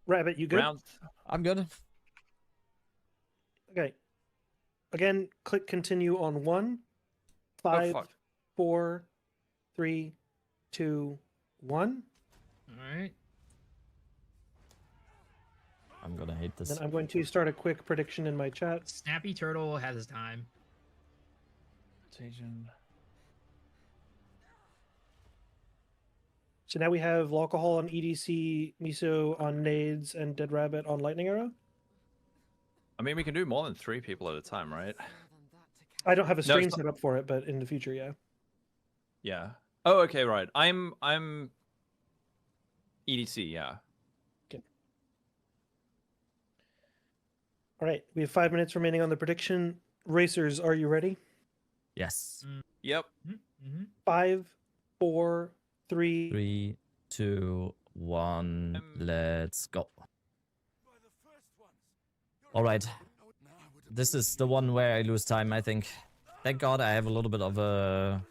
Rabbit, you good? Round. I'm good. Okay. Again, click continue on 1, Oh, 5, fuck. 4, 3, 2, 1. All right. I'm gonna hate this. Then I'm going to start a quick prediction in my chat. Snappy Turtle has his time. So now we have Alcohol on EDC, Miso on Nades, and Dead Rabbit on Lightning Arrow. I mean, we can do more than 3 people at a time, right? I don't have a No, stream it's not- set up for it, but in the future, yeah. Yeah. Oh, okay, right. I'm EDC, yeah. All right, we have 5 minutes remaining on the prediction. Racers, are you ready? Yes. Yep. Mm-hmm. 5, 4, 3. 3, 2, 1. Let's go. All right. This is the one where I lose time, I think. Thank God I have a little bit of a...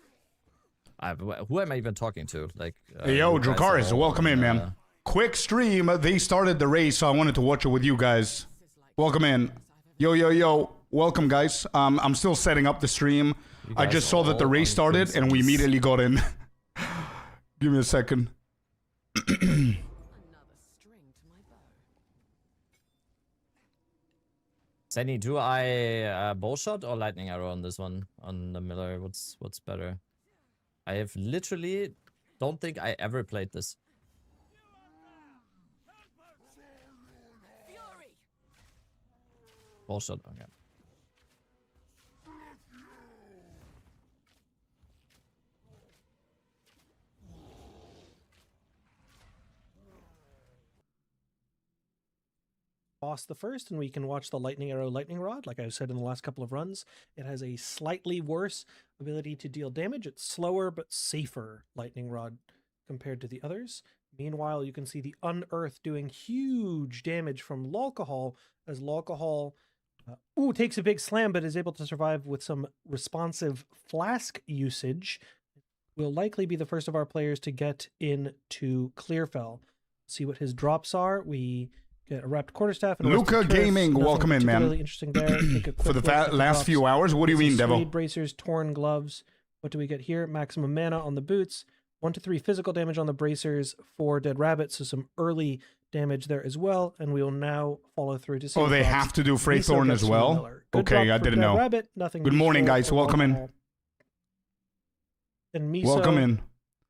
who am I even talking to? Like, Hey, yo, you guys Dracarys, all welcome in, on, man. Quick stream. They started the race, so I wanted to watch it with you guys. Welcome in. Yo, yo, yo. Welcome, guys. I'm still setting up the stream. You I guys just saw that the all race on started, and we crimsons. immediately got in. Give me a second. Senny, do I bow shot or lightning arrow on this one? On the Miller, what's better? I have literally don't think I ever played this. Bow shot, okay. Boss the first, and we can watch the Lightning Arrow Lightning Rod. Like I've said in the last couple of runs, it has a slightly worse ability to deal damage. It's slower but safer Lightning Rod compared to the others. Meanwhile, you can see the Unearth doing huge damage from Lolcohol as Lolcohol takes a big slam but is able to survive with some responsive flask usage. Will likely be the first of our players to get into Clearfell. See what his drops are. We get a wrapped quarterstaff. And Luca Gaming, welcome in, man. Particularly interesting there. Take a quick For the look at the last drops. few hours, what do you See mean, Devil? Suede bracers, torn gloves. What do we get here? Maximum mana on the boots. 1 to 3 physical damage on the bracers for Dead Rabbit, so some early damage there as well. And we will now follow through to see. Oh, they drops have to do Miso Freythorn gets as from well? Miller. Good Okay, drop I for didn't Dead know. Rabbit, nothing Good morning, useful guys. for Welcome in. Alcohol. And Miso, Welcome in.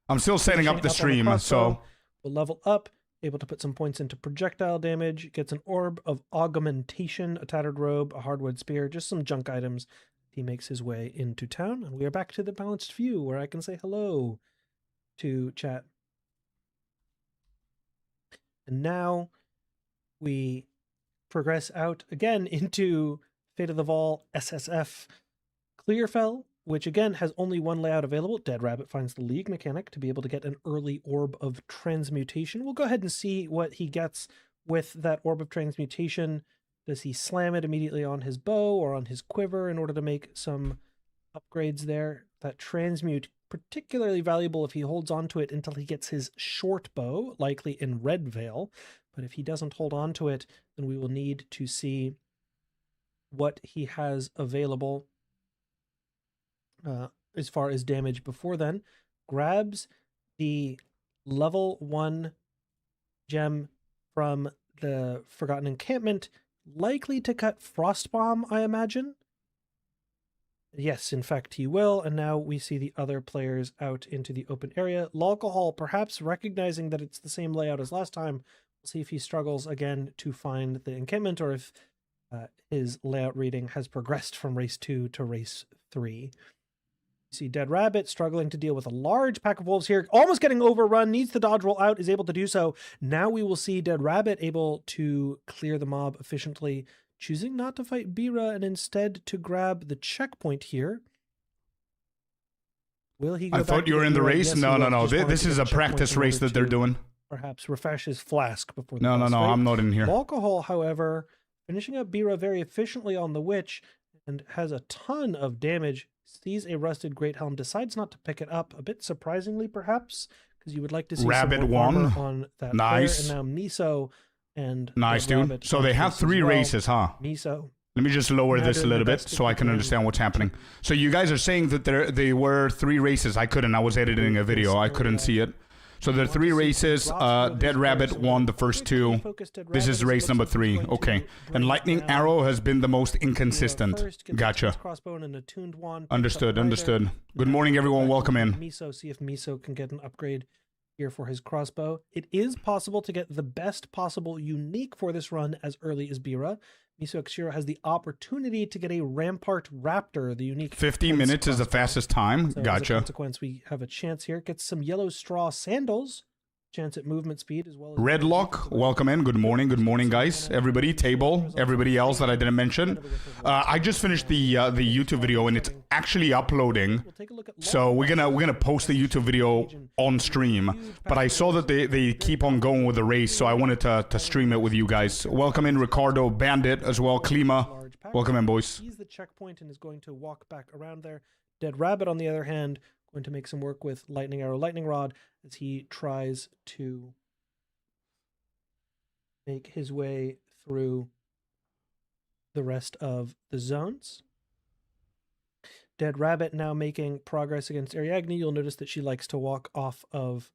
I'm still setting up the finishing on stream, so... will level up, able to put some points into projectile damage, gets an orb of augmentation, a tattered robe, a hardwood spear, just some junk items. He makes his way into town, and we are back to the balanced view where I can say hello to chat. And now we progress out again into Fate of the Vol SSF Clearfell, which again has only one layout available. Dead Rabbit finds the League mechanic to be able to get an early Orb of Transmutation. We'll go ahead and see what he gets with that Orb of Transmutation. Does he slam it immediately on his bow or on his quiver in order to make some upgrades there? That Transmute, particularly valuable if he holds on to it until he gets his short bow, likely in Red Veil. But if he doesn't hold on to it, then we will need to see what he has available as far as damage before then. Grabs the level 1 gem from the Forgotten Encampment, likely to cut Frostbomb, I imagine. Yes, in fact, he will. And now we see the other players out into the open area. Lolcohol, perhaps recognizing that it's the same layout as last time. We'll see if he struggles again to find the encampment or if his layout reading has progressed from race 2 to race 3. You see Dead Rabbit struggling to deal with a large pack of wolves here, almost getting overrun, needs to dodge roll out, is able to do so. Now we will see Dead Rabbit able to clear the mob efficiently, choosing not to fight Bira and instead to grab the checkpoint here. Will he go I back thought to you were in the Bira? race? Yes, he No, no, will. no. Just wanted This to is get a checkpoint practice in race order that they're to doing. Perhaps refresh his flask before the No, no, boss no. fight. I'm not in here. Alcohol, however, finishing up Bira very efficiently on the Witch and has a ton of damage. Sees a rusted great helm, decides not to pick it up, a bit surprisingly perhaps, because you would like to see Rabbit some more armor one. on that Nice. player. And now Miso and Nice, Dead dude. Rabbit So on they have this as 3 well. races, huh? Miso. Let me just lower Now this a doing little the bit best so that I he can can understand what's happening. to- So you guys are saying that there were 3 races. I couldn't. I was editing a video. I couldn't see it. So there are 3 races. Dead Rabbit won the first 2. This is race number 3. Okay. And Lightning Arrow has been the most inconsistent. Gotcha. Understood. Understood. Good morning, everyone. Welcome in. Miso, see if Miso can get an upgrade here for his crossbow. It is possible to get the best possible unique for this run as early as Bira. Miso Xshiro has the opportunity to get a Rampart Raptor, the unique 50 minutes is the crossbow. fastest time. So as a Gotcha. consequence, we have a chance here. Get some yellow straw sandals. Chance at movement speed as well as Redlock, welcome in. Good morning, guys. Everybody, Table, everybody else that I didn't mention. I just finished the YouTube video and it's actually uploading. So we're gonna post the YouTube video on stream. But I saw that they keep on going with the race, so I wanted to stream it with you guys. Welcome in, Ricardo, Bandit as well, Klima. Welcome in, boys. He's the checkpoint and is going to walk back around there. Dead Rabbit, on the other hand, going to make some work with Lightning Arrow, Lightning Rod as he tries to make his way through the rest of the zones. Dead Rabbit now making progress against Ariadne. You'll notice that she likes to walk off of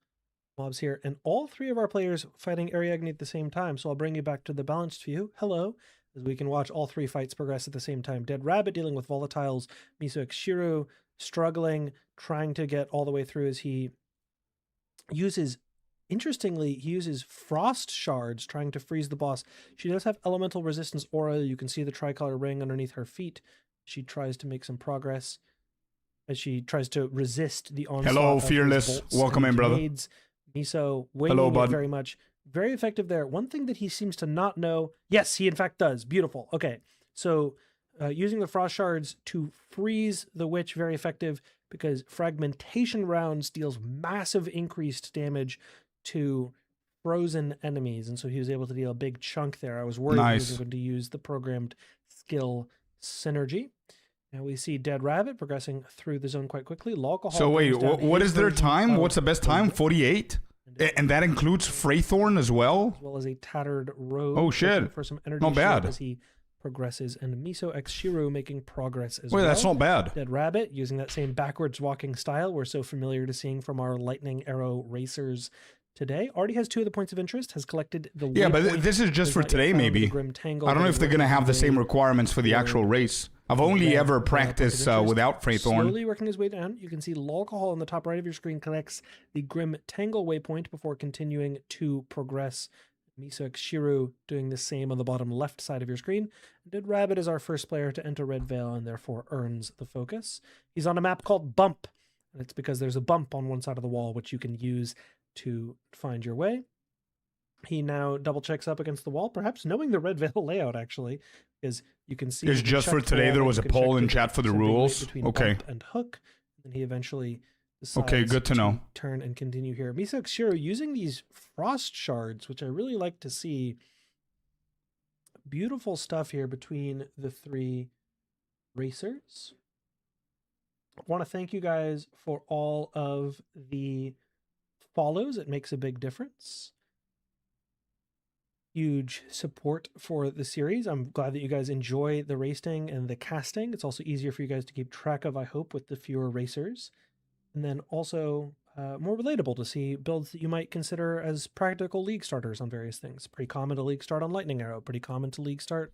mobs here, and all 3 of our players fighting Ariadne at the same time. So I'll bring you back to the balanced view. Hello, as we can watch all 3 fights progress at the same time. Dead Rabbit dealing with volatiles, Miso Xshiro struggling, trying to get all the way through as he uses, interestingly, he uses frost shards trying to freeze the boss. She does have elemental resistance aura. You can see the tricolor ring underneath her feet. She tries to make some progress as she tries to resist the onslaught. Hello, of his Fearless. bolts Welcome and in, brother. grenades. Miso winging Hello, it bud. very much. Very effective there. One thing that he seems to not know. Yes, he in fact does. Beautiful. Okay. So using the frost shards to freeze the witch, very effective because fragmentation rounds deals massive increased damage to frozen enemies. And so he was able to deal a big chunk there. I was worried he was going to use the programmed skill synergy. Now we see Dead Rabbit progressing through the zone quite quickly. Alcohol. So wait, what is their time? What's the best time? 48? And that includes Freythorn as well? As well as a tattered rogue. Oh shit. For some energy Not bad. As he progresses, and Miso Xshiro making progress as well. Wait, that's not bad. Dead Rabbit using that same backwards walking style we're so familiar to seeing from our Lightning Arrow racers today. Already has 2 of the points of interest, has collected the Yeah, but waypoint, this is just has for not yet today, found maybe. the Grim Tangle, I don't know but if they're it going to will have the be same requirements for the for actual race. I've only red, ever point of practiced interest. without Freythorn. Slowly working his way down, you can see Alcohol in the top right of your screen collects the Grim Tangle waypoint before continuing to progress. Miso Xshiro doing the same on the bottom left side of your screen. Dead Rabbit is our first player to enter Red Veil and therefore earns the focus. He's on a map called Bump, and it's because there's a bump on one side of the wall which you can use to find your way. He now double checks up against the wall, perhaps knowing the Red Veil layout actually, because you can see. It's just for today. There was a poll in chat for the rules. Okay. Bump and hook, and he eventually decides Okay, good to know. turn and continue here. Miso Xshiro using these frost shards, which I really like to see. Beautiful stuff here between the 3 racers. I want to thank you guys for all of the follows. It makes a big difference. Huge support for the series. I'm glad that you guys enjoy the racing and the casting. It's also easier for you guys to keep track of, I hope, with the fewer racers. And then also more relatable to see builds that you might consider as practical league starters on various things. Pretty common to league start on Lightning Arrow. Pretty common to league start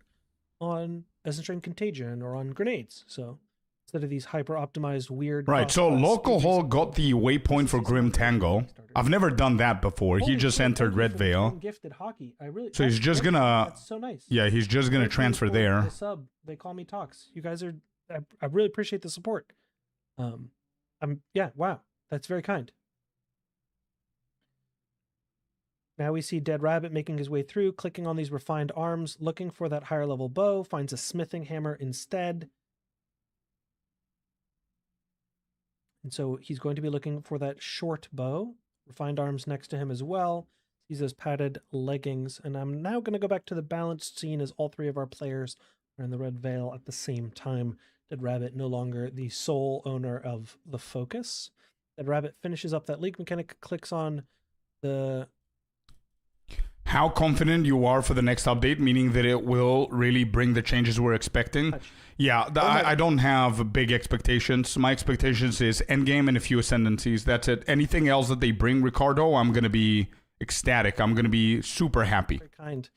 on Essence Drain Contagion or on grenades. So instead of these hyper-optimized weird... Right, so Alcohol got the waypoint for Grim Tangle. I've never done that before. He just entered Red Veil. Gifted hockey. So he's just gonna... That's so nice. Yeah, he's just gonna transfer there. The sub, they call me Talks. You guys are... I really appreciate the support. Yeah, wow. That's very kind. Now we see Dead Rabbit making his way through, clicking on these refined arms, looking for that higher level bow, finds a smithing hammer instead. And so he's going to be looking for that short bow. Refined arms next to him as well. Sees those padded leggings. And I'm now going to go back to the balanced scene as all 3 of our players are in the Red Veil at the same time. Dead Rabbit no longer the sole owner of the focus. Dead Rabbit finishes up that league mechanic, clicks on the How confident you are for the next update, meaning that it will really bring the changes we're expecting? Yeah, I don't have big expectations. My expectations is endgame and a few ascendancies. That's it. Anything else that they bring, Ricardo, I'm going to be ecstatic. I'm going to be super happy. Very kind.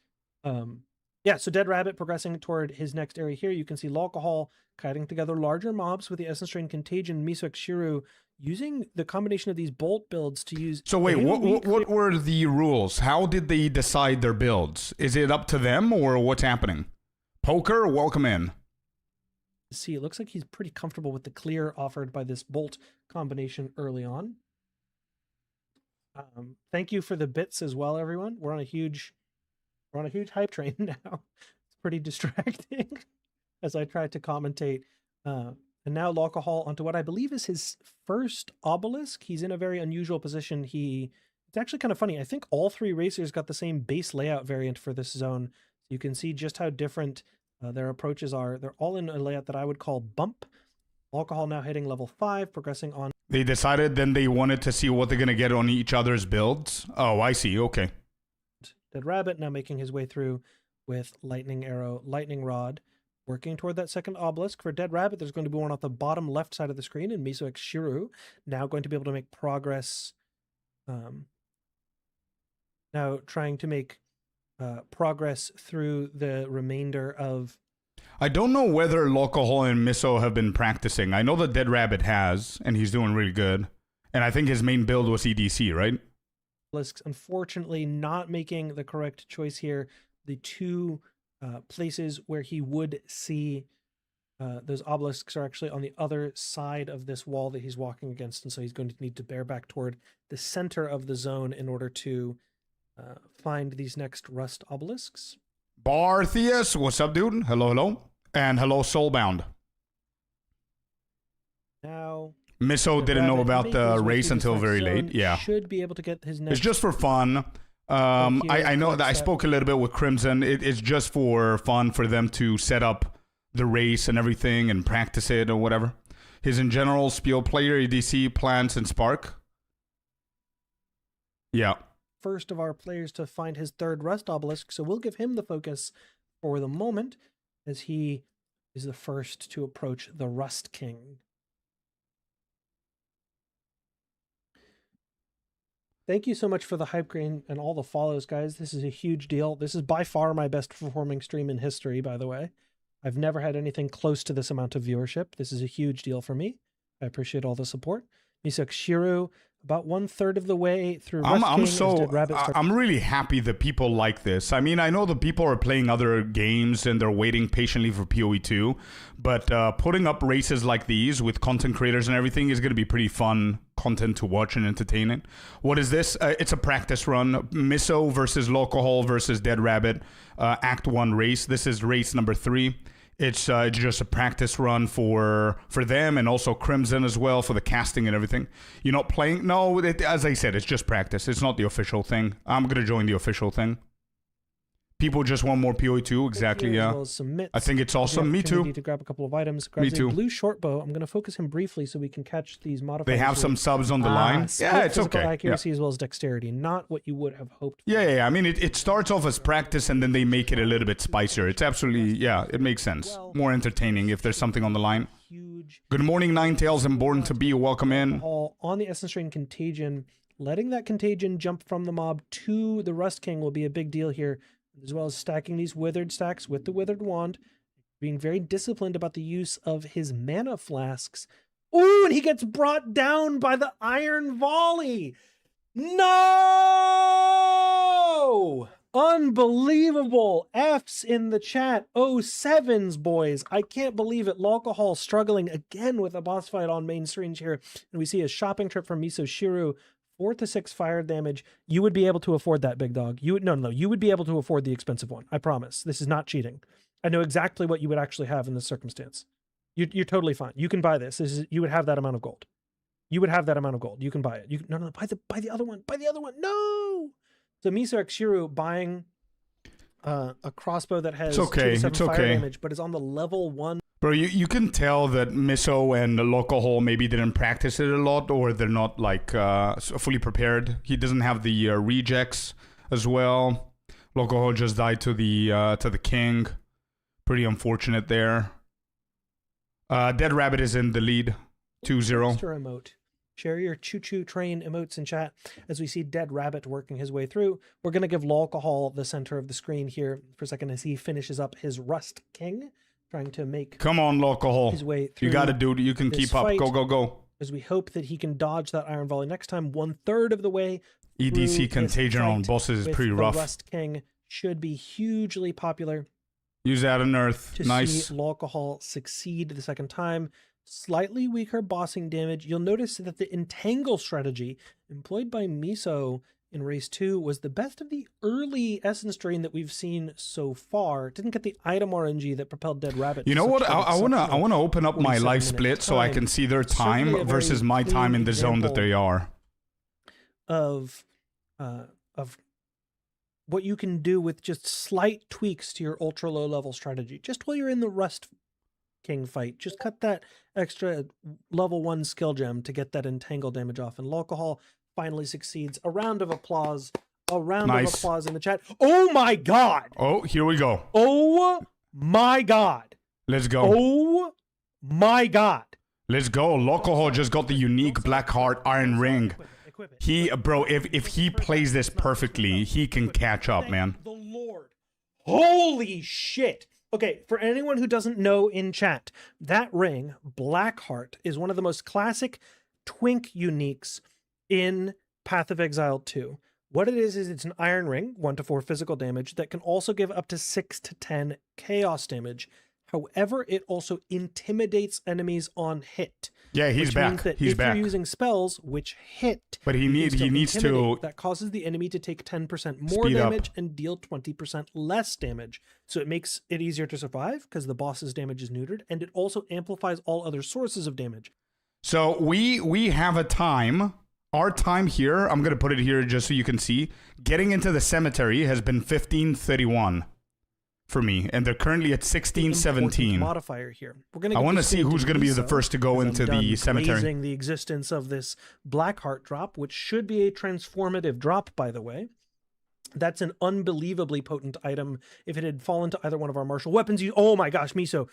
Yeah, so Dead Rabbit progressing toward his next area here. You can see Alcohol kiting together larger mobs with the Essence Strain Contagion, Miso Shiru using the combination of these bolt builds to use... So wait, what were the rules? How did they decide their builds? Is it up to them or what's happening? Poker, welcome in. See, it looks like he's pretty comfortable with the clear offered by this bolt combination early on. Thank you for the bits as well, everyone. We're on a huge hype train now. It's pretty distracting as I try to commentate. And now Alcohol onto what I believe is his first obelisk. He's in a very unusual position. It's actually kind of funny. I think all three racers got the same base layout variant for this zone. You can see just how different their approaches are. They're all in a layout that I would call bump. Alcohol now hitting level 5, progressing on. They decided then they wanted to see what they're going to get on each other's builds. Oh, I see. Okay. Dead Rabbit now making his way through with Lightning Arrow, Lightning Rod, working toward that second obelisk. For Dead Rabbit, there's going to be one off the bottom left side of the screen, and Miso X Shiru now going to be able to make progress. Now trying to make progress through the remainder of... I don't know whether Alcohol and Miso have been practicing. I know that Dead Rabbit has, and he's doing really good. And I think his main build was EDC, right? Unfortunately, not making the correct choice here. The two places where he would see those obelisks are actually on the other side of this wall that he's walking against, and so he's going to need to bear back toward the center of the zone in order to find these next rust obelisks. Bartheus, what's up, dude? Hello, hello. And hello, Soulbound. Now... Miso didn't know about the race until very late. Yeah. Should be able to get his next... It's just for fun. I know that I spoke a little bit with Crimson. It's just for fun for them to set up the race and everything and practice it or whatever. His in general spiel player, EDC, plants, and spark. Yeah. First of our players to find his third rust obelisk, so we'll give him the focus for the moment as he is the first to approach the Rust King. Thank you so much for the hype green and all the follows, guys. This is a huge deal. This is by far my best performing stream in history, by the way. I've never had anything close to this amount of viewership. This is a huge deal for me. I appreciate all the support. Misuk Shiru, about 1/3 of the way through Rust King. I'm really happy that people like this. I mean, I know that people are playing other games and they're waiting patiently for POE2, but putting up races like these with content creators and everything is going to be pretty fun content to watch and entertaining. What is this? It's a practice run. Miso versus Alcohol versus Dead Rabbit, Act 1 race. This is race number 3. It's just a practice run for them and also Crimson as well for the casting and everything. You're not playing? No, as I said, it's just practice. It's not the official thing. I'm going to join the official thing. People just want more POE2, exactly, yeah. Well, I think it's awesome. Me too. To grab a couple of items. Me too. Blue short bow. I'm going to focus him briefly so we can catch these modifiers. They have some subs on the line. Yeah, it's okay. Accuracy as well as dexterity. Not what you would have hoped for. Yeah. I mean, it starts off as practice and then they make it a little bit spicier. It's absolutely, yeah, it makes sense. More entertaining if there's something on the line. Good morning, Ninetales and Born to Be. Welcome in. On the Essence Strain Contagion. Letting that Contagion jump from the mob to the Rust King will be a big deal here, as well as stacking these withered stacks with the withered wand, being very disciplined about the use of his mana flasks. Ooh, and he gets brought down by the iron volley. No! Unbelievable. F's in the chat. 07s, boys. I can't believe it. Alcohol struggling again with a boss fight on main range here. And we see a shopping trip from Miso Shiru. 4 to 6 fire damage. You would be able to afford that, big dog. You would you would be able to afford the expensive one. I promise. This is not cheating. I know exactly what you would actually have in this circumstance. You're totally fine. You can buy this. You would have that amount of gold. You would have that amount of gold. You can buy it. No, buy the other one. Buy the other one. No. So Miso Shiru buying a crossbow that has 2 to 7 fire damage, but is on the level 1. Bro, you can tell that Miso and Alcohol maybe didn't practice it a lot, or they're not like fully prepared. He doesn't have the rejects as well. Locoho just died to the king. Pretty unfortunate there. Dead Rabbit is in the lead. 2-0. Monster emote. Share your choo-choo train emotes in chat as we see Dead Rabbit working his way through. We're going to give Lolcohol the center of the screen here for a second as he finishes up his Rust King, trying to make Come on, Locohol. his way through. You got to do it. You can this keep up. fight. Go, go, go. As we hope that he can dodge that Iron Volley next time. 1/3 of the way. EDC Contagion on bosses is with pretty the rough. Rust King should be hugely popular. Use that on Earth. To Nice. see Lolcohol succeed the second time. Slightly weaker bossing damage. You'll notice that the Entangle strategy employed by Miso in Race 2 was the best of the early Essence Drain that we've seen so far. Didn't get the item RNG that propelled Dead Rabbit. You know what? I wanna open up my live split so I can see their time versus my time in the zone that they are. Of what you can do with just slight tweaks to your ultra low level strategy. Just while you're in the Rust King fight, just cut that extra level 1 skill gem to get that entangle damage off. And Lolcohol finally succeeds. A round of applause. A round of applause in the chat. Oh my god! Oh, here we go. Oh my god! Let's go. Oh my god! Let's go. Lolcohol just got the unique Black Heart Iron Ring. He, bro, if he plays this perfectly, he can catch up, man. The Lord. Holy shit! Okay, for anyone who doesn't know in chat, that ring, Blackheart, is one of the most classic twink uniques in Path of Exile 2. What it is it's an iron ring, 1 to 4 physical damage, that can also give up to 6 to 10 chaos damage. However, it also intimidates enemies on hit. Yeah, he's back. He's back. If you're using spells which hit, but he needs to. That causes the enemy to take 10% more damage and deal 20% less damage. So it makes it easier to survive because the boss's damage is neutered, and it also amplifies all other sources of damage. So we have a time. Our time here, I'm gonna put it here just so you can see. Getting into the cemetery has been 15:31. For me, and they're currently at 16:17. Modifier here. We're gonna. I want to see who's going to be the first to go into the cemetery. The existence of this Blackheart drop, which should be a transformative drop, by the way. That's an unbelievably potent item. If it had fallen to either one of our martial weapons, oh my gosh, Miso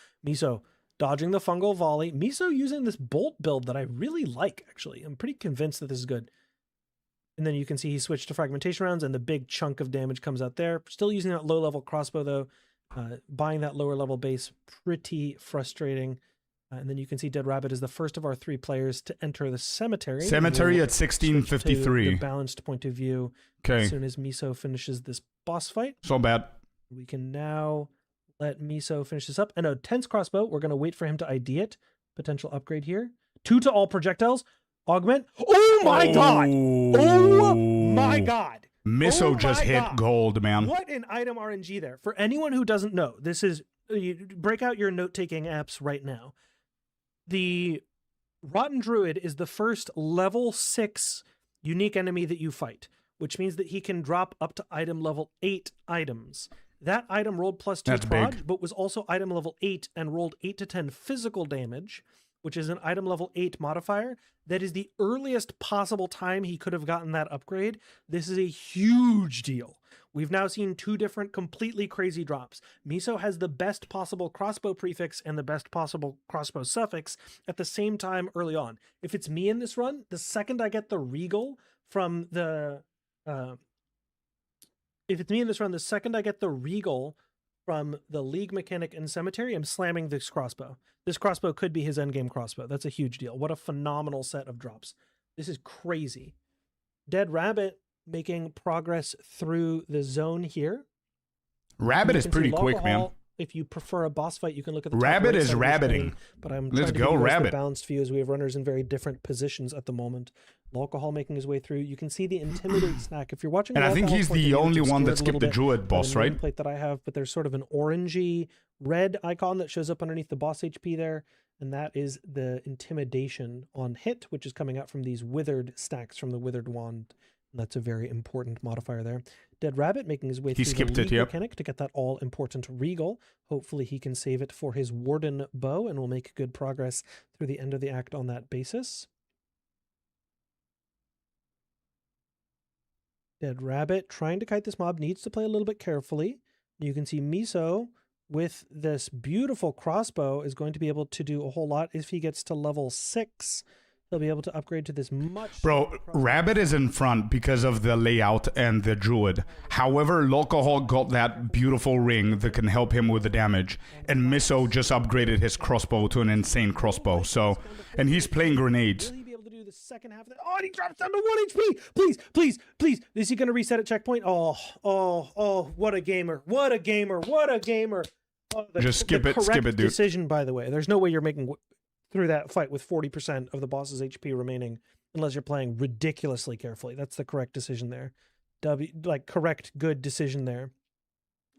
dodging the fungal volley. Miso using this bolt build that I really like. Actually, I'm pretty convinced that this is good. And then you can see he switched to fragmentation rounds, and the big chunk of damage comes out there. Still using that low level crossbow though. Buying that lower level base, pretty frustrating. And then you can see Dead Rabbit is the first of our 3 players to enter the cemetery. Cemetery at 16:53. The balanced point of view. Okay. As soon as Miso finishes this boss fight. So bad. We can now let Miso finish this up. And a tense crossbow. We're going to wait for him to ID it. Potential upgrade here. 2 to all projectiles. Augment. Oh my god! Oh my god! Miso just hit gold, man. What an item RNG there. For anyone who doesn't know, this is, you break out your note-taking apps right now. The Rotten Druid is the first level 6 unique enemy that you fight, which means that he can drop up to item level 8 items. That item rolled +2 prod, but was also item level 8 and rolled 8 to 10 physical damage, which is an item level 8 modifier. That is the earliest possible time he could have gotten that upgrade. This is a huge deal. We've now seen 2 different completely crazy drops. Miso has the best possible crossbow prefix and the best possible crossbow suffix at the same time early on. If it's me in this run, the second I get the Regal from the... from the League Mechanic and Cemetery, I'm slamming this crossbow. This crossbow could be his endgame crossbow. That's a huge deal. What a phenomenal set of drops. This is crazy. Dead Rabbit making progress through the zone here. Rabbit is pretty quick, man. If you prefer a boss fight, you can look at the Rabbit is rabbiting. But I'm Let's go, Rabbit. The balanced view as we have runners in very different positions at the moment. Lolcohol making his way through. You can see the Intimidate snack. If you're watching, and I think he's the only one that skipped the Druid boss, right? Plate that I have, but there's sort of an orangey red icon that shows up underneath the boss HP there, and that is the Intimidation on hit, which is coming out from these withered stacks from the Withered Wand. And that's a very important modifier there. Dead Rabbit making his way through the League Mechanic to get that all-important Regal. Hopefully he can save it for his Warden bow, and will make good progress through the end of the act on that basis. Dead Rabbit trying to kite this mob needs to play a little bit carefully. You can see Miso with this beautiful crossbow is going to be able to do a whole lot. If he gets to level 6, he'll be able to upgrade to this much... Bro, Rabbit is in front because of the layout and the druid. However, Locohol got that beautiful ring that can help him with the damage. And Miso just upgraded his crossbow to an insane crossbow. So, and he's playing grenades. Will he be able to do the second half of that? Oh, and he drops down to 1 HP! Please, please, please! Is he going to reset at checkpoint? Oh, what a gamer. What a gamer. What a gamer. Oh, Just skip it, dude. Decision, by the way. There's no way you're making through that fight with 40% of the boss's HP remaining unless you're playing ridiculously carefully. That's the correct decision there. Correct, good decision there.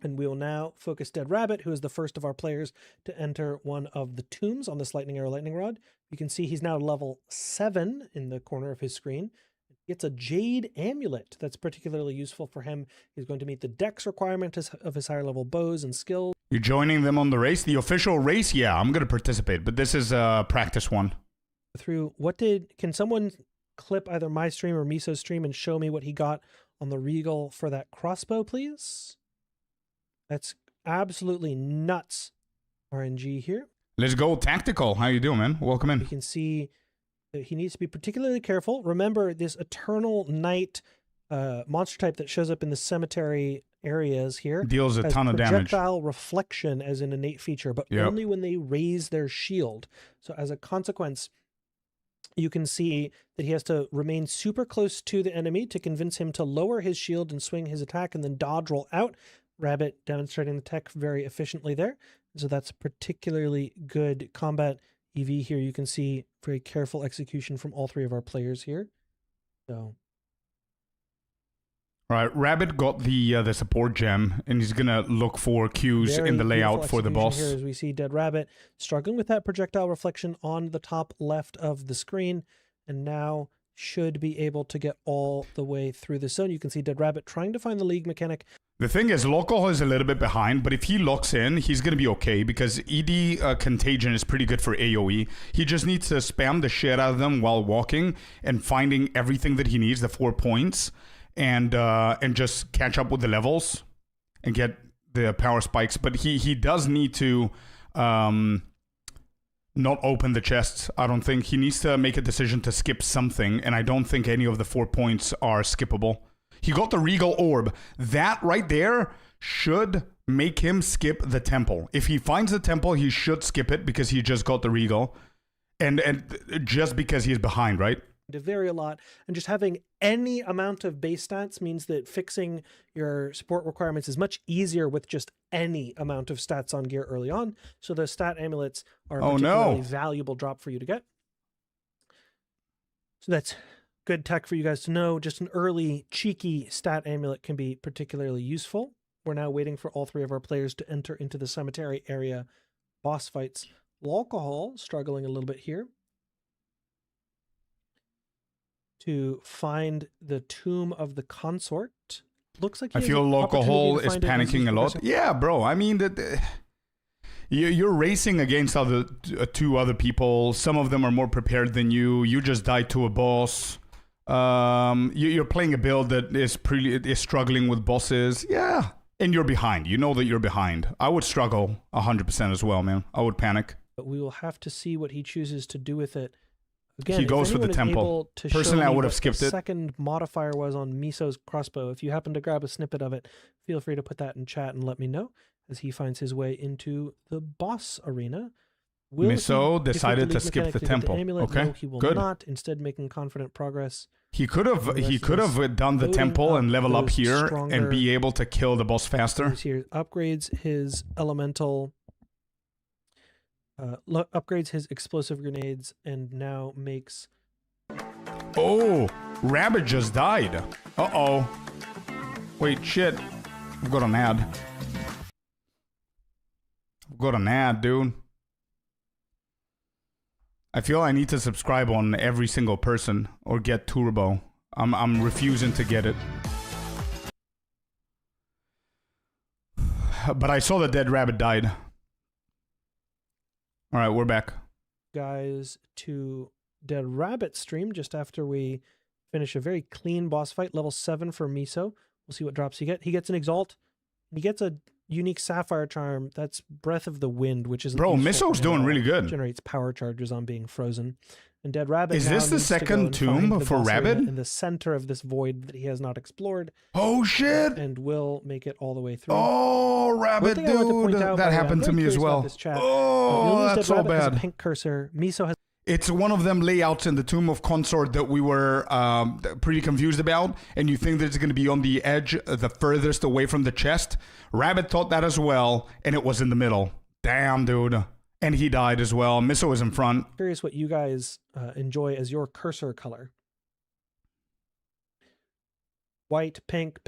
And we will now focus Dead Rabbit, who is the first of our players to enter one of the tombs on this Lightning Arrow Lightning Rod. You can see he's now level 7 in the corner of his screen. He gets a Jade Amulet that's particularly useful for him. He's going to meet the dex requirement of his higher level bows and skills. You joining them on the race? The official race? Yeah, I'm going to participate, but this is a practice one. Can someone clip either my stream or Miso's stream and show me what he got on the Regal for that crossbow, please? That's absolutely nuts. RNG here. Let's go tactical. How you doing, man? Welcome in. You can see that he needs to be particularly careful. Remember this Eternal Night monster type that shows up in the cemetery areas here. Deals a ton of damage. Projectile reflection as an innate feature, but only when they raise their shield. So as a consequence, you can see that he has to remain super close to the enemy to convince him to lower his shield and swing his attack and then dodge roll out. Rabbit demonstrating the tech very efficiently there. So that's particularly good combat EV here. You can see very careful execution from all 3 of our players here. So, all right, Rabbit got the support gem, and he's gonna look for cues in the layout for the boss. Here, as we see Dead Rabbit struggling with that projectile reflection on the top left of the screen, and now should be able to get all the way through the zone. You can see Dead Rabbit trying to find the league mechanic. The thing is, Loco is a little bit behind, but if he locks in, he's going to be okay, because ED Contagion is pretty good for AoE. He just needs to spam the shit out of them while walking and finding everything that he needs, the 4 points, and just catch up with the levels and get the power spikes. But he does need to not open the chests, I don't think. He needs to make a decision to skip something, and I don't think any of the 4 points are skippable. He got the Regal Orb. That right there should make him skip the temple. If he finds the temple, he should skip it because he just got the Regal. And just because he's behind, right? To vary a lot, and just having any amount of base stats means that fixing your support requirements is much easier with just any amount of stats on gear early on. So the stat amulets are a particularly valuable drop for you to get. So that's good tech for you guys to know. Just an early cheeky stat amulet can be particularly useful. We're now waiting for all 3 of our players to enter into the cemetery area boss fights. Alcohol struggling a little bit here to find the tomb of the consort. Looks like I feel Alcohol is panicking a lot. Yeah, bro. I mean, you're racing against 2 other people. Some of them are more prepared than you. You just died to a boss. You're playing a build that is struggling with bosses. Yeah. And you're behind. You know that you're behind. I would struggle 100% as well, man. I would panic. But we will have to see what he chooses to do with it. Again, he goes for the temple. Personally, I would have skipped it. Second modifier was on Miso's crossbow. If you happen to grab a snippet of it, feel free to put that in chat and let me know as he finds his way into the boss arena. Miso decided to skip the temple. Okay, no, he will good. Not. Instead, making confident progress. He could have done the temple and level up here and be able to kill the boss faster. Here upgrades his elemental, upgrades his explosive grenades, and now makes. Oh, Rabbit just died. Uh-oh. Wait, shit. I've got an ad. Dude. I feel I need to subscribe on every single person or get Turbo. I'm refusing to get it. But I saw the Dead Rabbit died. All right, we're back. Guys, to Dead Rabbit stream just after we finish a very clean boss fight. Level 7 for Miso. We'll see what drops he gets. He gets an Exalt. He gets a unique Sapphire Charm. That's Breath of the Wind, which is... Bro, Miso's doing really good. Generates power charges on being frozen. And Dead Rabbit Is now this the needs to go second and tomb find the for boss area Rabbit? in the center of this void that he has not explored. Oh, shit. And will make it all the way through. Oh, Rabbit, thing I want to point dude. out, That by the way, happened I'm to very me as curious about well. this chat. Oh, You'll use that's Dead so Rabbit as a bad. pink cursor. Miso has... It's one of them layouts in the Tomb of Consort that we were pretty confused about, and you think that it's going to be on the edge, the furthest away from the chest. Rabbit thought that as well, and it was in the middle. Damn, dude. And he died as well. Miso is in front. Curious what you guys enjoy as your cursor color. White, pink,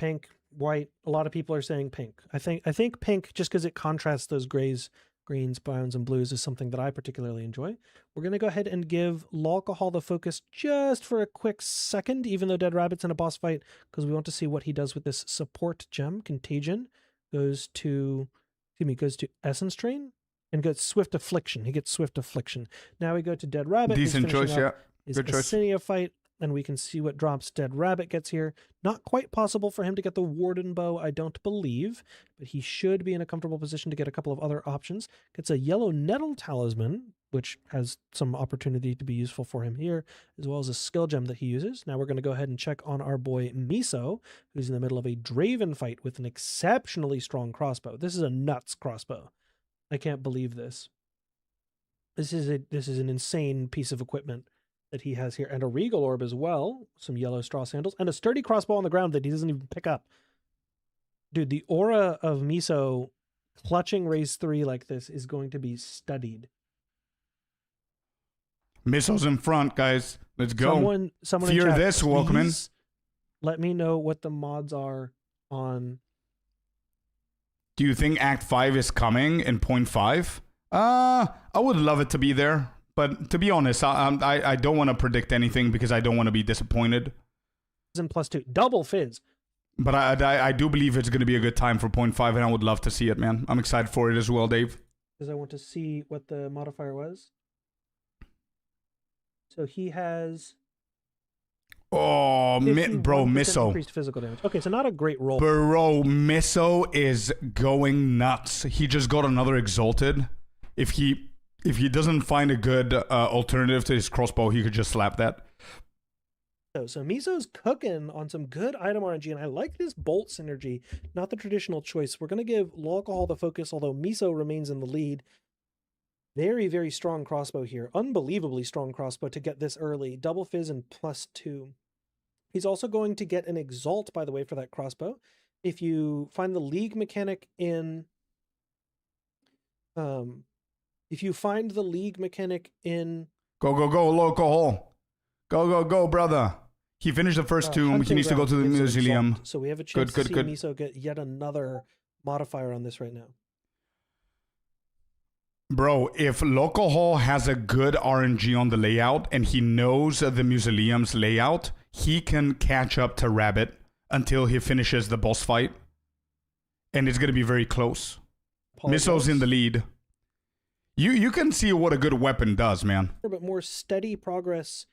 white. A lot of people are saying pink. I think pink, just because it contrasts those grays, greens, browns, and blues, is something that I particularly enjoy. We're going to go ahead and give Alcohol the focus just for a quick second, even though Dead Rabbit's in a boss fight, because we want to see what he does with this support gem. Contagion goes to Essence Train and gets Swift Affliction. He gets Swift Affliction. Now we go to Dead Rabbit. Decent choice, yeah. Is Good choice. Assinia fight, and we can see what drops Dead Rabbit gets here. Not quite possible for him to get the Warden Bow, I don't believe, but he should be in a comfortable position to get a couple of other options. Gets a Yellow Nettle Talisman, which has some opportunity to be useful for him here, as well as a skill gem that he uses. Now we're going to go ahead and check on our boy Miso, who's in the middle of a Draven fight with an exceptionally strong crossbow. This is a nuts crossbow. I can't believe this. This is an insane piece of equipment that he has here, and a Regal Orb as well, some yellow straw sandals, and a sturdy crossbow on the ground that he doesn't even pick up. Dude, the aura of Miso clutching Raise 3 like this is going to be studied. Miso's in front, guys. Let's go. Someone Fear in chat, this, Walkman. please let me know what the mods are on... Do you think Act 5 is coming in 0.5? I would love it to be there. But to be honest, I don't want to predict anything because I don't want to be disappointed. And +2. Double Fizz. But I do believe it's going to be a good time for 0.5, and I would love to see it, man. I'm excited for it as well, Dave. Because I want to see what the modifier was. So he has... Oh, bro, 51% Miso. Increased physical damage. Okay, so not a great roll. Bro, Miso is going nuts. He just got another Exalted. If he doesn't find a good alternative to his crossbow, he could just slap that. So Miso's cooking on some good item RNG, and I like this bolt synergy. Not the traditional choice. We're going to give Alcohol the focus, although Miso remains in the lead. Very, very strong crossbow here. Unbelievably strong crossbow to get this early. Double Fizz and +2. He's also going to get an Exalt, by the way, for that crossbow. If you find the League mechanic in... If you find the League mechanic in... Go, Alcohol. Go, brother. He finished the first tomb. He needs to go to the Mausoleum. So we have a chance to see Miso get yet another modifier on this right now. Bro, if Alcohol has a good RNG on the layout and he knows the Mausoleum's layout, he can catch up to Rabbit until he finishes the boss fight. And it's going to be very close. Miso's in the lead. You can see what a good weapon does, man. But more steady progress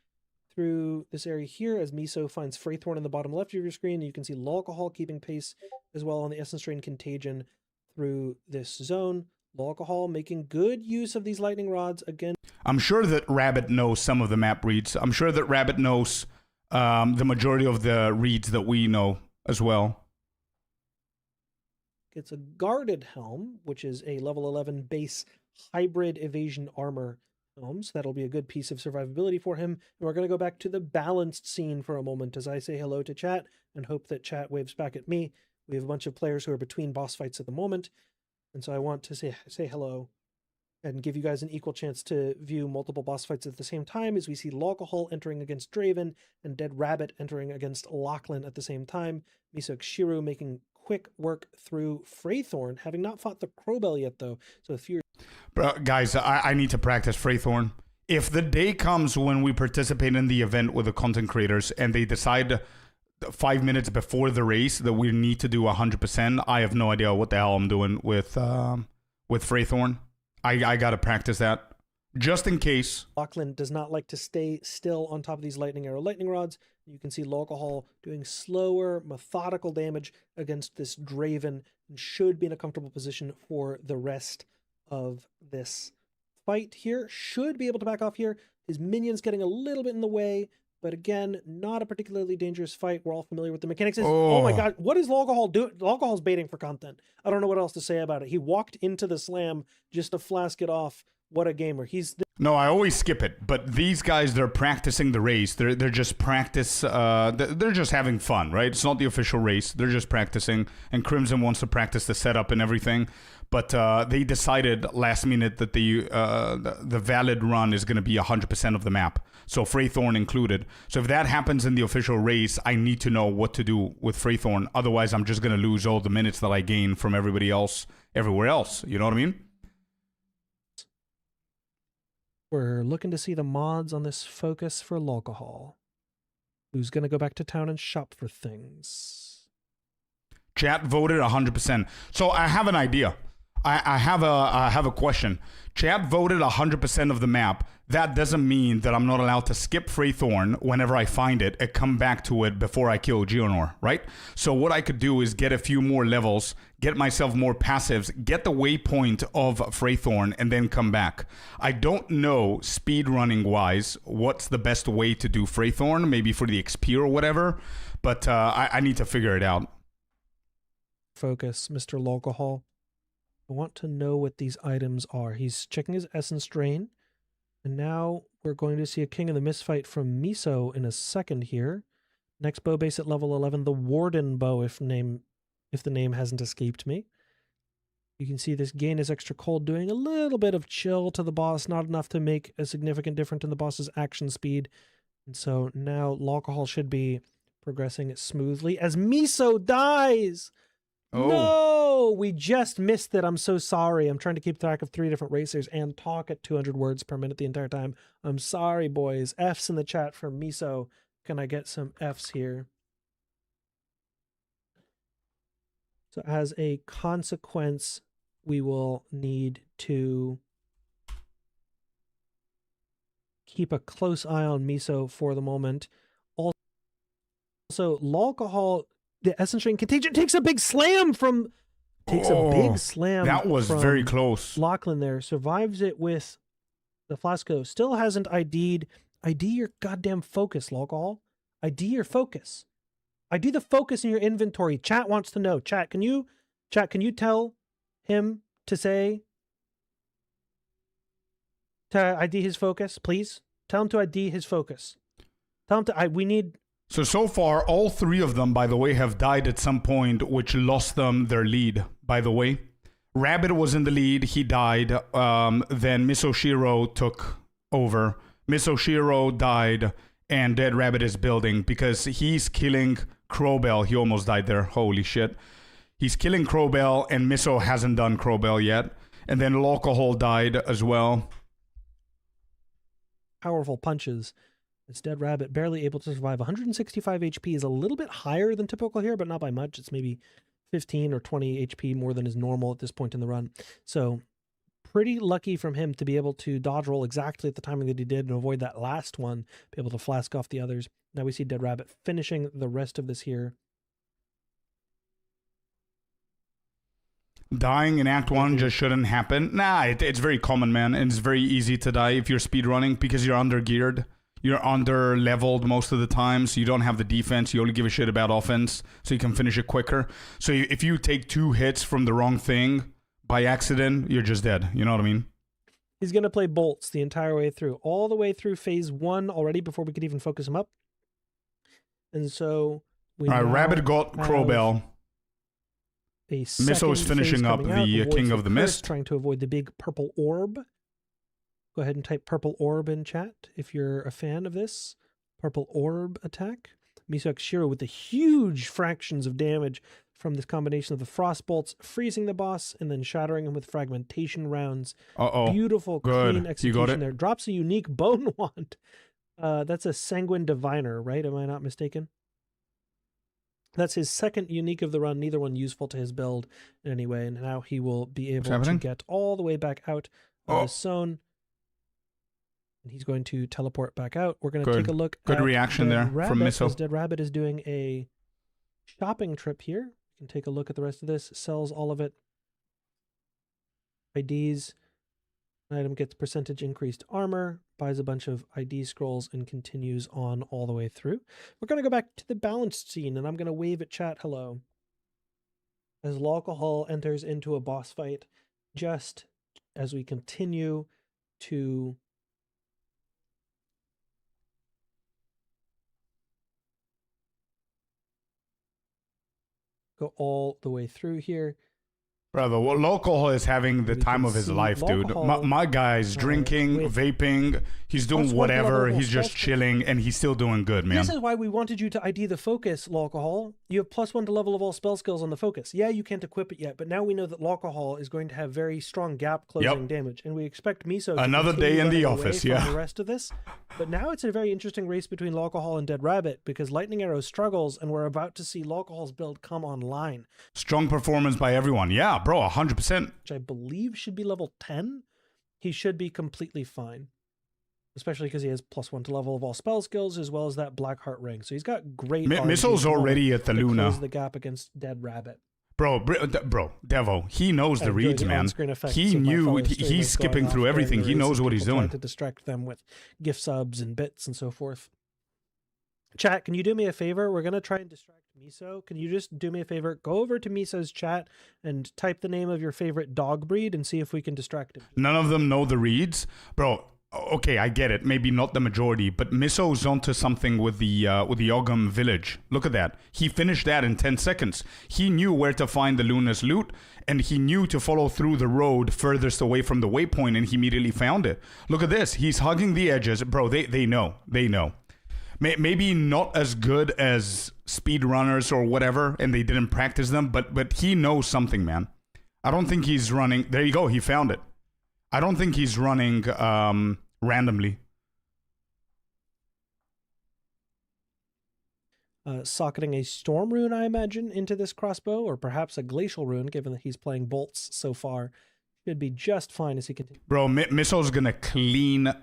through this area here as Miso finds Fraythorn in the bottom left of your screen. You can see Alcohol keeping pace as well on the Essence Train Contagion through this zone. Alcohol making good use of these lightning rods again. I'm sure that Rabbit knows some of the map reads. I'm sure that Rabbit knows the majority of the reads that we know as well. It's a Guarded Helm, which is a level 11 base hybrid evasion armor helm. So that'll be a good piece of survivability for him. And we're going to go back to the balanced scene for a moment as I say hello to chat and hope that chat waves back at me. We have a bunch of players who are between boss fights at the moment. And so I want to say hello and give you guys an equal chance to view multiple boss fights at the same time as we see Alcohol entering against Draven and Dead Rabbit entering against Lachlan at the same time. Miso Kshiru making quick work through Fraythorn, having not fought the Crowbell yet though. So if you're... Bro, guys, I need to practice Fraythorn. If the day comes when we participate in the event with the content creators and they decide 5 minutes before the race that we need to do 100%, I have no idea what the hell I'm doing with Fraythorn. I gotta practice that just in case. Lachlan does not like to stay still on top of these lightning rods, You can see Alcohol doing slower, methodical damage against this Draven and should be in a comfortable position for the rest of this fight here. Should be able to back off here. His minions getting a little bit in the way, but again, not a particularly dangerous fight. We're all familiar with the mechanics. Oh my god, what is Alcohol doing? Alcohol's baiting for content. I don't know what else to say about it. He walked into the slam just to flask it off. What a gamer. No, I always skip it, but these guys, they're practicing the race. They're just they're just having fun, right? It's not the official race. They're just practicing, and Crimson wants to practice the setup and everything. But they decided last minute that the valid run is going to be 100% of the map, so Freythorn included. So if that happens in the official race, I need to know what to do with Freythorn. Otherwise, I'm just going to lose all the minutes that I gain from everybody else, everywhere else. You know what I mean? We're looking to see the mods on this focus for Alcohol. Who's going to go back to town and shop for things? Chat voted 100%. So I have an idea. I have a question. Chat voted 100% of the map. That doesn't mean that I'm not allowed to skip Freythorn whenever I find it and come back to it before I kill Geonor, right? So what I could do is get a few more levels, get myself more passives, get the waypoint of Freythorn, and then come back. I don't know, speedrunning wise, what's the best way to do Freythorn, maybe for the XP or whatever, but I need to figure it out. Focus, Mr. Alcohol. I want to know what these items are. He's checking his Essence Drain. And now we're going to see a King of the Mist fight from Miso in a second here. Next bow base at level 11, the Warden bow, if the name hasn't escaped me. You can see this gain is extra cold, doing a little bit of chill to the boss, not enough to make a significant difference in the boss's action speed. And so now Alcohol should be progressing smoothly as Miso dies! Oh. No, we just missed it. I'm so sorry. I'm trying to keep track of 3 different racers and talk at 200 words per minute the entire time. I'm sorry, boys. F's in the chat from Miso. Can I get some F's here? So as a consequence, we will need to keep a close eye on Miso for the moment. Also, Alcohol, the Essence Drain Contagion takes a big slam from... That was very close. Lachlan there survives it with the Flasco. Still hasn't ID'd. ID your goddamn focus, Alcohol. ID your focus. ID the focus in your inventory. Chat wants to know. Chat, can you tell him to say to ID his focus, please? Tell him to ID his focus. Tell him to we need... So far, all 3 of them, by the way, have died at some point, which lost them their lead, by the way. Rabbit was in the lead, he died. Then Misoshiro took over. Misoshiro died, and Dead Rabbit is building because he's killing Crowbell. He almost died there, holy shit. He's killing Crowbell, and Miso hasn't done Crowbell yet. And then Alcohol died as well. Powerful punches. It's Dead Rabbit, barely able to survive. 165 HP is a little bit higher than typical here, but not by much. It's maybe 15 or 20 HP more than is normal at this point in the run. So pretty lucky from him to be able to dodge roll exactly at the timing that he did and avoid that last one, be able to flask off the others. Now we see Dead Rabbit finishing the rest of this here. Dying in Act 1 just shouldn't happen. Nah, it's very common, man, and it's very easy to die if you're speedrunning because you're under-geared. You're under-leveled most of the time, so you don't have the defense. You only give a shit about offense, so you can finish it quicker. So if you take 2 hits from the wrong thing by accident, you're just dead. You know what I mean? He's going to play bolts the entire way through, all the way through phase 1 already before we could even focus him up. And so we Rabbit got Crowbell. Miso is finishing up the King of the Mist. Trying to avoid the big purple orb. Go ahead and type purple orb in chat if you're a fan of this. Purple orb attack. Miso Shiro with the huge fractions of damage from this combination of the frost bolts, freezing the boss, and then shattering him with fragmentation rounds. Beautiful, clean execution there. Drops a unique bone wand. That's a Sanguine Diviner, right? Am I not mistaken? That's his second unique of the run, neither one useful to his build in any way, and now he will be able to get all the way back out of the zone. and he's going to teleport back out. We're going to take a look Good at reaction Dead there from Rabbit, Miso. as Dead Rabbit is doing a shopping trip here. You can take a look at the rest of this. Sells all of it. IDs. An item gets percentage increased armor, buys a bunch of ID scrolls, and continues on all the way through. We're going to go back to the balanced scene, and I'm going to wave at chat hello. As Alcohol enters into a boss fight, just as we continue to go all the way through here. Brother, well, Local is having the We time can of his see life, dude. Local, My guy's drinking, with vaping, he's doing plus 1 whatever, level he's just spell chilling, and he's still doing good, man. This is why we wanted you to ID the focus, Alcohol. You have +1 to level of all spell skills on the focus. Yeah, you can't equip it yet, but now we know that Alcohol is going to have very strong gap closing damage, and we expect Miso to Another day in the office, from yeah. the rest of this. But now it's a very interesting race between Alcohol and Dead Rabbit, because Lightning Arrow struggles, and we're about to see Alcohol's build come online, Strong performance by everyone. Yeah, bro, 100%. which I believe should be level 10. He should be completely fine. Especially because he has +1 to level of all spell skills, as well as that Black Heart ring. So he's got great RNG Missile's already at the to Luna. close the gap against Dead Rabbit. Bro, Devo, he knows I the enjoy reads, the man. on-screen effects He of my knew, fellow he's streamers skipping going off through during everything. the He race knows and what he's people trying doing. to distract them with gift subs and bits and so forth. Chat, can you do me a favor? We're going to try and distract Miso. Can you just do me a favor? Go over to Miso's chat and type the name of your favorite dog breed and see if we can distract him. None of them know the reads. Bro, okay, I get it. Maybe not the majority, but Miso's onto something with the Ogum village. Look at that. He finished that in 10 seconds. He knew where to find the Luna's loot, and he knew to follow through the road furthest away from the waypoint, and he immediately found it. Look at this. He's hugging the edges. Bro, they know. They know. Maybe not as good as speedrunners or whatever, and they didn't practice them, but he knows something, man. I don't think he's running. There you go. He found it. I don't think he's running randomly. Socketing a storm rune, I imagine, into this crossbow, or perhaps a glacial rune, given that he's playing bolts so far. Should be just fine as he continues. Bro, Miso's gonna clean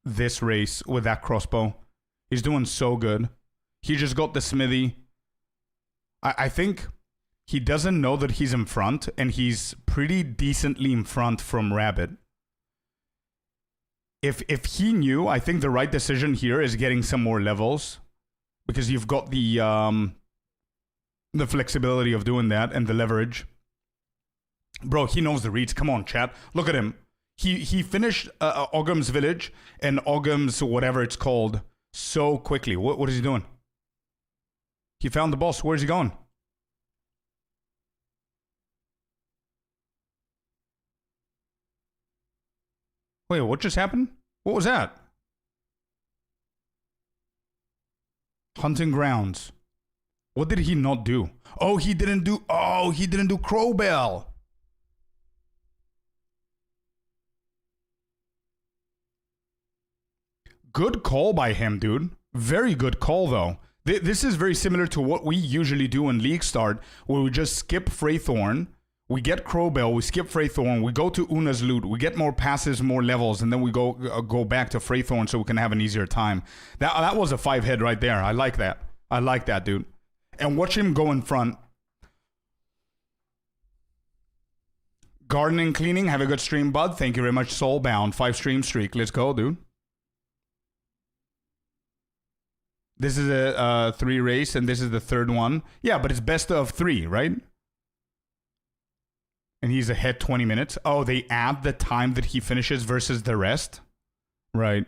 this race with that crossbow. He's doing so good. He just got the smithy. I think he doesn't know that he's in front, and he's pretty decently in front from Rabbit. If he knew, I think the right decision here is getting some more levels, because you've got the flexibility of doing that and the leverage. Bro, he knows the reads. Come on, chat. Look at him. He finished Ogum's village and Ogum's whatever it's called so quickly. What is he doing? He found the boss. Where's he going? Wait, what just happened? What was that? Hunting grounds. What did he not do? Oh, he didn't do Crowbell. Good call by him, dude. Very good call, though. This is very similar to what we usually do in League Start, where we just skip Freythorn, we get Crowbell, we skip Freythorn, we go to Una's loot, we get more passes, more levels, and then we go back to Freythorn so we can have an easier time. That was a 5-hit right there. I like that. I like that, dude. And watch him go in front. Gardening, cleaning, have a good stream, bud. Thank you very much, Soulbound. 5 stream streak. Let's go, dude. This is a 3 race, and this is the 3rd one. Yeah, but it's best of 3, right? And he's ahead 20 minutes. Oh, they add the time that he finishes versus the rest? Right.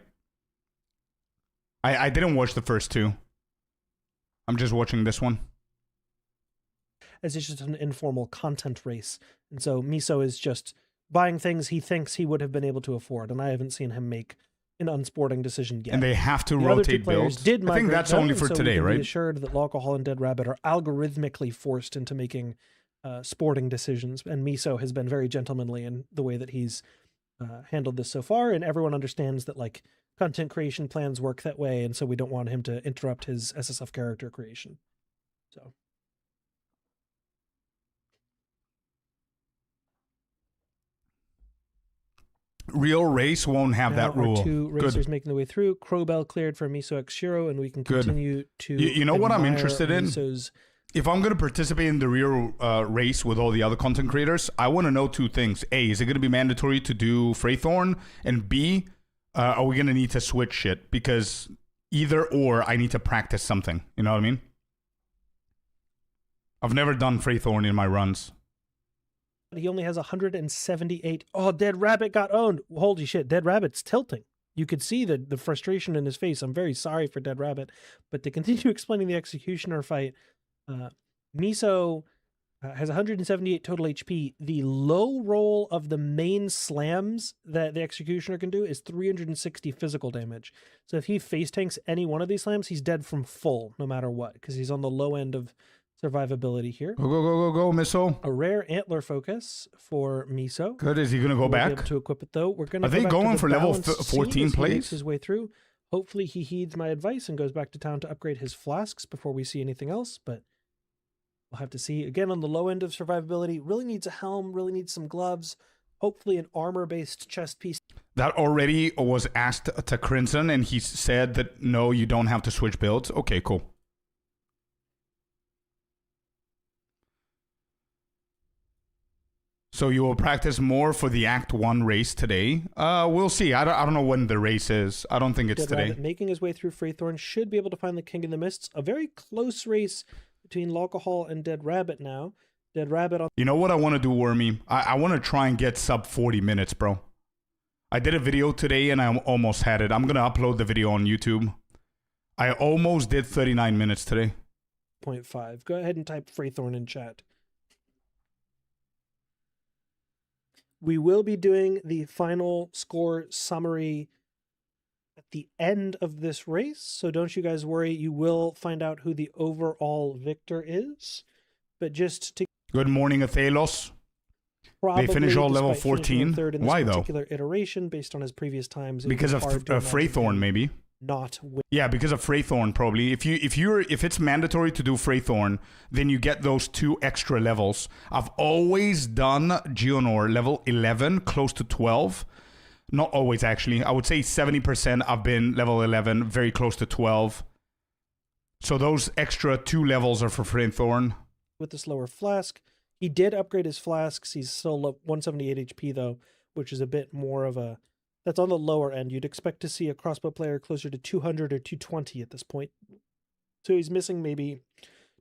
I didn't watch the first 2. I'm just watching this one. As it's just an informal content race. And so Miso is just buying things he thinks he would have been able to afford, and I haven't seen him make an unsporting decision yet. And they have to the other 2 rotate players builds. did I think migrate that's them, only and for so today, we can right? Be assured that Alcohol and Dead Rabbit are algorithmically forced into making sporting decisions, and Miso has been very gentlemanly in the way that he's handled this so far, and everyone understands that like content creation plans work that way, and so we don't want him to interrupt his SSF character creation. So real race won't have Now that rule. Our two Good. racers making their way through. Crowbell cleared for Miso X Shiro, and we can Good. continue to. You know what I'm admire interested in? Miso's If I'm going to participate in the real race with all the other content creators, I want to know two things. A, is it going to be mandatory to do Freythorn? And B, are we going to need to switch shit? Because either or, I need to practice something. You know what I mean? I've never done Freythorn in my runs. He only has 178. Oh, Dead Rabbit got owned. Holy shit, Dead Rabbit's tilting. You could see the frustration in his face. I'm very sorry for Dead Rabbit. But to continue explaining the Executioner fight, Miso has 178 total HP. The low roll of the main slams that the Executioner can do is 360 physical damage. So if he face tanks any one of these slams, he's dead from full, no matter what, because he's on the low end of survivability here. Go, go, go, go, go, Miso. A rare antler focus for Miso. Good. Is he going to go We'll be back? able to equip it though. We're going Are they going for level 14 plays? His way through. Hopefully he heeds my advice and goes back to town to upgrade his flasks before we see anything else. But we'll have to see. Again, on the low end of survivability, really needs a helm. Really needs some gloves. Hopefully an armor-based chest piece. That already was asked to Crimson, and he said that no, you don't have to switch builds. Okay, cool. So you will practice more for the Act 1 race today. We'll see. I don't know when the race is. I don't think it's Dead today. Rabbit making his way through Freythorn should be able to find the King in the Mists. A very close race between Locahall and Dead Rabbit now. Dead Rabbit on... You know what I want to do, Wormy? I want to try and get sub 40 minutes, bro. I did a video today and I almost had it. I'm going to upload the video on YouTube. I almost did 39 minutes today. 0.5. Go ahead and type Freythorn in chat. We will be doing the final score summary at the end of this race, so don't you guys worry. You will find out who the overall victor is. But just to... Good morning, Athelos. They finish all level 14. Third in this Why, though? particular iteration, based on his previous times. Because of Freythorn, maybe. Not win. Yeah, because of Freythorn, probably. If it's mandatory to do Freythorn, then you get those 2 extra levels. I've always done Geonor level 11, close to 12. Not always, actually. I would say 70% I've been level 11, very close to 12. So those extra 2 levels are for Freythorn. With the slower flask. He did upgrade his flasks. He's still 178 HP, though, which is a bit more of a... That's on the lower end. You'd expect to see a crossbow player closer to 200 or 220 at this point. So he's missing maybe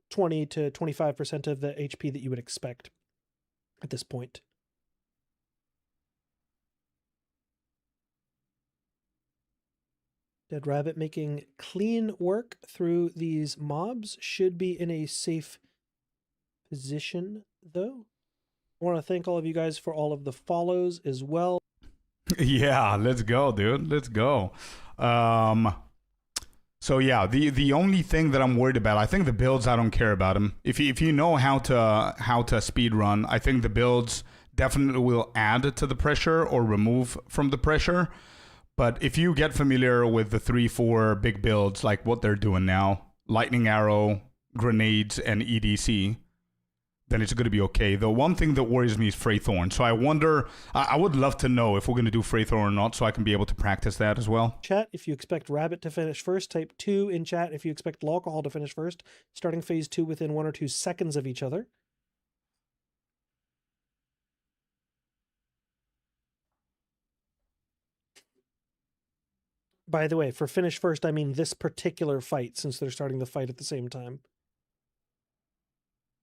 20 to 25% of the HP that you would expect at this point. Dead Rabbit making clean work through these mobs. Should be in a safe position, though. I want to thank all of you guys for all of the follows as well. Yeah, let's go, dude. Let's go. So yeah, the only thing that I'm worried about, I think the builds, I don't care about them. If you know how to speed run, I think the builds definitely will add to the pressure or remove from the pressure. But if you get familiar with the 3-4 big builds, like what they're doing now, lightning arrow, grenades, and EDC, then it's going to be okay. The one thing that worries me is Freythorn. So I wonder, I would love to know if we're going to do Freythorn or not, so I can be able to practice that as well. Chat, if you expect Rabbit to finish first, type 2 in chat. If you expect Locahall to finish first, starting phase 2 within 1 or 2 seconds of each other. By the way, for finish first, I mean this particular fight, since they're starting the fight at the same time.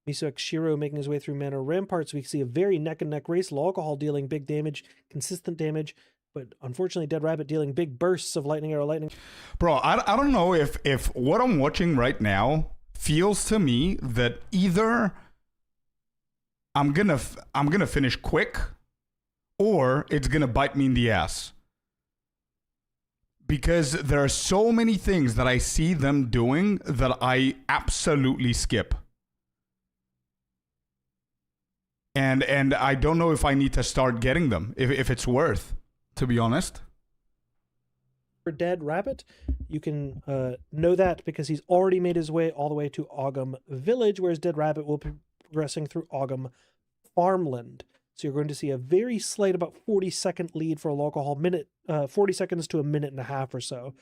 Miso X Shiro making his way through Mana Ramparts. We see a very neck-and-neck race. Locahall dealing big damage, consistent damage, but unfortunately Dead Rabbit dealing big bursts of lightning arrow lightning. Bro, I don't know if what I'm watching right now feels to me that either I'm gonna finish quick, or it's gonna bite me in the ass. Because there are so many things that I see them doing that I absolutely skip. And I don't know if I need to start getting them, if it's worth, to be honest. For Dead Rabbit, you can know that because he's already made his way all the way to Ogham Village, whereas Dead Rabbit will be progressing through Ogham Farmland. So you're going to see a very slight, about 40-second lead for alcohol, 40 seconds to a minute and a half or so.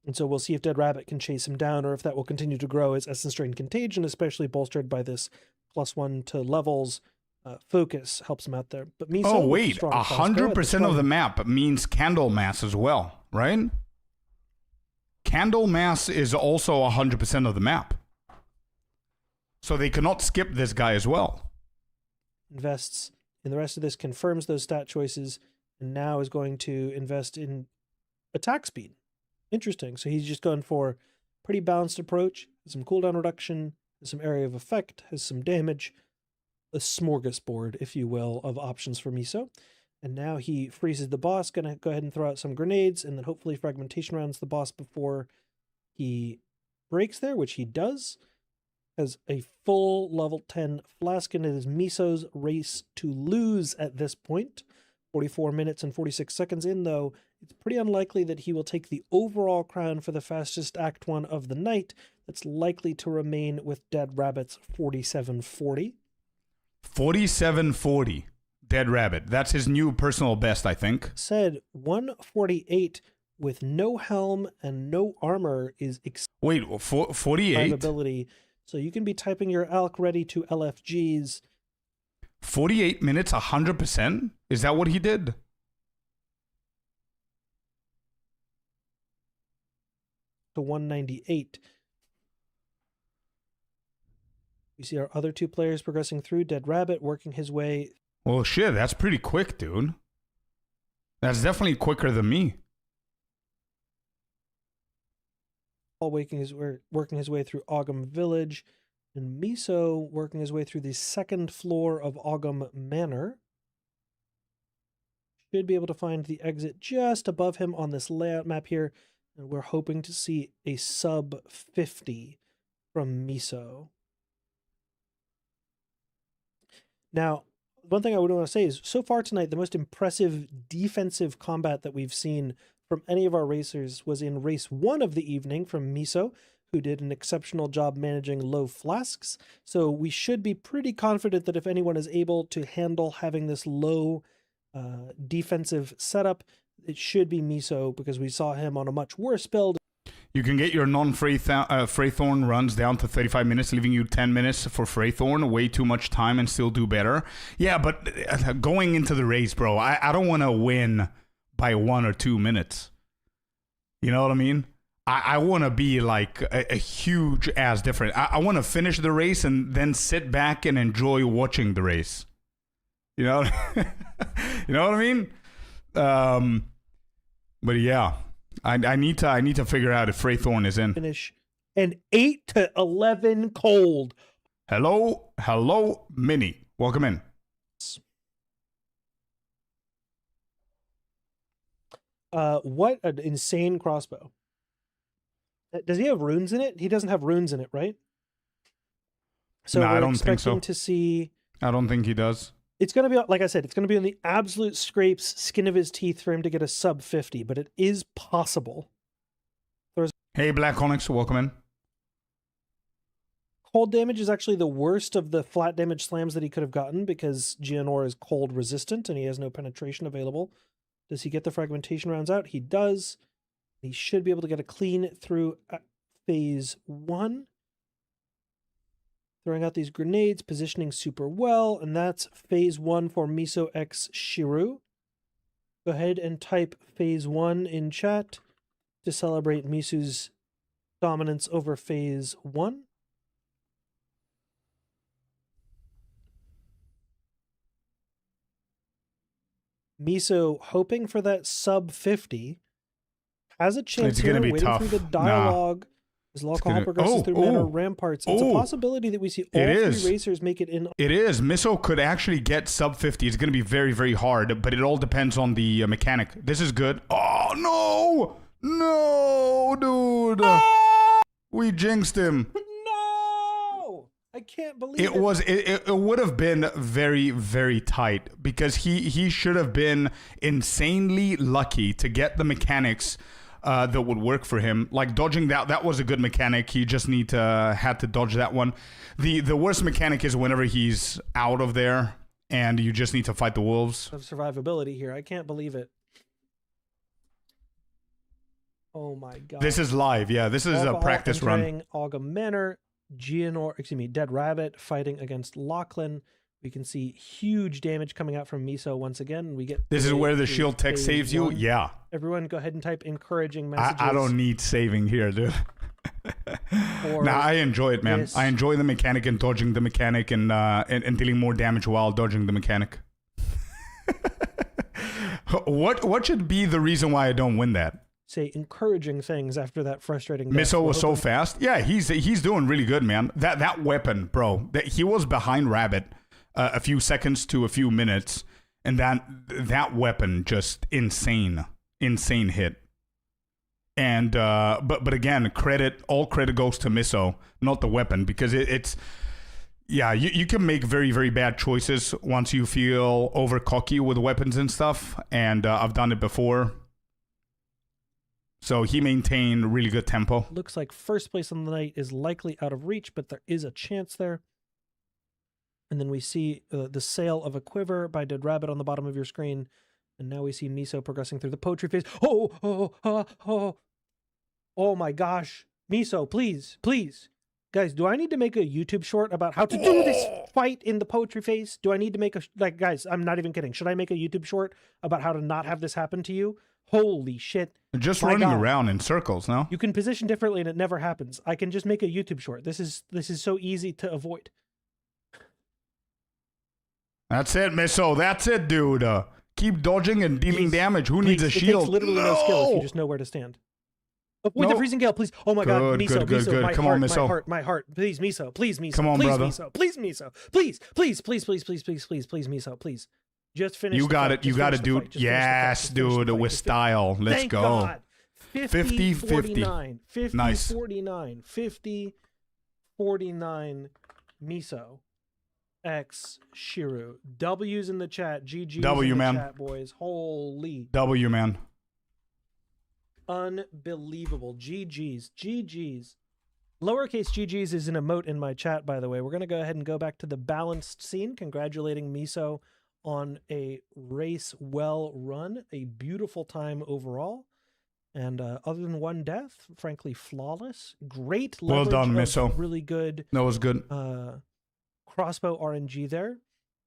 And so we'll see if Dead Rabbit can chase him down, or if that will continue to grow as Essence Drain Contagion, especially bolstered by this +1 to levels focus, helps him out there. But Miso, Oh wait, 100% of the map means Candlemas as well, right? Candlemas is also 100% of the map. So they cannot skip this guy as well. Invests in the rest of this, confirms those stat choices, and now is going to invest in attack speed. Interesting. So he's just gone for pretty balanced approach, has some cooldown reduction, has some area of effect, has some damage, a smorgasbord, if you will, of options for Miso. And now he freezes the boss, gonna go ahead and throw out some grenades, and then hopefully fragmentation rounds the boss before he breaks there, which he does. Has a full level 10 flask, and it is Miso's race to lose at this point. 44 minutes and 46 seconds in, though, it's pretty unlikely that he will take the overall crown for the fastest Act 1 of the night. That's likely to remain with Dead Rabbit's 47:40. 47:40. Dead Rabbit. That's his new personal best, I think. Said 148 with no helm and no armor is Wait, 48? ability. So you can be typing your ALK ready to LFGs. 48 minutes, 100%? Is that what he did? To 198. We see our other two players progressing through. Dead Rabbit working his way. Well, shit, that's pretty quick, dude. That's definitely quicker than me. Working his way through Ogham Village, and Miso working his way through the second floor of Ogham Manor. Should be able to find the exit just above him on this layout map here, and we're hoping to see a sub 50 from Miso. Now, one thing I would want to say is, so far tonight, the most impressive defensive combat that we've seen from any of our racers was in race 1 of the evening from Miso, who did an exceptional job managing low flasks. So we should be pretty confident that if anyone is able to handle having this low defensive setup, it should be Miso, because we saw him on a much worse build. You can get your non-Freythorn runs down to 35 minutes, leaving you 10 minutes for Freythorn. Way too much time and still do better. Yeah, but going into the race, bro, I don't want to win by 1 or 2 minutes. You know what I mean? I want to be like a huge ass difference. I want to finish the race and then sit back and enjoy watching the race. You know? You know what I mean? But yeah, I need to figure out if Freythorn is in. Finish an 8 to 11 cold. Hello, Minnie. Welcome in. What an insane crossbow. Does he have runes in it? He doesn't have runes in it, right? So no, we're I don't think so. expecting to see. I don't think he does. It's going to be, like I said, it's going to be on the absolute scrapes, skin of his teeth for him to get a sub 50, but it is possible. Hey, Black Onyx, welcome in. Cold damage is actually the worst of the flat damage slams that he could have gotten, because Gianor is cold resistant and he has no penetration available. Does he get the fragmentation rounds out? He does. He should be able to get a clean through phase 1. Throwing out these grenades, positioning super well, and that's phase 1 for Miso X Shiru. Go ahead and type phase 1 in chat to celebrate Misu's dominance over phase 1. Miso hoping for that sub 50. Has a chance It's here, gonna be waiting tough. through the dialogue. As alcohol progresses through Manor Ramparts, it's a possibility that we see all three racers make it in. It is. Miso could actually get sub 50. It's going to be very, very hard, but it all depends on the mechanic. This is good. Oh, no! No, dude! We jinxed him. No! I can't believe it. It would have been very, very tight, because he should have been insanely lucky to get the mechanics that would work for him. Like dodging that was a good mechanic. He just had to dodge that one. The worst mechanic is whenever he's out of there and you just need to fight the wolves. Of survivability here. I can't believe it. Oh my god. This is live, yeah. This is a practice run. Auga Manor, Dead Rabbit fighting against Lachlan. We can see huge damage coming out from Miso once again. We get This is where the shield tech saves you. Yeah. Everyone, go ahead and type encouraging messages. I don't need saving here, dude. Nah, I enjoy it, man. I enjoy the mechanic and dodging the mechanic and dealing more damage while dodging the mechanic. What should be the reason why I don't win that? Say encouraging things after that frustrating death. Miso was so fast. Yeah, he's doing really good, man. That weapon, bro. He was behind Rabbit a few seconds to a few minutes, and that weapon just insane hit. And but again, all credit goes to Miso, not the weapon, because it's yeah, you can make very, very bad choices once you feel over cocky with weapons and stuff, and I've done it before. So he maintained really good tempo. Looks like first place on the night is likely out of reach, but there is a chance there. And then we see the sale of a quiver by Dead Rabbit on the bottom of your screen. And now we see Miso progressing through the poetry phase. Oh my gosh. Miso, please. Guys, do I need to make a YouTube short about how to do this fight in the poetry phase? Do I need to make guys, I'm not even kidding. Should I make a YouTube short about how to not have this happen to you? Holy shit. Just running around in circles, no? You can position differently and it never happens. I can just make a YouTube short. This is so easy to avoid. That's it, Miso. That's it, dude. Keep dodging and dealing damage. Who needs a shield? It takes literally no skill if you just know where to stand. Avoid the freezing gale, please. Oh my god, Miso, good. Come on, Miso. My heart. Please, Miso. Please, Miso. Come on, please, brother. Miso. Please, Miso. Please, Miso. Please. Just finish. You got it, dude. Yes, dude, with style. Let's go. God. 50, 49. 50, Nice. 49. 50, 49. Miso. X Shiru. W's in the chat. GG's W, in the man. chat, boys. Holy. W, man. Unbelievable. GG's. Lowercase GG's is an emote in my chat, by the way. We're going to go ahead and go back to the balanced scene, congratulating Miso on a race well run, a beautiful time overall. And other than one death, frankly, flawless. Great leverage. Well done, Miso. Really good. That was good. Crossbow RNG there.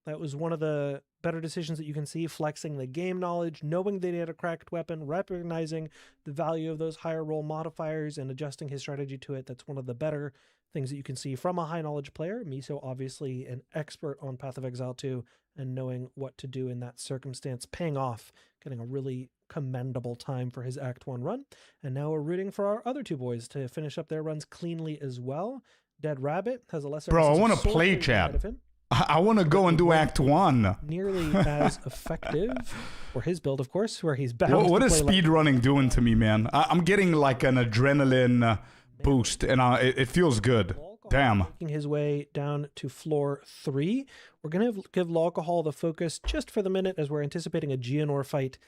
That was one of the better decisions that you can see, flexing the game knowledge, knowing that he had a cracked weapon, recognizing the value of those higher roll modifiers and adjusting his strategy to it. That's one of the better things that you can see from a high knowledge player. Miso, obviously an expert on Path of Exile 2 and knowing what to do in that circumstance, paying off, getting a really commendable time for his Act 1 run. And now we're rooting for our other two boys to finish up their runs cleanly as well. Dead Rabbit has a lesser... Bro, I want to play, chat. I want to go and do Act 1. Nearly as effective for his build, of course, where he's bound. What is speedrunning doing to me, man? I'm getting like an adrenaline boost, and it feels good. Damn. Making his way down to floor 3. We're going to give Alcohol the focus just for the minute as we're anticipating a Geonor fight.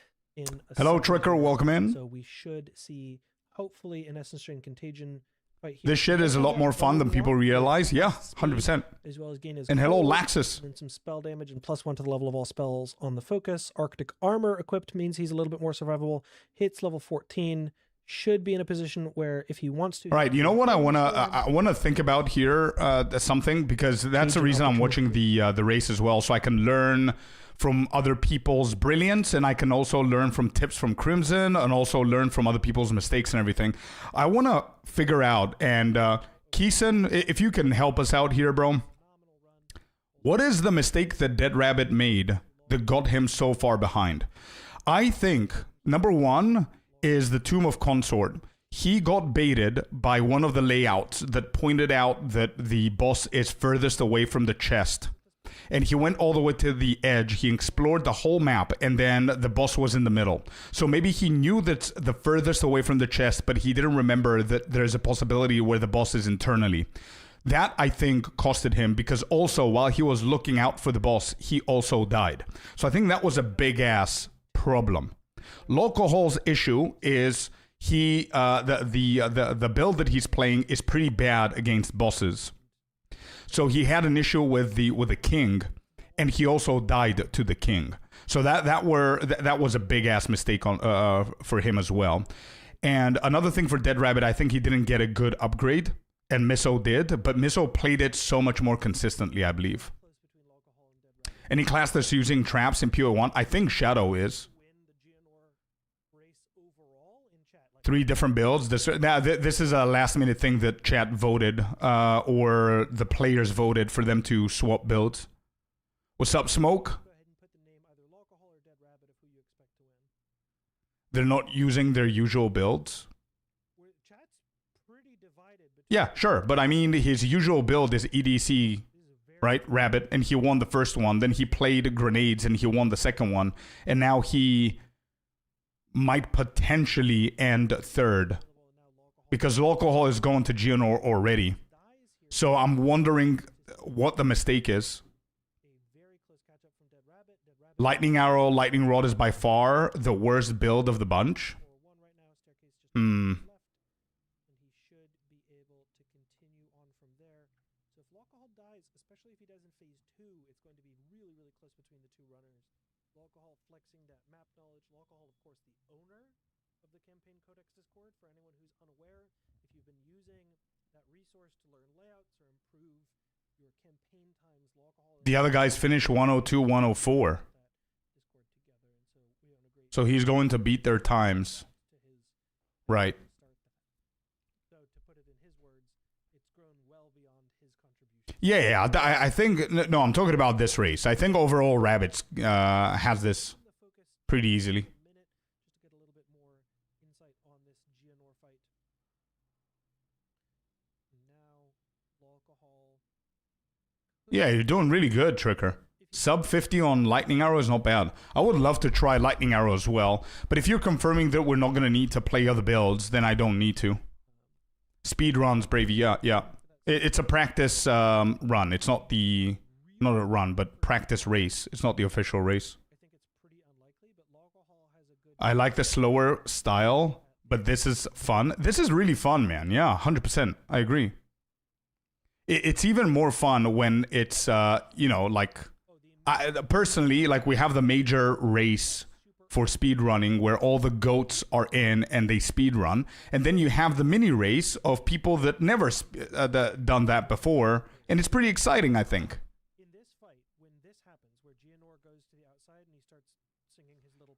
Hello, Tricker. Welcome in. So we should see, hopefully, an Essence Strain Contagion. This shit is a lot more fun than people realize. Yeah, 100%. As well as gain his and hello, Laxus. And some spell damage and +1 to the level of all spells on the focus. Arctic armor equipped means he's a little bit more survivable. Hits level 14. Should be in a position where if he wants to... Right, you know what I wanna think about here, something, because that's the reason I'm watching the race as well, so I can learn from other people's brilliance, and I can also learn from tips from Crimson, and also learn from other people's mistakes and everything. I want to figure out, and Keeson, if you can help us out here, bro. What is the mistake that Dead Rabbit made that got him so far behind? I think, number one, is the Tomb of Consort. He got baited by one of the layouts that pointed out that the boss is furthest away from the chest. And he went all the way to the edge. He explored the whole map, and then the boss was in the middle. So maybe he knew that's the furthest away from the chest, but he didn't remember that there's a possibility where the boss is internally. That, I think, costed him, because also, while he was looking out for the boss, he also died. So I think that was a big-ass problem. Locohol's issue is the build that he's playing is pretty bad against bosses. So he had an issue with the king, and he also died to the king. So that was a big ass mistake on for him as well. And another thing for Dead Rabbit, I think he didn't get a good upgrade, and Miso did, but Miso played it so much more consistently, I believe. Any class that's using traps in POE1, I think Shadow is. 3 different builds. This is a last-minute thing that chat voted, or the players voted for them to swap builds. What's up, Smoke? They're not using their usual builds. Yeah, sure, but I mean, his usual build is EDC, right? Rabbit, and he won the first one. Then he played grenades, and he won the second one. And now he might potentially end third, because Alcohol is going to Geonor already. So I'm wondering what the mistake is. Lightning Arrow, Lightning Rod is by far the worst build of the bunch. The other guys finish 102, 104. So he's going to beat their times. Right. Yeah, I think... No, I'm talking about this race. I think overall Rabbits has this pretty easily. Yeah, you're doing really good, Tricker. Sub 50 on Lightning Arrow is not bad. I would love to try Lightning Arrow as well, but if you're confirming that we're not going to need to play other builds, then I don't need to. Speedrun's Bravey, yeah. It's a practice run. It's not a run, but practice race. It's not the official race. I like the slower style, but this is fun. This is really fun, man. Yeah, 100%. I agree. It's even more fun when it's, like... personally, like, we have the major race for speedrunning where all the goats are in and they speedrun. And then you have the mini race of people that never done that before. And it's pretty exciting, I think.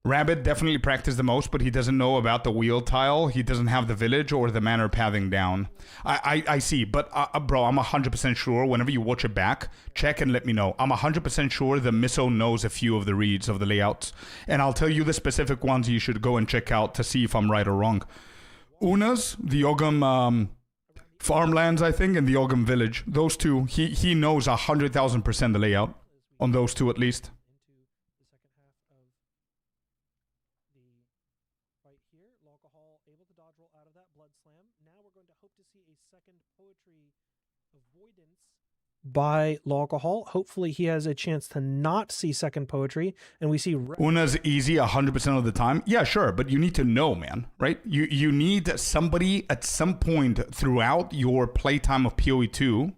Rabbit definitely practiced the most, but he doesn't know about the wheel tile. He doesn't have the village or the manor pathing down. I see, but bro, I'm 100% sure whenever you watch it back, check and let me know. I'm 100% sure the Miso knows a few of the reads of the layouts. And I'll tell you the specific ones you should go and check out to see if I'm right or wrong. Una's, the Ogum farmlands, I think, and the Ogum village. Those two, he knows 100,000% the layout. On those two at least. By Alcohol. Hopefully he has a chance to not see second poetry, and we see Una's easy 100% of the time. Yeah, sure, but you need to know, man, right? You need somebody at some point throughout your playtime of POE2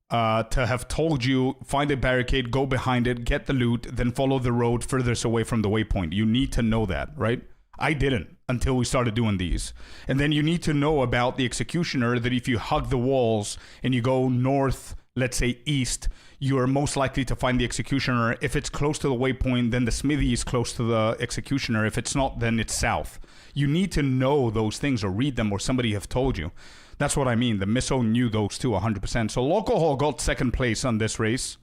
to have told you, find a barricade, go behind it, get the loot, then follow the road furthest away from the waypoint. You need to know that, right? I didn't until we started doing these. And then you need to know about the executioner, that if you hug the walls and you go north, let's say east, you are most likely to find the executioner. If it's close to the waypoint, then the smithy is close to the executioner. If it's not, then it's south. You need to know those things or read them or somebody have told you. That's what I mean. The Miso knew those two 100%. So Alcohol got second place on this race.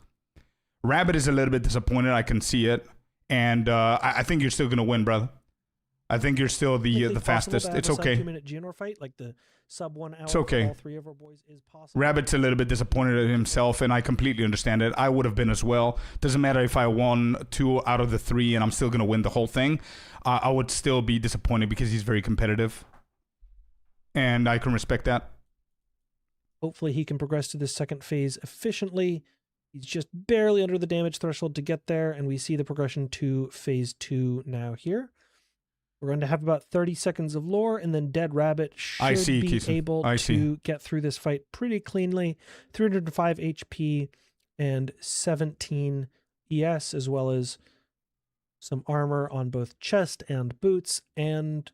Rabbit is a little bit disappointed. I can see it. And I think you're still going to win, brother. I think you're still the fastest. It's okay. 2-minute Geonor fight, like the sub 1 hour. It's okay. For all three of our boys is possible. Rabbit's a little bit disappointed at himself, and I completely understand it. I would have been as well. Doesn't matter if I won 2 out of the 3 and I'm still going to win the whole thing. I would still be disappointed because he's very competitive. And I can respect that. Hopefully he can progress to this second phase efficiently. He's just barely under the damage threshold to get there, and we see the progression to phase 2 now here. We're going to have about 30 seconds of lore, and then Dead Rabbit should be able to get through this fight pretty cleanly. 305 HP and 17 ES, as well as some armor on both chest and boots. And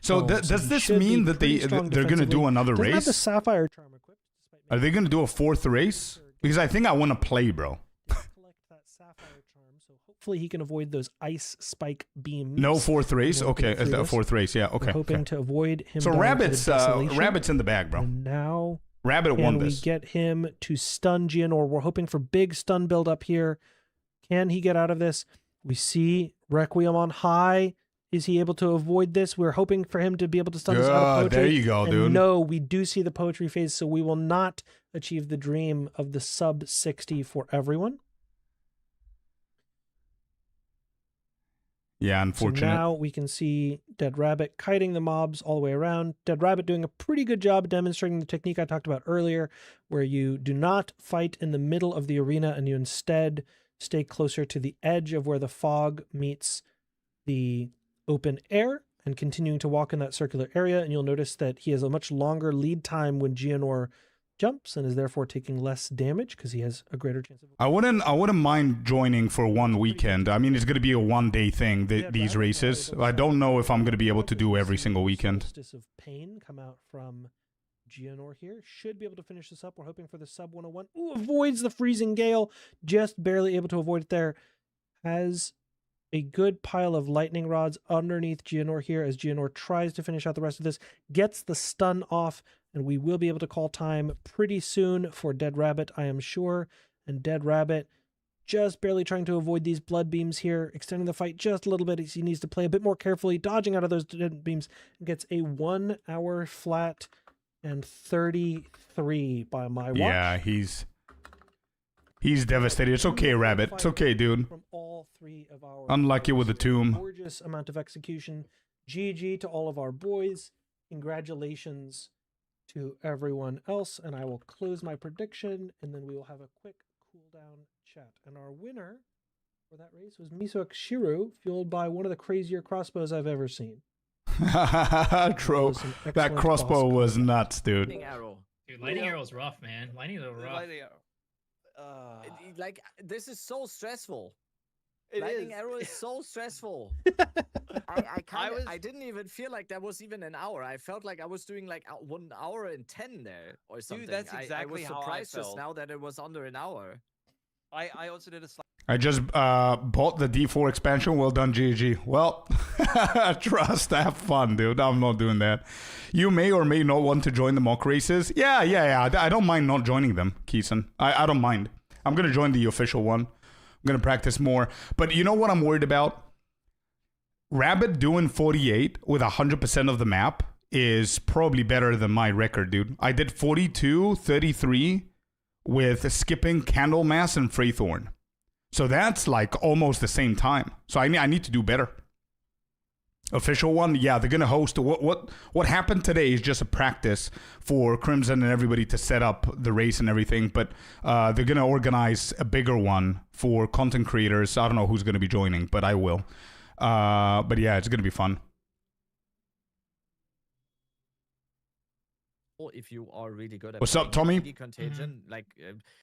So so does he this should be mean that pretty they're strong going to do defensively. another Doesn't have the race? sapphire charm equipped. despite Are they making going to do a 4th race? Because I think I want to play, bro. collect that sapphire charm, so hopefully he can avoid those ice spike beams. No 4th race? Working Okay, through a this. 4th race. Yeah, We're okay. hoping okay. to avoid him. So dying to the desolation. Rabbit's in the bag, bro. And now Rabbit won can we this. get him to stun Gianor? We're hoping for big stun build up here. Can he get out of this? We see Requiem on high. Is he able to avoid this? We're hoping for him to be able to stun us out of Good, poetry. there you go, And dude. no, we do see the poetry phase, so we will not achieve the dream of the sub 60 for everyone. Yeah, unfortunate. So now we can see Dead Rabbit kiting the mobs all the way around. Dead Rabbit doing a pretty good job demonstrating the technique I talked about earlier, where you do not fight in the middle of the arena and you instead stay closer to the edge of where the fog meets the open air and continuing to walk in that circular area. And you'll notice that he has a much longer lead time when Gianor jumps and is therefore taking less damage because he has a greater chance of... I wouldn't mind joining for one weekend. I mean, it's going to be a one-day thing, these races. I don't know if I'm going to be able to do every single weekend. Solstice of Pain come out from Gianor here. Should be able to finish this up. We're hoping for the sub 101. Ooh, avoids the freezing gale. Just barely able to avoid it there. Has a good pile of lightning rods underneath Gianor here as Gianor tries to finish out the rest of this. Gets the stun off, and we will be able to call time pretty soon for Dead Rabbit, I am sure. And Dead Rabbit just barely trying to avoid these blood beams here, extending the fight just a little bit as he needs to play a bit more carefully, dodging out of those dead beams, and gets a 1 hour flat and 33 by my watch. Yeah, he's devastated. It's okay, Rabbit. It's okay, dude. From all 3 of our Unlucky with the tomb. gorgeous amount of execution. GG to all of our boys. Congratulations to everyone else. And I will close my prediction, and then we will have a quick cooldown chat. And our winner for that race was Miso Shiru, fueled by one of the crazier crossbows I've ever seen. True. Some That excellent crossbow boss was combat. nuts, dude. Lightning arrow. Dude, lightning arrow's rough, man. Lightning arrow rough. Like, this is so stressful. It Lightning is. arrow is so stressful. I didn't even feel like that was even an hour. I felt like I was doing like 1 hour and 10 there or something. that's I exactly was how I surprised just felt. now that it was under an hour. I also did a slight I just bought the D4 expansion. Well done, GG. Well, trust, have fun, dude. I'm not doing that. You may or may not want to join the mock races. Yeah. I don't mind not joining them, Keeson. I don't mind. I'm going to join the official one. I'm going to practice more. But you know what I'm worried about? Rabbit doing 48 with 100% of the map is probably better than my record, dude. I did 42, 33 with skipping Candlemass and Freythorn. So that's like almost the same time. So I need to do better. Official one, yeah, they're gonna host. What happened today is just a practice for Crimson and everybody to set up the race and everything. But they're gonna organize a bigger one for content creators. I don't know who's gonna be joining, but I will. But yeah, it's gonna be fun. Or if you are really good at What's up, playing Tommy? ED Contagion, like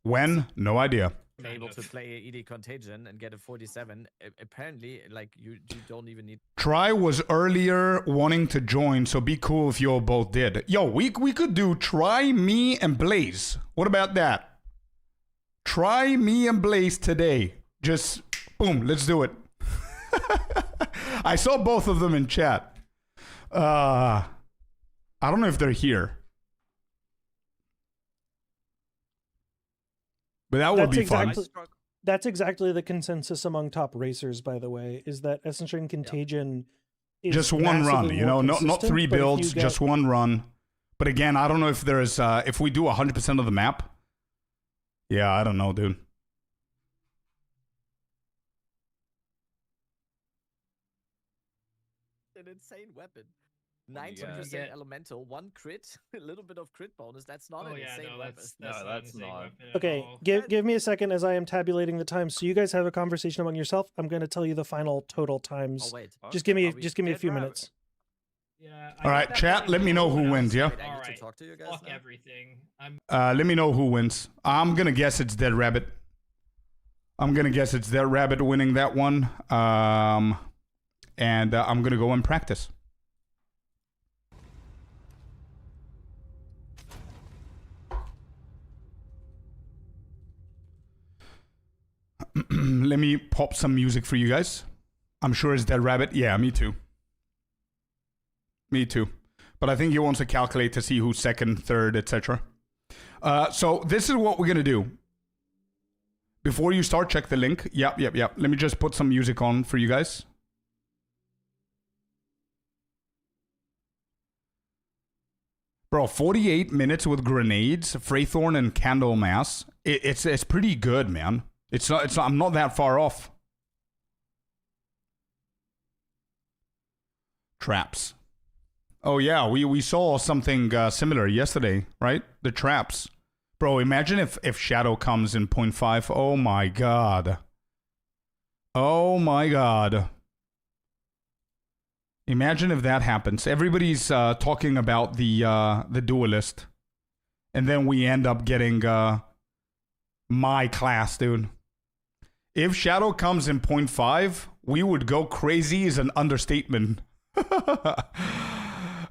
When? No idea. able to play ED Contagion and get a 47, apparently, like you don't even need. Try was earlier wanting to join, so be cool if you all both did. Yo, we could do Try, me, and Blaze. What about that? Try, me, and Blaze today. Just, boom, let's do it. I saw both of them in chat. I don't know if they're here. But that would be fun. That's exactly the consensus among top racers, by the way, is that Essence Ring Contagion is Just one run, massively you more know, not consistent, 3 but if you builds, get- just one run. But again, I don't know if there's, if we do 100% of the map. Yeah, I don't know, dude. An insane weapon. What do you 90% get? elemental, 1 crit, a little bit of crit bonus. That's not Oh an yeah, insane no, weapon. that's No, not an that's insane not. weapon at Okay, all. give me a second as I am tabulating the time. So you guys have a conversation among yourself. I'm going to tell you the final total times. Oh wait. Just give me Are we a Dead few Rabbit? minutes. Yeah. All right, chat, let me know who wins, yeah? Wait, I need Alright, to talk to you guys Fuck now. everything. I'm Let me know who wins. I'm gonna guess it's Dead Rabbit. I'm gonna guess it's their rabbit winning that one. And I'm gonna go and practice. Let me pop some music for you guys. I'm sure it's Dead Rabbit. Yeah, me too. Me too. But I think he wants to calculate to see who's second, third, etc. So this is what we're going to do. Before you start, check the link. Yep. Let me just put some music on for you guys. Bro, 48 minutes with grenades, Fraythorn, and Candlemass. It's pretty good, man. It's not, I'm not that far off. Traps. Oh yeah, we saw something similar yesterday, right? The traps. Bro, imagine if Shadow comes in 0.5. Oh my god. Oh my god. Imagine if that happens. Everybody's talking about the duelist. And then we end up getting my class, dude. If Shadow comes in 0.5, we would go crazy is an understatement.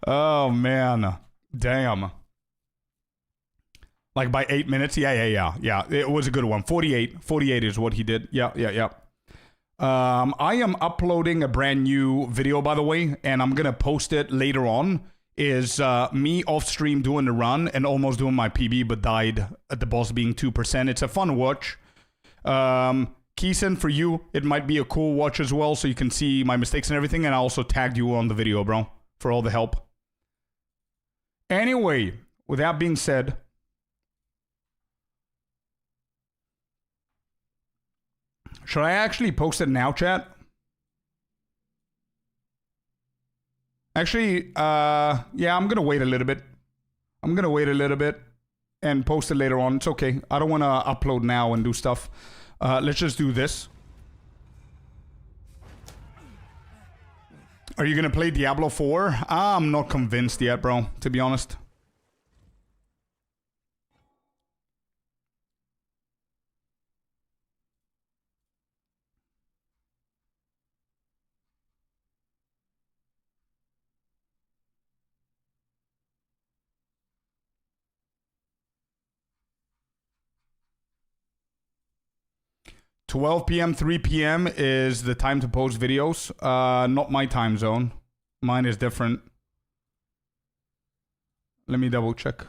Oh, man. Damn. Like by 8 minutes? Yeah. It was a good one. 48 is what he did. Yeah. I am uploading a brand new video, by the way, and I'm going to post it later on. Is me off stream doing the run and almost doing my PB, but died at the boss being 2%. It's a fun watch. Keeson, for you, it might be a cool watch as well, so you can see my mistakes and everything, and I also tagged you on the video, bro, for all the help. Anyway, with that being said, should I actually post it now, chat? Actually, yeah, I'm gonna wait a little bit. I'm gonna wait a little bit and post it later on. It's okay. I don't want to upload now and do stuff. Let's just do this. Are you gonna play Diablo 4? I'm not convinced yet, bro, to be honest. $12 p.m., 3 p.m. is the time to post videos. Not my time zone. Mine is different. Let me double check.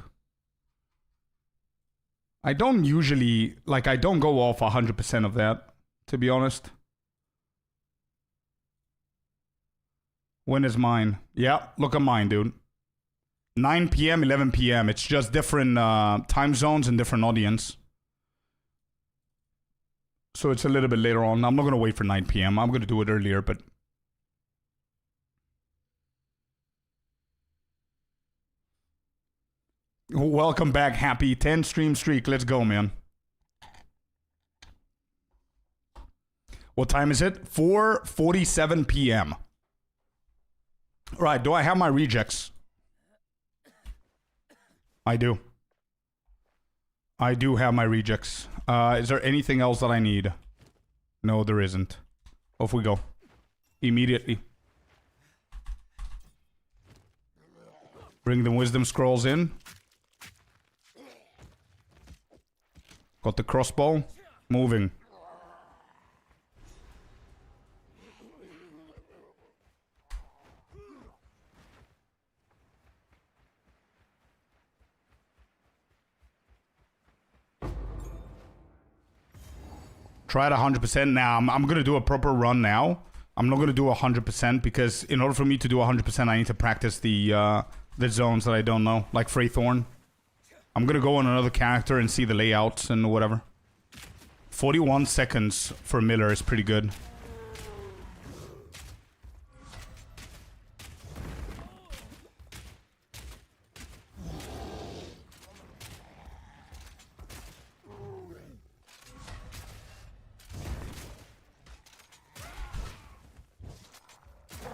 I don't usually, like, I don't go off 100% of that, to be honest. When is mine? Yeah, look at mine, dude. 9 p.m., 11 p.m. It's just different time zones and different audience. So it's a little bit later on. I'm not going to wait for 9 p.m. I'm going to do it earlier, but... Welcome back, Happy. 10 stream streak. Let's go, man. What time is it? 4:47 p.m. Right, do I have my rejects? I do. I do have my rejects. Is there anything else that I need? No, there isn't. Off we go. Immediately. Bring the wisdom scrolls in. Got the crossbow. Moving. Try it 100% now. I'm going to do a proper run now. I'm not going to do 100% because in order for me to do 100%, I need to practice the zones that I don't know, like Fraythorn. I'm going to go on another character and see the layouts and whatever. 41 seconds for Miller is pretty good.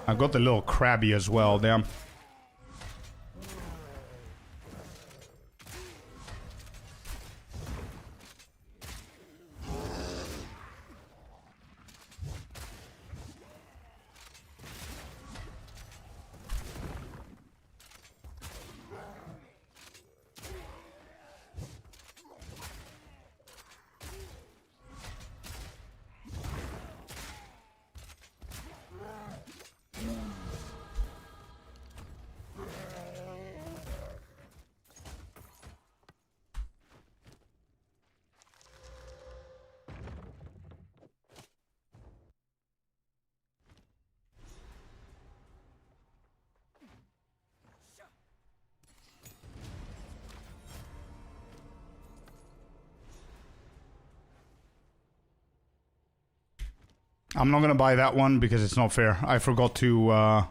I got the little crabby as well, damn. I'm not gonna buy that one because it's not fair. I forgot to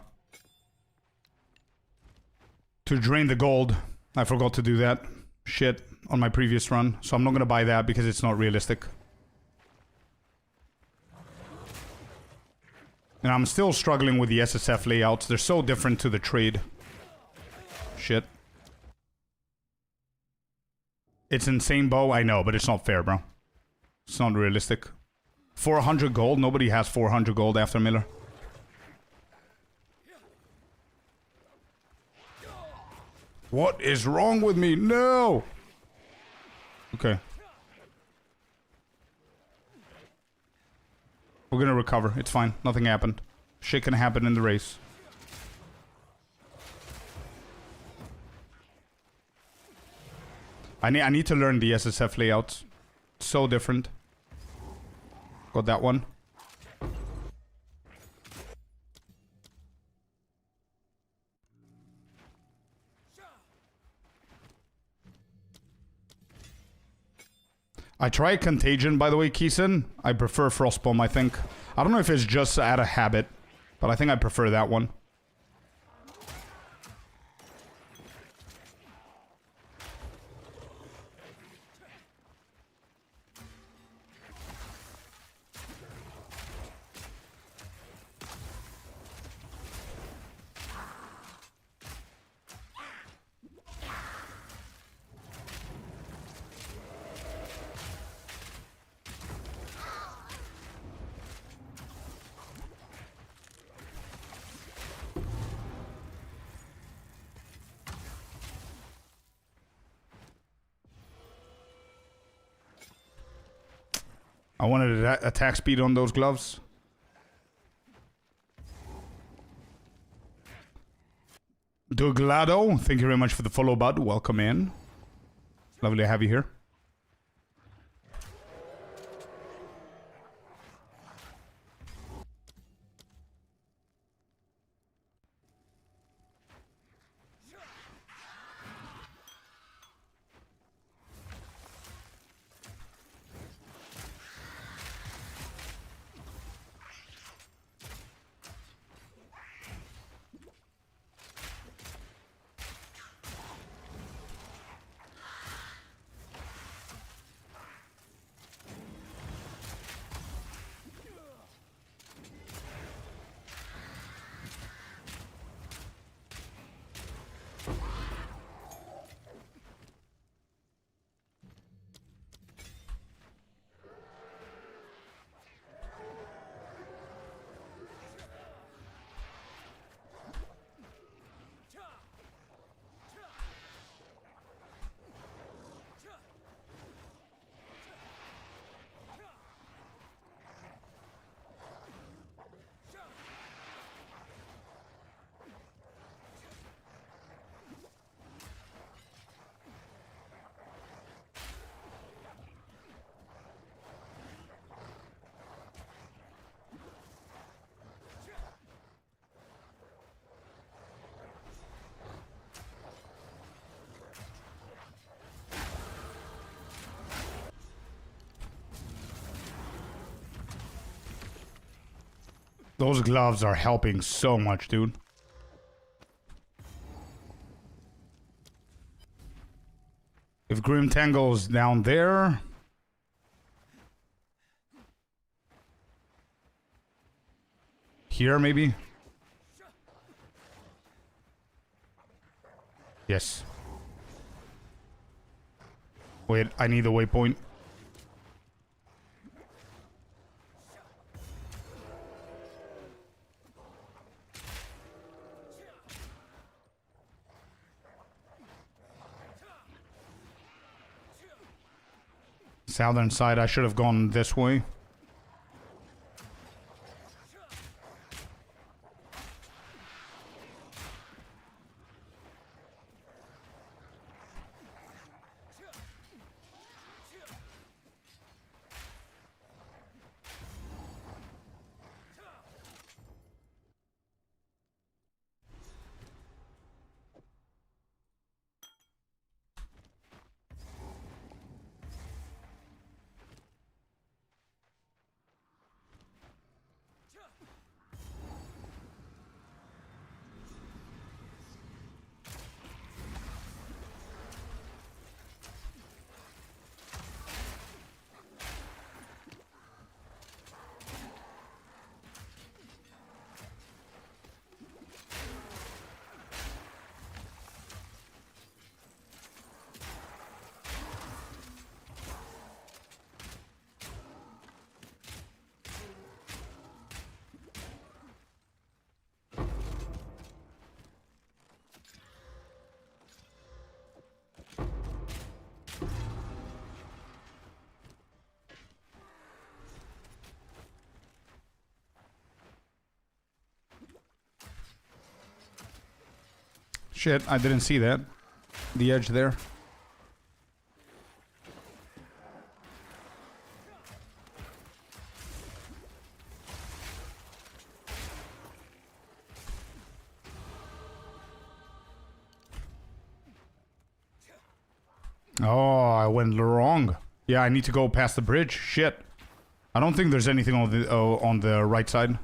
drain the gold. I forgot to do that shit on my previous run. So I'm not gonna buy that because it's not realistic. And I'm still struggling with the SSF layouts. They're so different to the trade. Shit. It's insane bow, I know, but it's not fair, bro. It's not realistic. 400 gold? Nobody has 400 gold after Miller. What is wrong with me? No! Okay. We're gonna recover. It's fine. Nothing happened. Shit can happen in the race. I need to learn the SSF layouts. It's so different. Got that one. I try Contagion, by the way, Keeson. I prefer Frostbomb, I think. I don't know if it's just out of habit, but I think I prefer that one. I wanted attack speed on those gloves. Douglado, thank you very much for the follow, bud. Welcome in. Lovely to have you here. Those gloves are helping so much, dude. If Grim Tangle's down there... Here, maybe? Yes. Wait, I need the waypoint. Southern side, I should have gone this way. Shit, I didn't see that. The edge there. Oh, I went wrong. Yeah, I need to go past the bridge. Shit. I don't think there's anything on the right side.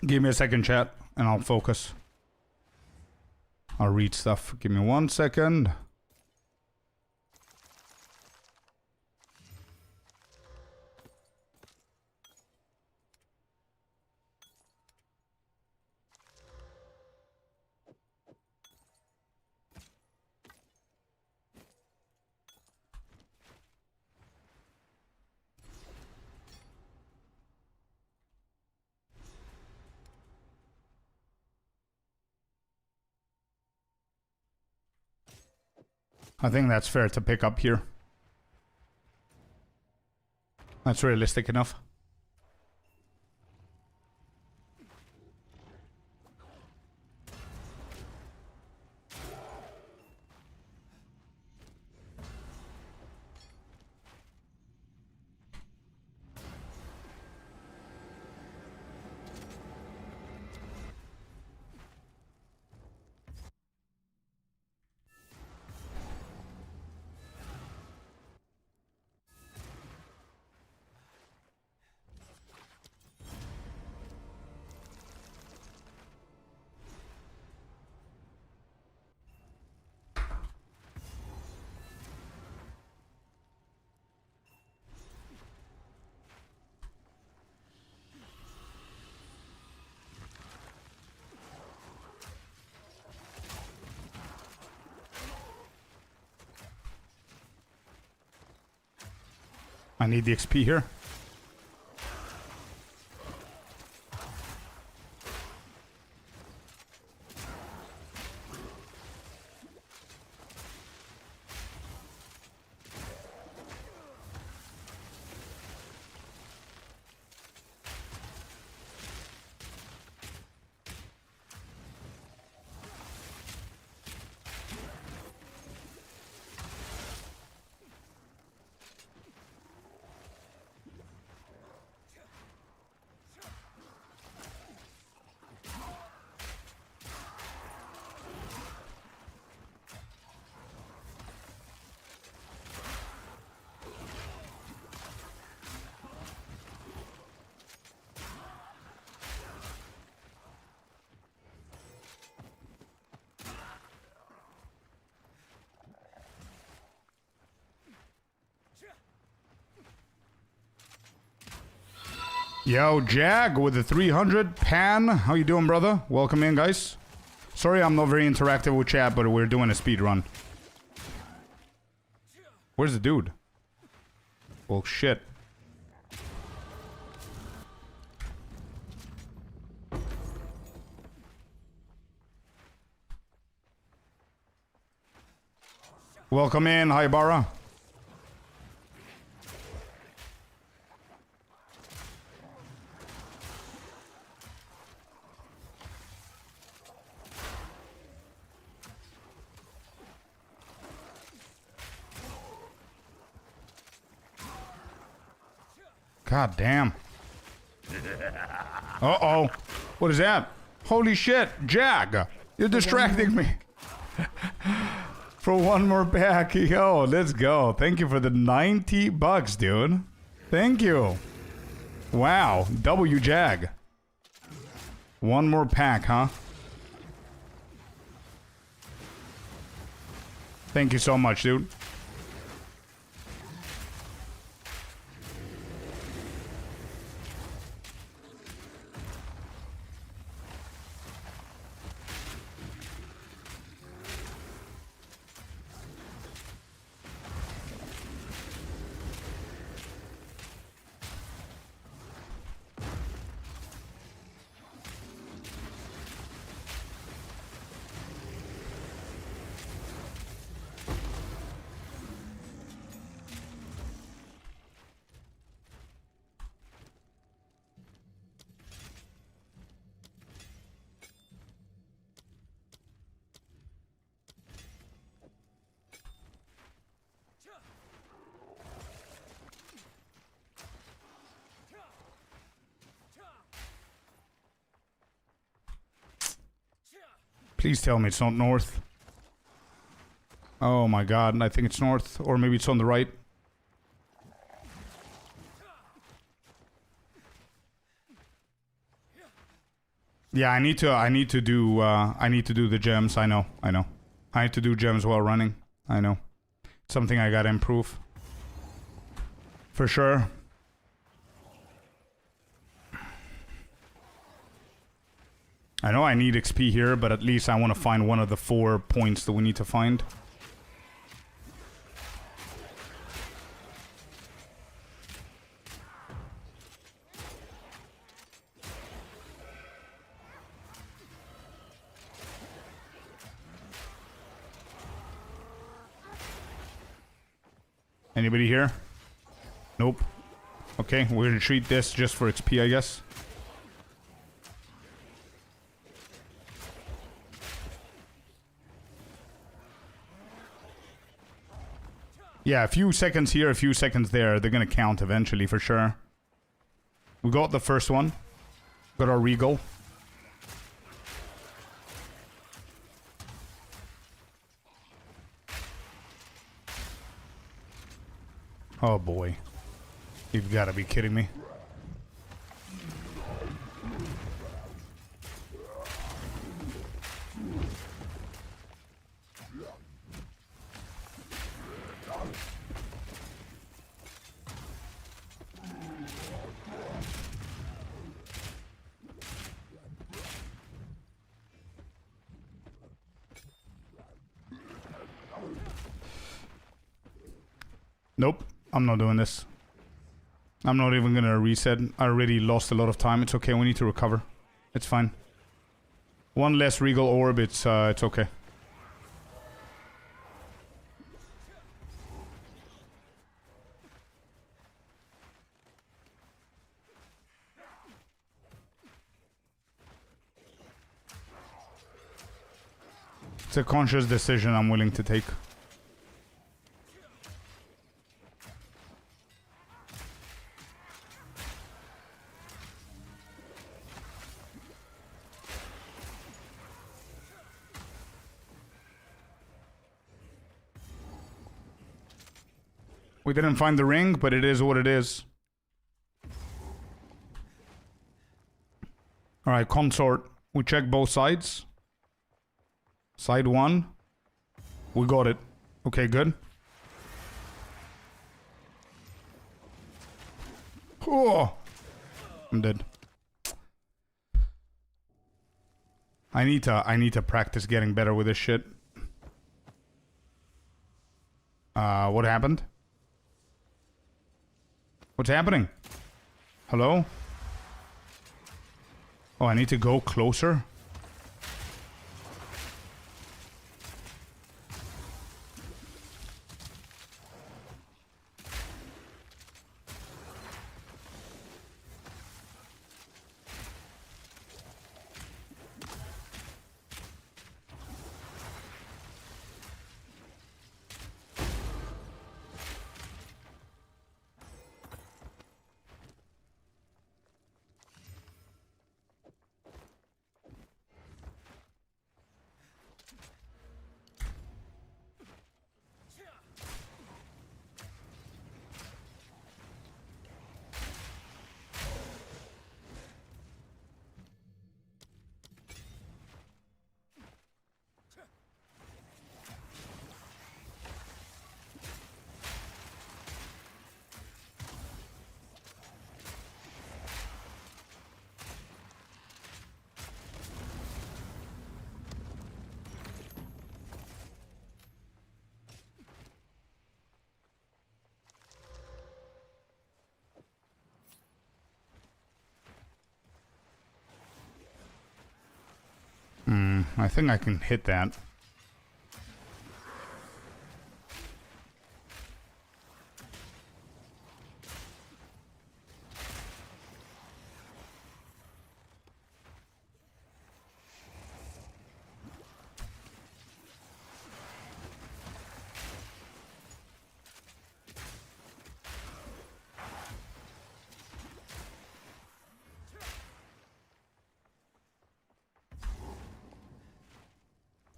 Give me a second, chat, and I'll focus. I'll read stuff. Give me 1 second. I think that's fair to pick up here. That's realistic enough. I need the XP here. Yo, Jag with the 300. Pan, how you doing, brother? Welcome in, guys. Sorry I'm not very interactive with chat, but we're doing a speed run. Where's the dude? Well, shit. Welcome in, hi, Bara. God damn. Uh-oh. What is that? Holy shit, Jag. You're distracting me. For one more pack. Yo, let's go. Thank you for the 90 bucks, dude. Thank you. Wow. W Jag. One more pack, huh? Thank you so much, dude. Please tell me it's not north. Oh my god, I think it's north. Or maybe it's on the right. Yeah, I need to do the gems. I know. I need to do gems while running. I know. It's something I gotta improve. For sure. I know I need XP here, but at least I want to find one of the 4 points that we need to find. Anybody here? Nope. Okay, we're gonna treat this just for XP, I guess. Yeah, a few seconds here, a few seconds there. They're gonna count eventually, for sure. We got the first one. Got our Regal. Oh boy. You've got to be kidding me. Nope, I'm not doing this. I'm not even gonna reset. I already lost a lot of time. It's okay. We need to recover. It's fine. One less Regal Orb. It's okay. It's a conscious decision I'm willing to take. We didn't find the ring, but it is what it is. Alright, consort. We check both sides. Side 1. We got it. Okay, good. Oh! I'm dead. I need to practice getting better with this shit. What happened? What's happening? Hello? Oh, I need to go closer? I think I can hit that.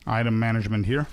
Item management here.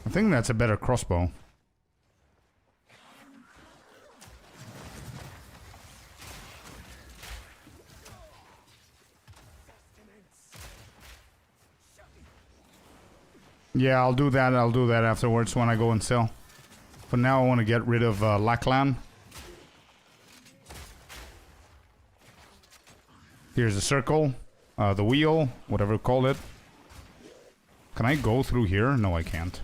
I think that's a better crossbow. Yeah, I'll do that. I'll do that afterwards when I go and sell. For now, I want to get rid of Lackland. Here's the circle, the wheel, whatever you call it. Can I go through here? No, I can't.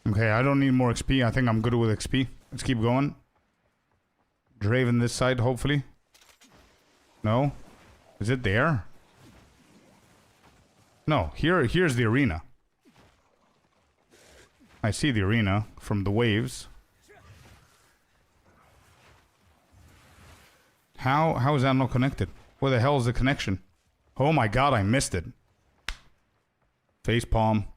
Okay, I don't need more XP. I think I'm good with XP. Let's keep going. Draven this side, hopefully. No? Is it there? No, here's the arena. I see the arena from the waves. How is that not connected? Where the hell is the connection? Oh my god, I missed it. Facepalm.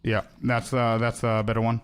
Yeah, that's the better one.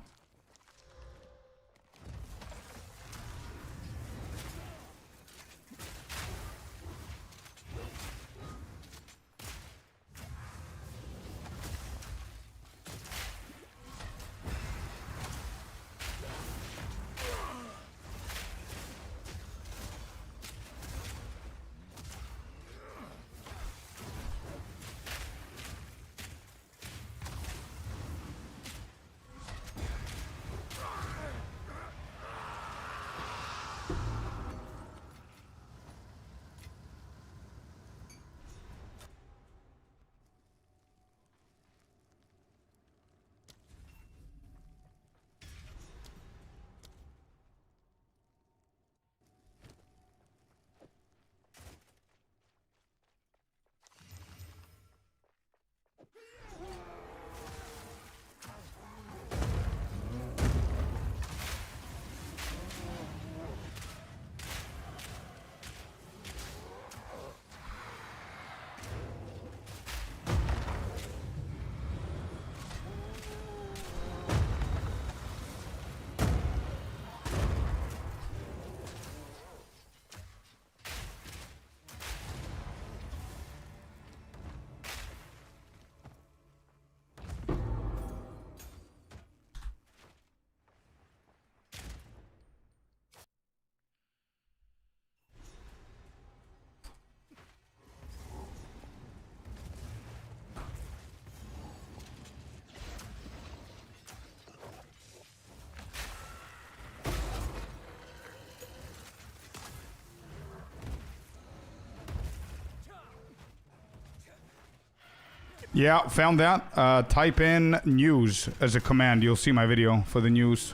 Yeah, found that. Type in news as a command. You'll see my video for the news.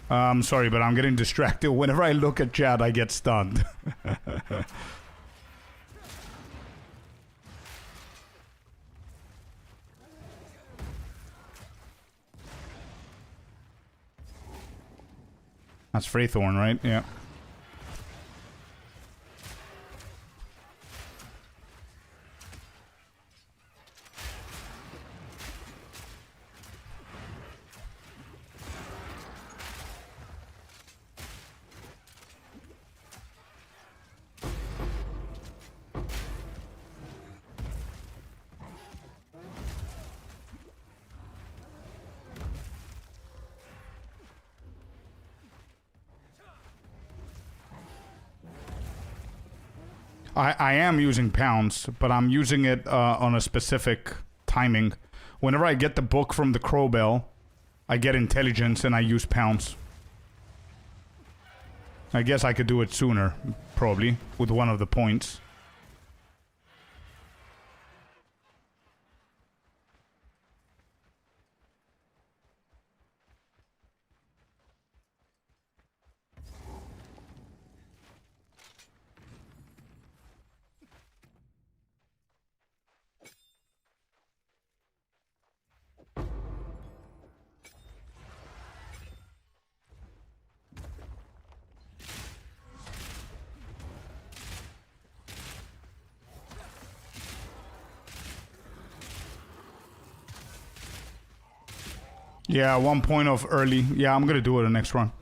Sorry, but I'm getting distracted. Whenever I look at chat, I get stunned. That's Freythorn, right? Yeah. I am using pounds, but I'm using it on a specific timing. Whenever I get the book from the Crowbell, I get intelligence and I use pounds. I guess I could do it sooner, probably, with one of the points. Yeah, 1 point of early. Yeah, I'm gonna do it the next run.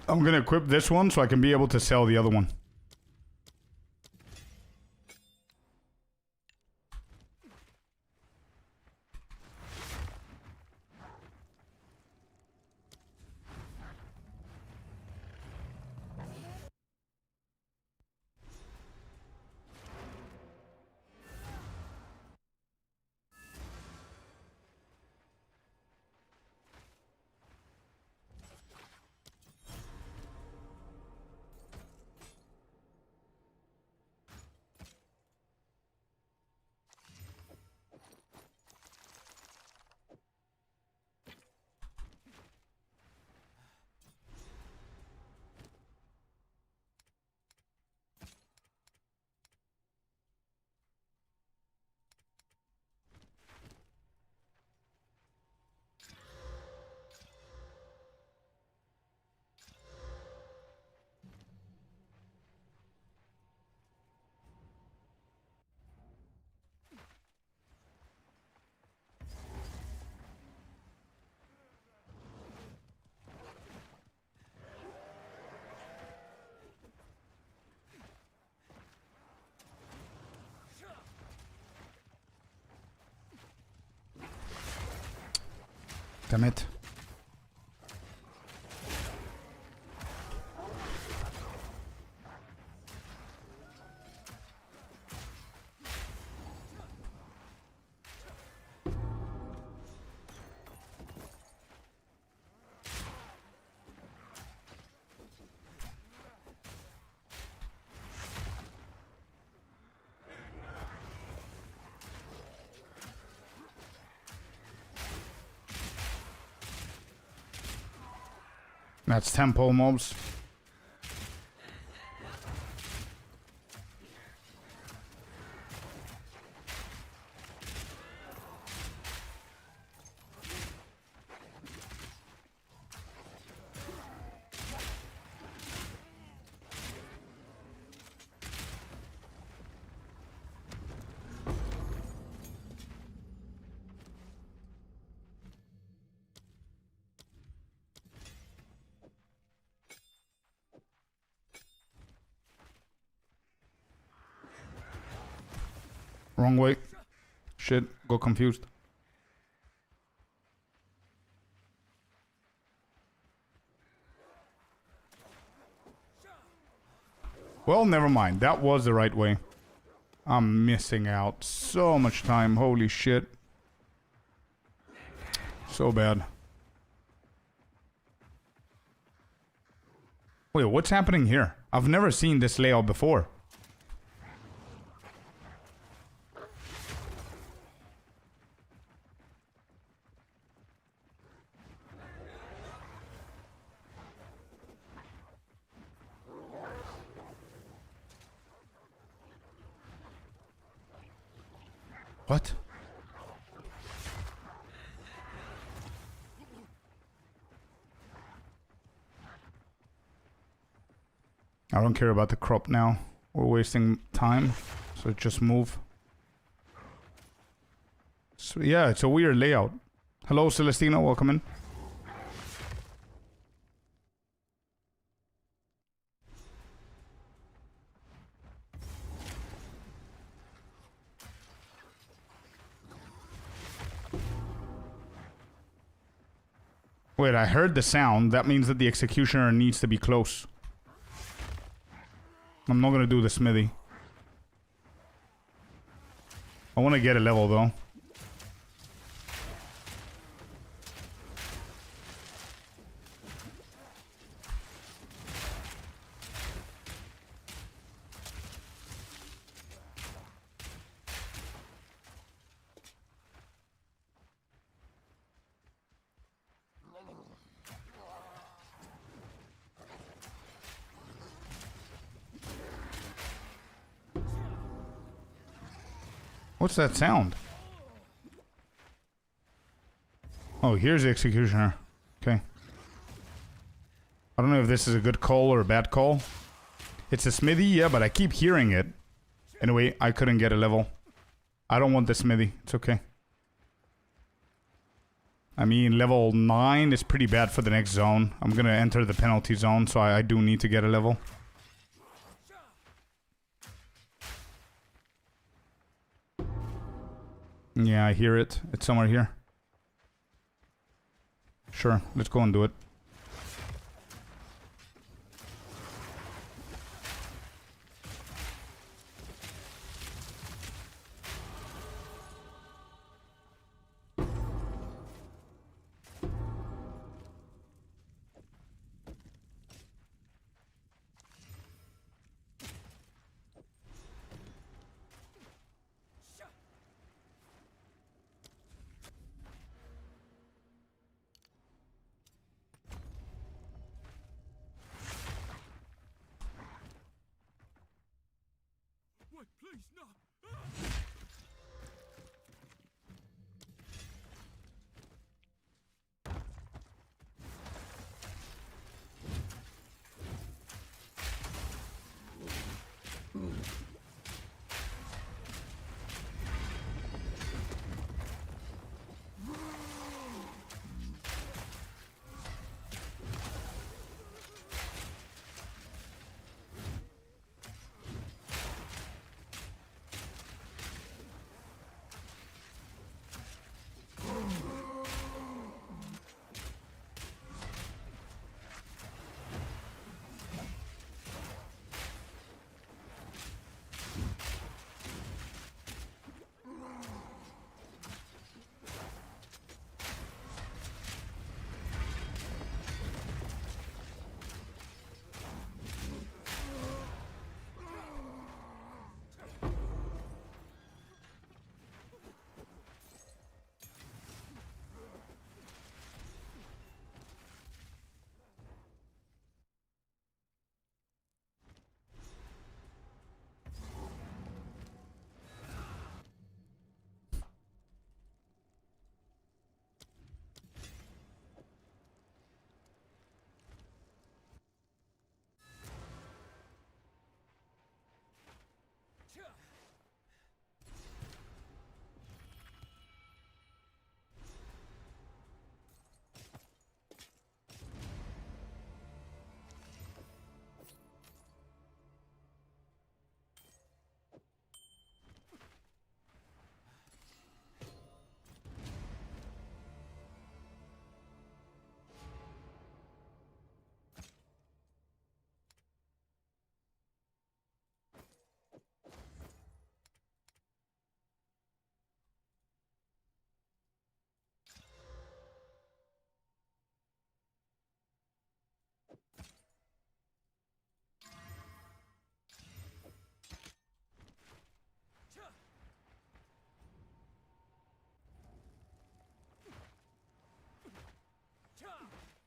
I'm gonna equip this one so I can be able to sell the other one. Damn it. That's temple mobs. Wrong way. Shit, got confused. Well, never mind. That was the right way. I'm missing out so much time. Holy shit. So bad. Wait, what's happening here? I've never seen this layout before. What? I don't care about the crop now. We're wasting time, so just move. So yeah, it's a weird layout. Hello, Celestina, welcome in. Wait, I heard the sound. That means that the executioner needs to be close. I'm not gonna do the smithy. I want to get a level though. What's that sound? Oh, here's the executioner. Okay. I don't know if this is a good call or a bad call. It's a smithy, yeah, but I keep hearing it. Anyway, I couldn't get a level. I don't want the smithy. It's okay. I mean, level 9 is pretty bad for the next zone. I'm gonna enter the penalty zone, so I do need to get a level. Yeah, I hear it. It's somewhere here. Sure, let's go and do it.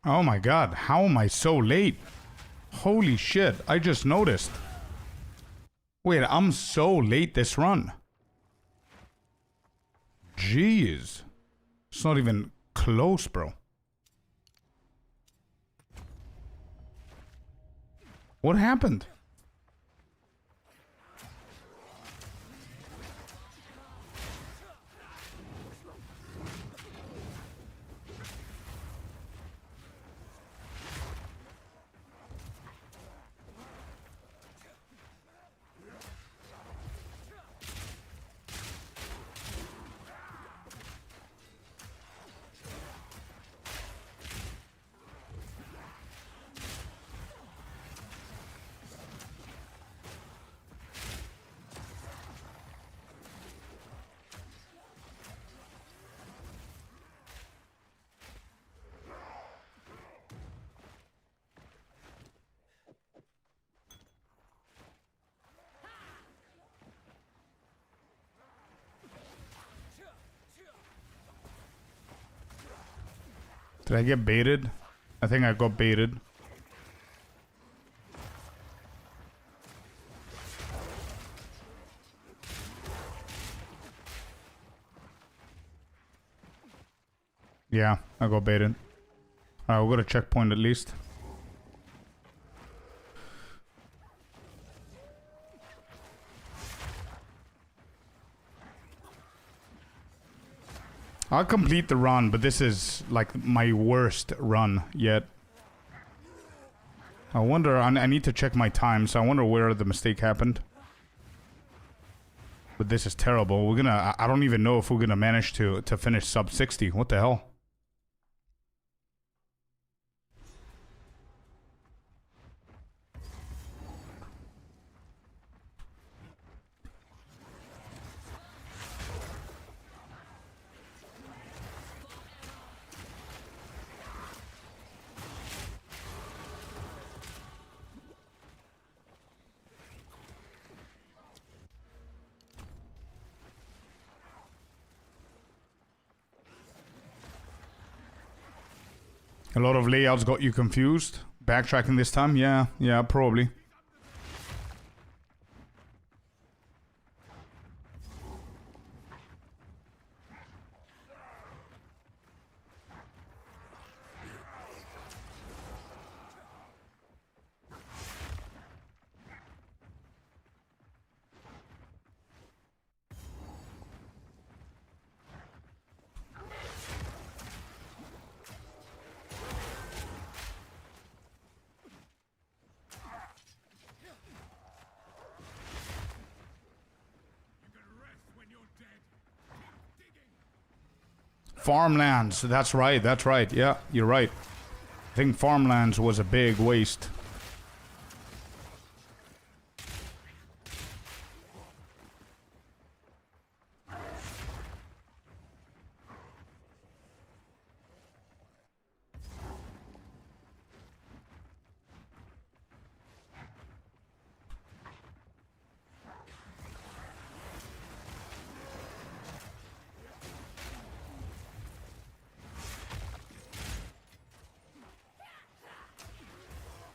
Oh my god, how am I so late? Holy shit, I just noticed. Wait, I'm so late this run. Jeez. It's not even close, bro. What happened? Did I get baited? I think I got baited. Yeah, I got baited. Alright, we'll go to checkpoint at least. I'll complete the run, but this is like my worst run yet. I wonder, I need to check my time, so I wonder where the mistake happened. But this is terrible. We're gonna, I don't even know if we're gonna manage to finish sub 60. What the hell? A lot of layouts got you confused. Backtracking this time? Yeah, probably. Farmlands, that's right, yeah, you're right. I think farmlands was a big waste.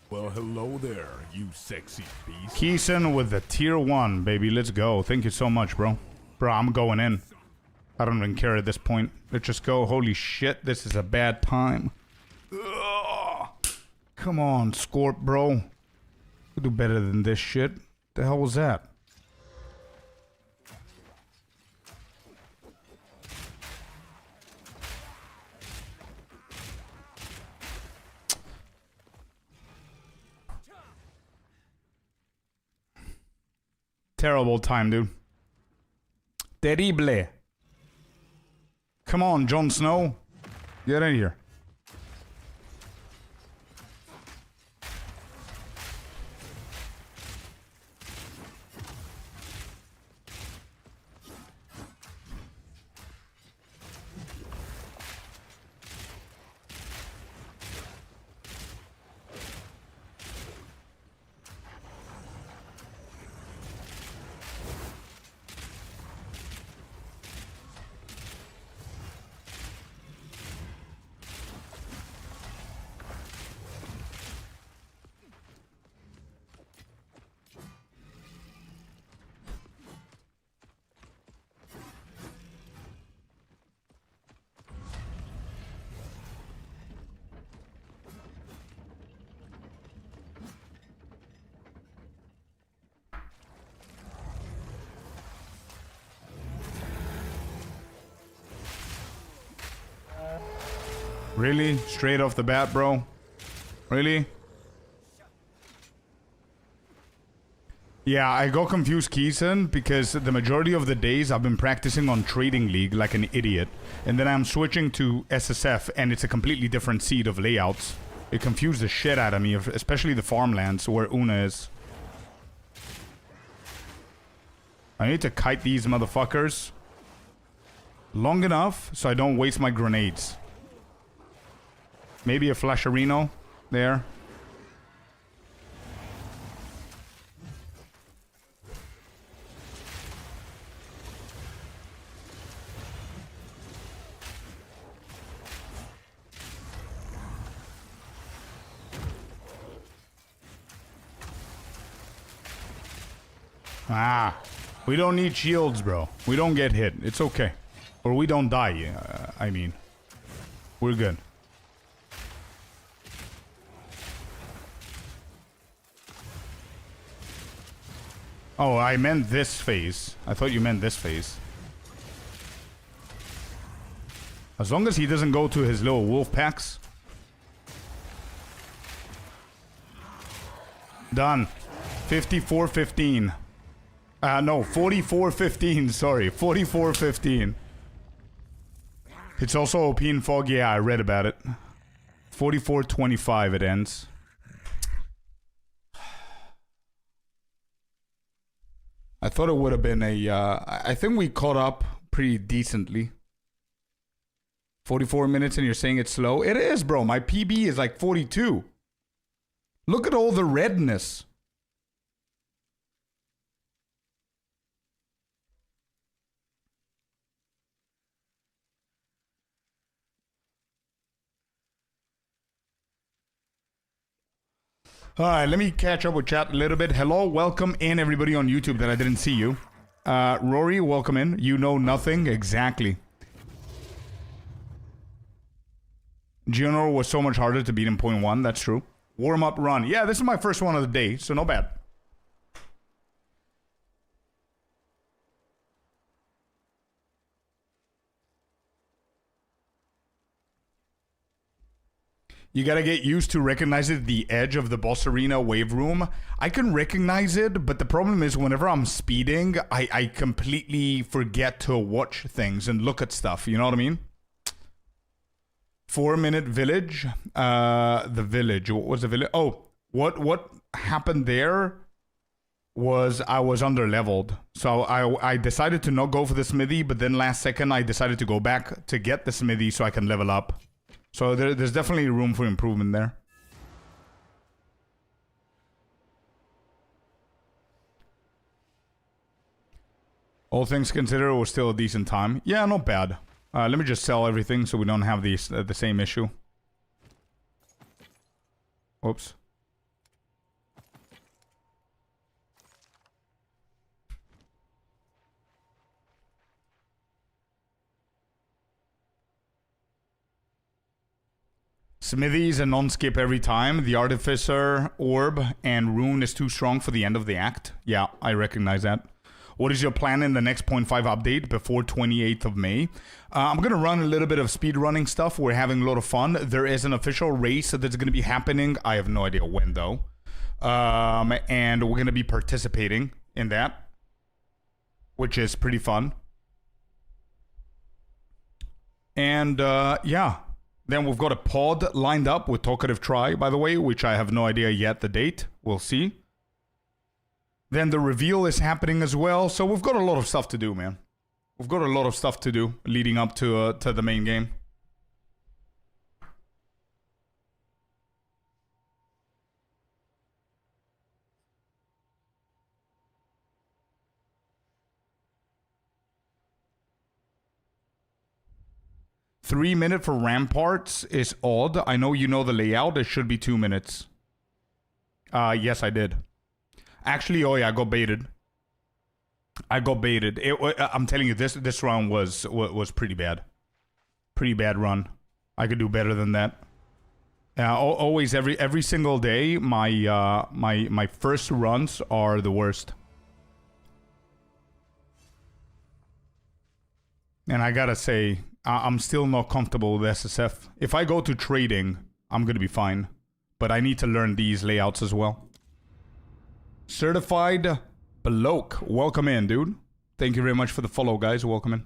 Well, hello there, you sexy beast. Keeson with the tier 1, baby. Let's go. Thank you so much, bro. Bro, I'm going in. I don't even care at this point. Let's just go. Holy shit, this is a bad time. Ugh. Come on, Scorp, bro. We do better than this shit. The hell was that? Terrible time, dude. Terrible. Come on, Jon Snow. Get in here. Really? Straight off the bat, bro? Really? Yeah, I got confused, Keeson, because the majority of the days I've been practicing on Trading League like an idiot. And then I'm switching to SSF, and it's a completely different seed of layouts. It confused the shit out of me, especially the farmlands where Una is. I need to kite these motherfuckers long enough so I don't waste my grenades. Maybe a Flasherino there. Ah, we don't need shields, bro. We don't get hit. It's okay. Or we don't die, I mean. We're good. Oh, I meant this phase. I thought you meant this phase. As long as he doesn't go to his little wolf packs. Done. 54-15. No, 44-15, sorry. 44-15. It's also OP in Fog, yeah, I read about it. 44-25 it ends. I thought it would have been a, I think we caught up pretty decently. 44 minutes and you're saying it's slow? It is, bro. My PB is like 42. Look at all the redness. All right, let me catch up with chat a little bit. Hello, welcome in everybody on YouTube that I didn't see you. Rory, welcome in. You know nothing. Exactly. General was so much harder to beat in .1. That's true. Warm-up run. Yeah, this is my first one of the day, so no bad. You gotta get used to recognizing the edge of the boss arena wave room. I can recognize it, but the problem is whenever I'm speeding, I completely forget to watch things and look at stuff. You know what I mean? 4-minute village. The village. What was the village? Oh, what happened there was I was under-leveled. So I decided to not go for the smithy, but then last second I decided to go back to get the smithy so I can level up. So there's definitely room for improvement there. All things considered, it was still a decent time. Yeah, not bad. Let me just sell everything so we don't have these the same issue. Oops. Smithies and non-skip every time. The Artificer, Orb, and Rune is too strong for the end of the act. Yeah, I recognize that. What is your plan in the next 0.5 update before 28th of May? I'm going to run a little bit of speedrunning stuff. We're having a lot of fun. There is an official race that's going to be happening. I have no idea when, though. And we're going to be participating in that, which is pretty fun. And, yeah. Then we've got a pod lined up with Talkative Try, by the way, which I have no idea yet the date. We'll see. Then the reveal is happening as well. So we've got a lot of stuff to do, man. We've got a lot of stuff to do leading up to the main game. $3 for ramparts is odd. I know you know the layout. It should be 2 minutes. Yes, I did. Actually, oh yeah, I got baited. I'm telling you, this round was pretty bad. Pretty bad run. I could do better than that. Always, every single day, my first runs are the worst. And I gotta say, I'm still not comfortable with SSF. If I go to trading, I'm gonna be fine. But I need to learn these layouts as well. Certified Bloke. Welcome in, dude. Thank you very much for the follow, guys. Welcome in.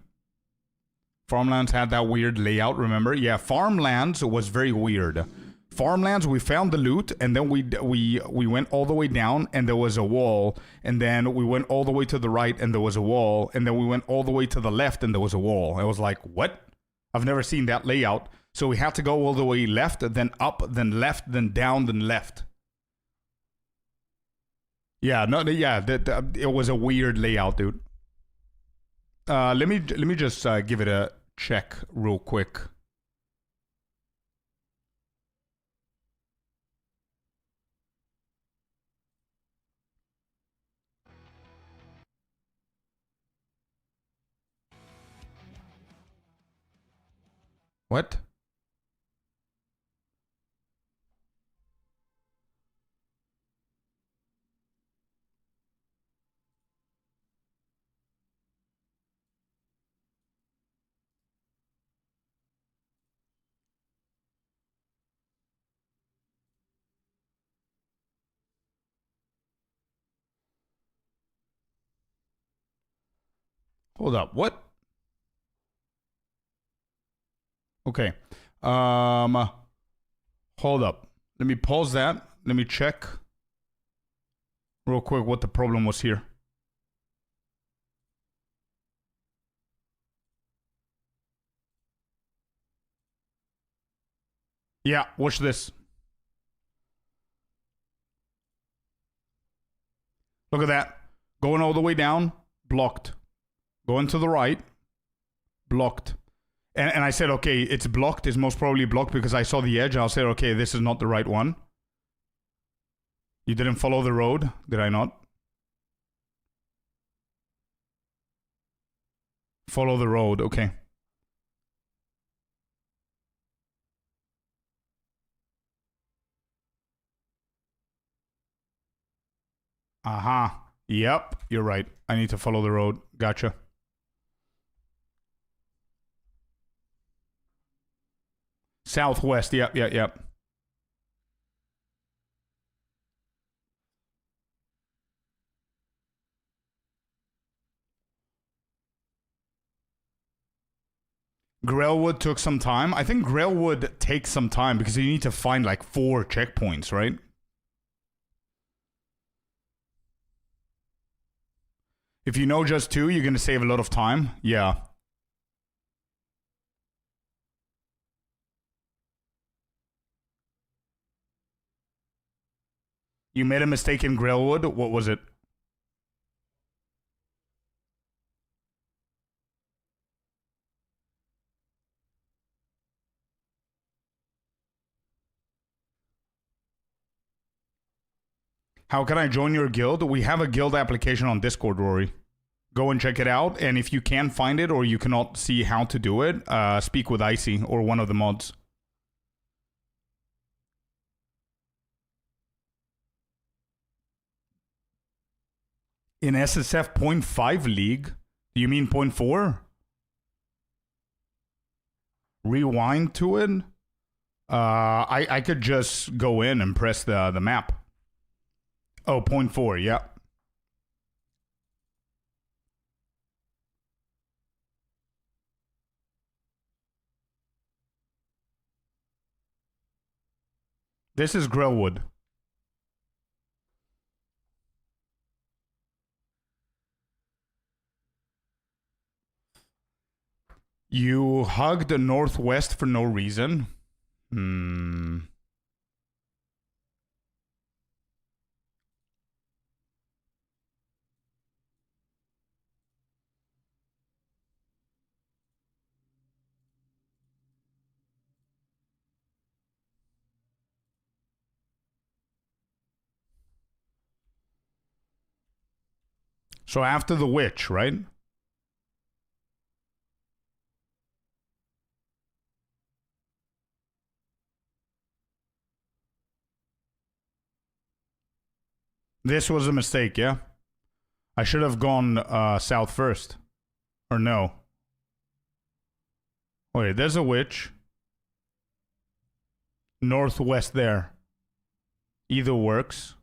Farmlands had that weird layout, remember? Yeah, Farmlands was very weird. Farmlands, we found the loot, and then we went all the way down, and there was a wall, and then we went all the way to the right, and there was a wall, and then we went all the way to the left, and there was a wall. I was like, what? I've never seen that layout. So we had to go all the way left, then up, then left, then down, then left. Yeah, no, yeah, it was a weird layout, dude. Let me just give it a check real quick. What? Hold up. What? Okay. Hold up. Let me pause that. Let me check real quick what the problem was here. Yeah, watch this. Look at that. Going all the way down, blocked. Going to the right, blocked. And I said, okay, it's blocked. It's most probably blocked because I saw the edge. I'll say, okay, this is not the right one. You didn't follow the road, did I not? Follow the road, okay. Aha. Yep, you're right. I need to follow the road. Gotcha. Southwest, yep. Grailwood took some time. I think Grailwood takes some time because you need to find like 4 checkpoints, right? If you know just 2, you're going to save a lot of time. Yeah. You made a mistake in Grailwood. What was it? How can I join your guild? We have a guild application on Discord, Rory. Go and check it out. And if you can't find it or you cannot see how to do it, speak with Icy or one of the mods. In SSF 0.5 league? Do you mean 0.4? Rewind to it? I could just go in and press the map. Oh, 0.4, yeah. This is Grillwood. You hugged the Northwest for no reason. So after the witch, right? This was a mistake, yeah? I should have gone south first. Or no. Wait, there's a witch. Northwest there. Either works.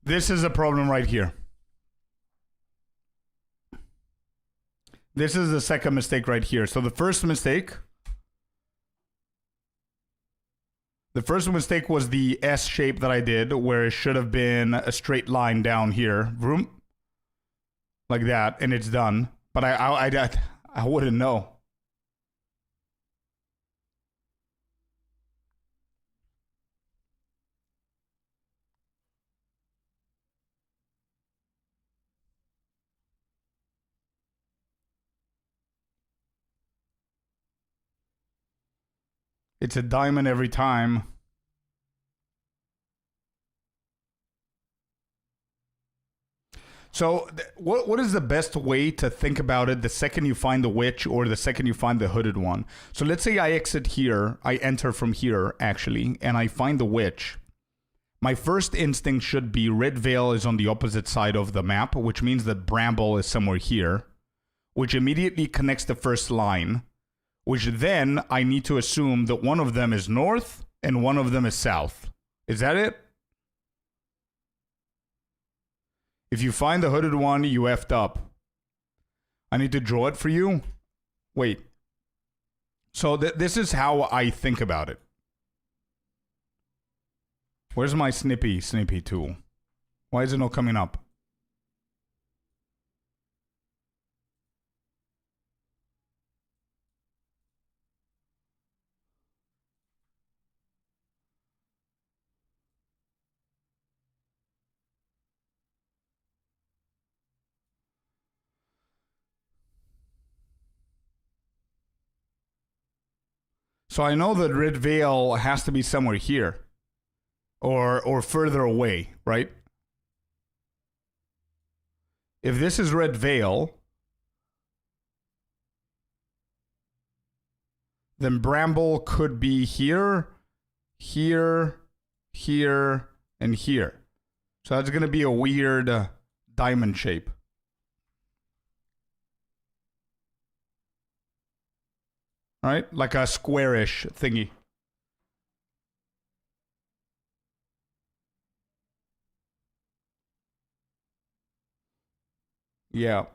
This is a problem right here. This is the second mistake right here. So the first mistake was the S shape that I did, where it should have been a straight line down here. Vroom. like that, and it's done. But I wouldn't know. It's a diamond every time. So, what is the best way to think about it the second you find the witch or the second you find the hooded one? So, let's say I exit here, I enter from here, actually, and I find the witch. My first instinct should be Red Veil is on the opposite side of the map, which means that Bramble is somewhere here, which immediately connects the first line, which then I need to assume that one of them is north and one of them is south. Is that it? If you find the hooded one, you effed up. I need to draw it for you? Wait. So this is how I think about it. Where's my snippy tool? Why is it not coming up? So I know that Red Veil has to be somewhere here. Or further away, right? If this is Red Veil, then Bramble could be here, here, here, and here. So that's going to be a weird diamond shape. Right? Like a squarish thingy. Yeah.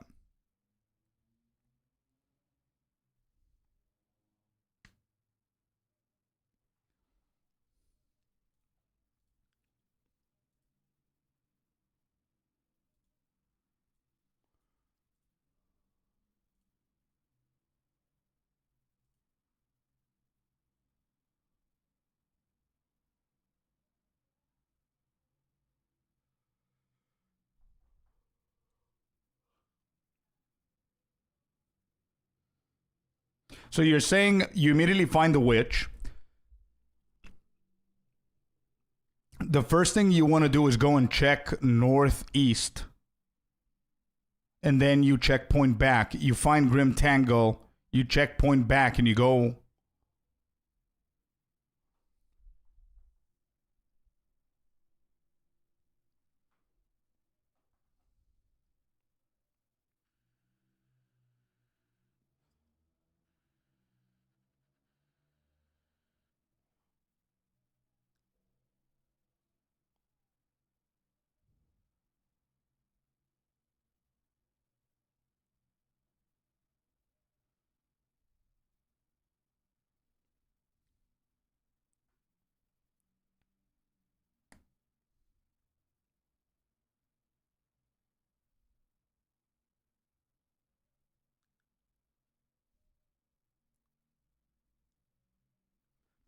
So you're saying you immediately find the witch. The first thing you want to do is go and check northeast. And then you check point back. You find Grim Tangle. You check point back and you go...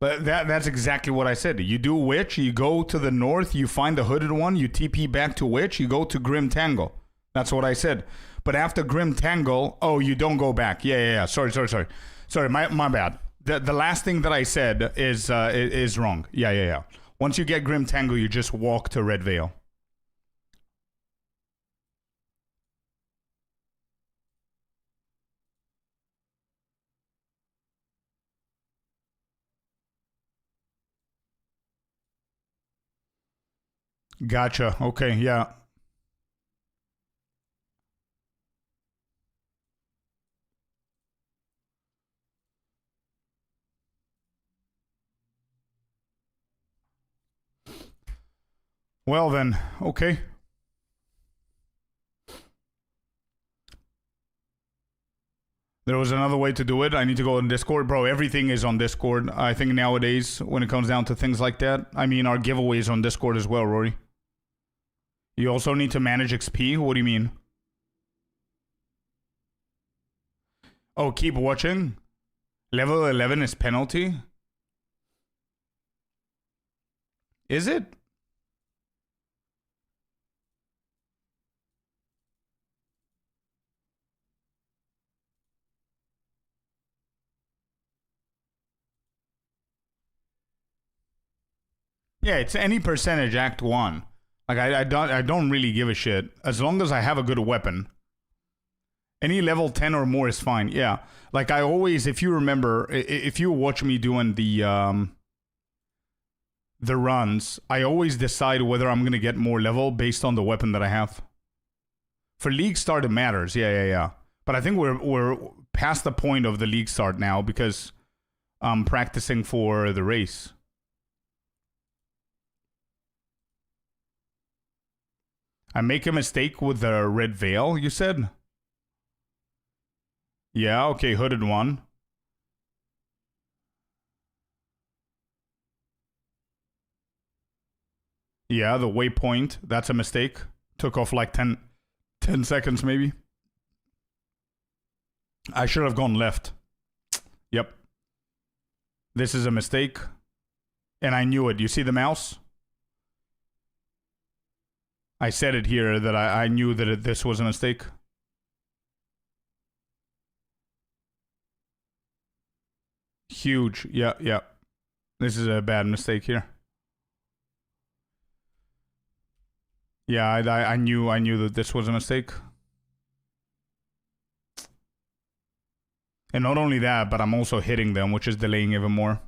But that's exactly what I said. You do Witch, you go to the north, you find the hooded one, you TP back to Witch, you go to Grim Tangle. That's what I said. But after Grim Tangle, oh, you don't go back. Yeah. Sorry, my bad. The last thing that I said is wrong. Yeah. Once you get Grim Tangle, you just walk to Red Veil. Gotcha. Okay, yeah. Well then, okay. There was another way to do it. I need to go on Discord. Bro, everything is on Discord. I think nowadays, when it comes down to things like that. I mean, our giveaway is on Discord as well, Rory. You also need to manage XP? What do you mean? Oh, keep watching. Level 11 is penalty. Is it? Yeah, it's any percentage Act 1. Like I don't really give a shit as long as I have a good weapon. Any level 10 or more is fine. Yeah. Like I always, if you remember, if you watch me doing the runs, I always decide whether I'm going to get more level based on the weapon that I have. For league start it matters. Yeah. But I think we're past the point of the league start now because I'm practicing for the race. I make a mistake with the red veil, you said? Yeah, okay, hooded one. Yeah, the waypoint, that's a mistake. Took off like 10 seconds maybe. I should have gone left. Yep. This is a mistake. And I knew it. You see the mouse? I said it here that I knew that this was a mistake. Huge. Yeah. This is a bad mistake here. Yeah, I knew that this was a mistake. And not only that, but I'm also hitting them, which is delaying even more.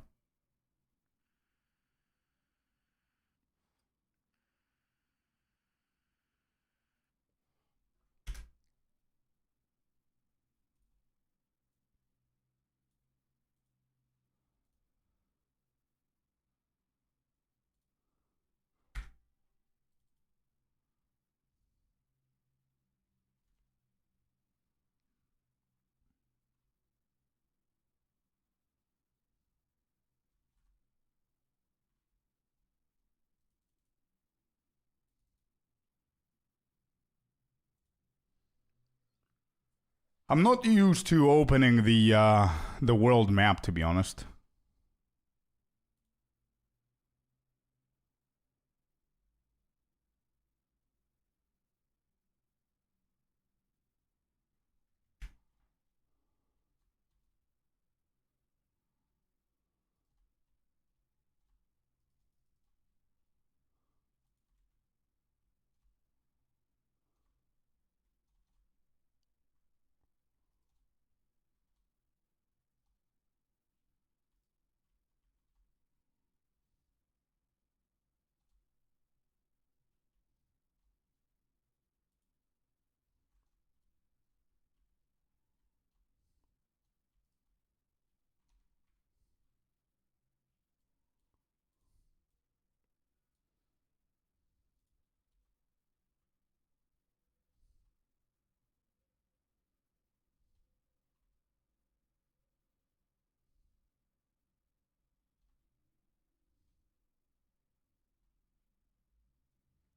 I'm not used to opening the world map, to be honest.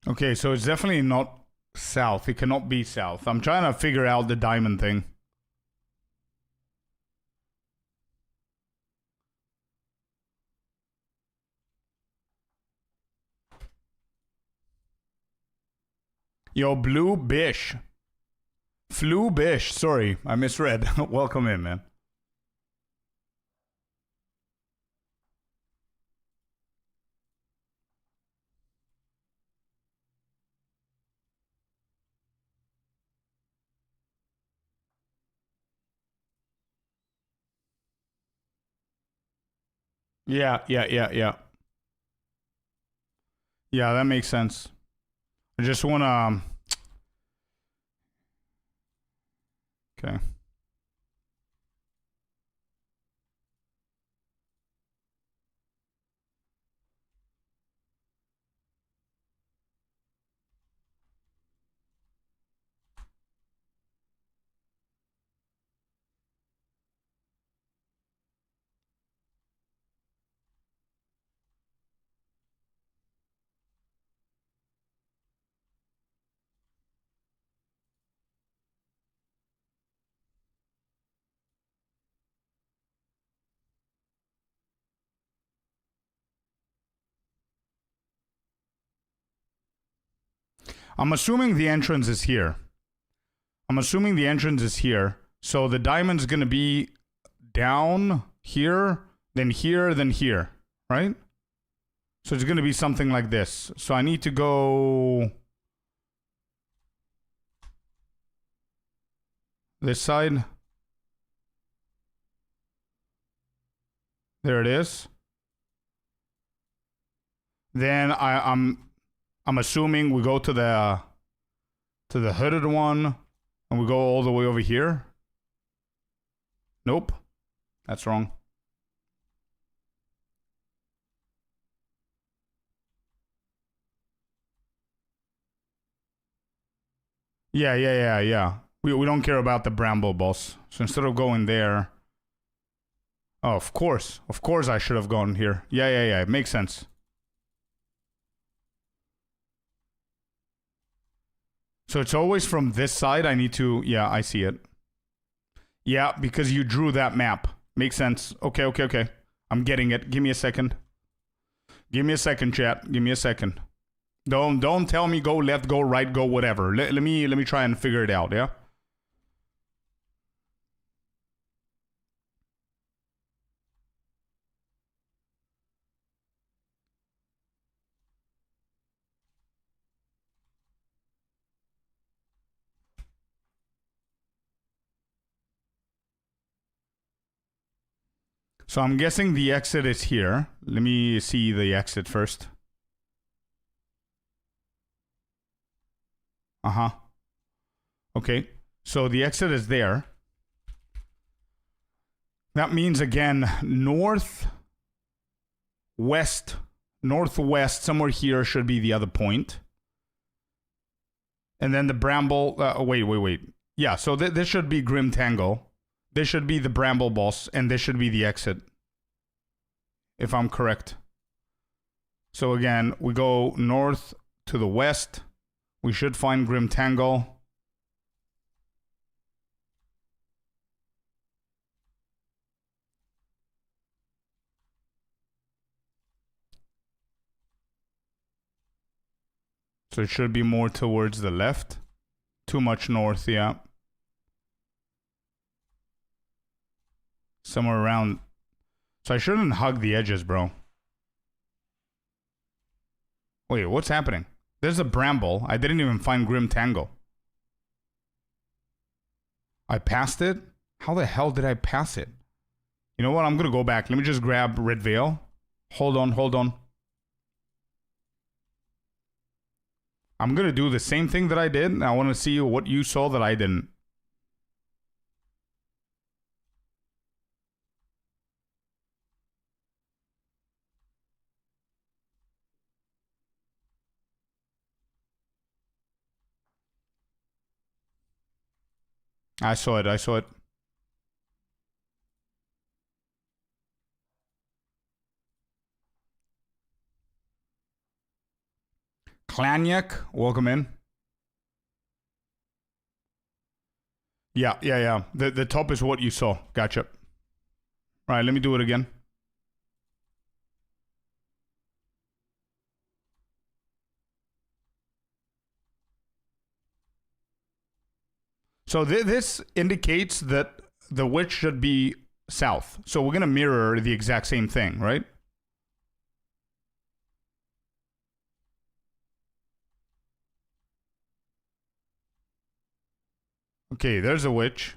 Okay, so it's definitely not south. It cannot be south. I'm trying to figure out the diamond thing. Yo, Blue Bish. Flu Bish. Sorry, I misread. Welcome in, man. Yeah. Yeah, that makes sense. I just wanna... Okay. I'm assuming the entrance is here. So the diamond's gonna be down here, then here, then here, right? So it's gonna be something like this. So I need to go this side. There it is. Then I'm assuming we go to the hooded one and we go all the way over here. Nope. That's wrong. Yeah. We don't care about the bramble boss. So instead of going there... Oh, of course. Of course I should have gone here. Yeah. It makes sense. So it's always from this side. I need to... Yeah, I see it. Yeah, because you drew that map. Makes sense. Okay. I'm getting it. Give me a second. Chat. Give me a second. Don't tell me go left, go right, go whatever. Let me try and figure it out, yeah? So I'm guessing the exit is here. Let me see the exit first. Okay, so the exit is there. That means, again, northwest, somewhere here should be the other point. And then the bramble... wait. Yeah, so this should be Grim Tangle. This should be the bramble boss, and this should be the exit. If I'm correct. So again, we go north to the west. We should find Grim Tangle. So it should be more towards the left. Too much north, yeah. Somewhere around... So I shouldn't hug the edges, bro. Wait, what's happening? There's a bramble. I didn't even find Grim Tangle. I passed it? How the hell did I pass it? You know what? I'm gonna go back. Let me just grab Red Veil. Hold on. I'm gonna do the same thing that I did. And I want to see what you saw that I didn't. I saw it. Klanyak, welcome in. Yeah. The top is what you saw. Gotcha. Right, let me do it again. So this indicates that the witch should be south. So we're going to mirror the exact same thing, right? Okay, there's a witch.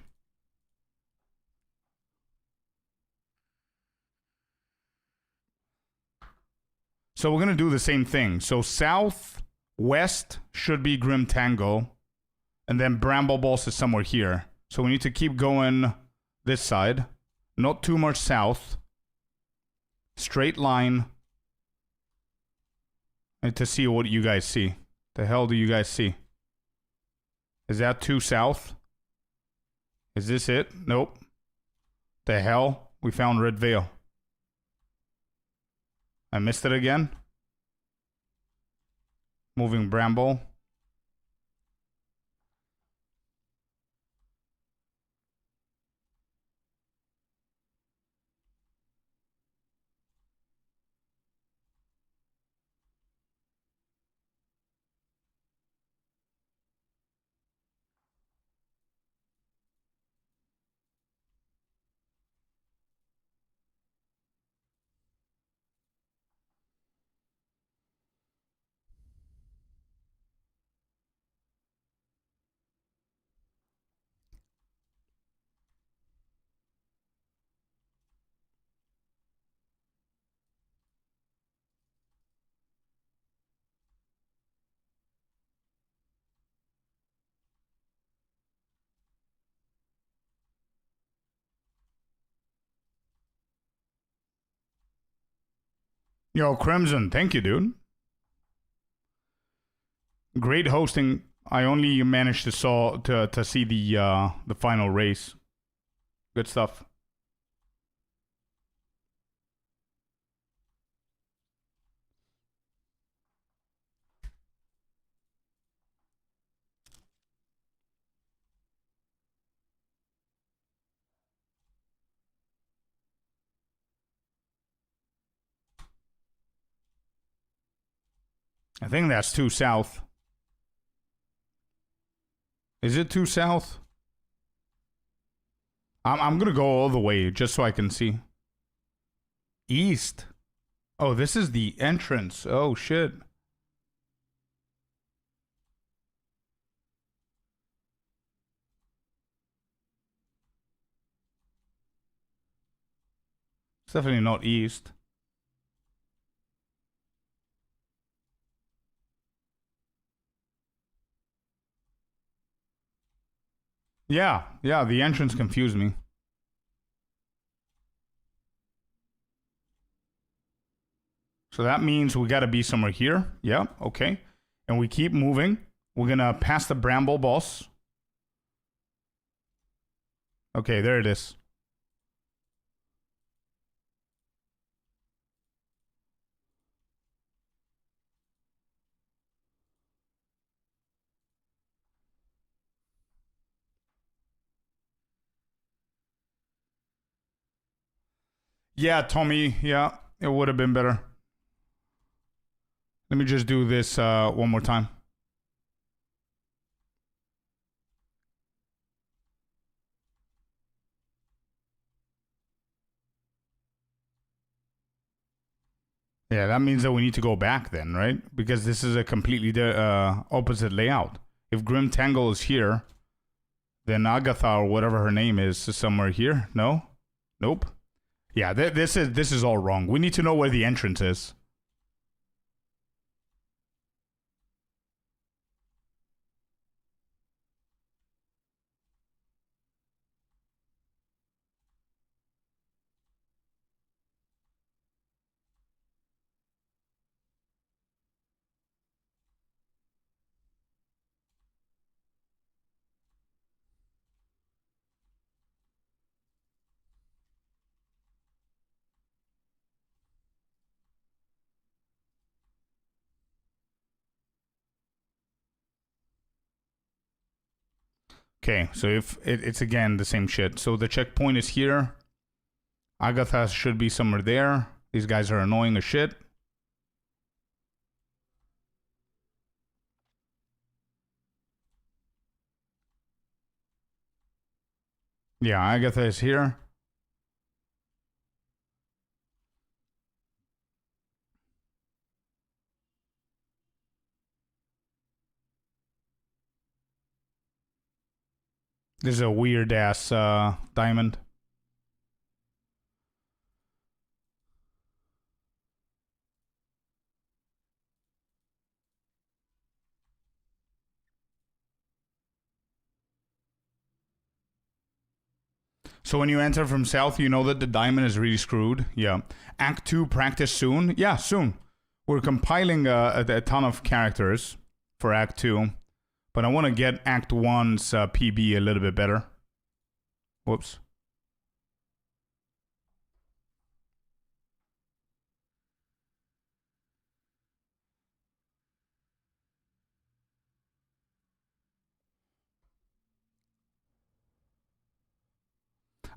So we're going to do the same thing. So southwest should be Grim Tangle. And then Bramble Boss is somewhere here. So we need to keep going this side. Not too much south. Straight line. And to see what you guys see. The hell do you guys see? Is that too south? Is this it? Nope. The hell? We found Red Veil. I missed it again. Moving Bramble. Yo, Crimson, thank you, dude. Great hosting. I only managed to see the final race. Good stuff. I think that's 2 south. Is it 2 south? I'm gonna go all the way just so I can see. East. Oh, this is the entrance. Oh shit. It's definitely not east. Yeah, the entrance confused me. So that means we gotta be somewhere here. Yeah, okay. And we keep moving. We're gonna pass the bramble boss. Okay, there it is. Yeah, Tommy, yeah, it would have been better. Let me just do this one more time. Yeah, that means that we need to go back then, right? Because this is a completely opposite layout. If Grim Tangle is here, then Agatha or whatever her name is somewhere here. No? Nope. Yeah, this is all wrong. We need to know where the entrance is. Okay, so if it's again the same shit. So the checkpoint is here. Agatha should be somewhere there. These guys are annoying as shit. Yeah, Agatha is here. This is a weird ass diamond. So when you enter from south, you know that the diamond is really screwed. Yeah. Act 2 practice soon. Yeah, soon. We're compiling a ton of characters for Act 2. But I want to get Act 1's PB a little bit better. Whoops.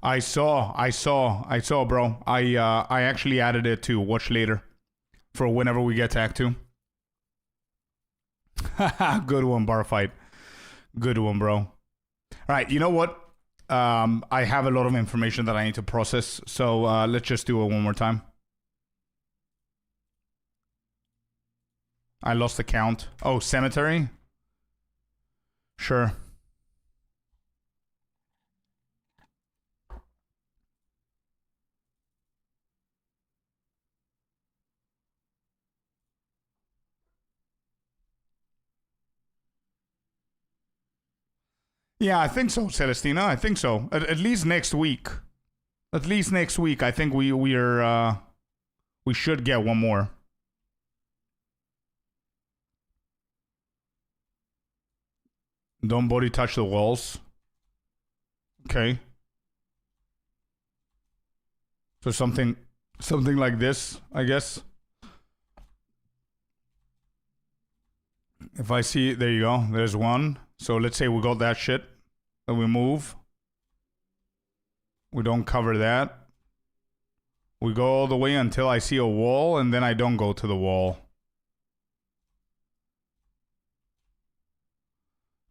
I saw, bro. I actually added it to watch later for whenever we get to Act 2. Good one, bar fight. Good one, bro. All right, you know what? I have a lot of information that I need to process, so let's just do it one more time. I lost the count. Oh, cemetery? Sure. Yeah, I think so, Celestina. I think so. At least next week. At least next week, I think we We should get one more. Don't body touch the walls. Okay. So something like this, I guess. If I see, there you go. There's one. So let's say we got that shit. Then we move. We don't cover that. We go all the way until I see a wall, and then I don't go to the wall.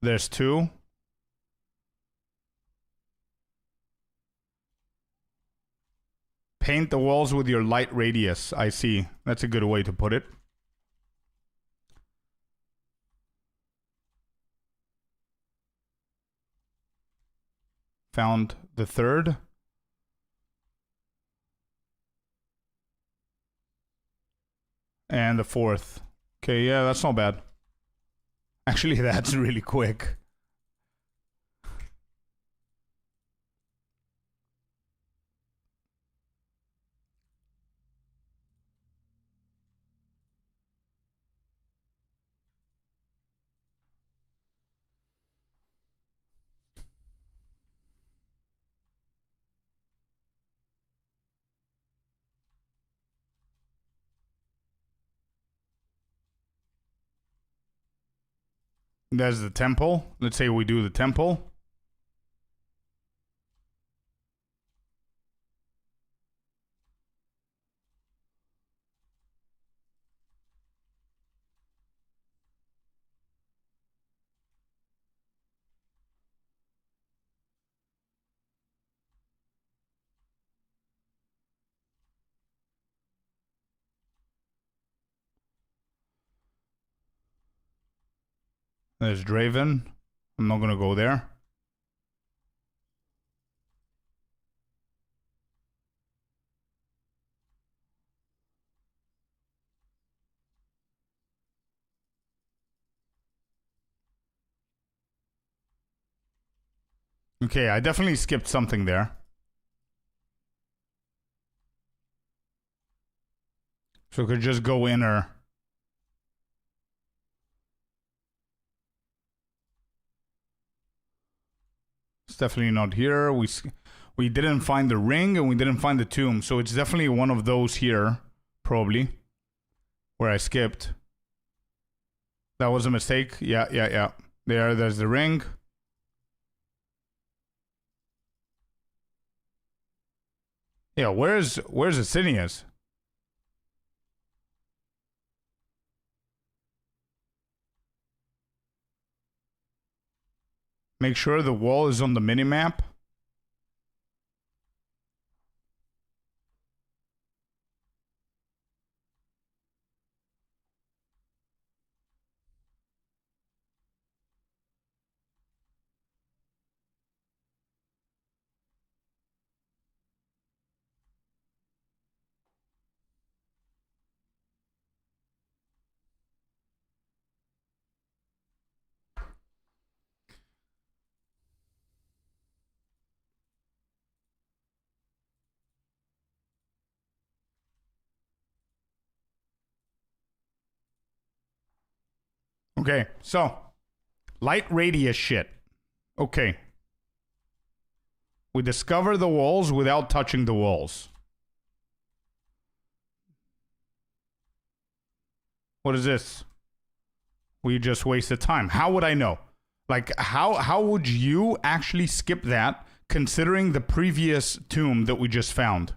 There's two. Paint the walls with your light radius. I see. That's a good way to put it. Found the third. And the fourth. Okay, yeah, that's not bad. Actually, that's really quick. There's the temple. Let's say we do the temple. There's Draven. I'm not gonna go there. Okay, I definitely skipped something there. So we could just go inner. It's definitely not here. We didn't find the ring and we didn't find the tomb. So it's definitely one of those here, probably, where I skipped. That was a mistake. Yeah. There's the ring. Yeah, where's Asinius? Make sure the wall is on the minimap. Okay, so light radius shit. Okay. We discover the walls without touching the walls. What is this? We just wasted time. How would I know? Like, how would you actually skip that considering the previous tomb that we just found?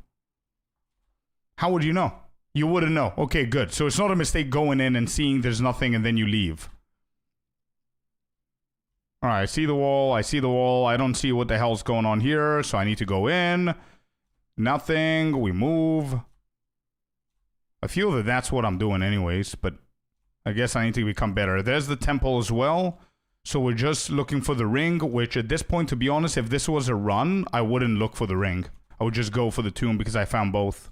How would you know? You wouldn't know. Okay, good. So it's not a mistake going in and seeing there's nothing and then you leave. All right, I see the wall. I don't see what the hell's going on here, so I need to go in. Nothing. We move. I feel that that's what I'm doing anyways, but I guess I need to become better. There's the temple as well. So we're just looking for the ring, which at this point, to be honest, if this was a run, I wouldn't look for the ring. I would just go for the tomb because I found both.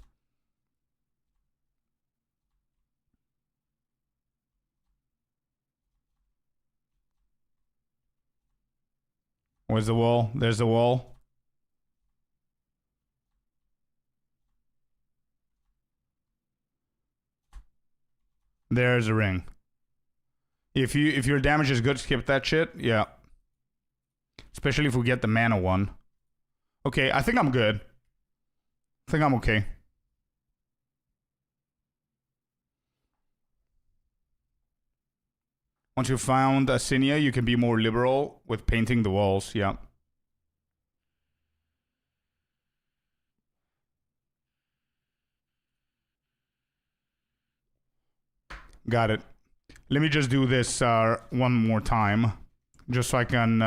Where's the wall? There's the wall. There's a ring. If your damage is good, skip that shit. Yeah. Especially if we get the mana one. Okay, I think I'm good. I think I'm okay. Once you've found Asinia, you can be more liberal with painting the walls. Yeah. Got it. Let me just do this one more time. Just so I can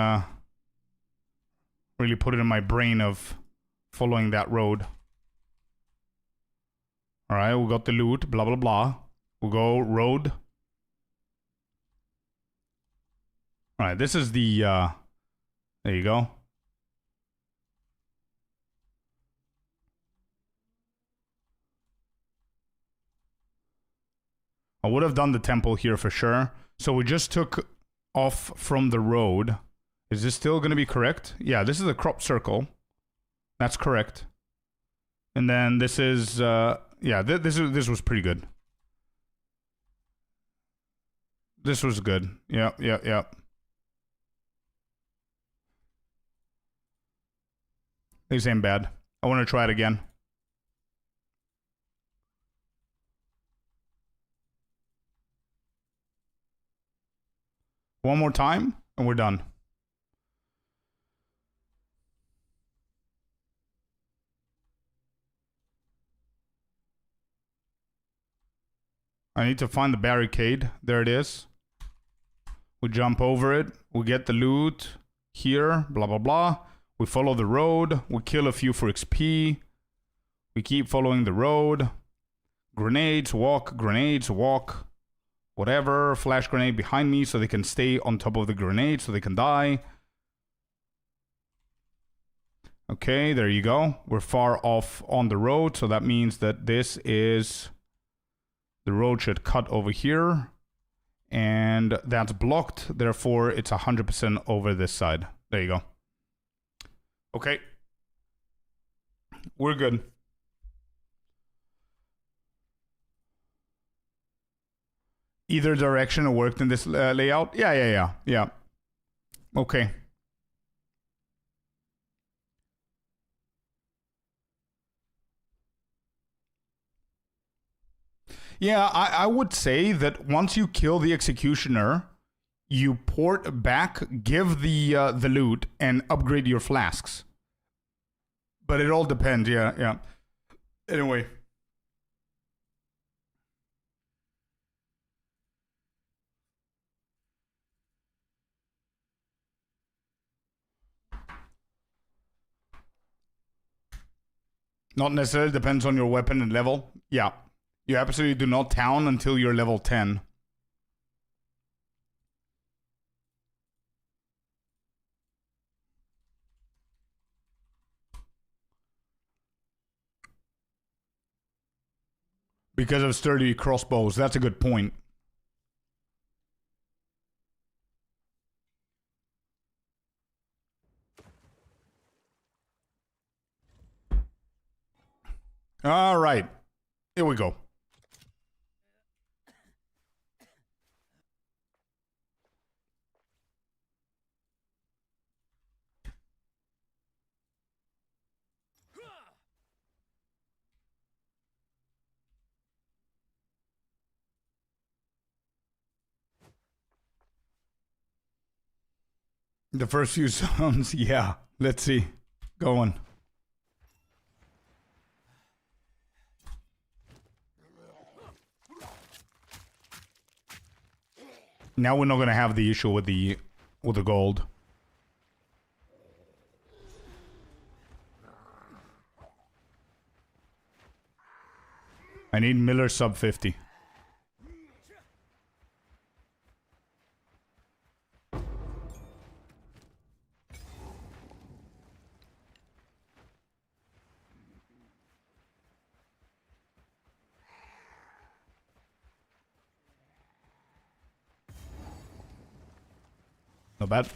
really put it in my brain of following that road. Alright, we got the loot, blah blah blah. We'll go road. Alright, this is the there you go. I would have done the temple here for sure. So we just took off from the road. Is this still going to be correct? Yeah, this is a crop circle. That's correct. And then this is yeah, this was pretty good. This was good. Yeah, yeah, yeah. This ain't bad. I want to try it again. One more time, and we're done. I need to find the barricade. There it is. We jump over it. We get the loot here. Blah, blah, blah. We follow the road. We kill a few for XP. We keep following the road. Grenades, walk. Grenades, walk. Whatever. Flash grenade behind me so they can stay on top of the grenade so they can die. Okay, there you go. We're far off on the road, so that means that this is... The road should cut over here. And that's blocked, therefore it's 100% over this side. There you go. Okay. We're good. Either direction worked in this layout? Yeah. Okay. Yeah, I would say that once you kill the executioner, you port back, give the loot, and upgrade your flasks. But it all depends, yeah. Anyway. Not necessarily, depends on your weapon and level. Yeah. You absolutely do not town until you're level 10. Because of sturdy crossbows, that's a good point. All right, here we go. The first few zones, yeah. Let's see. Going. Now we're not gonna have the issue with the gold. I need Miller sub 50. Not bad.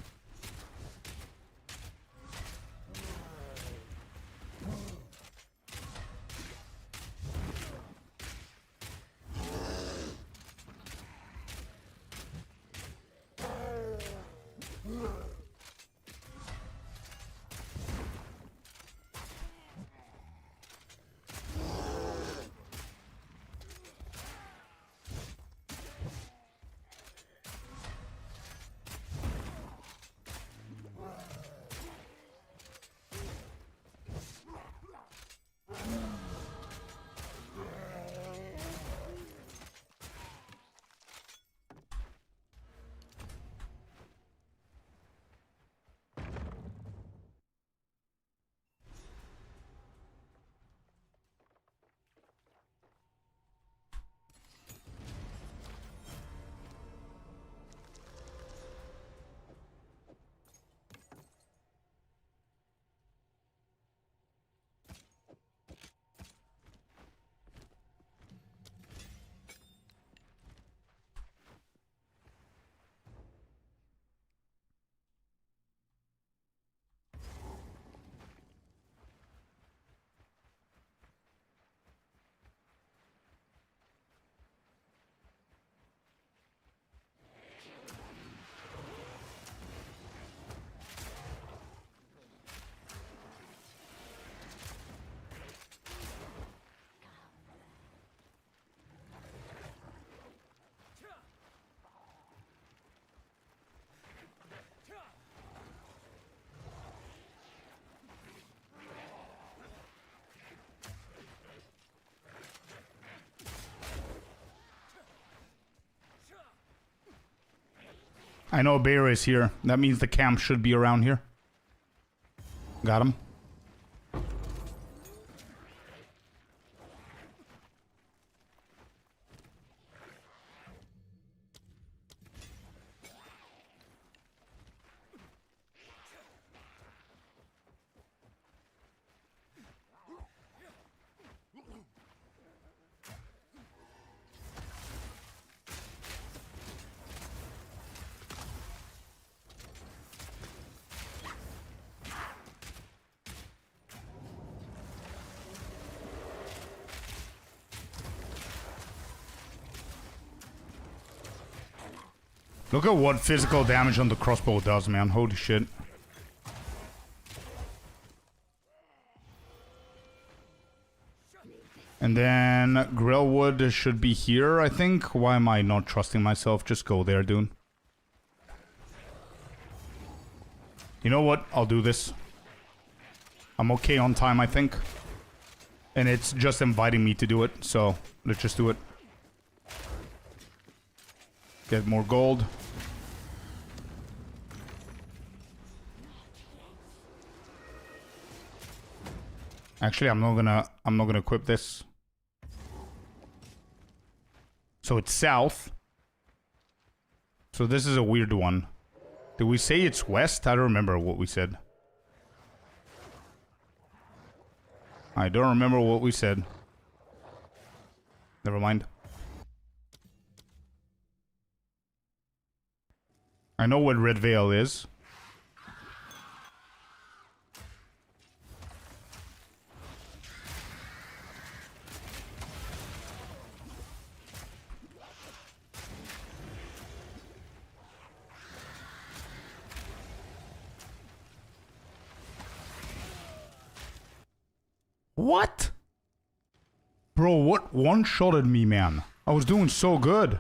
I know a bear is here. That means the camp should be around here. Got him. Look at what physical damage on the crossbow does, man. Holy shit. And then Grillwood should be here, I think. Why am I not trusting myself? Just go there, dude. You know what? I'll do this. I'm okay on time, I think. And it's just inviting me to do it, so let's just do it. Get more gold. Actually, I'm not gonna equip this. So it's south. So this is a weird one. Did we say it's west? I don't remember what we said. I don't remember what we said. Never mind. I know what Red Veil is. What? Bro, what one-shotted me, man? I was doing so good.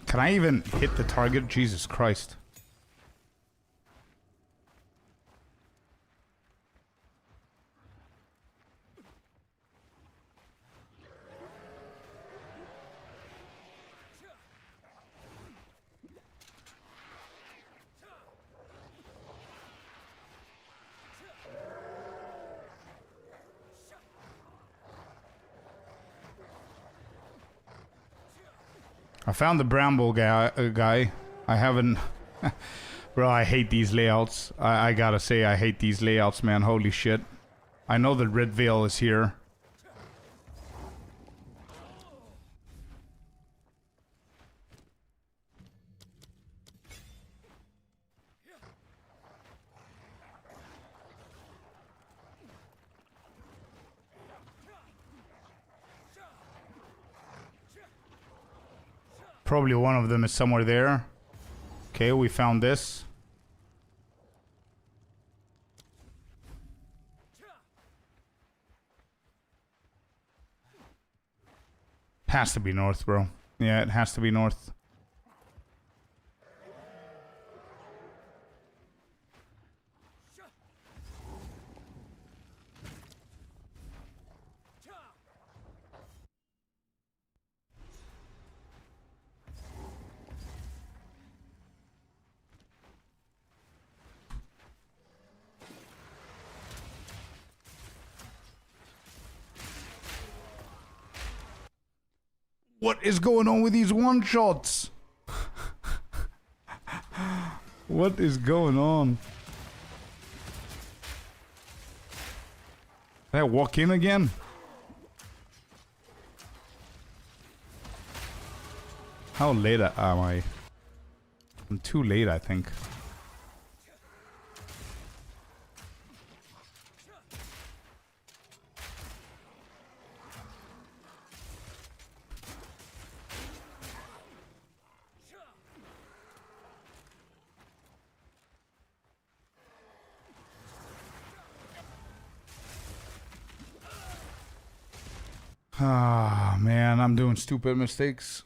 Can I even hit the target? Jesus Christ. I found the bramble guy. I haven't... Bro, I hate these layouts. I gotta say, I hate these layouts, man. Holy shit. I know that Red Veil is here. Probably one of them is somewhere there. Okay, we found this. Has to be north, bro. Yeah, it has to be north. What is going on with these one-shots? What is going on? Did I walk in again? How late am I? I'm too late, I think. Ah, man, I'm doing stupid mistakes.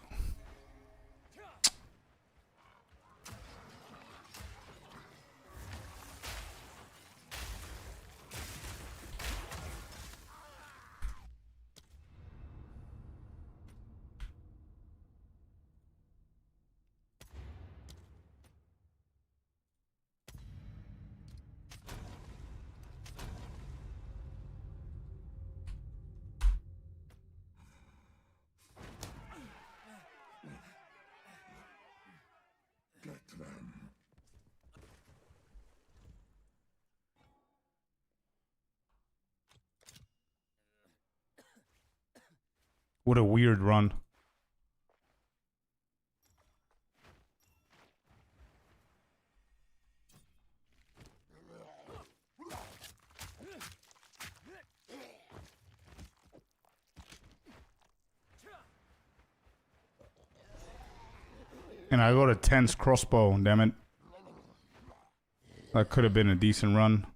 What a weird run. And I got a tense crossbow, damn it. That could have been a decent run.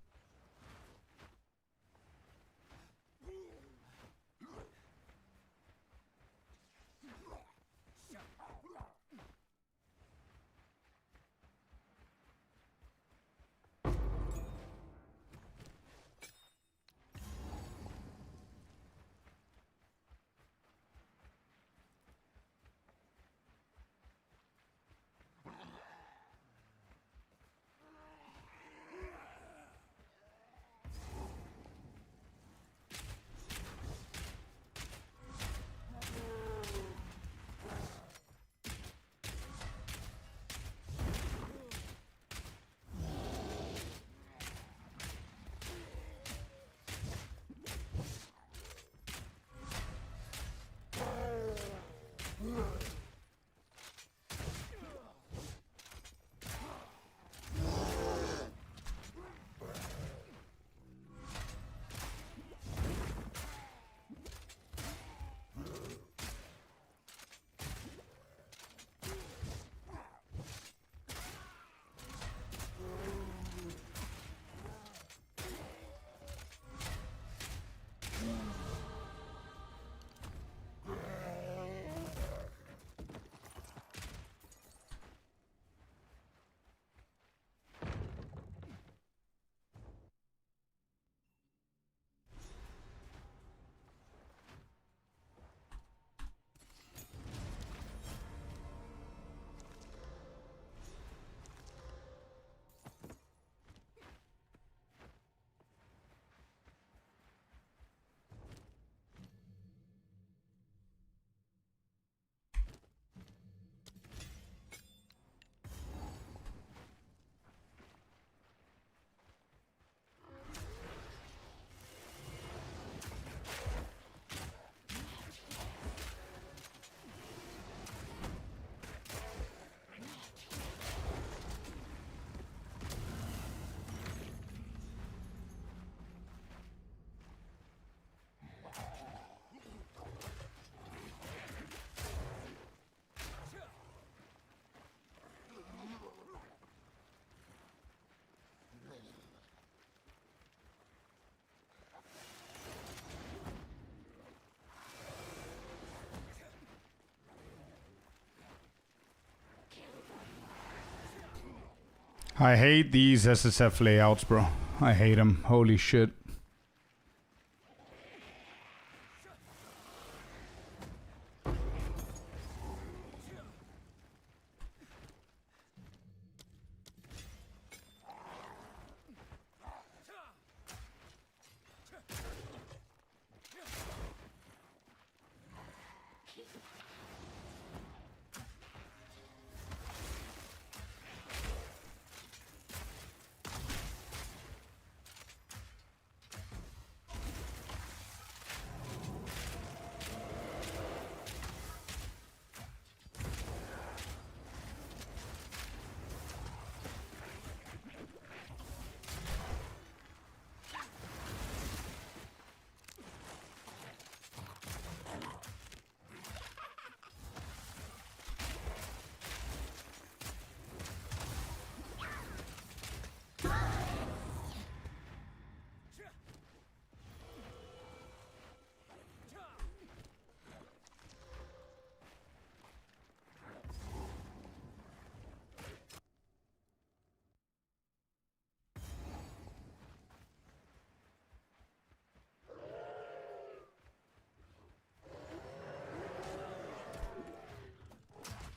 I hate these SSF layouts, bro. I hate them. Holy shit.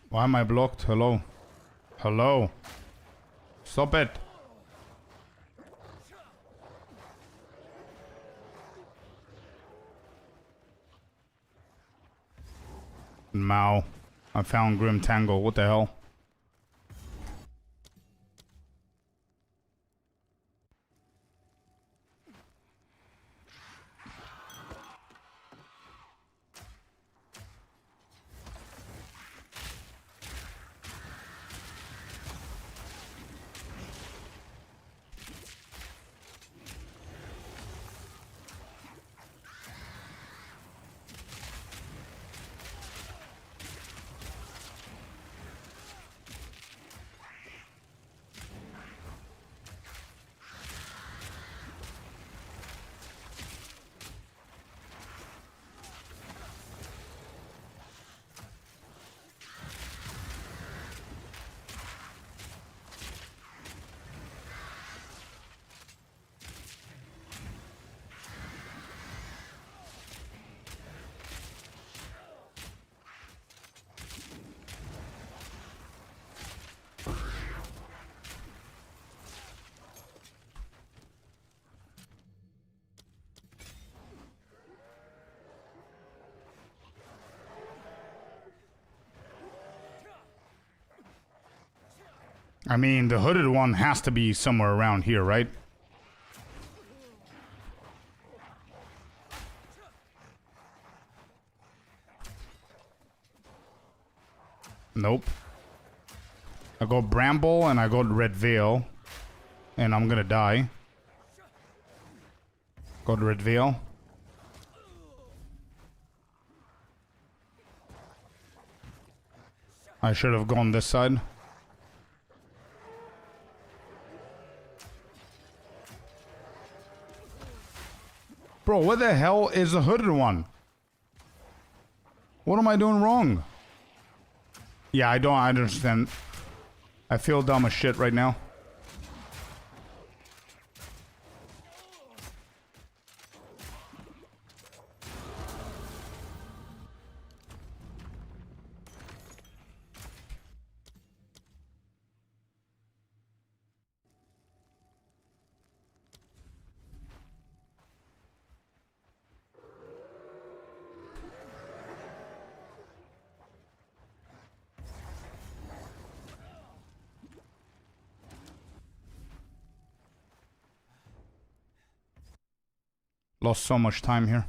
Why am I blocked? Hello? Hello? Stop it. Mao. I found Grim Tangle. What the hell? I mean, the hooded one has to be somewhere around here, right? Nope. I got Bramble and I got Red Veil. And I'm gonna die. Got Red Veil. I should have gone this side. Bro, what the hell is the hooded one? What am I doing wrong? Yeah, I don't understand. I feel dumb as shit right now. Lost so much time here.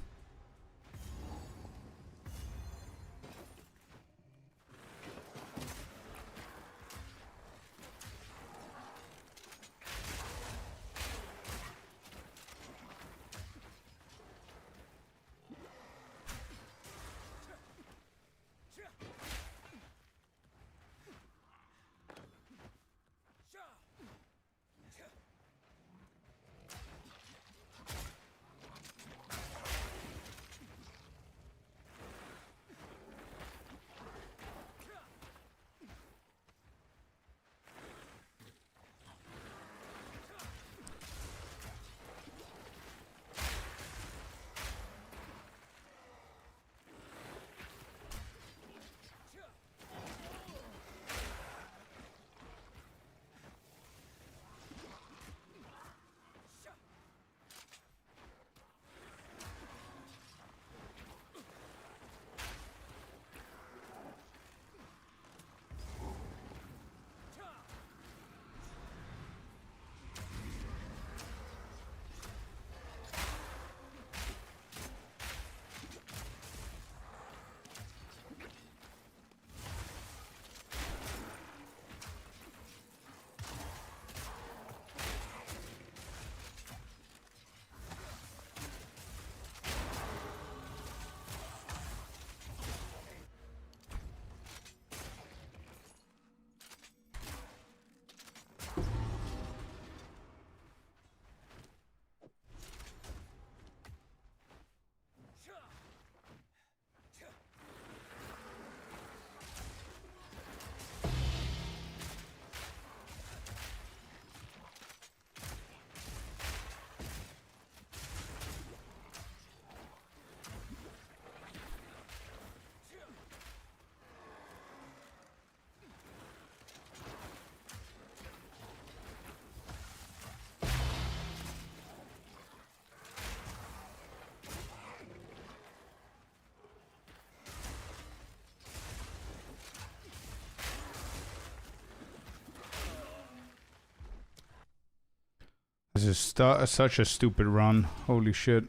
This is such a stupid run. Holy shit.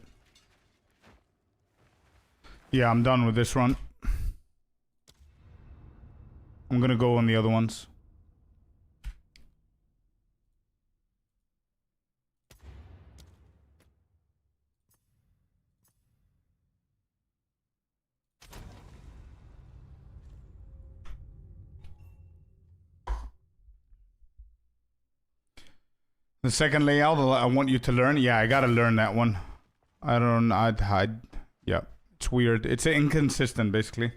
Yeah, I'm done with this run. I'm gonna go on the other ones. The second layout I want you to learn. Yeah, I gotta learn that one. Yeah, it's weird. It's inconsistent, basically.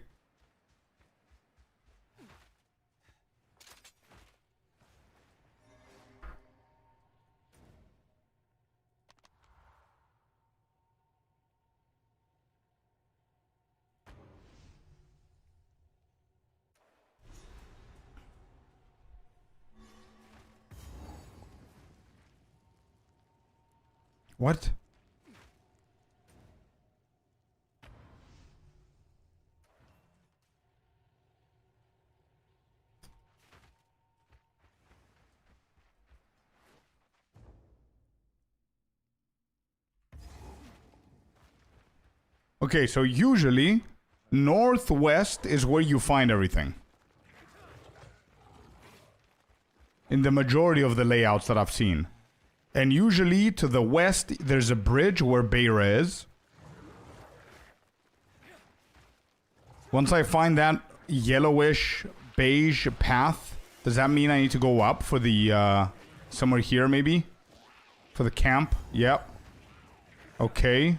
What? Okay, so usually northwest is where you find everything. In the majority of the layouts that I've seen. And usually to the west, there's a bridge where Beira is. Once I find that yellowish, beige path, does that mean I need to go up for the, somewhere here maybe? For the camp? Yep. Okay.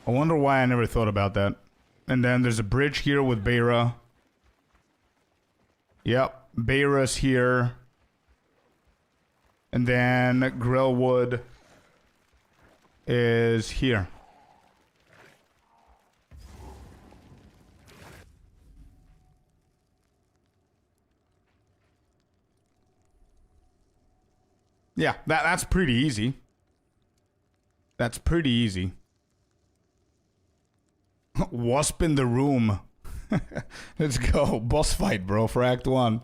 I wonder why I never thought about that. And then there's a bridge here with Beira. Yep. Beira's here. And then Grillwood is here. Yeah, that's pretty easy. That's pretty easy. Wasp in the room. Let's go. Boss fight, bro, for Act 1.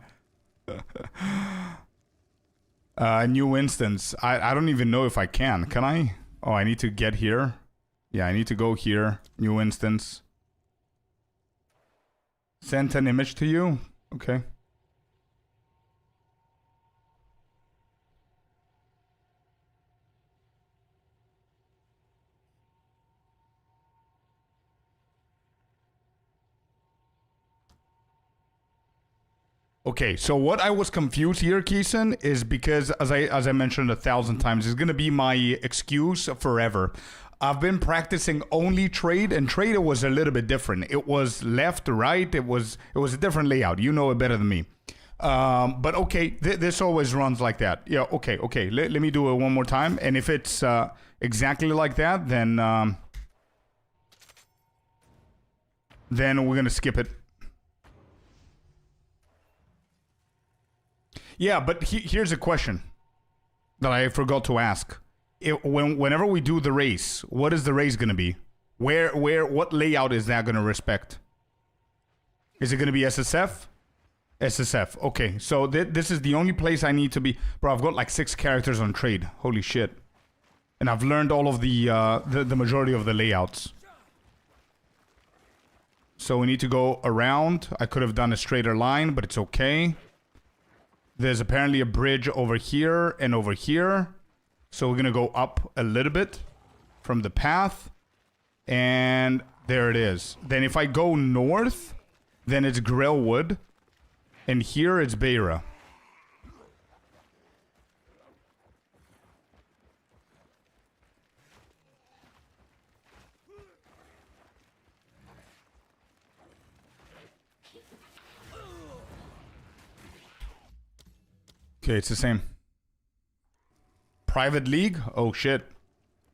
New instance. I don't even know if I can. Can I? Oh, I need to get here. Yeah, I need to go here. New instance. Sent an image to you? Okay. Okay, so what I was confused here, Keeson, is because as I mentioned 1,000 times, it's gonna be my excuse forever. I've been practicing only trade, and trade was a little bit different. It was left, right. It was a different layout. You know it better than me. But okay, this always runs like that. Yeah. Okay. Let me do it one more time, and if it's exactly like that, then we're gonna skip it. Yeah, but here's a question that I forgot to ask. Whenever we do the race, what is the race going to be? What layout is that going to respect? Is it going to be SSF? SSF. Okay, so this is the only place I need to be. Bro, I've got like 6 characters on trade. Holy shit. And I've learned all of the majority of the layouts. So we need to go around. I could have done a straighter line, but it's okay. There's apparently a bridge over here and over here. So we're going to go up a little bit from the path. And there it is. Then if I go north, then it's Grillwood. And here it's Beira. Okay, it's the same. Private League? Oh shit.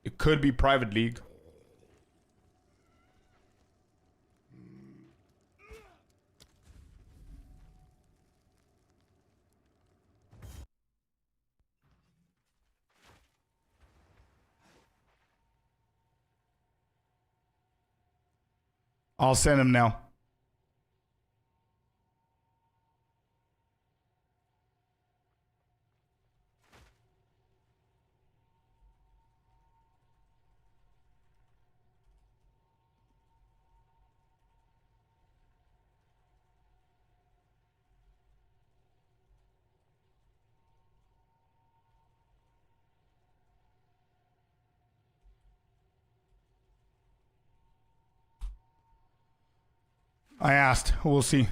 It could be Private League. I'll send him now. I asked. We'll see.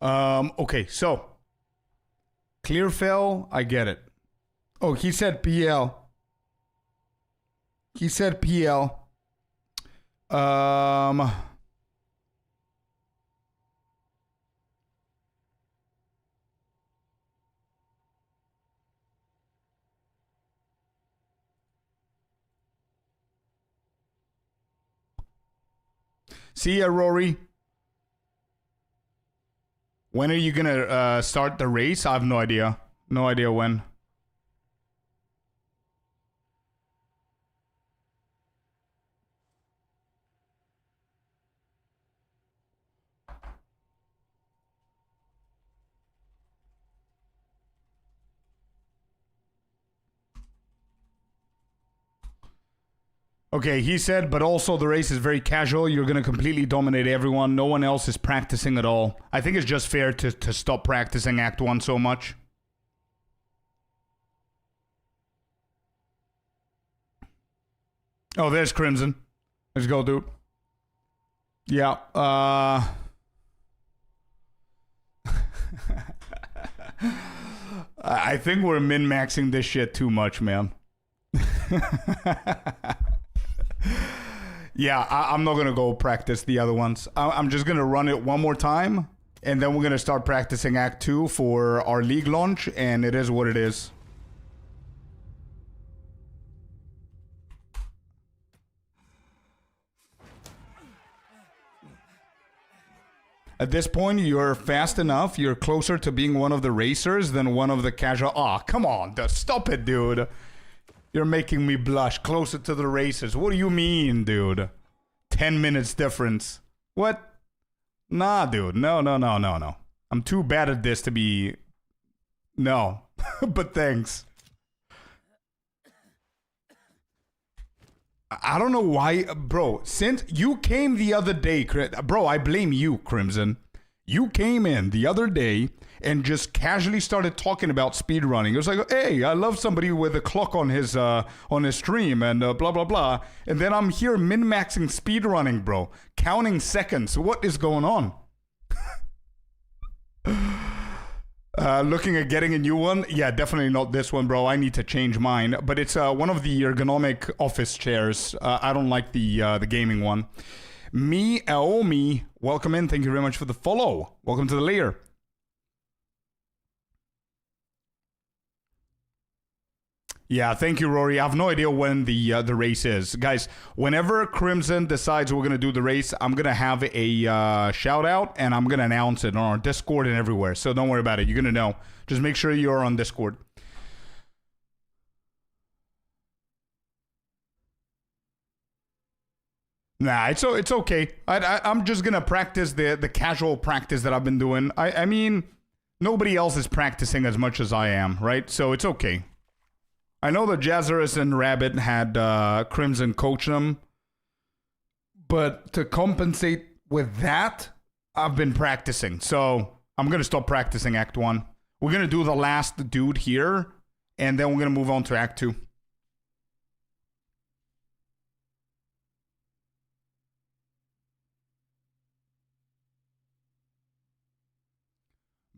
Okay, so Clearfell, I get it. Oh, he said PL. He said PL. See ya, Rory. When are you gonna start the race? I have no idea. No idea when. Okay, he said, but also the race is very casual. You're going to completely dominate everyone. No one else is practicing at all. I think it's just fair to stop practicing Act 1 so much. Oh, there's Crimson. Let's go, dude. Yeah, I think we're min-maxing this shit too much, man. Yeah, I'm not going to go practice the other ones. I'm just going to run it one more time, and then we're going to start practicing Act 2 for our league launch, and it is what it is. At this point, you're fast enough. You're closer to being one of the racers than one of the casual... Aw, come on. Stop it, dude. You're making me blush. Closer to the racers. What do you mean, dude? 10 minutes difference. What? Nah, dude. No. I'm too bad at this to be... No. But thanks. I don't know why... Bro, since you came the other day... Bro, I blame you, Crimson. You came in the other day... and just casually started talking about speedrunning. It was like, hey, I love somebody with a clock on his stream and blah, blah, blah. And then I'm here min-maxing speedrunning, bro. Counting seconds. What is going on? Looking at getting a new one? Yeah, definitely not this one, bro. I need to change mine. But it's one of the ergonomic office chairs. I don't like the gaming one. Me, Aomi, welcome in. Thank you very much for the follow. Welcome to the layer. Yeah, thank you, Rory. I have no idea when the race is. Guys, whenever Crimson decides we're going to do the race, I'm going to have a shout-out, and I'm going to announce it on our Discord and everywhere. So don't worry about it. You're going to know. Just make sure you're on Discord. Nah, it's okay. I'm just going to practice the casual practice that I've been doing. I mean, nobody else is practicing as much as I am, right? So it's okay. I know that Jazzerus and Rabbit had Crimson coach them, but to compensate with that, I've been practicing. So I'm going to stop practicing Act 1. We're going to do the last dude here, and then we're going to move on to Act 2.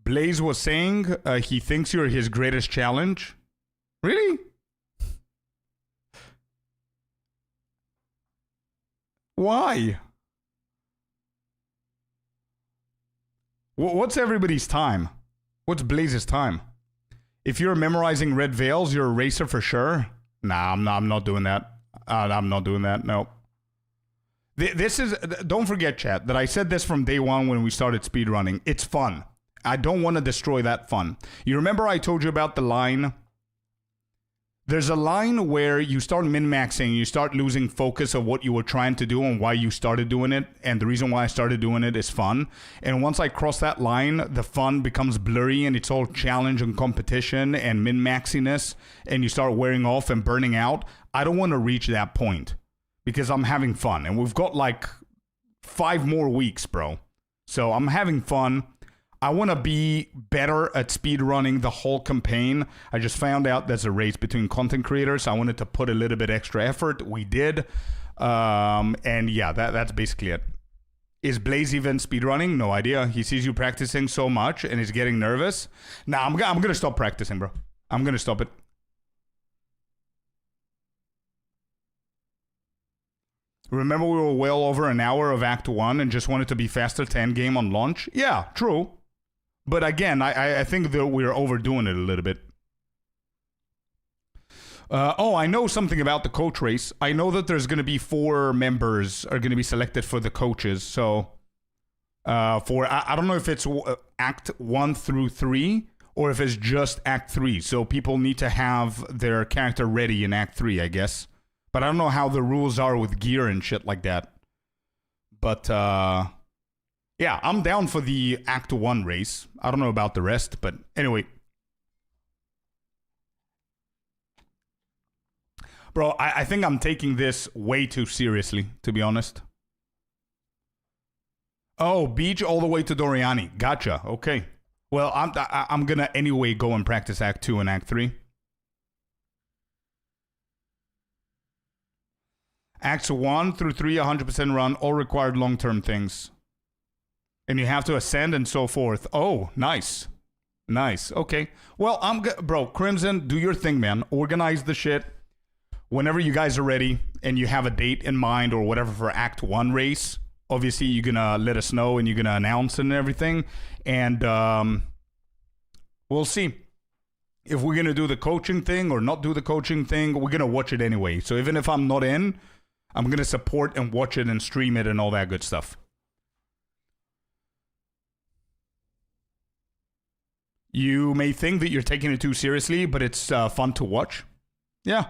Blaze was saying he thinks you're his greatest challenge. Really? Why? What's everybody's time? What's Blaze's time? If you're memorizing red veils, you're a racer for sure. Nah, I'm not doing that. I'm not doing that. No. This is... Don't forget, chat, that I said this from day one when we started speedrunning. It's fun. I don't want to destroy that fun. You remember I told you about the line... There's a line where you start min-maxing, you start losing focus of what you were trying to do and why you started doing it. And the reason why I started doing it is fun. And once I cross that line, the fun becomes blurry and it's all challenge and competition and min-maxiness. And you start wearing off and burning out. I don't want to reach that point because I'm having fun. And we've got like 5 more weeks, bro. So I'm having fun. I want to be better at speedrunning the whole campaign. I just found out there's a race between content creators. I wanted to put a little bit extra effort. We did. And yeah, that's basically it. Is Blaze even speedrunning? No idea. He sees you practicing so much and is getting nervous. Nah, I'm gonna stop practicing, bro. I'm gonna stop it. Remember we were well over an hour of Act 1 and just wanted to be faster to end game on launch? Yeah, true. But again, I think that we're overdoing it a little bit. Oh, I know something about the coach race. I know that there's going to be 4 members are going to be selected for the coaches. So, I don't know if it's Act 1 through 3 or if it's just Act 3. So people need to have their character ready in Act 3, I guess. But I don't know how the rules are with gear and shit like that. But, yeah, I'm down for the Act 1 race. I don't know about the rest, but anyway. Bro, I think I'm taking this way too seriously, to be honest. Oh, beach all the way to Doriani. Gotcha. Okay. Well, I'm gonna anyway go and practice Act 2 and Act 3. Acts 1 through 3, 100% run, all required long-term things. And you have to ascend and so forth. Oh, nice. Nice. Okay. Well, bro, Crimson, do your thing, man. Organize the shit. Whenever you guys are ready and you have a date in mind or whatever for Act 1 race, obviously you're going to let us know and you're going to announce and everything. And we'll see if we're going to do the coaching thing or not do the coaching thing. We're going to watch it anyway. So even if I'm not in, I'm going to support and watch it and stream it and all that good stuff. You may think that you're taking it too seriously, but it's fun to watch. Yeah.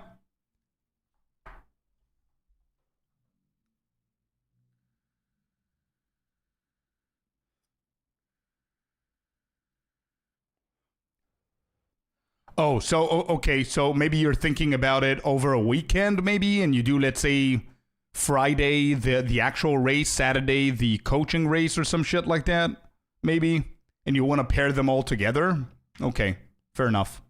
Oh, so, okay, so maybe you're thinking about it over a weekend, maybe, and you do, let's say, Friday, the actual race, Saturday, the coaching race or some shit like that, maybe, and you want to pair them all together? Okay, fair enough.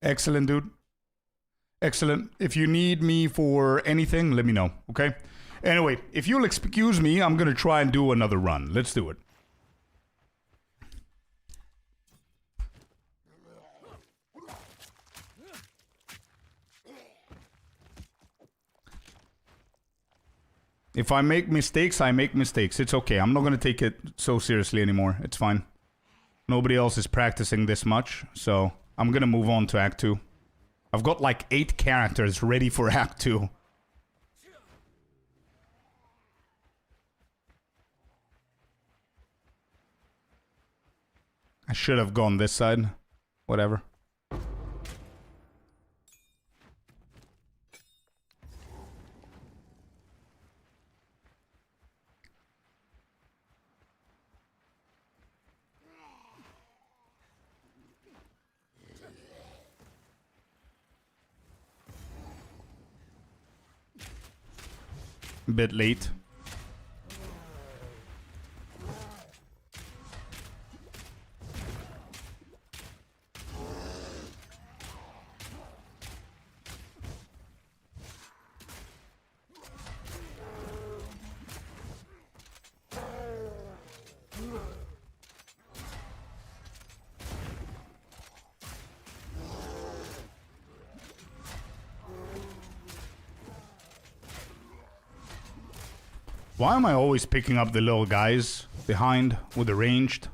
Excellent, dude. Excellent. If you need me for anything, let me know, okay? Anyway, if you'll excuse me, I'm going to try and do another run. Let's do it. If I make mistakes, I make mistakes. It's okay. I'm not going to take it so seriously anymore. It's fine. Nobody else is practicing this much, so I'm going to move on to Act 2. I've got like 8 characters ready for Act 2. I should have gone this side. Whatever. A bit late. Why am I always picking up the little guys behind with the ranged?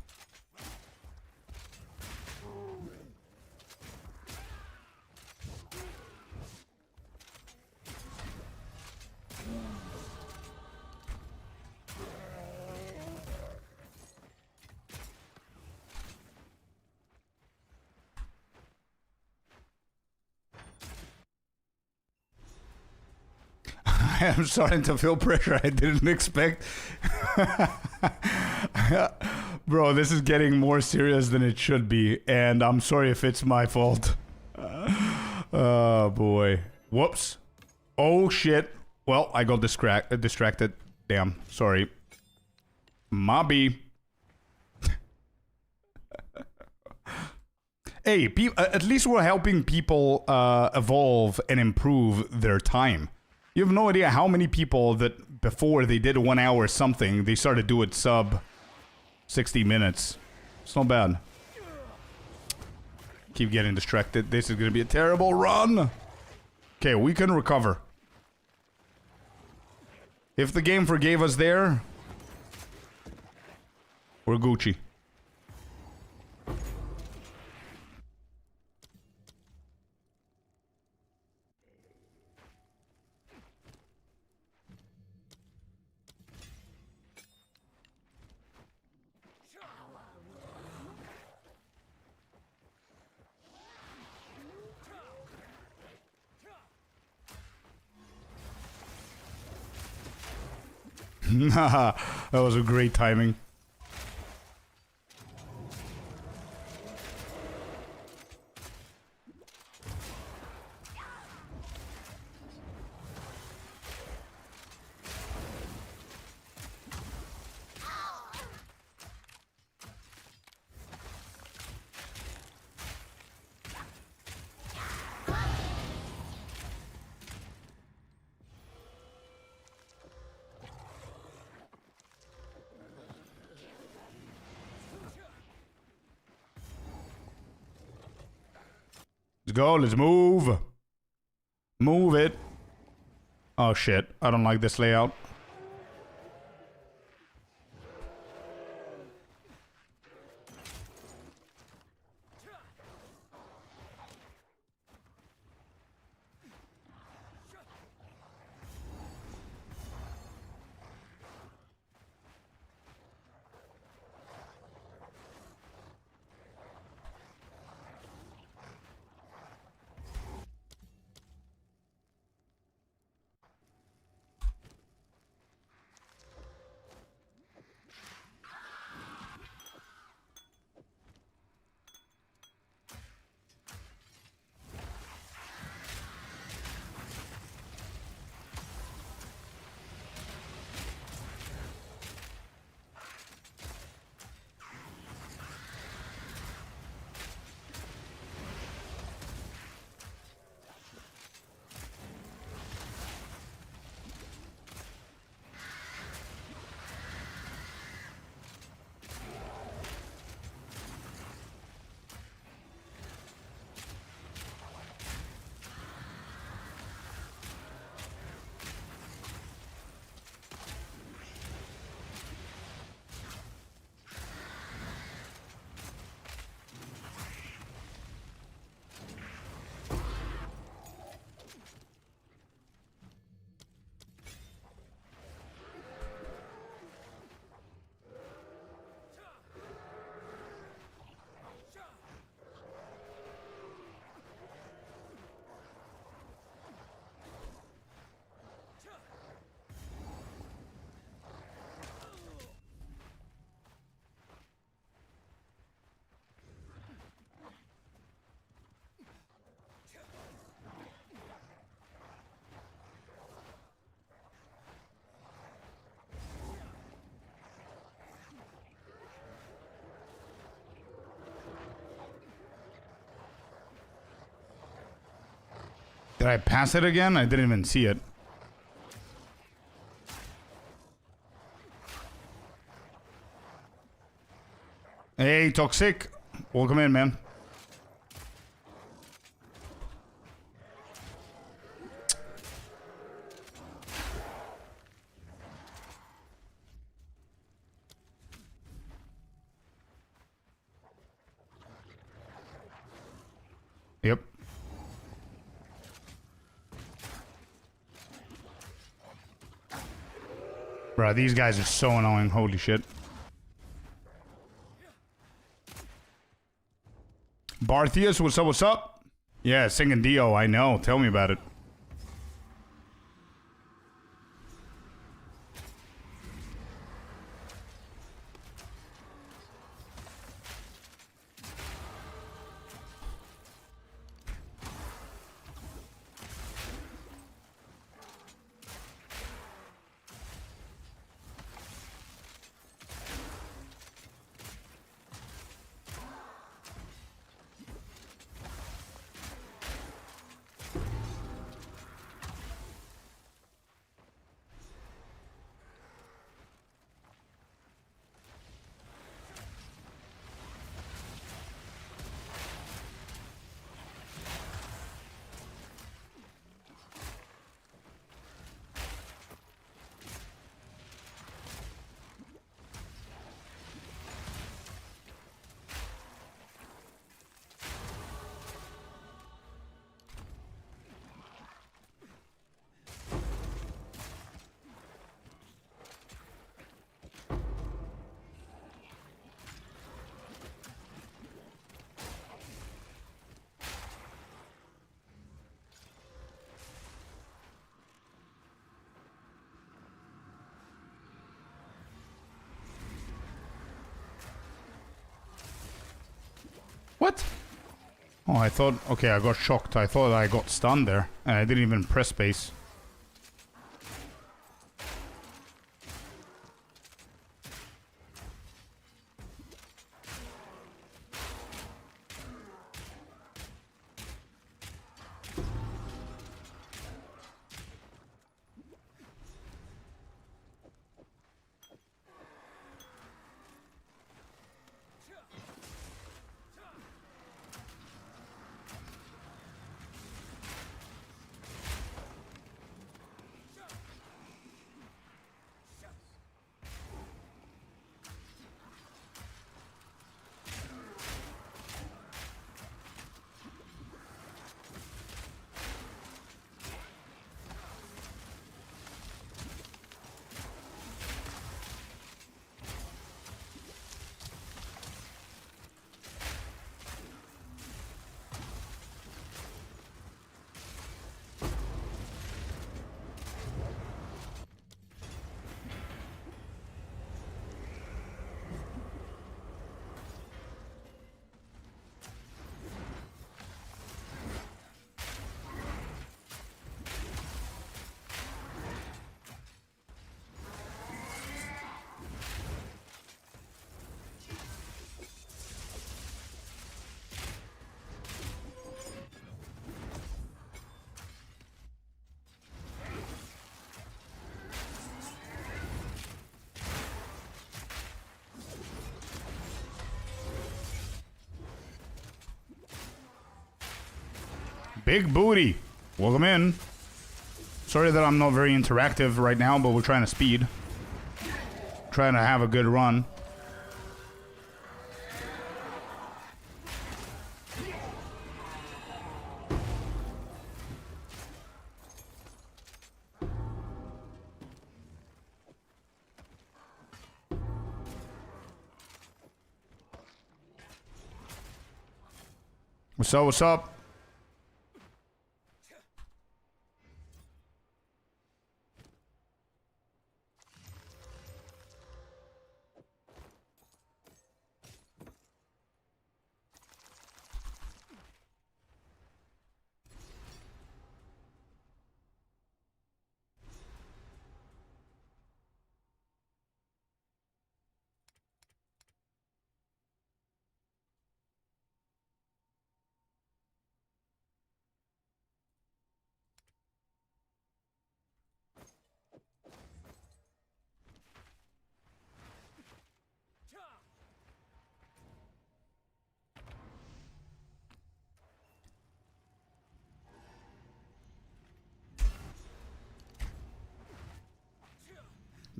I'm starting to feel pressure I didn't expect. Bro, this is getting more serious than it should be, and I'm sorry if it's my fault. Oh, boy. Whoops. Oh shit. Well, I got distracted. Damn. Sorry. Mobby. Hey, at least we're helping people evolve and improve their time. You have no idea how many people that before they did 1 hour something, they started doing sub 60 minutes. It's not bad. Keep getting distracted. This is gonna be a terrible run. Okay, we can recover. If the game forgave us there, we're Gucci. That was a great timing. Let's go, let's move. Move it. Oh shit, I don't like this layout. Did I pass it again? I didn't even see it. Hey, Toxic. Welcome in, man. Yep. Bruh, these guys are so annoying. Holy shit. Barthius, what's up, what's up? Yeah, singing Dio, I know. Tell me about it. What? Oh, I thought... Okay, I got shocked. I thought I got stunned there. And I didn't even press space. Big booty. Welcome in. Sorry that I'm not very interactive right now, but we're trying to speed. Trying to have a good run. What's up, what's up?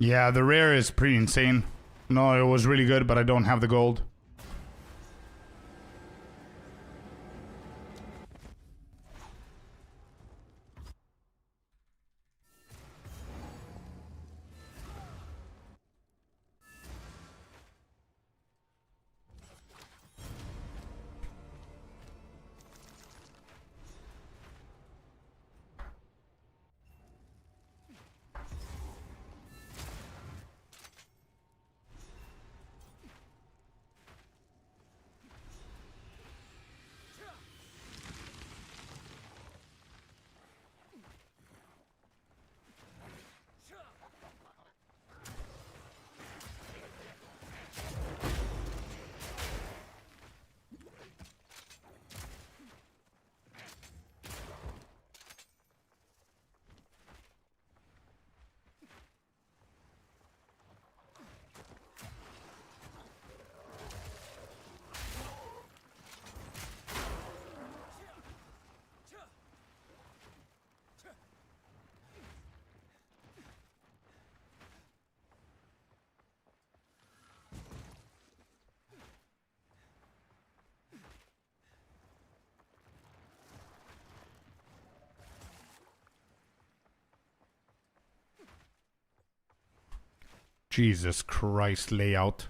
Yeah, the rare is pretty insane. No, it was really good, but I don't have the gold. Jesus Christ, layout.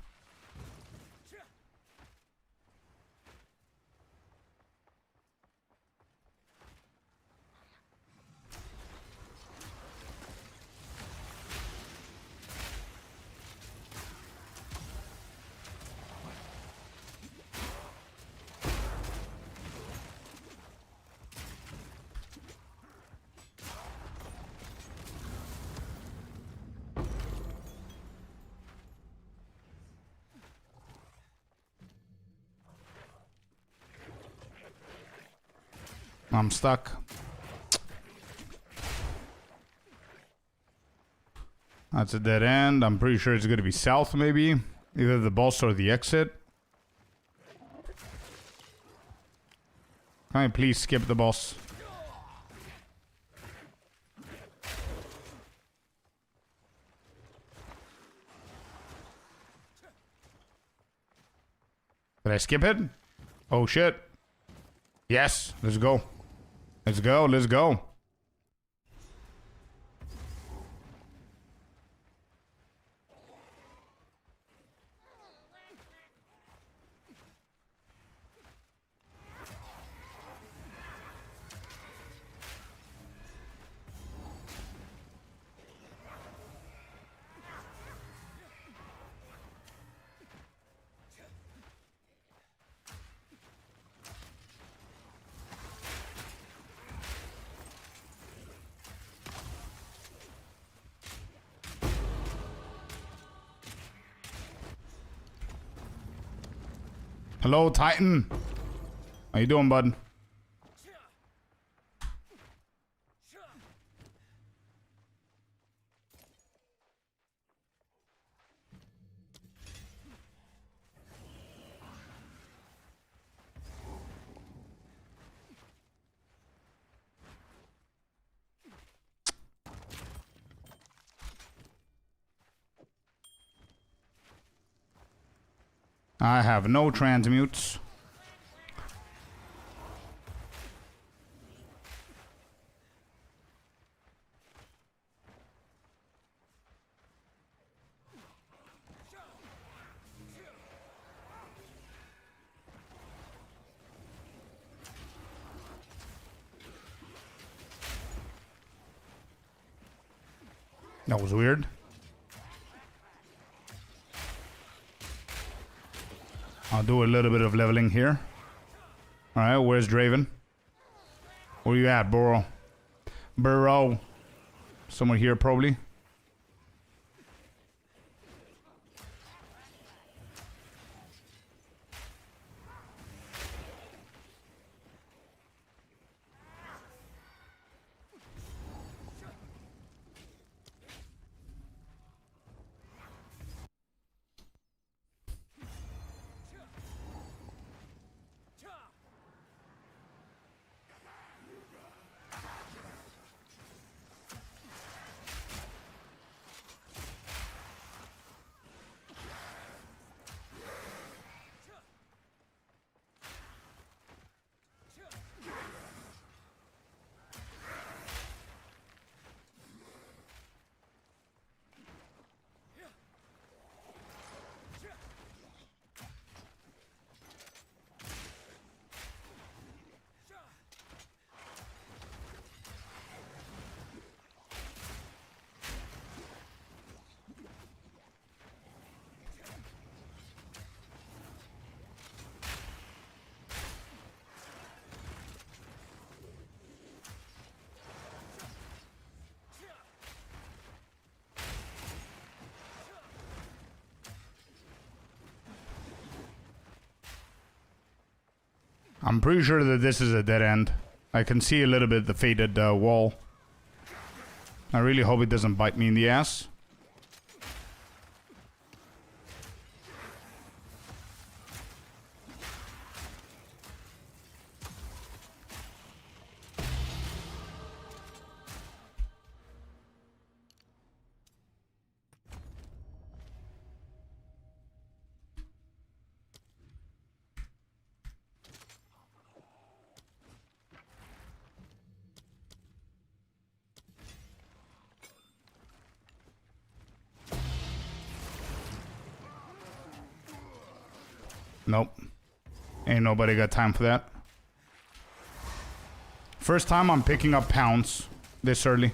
I'm stuck. That's a dead end. I'm pretty sure it's going to be south, maybe. Either the boss or the exit. Can I please skip the boss? Did I skip it? Oh shit. Yes, let's go. Let's go, let's go. Hello, Titan. How you doing, bud? I have no transmutes. That was weird. I'll do a little bit of leveling here. Alright, where's Draven? Where you at, Burrow? Burrow. Somewhere here, probably. I'm pretty sure that this is a dead end. I can see a little bit the faded wall. I really hope it doesn't bite me in the ass. Nope. Ain't nobody got time for that. First time I'm picking up pounds this early.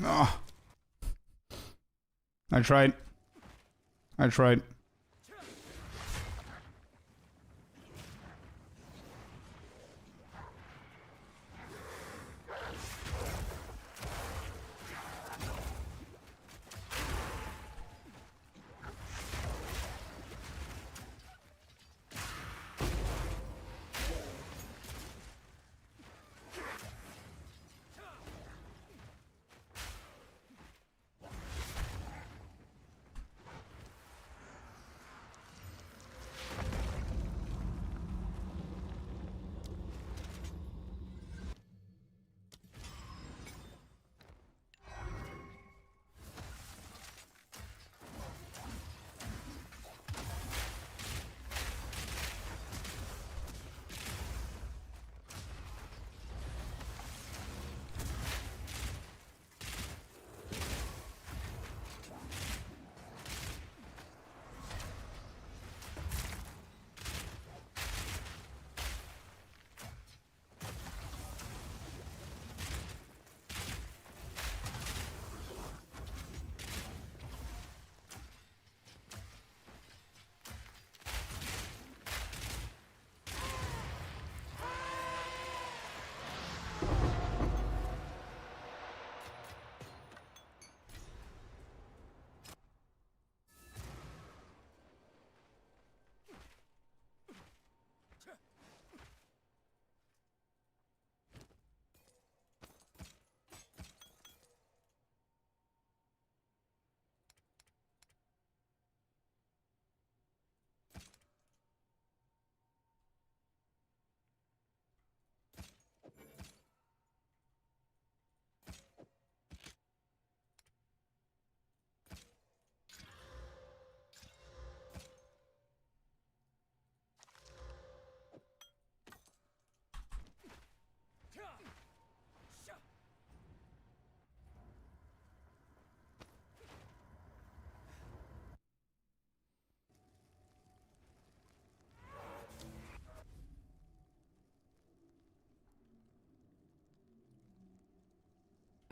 Oh. I tried. I tried.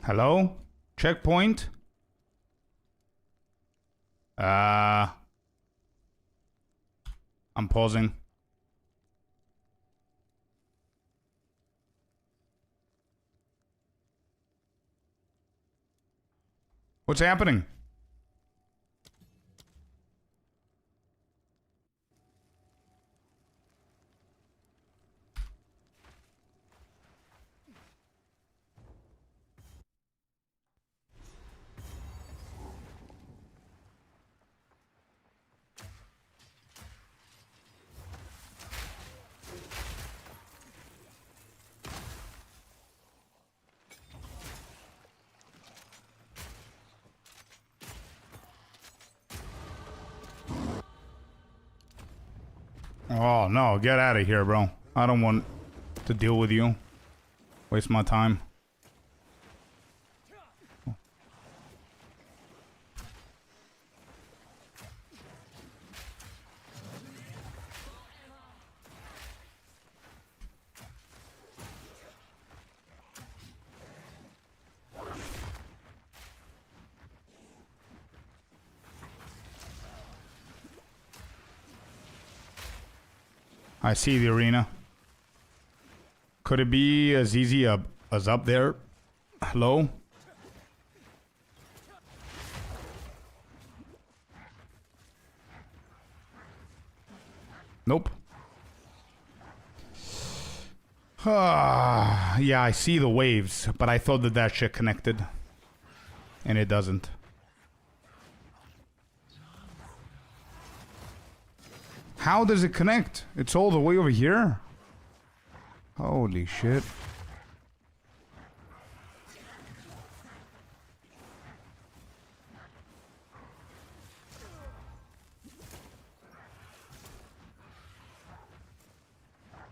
Hello? Checkpoint? I'm pausing. What's happening? Oh, no. Get out of here, bro. I don't want to deal with you. Waste my time. I see the arena. Could it be as easy as up there? Hello? Nope. Yeah, I see the waves, but I thought that shit connected. And it doesn't. How does it connect? It's all the way over here? Holy shit.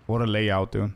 What a layout, dude.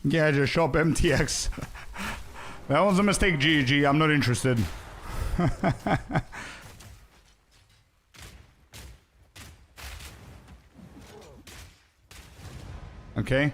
Yeah, just shop MTX. That was a mistake, GG. I'm not interested. Okay.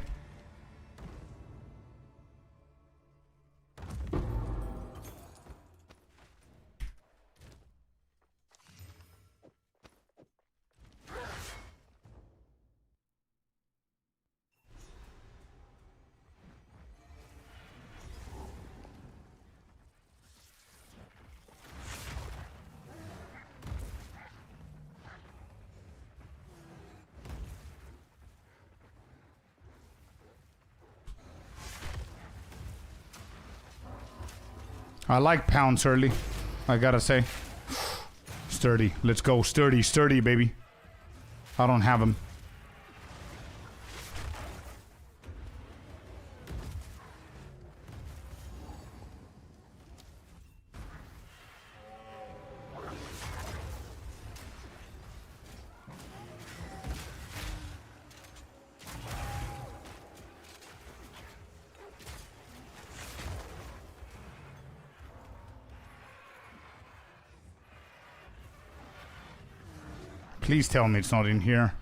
I like pounds early, I gotta say. Sturdy, let's go. Sturdy, sturdy, baby. I don't have him. Please tell me it's not in here.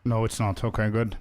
No, it's not. Okay, good.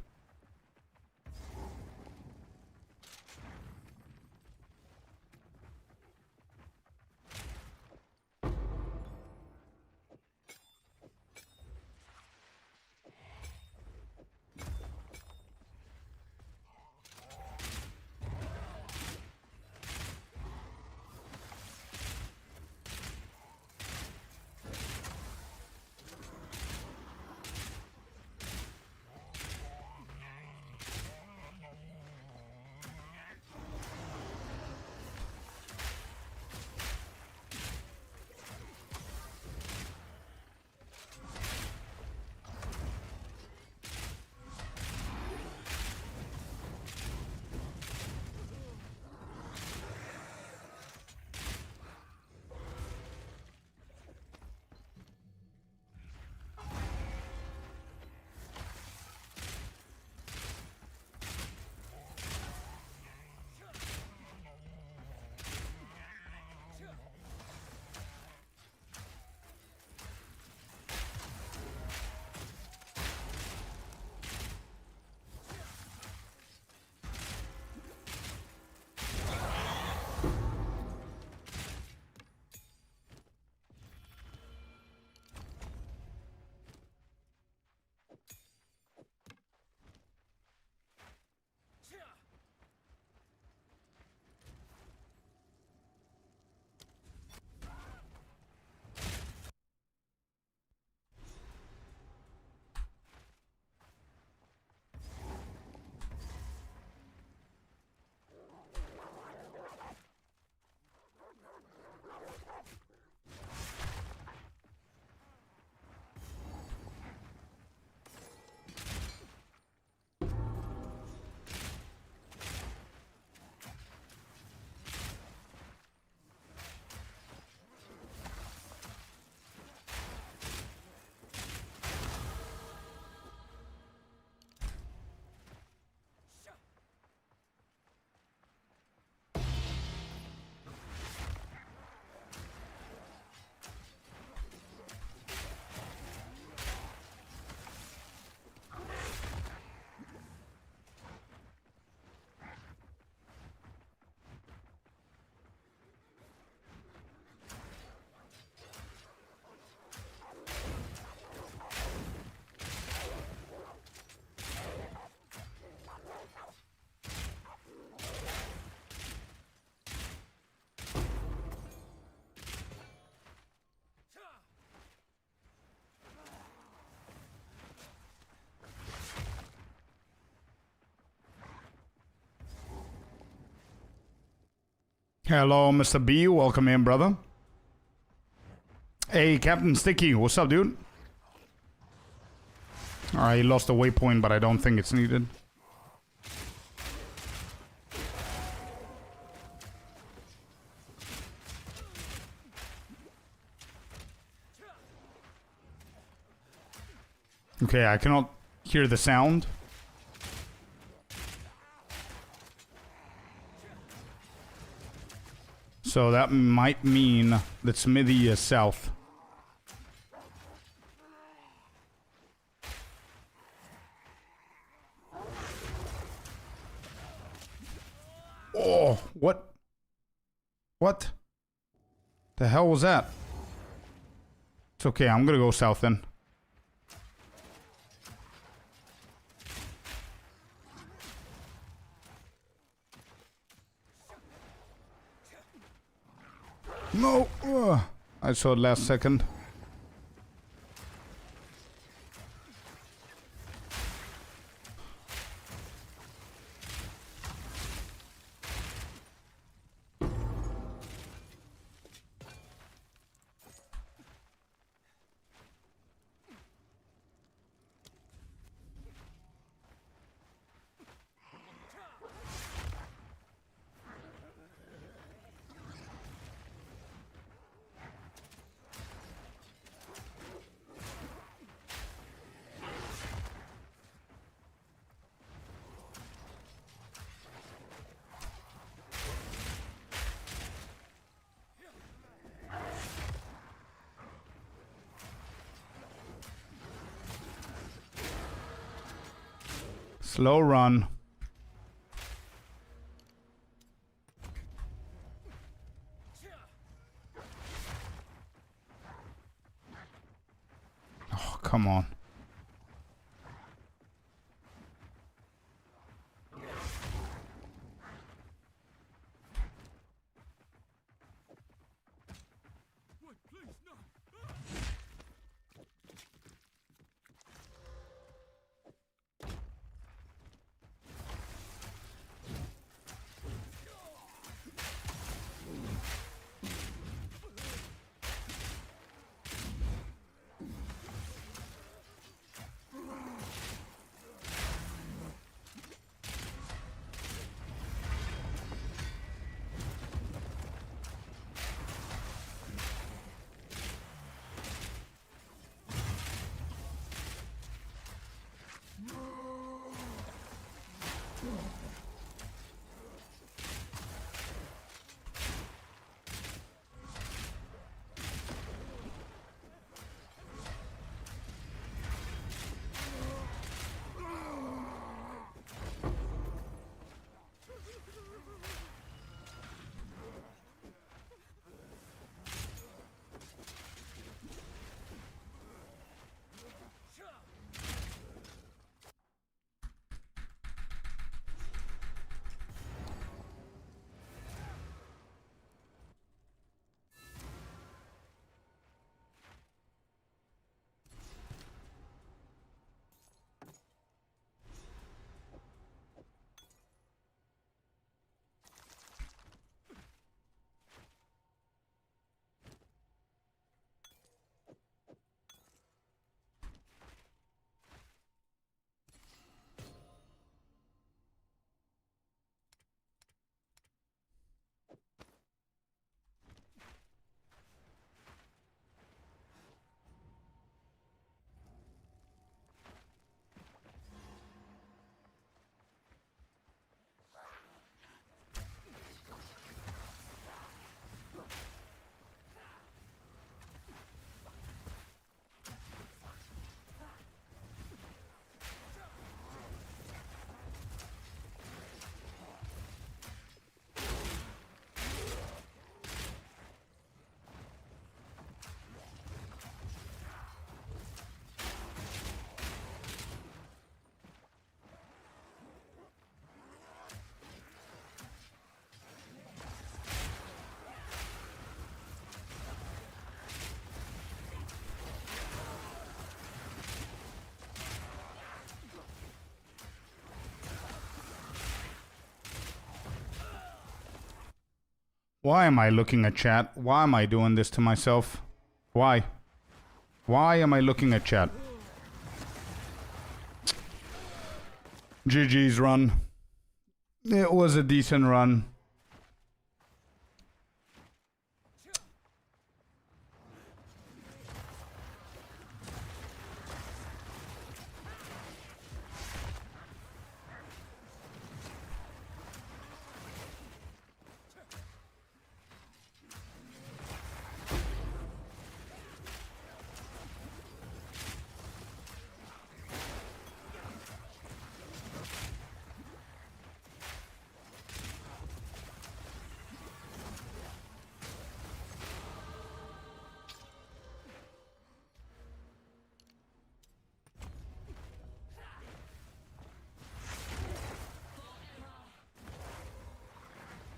Hello, Mr. B. Welcome in, brother. Hey, Captain Sticky. What's up, dude? Alright, he lost a waypoint, but I don't think it's needed. Okay, I cannot hear the sound. So that might mean that Smithy is south. Oh, what? What? The hell was that? It's okay, I'm gonna go south then. No! Ugh. I saw it last second. Slow run. Oh, come on. Why am I looking at chat? Why am I doing this to myself? Why? Why am I looking at chat? GG's run. It was a decent run.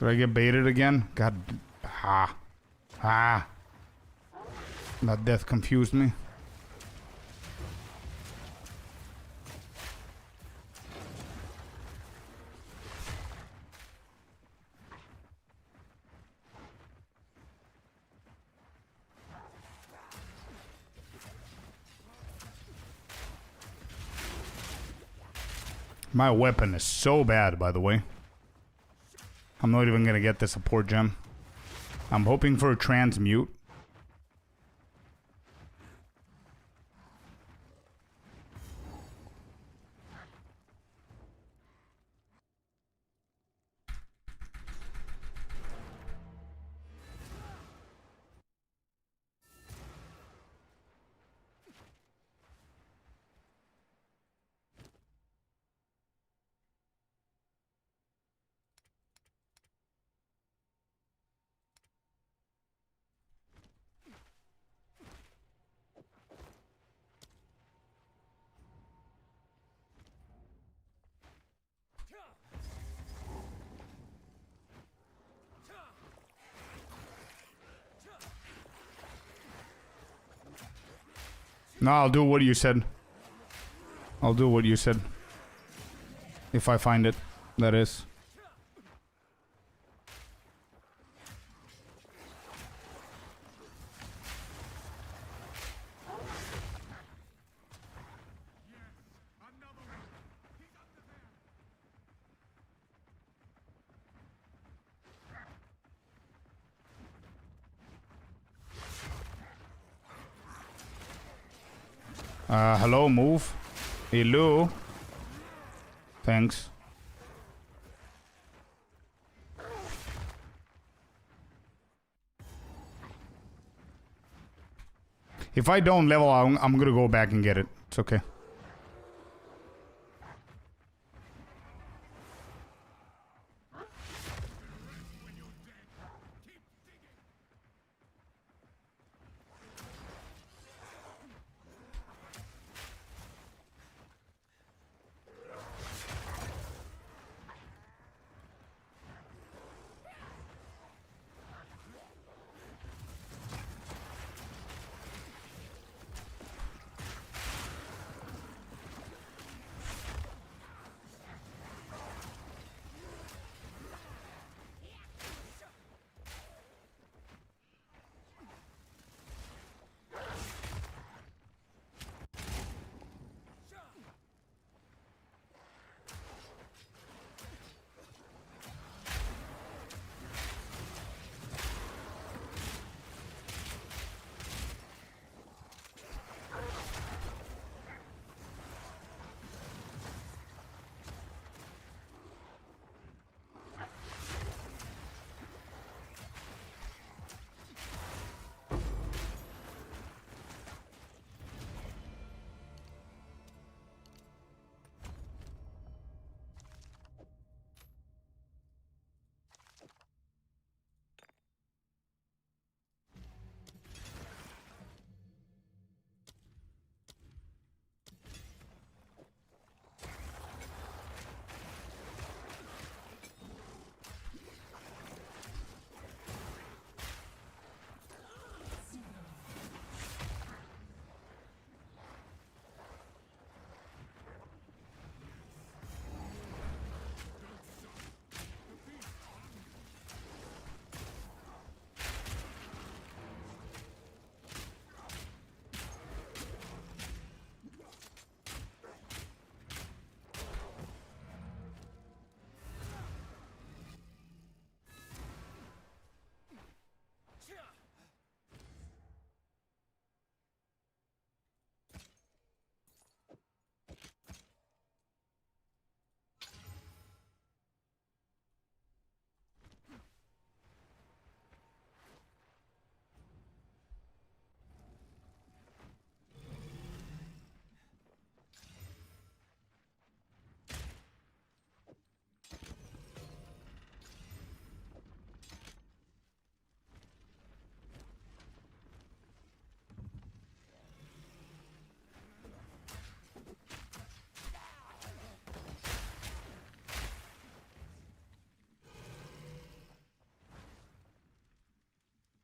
Did I get baited again? God. Ah. Ah. That death confused me. My weapon is so bad, by the way. I'm not even gonna get the support gem. I'm hoping for a transmute. No, I'll do what you said. I'll do what you said. If I find it, that is. Hello, move. Hello. Thanks. If I don't level, I'm gonna go back and get it. It's okay.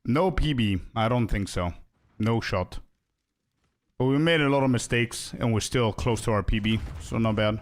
No PB. I don't think so. No shot. But we made a lot of mistakes, and we're still close to our PB, so not bad.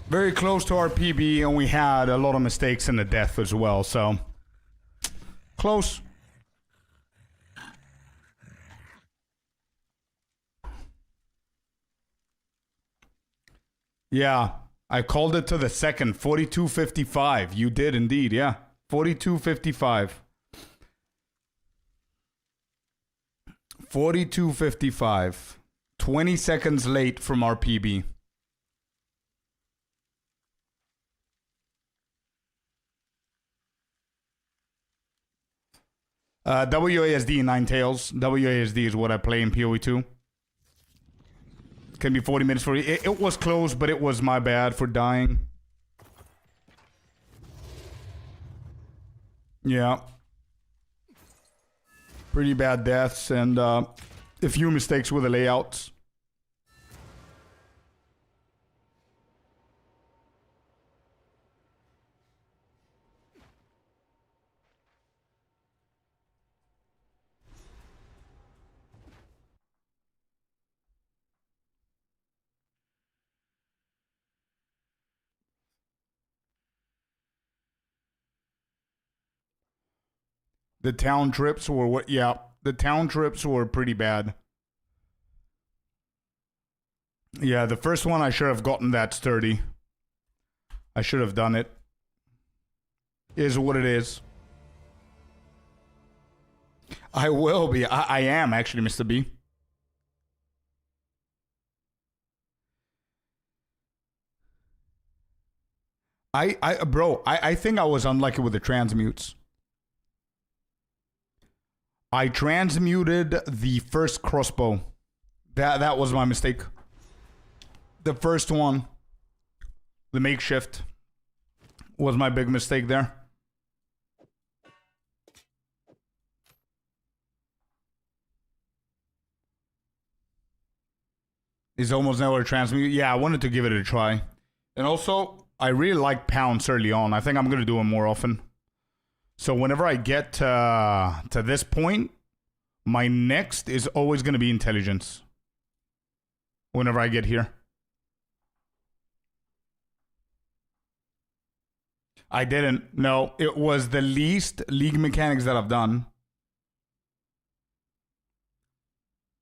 Very close to our PB, and we had a lot of mistakes in the death as well, so close. Yeah, I called it to the second. 42.55. You did indeed, yeah. 42.55. 42.55. 20 seconds late from our PB. WASD 9 tails. WASD is what I play in POE2. Can be 40 minutes for it. It was close, but it was my bad for dying. Yeah. Pretty bad deaths and a few mistakes with the layouts. The town trips were what? Yeah, the town trips were pretty bad. Yeah, the first one I should have gotten that sturdy. I should have done it. Is what it is. I will be. I am actually, Mr. B. Bro, I think I was unlucky with the transmutes. I transmuted the first crossbow. That was my mistake. The first one, the makeshift, was my big mistake there. Is almost never transmute. Yeah, I wanted to give it a try. And also, I really like pounds early on. I think I'm going to do them more often. So whenever I get to this point, my next is always going to be intelligence. whenever I get here. I didn't. No, it was the least League Mechanics that I've done.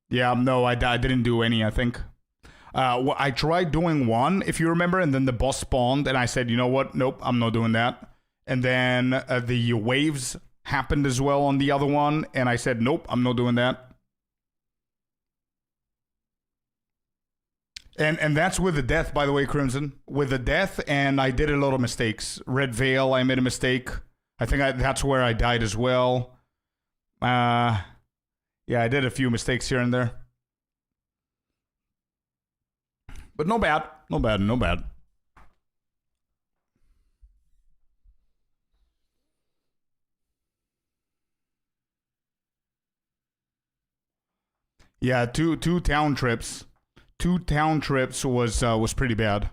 Yeah, no, I didn't do any, I think. I tried doing one, if you remember, and then the boss spawned, and I said, you know what? Nope, I'm not doing that. And then the waves happened as well on the other one, and I said, nope, I'm not doing that. And that's with the death, by the way, Crimson. With the death, and I did a lot of mistakes. Red Veil, I made a mistake. I think that's where I died as well. Yeah, I did a few mistakes here and there. But no bad. No bad, no bad. Yeah, two town trips. 2 town trips was pretty bad.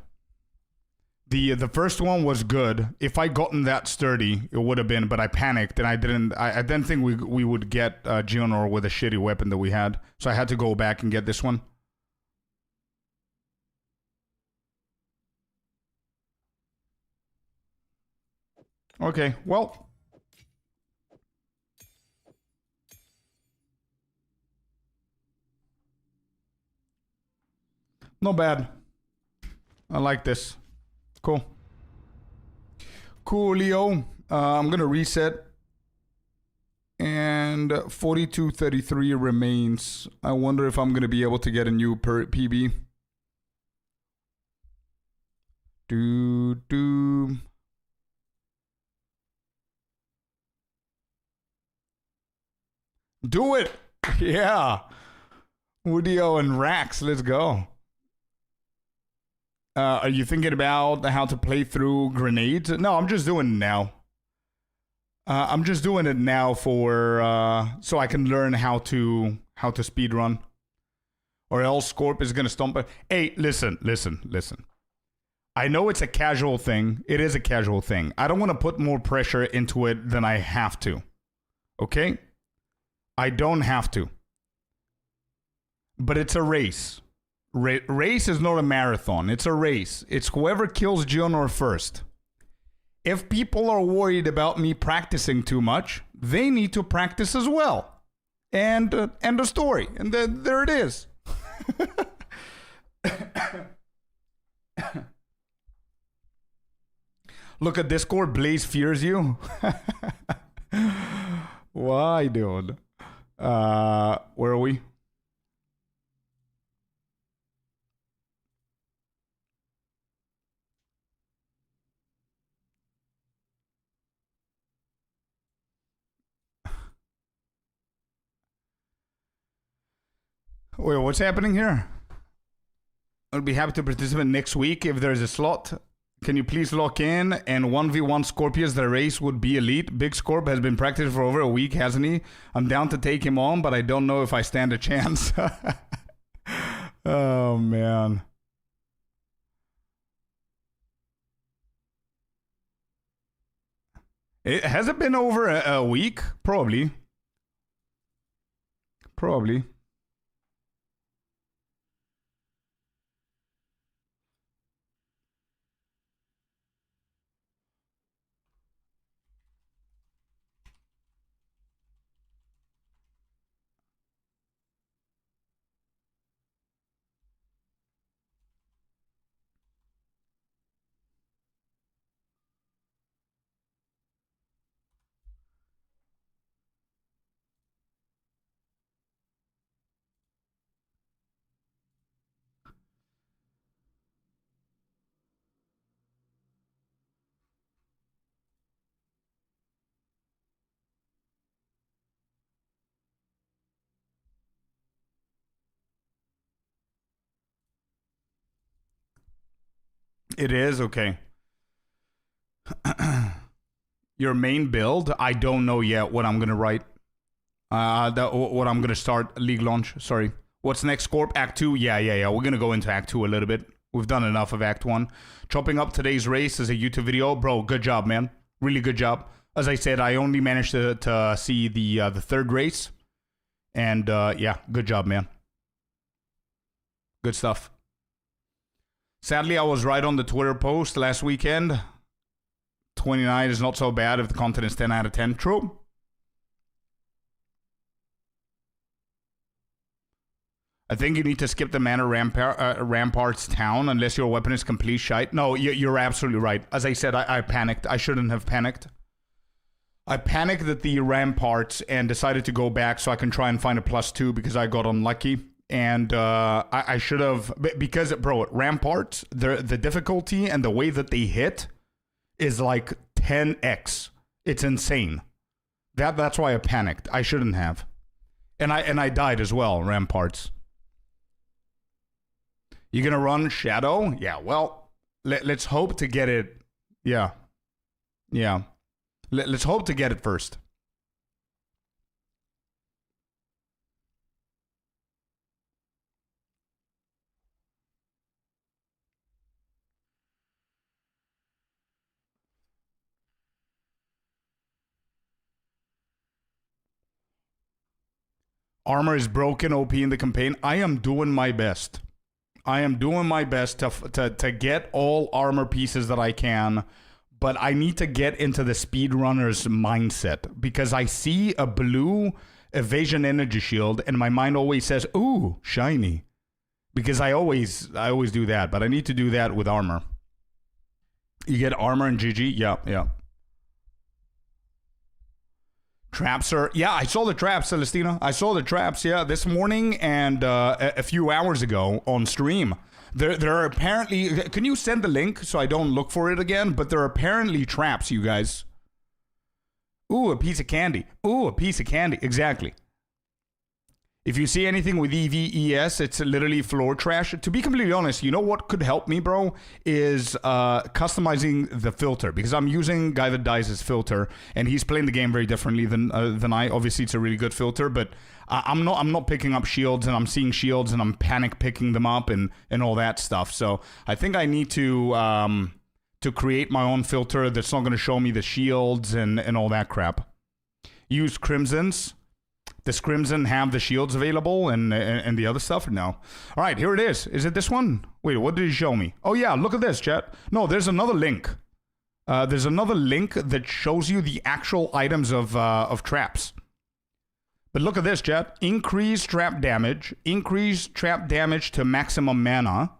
The first one was good. If I gotten that sturdy, it would have been, but I panicked and I didn't think we would get Geonor with a shitty weapon that we had. So I had to go back and get this one. Okay, well. Not bad. I like this. Cool. Cool, Leo. I'm going to reset. And 4233 remains. I wonder if I'm going to be able to get a new PB. Do. Do it! Yeah! Woodio and Rax, let's go. Are you thinking about how to play through grenades? No, I'm just doing it now. I'm just doing it now for so I can learn how to speedrun. Or else Scorp is gonna stomp it. Hey, listen. I know it's a casual thing. It is a casual thing. I don't want to put more pressure into it than I have to. Okay? I don't have to. But it's a race. Race is not a marathon. It's a race. It's whoever kills Geonor first. If people are worried about me practicing too much, they need to practice as well. And end of story. And there it is. Look at Discord. Blaze fears you. Why, dude? Where are we? Wait, what's happening here? I'll be happy to participate next week if there's a slot. Can you please lock in? And 1v1 Scorpius, the race would be elite. Big Scorp has been practicing for over a week, hasn't he? I'm down to take him on, but I don't know if I stand a chance. Oh, man. Has it been over a week? Probably. Probably. It is? Okay. Your main build? I don't know yet what I'm going to write. What I'm going to start League launch. Sorry. What's next, Scorp? Act 2? Yeah. We're going to go into Act 2 a little bit. We've done enough of Act 1. Chopping up today's race as a YouTube video. Bro, good job, man. Really good job. As I said, I only managed to see the third race. And yeah, good job, man. Good stuff. Sadly, I was right on the Twitter post last weekend. 29 is not so bad if the content is 10 out of 10. True. I think you need to skip the Manor Ramparts town unless your weapon is complete shite. No, you're absolutely right. As I said, I panicked. I shouldn't have panicked. I panicked at the Ramparts and decided to go back so I can try and find a +2 because I got unlucky. And I should have... Because, bro, Ramparts, the difficulty and the way that they hit is like 10x. It's insane. That's why I panicked. I shouldn't have. And I died as well, Ramparts. You gonna run Shadow? Yeah, well, let's hope to get it. Yeah. Let's hope to get it first. Armor is broken, OP in the campaign. I am doing my best. I am doing my best to get all armor pieces that I can, but I need to get into the speedrunner's mindset because I see a blue evasion energy shield and my mind always says, ooh, shiny. Because I always do that, but I need to do that with armor. You get armor and GG? Yeah. Traps are... Yeah, I saw the traps, Celestina. I saw the traps, yeah, this morning and a few hours ago on stream. There are apparently... Can you send the link so I don't look for it again? But there are apparently traps, you guys. Ooh, a piece of candy. Ooh, a piece of candy. Exactly. If you see anything with EVES, it's literally floor trash. To be completely honest, you know what could help me, bro? Is customizing the filter. Because I'm using Guy That Dies' filter, and he's playing the game very differently than I. Obviously, it's a really good filter, but I'm not picking up shields, and I'm seeing shields, and I'm panic picking them up, and all that stuff. So I think I need to create my own filter that's not going to show me the shields and all that crap. Use Crimsons. Does Crimson have the shields available and the other stuff? No. All right, here it is. Is it this one? Wait, what did he show me? Oh, yeah, look at this, chat. No, there's another link. There's another link that shows you the actual items of traps. But look at this, chat. Increase trap damage to maximum mana,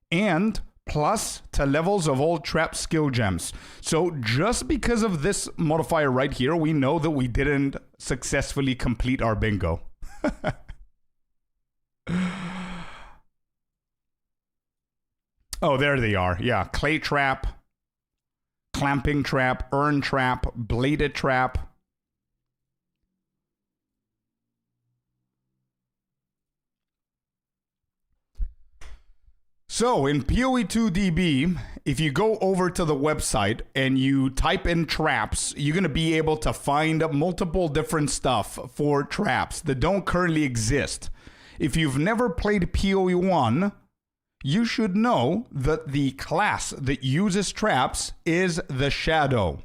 and plus to levels of all trap skill gems. So just because of this modifier right here, we know that we didn't successfully complete our bingo. Oh, there they are. Yeah, clay trap, clamping trap, urn trap, bladed trap. So in POE2 DB, if you go over to the website and you type in traps, you're going to be able to find multiple different stuff for traps that don't currently exist. If you've never played POE1, you should know that the class that uses traps is the Shadow.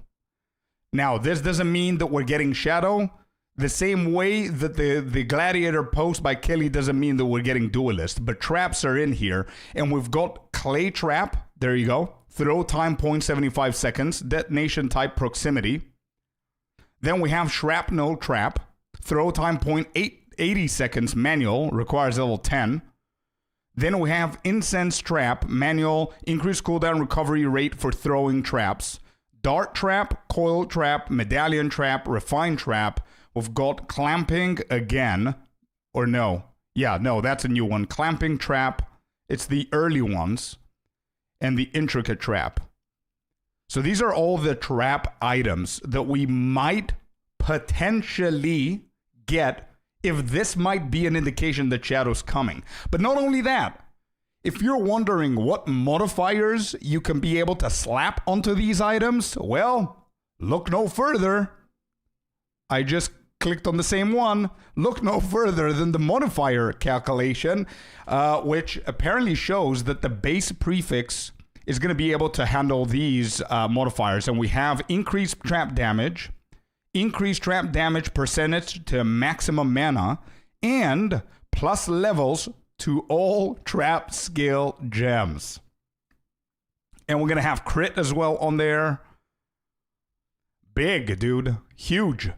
Now, this doesn't mean that we're getting Shadow. The same way that the Gladiator post by Kelly doesn't mean that we're getting Duelist, but traps are in here, and we've got Clay Trap, there you go, throw time 0.75 seconds, detonation type proximity. Then we have Shrapnel Trap, throw time 0.80 seconds manual, requires level 10. Then we have Incense Trap, manual, increased cooldown recovery rate for throwing traps. Dart Trap, Coil Trap, Medallion Trap, Refine Trap. We've got Clamping again, or no. Yeah, no, that's a new one. Clamping Trap, it's the early ones, and the Intricate Trap. So these are all the trap items that we might potentially get if this might be an indication that Shadow's coming. But not only that, if you're wondering what modifiers you can be able to slap onto these items, well, look no further. I just clicked on the same one. Look no further than the modifier calculation, which apparently shows that the base prefix is going to be able to handle these modifiers. And we have increased trap damage percentage to maximum mana, and plus levels to all trap skill gems. And we're going to have crit as well on there. Big, dude. Huge.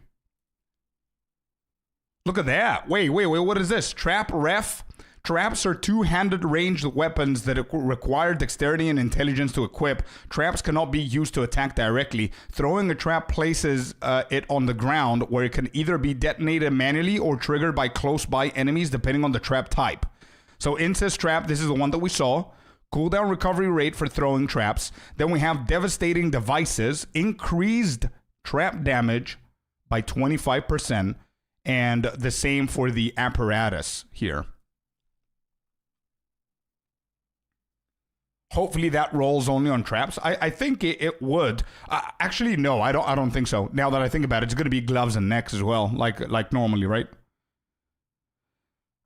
Look at that. Wait. What is this? Trap ref. Traps are two-handed ranged weapons that require dexterity and intelligence to equip. Traps cannot be used to attack directly. Throwing a trap places it on the ground, where it can either be detonated manually or triggered by close-by enemies, depending on the trap type. So Incest Trap, this is the one that we saw. Cooldown recovery rate for throwing traps. Then we have Devastating Devices. Increased trap damage by 25%. And the same for the apparatus here. Hopefully that rolls only on traps. I think it would. Actually, no, I don't think so. Now that I think about it, it's going to be gloves and necks as well, like normally, right?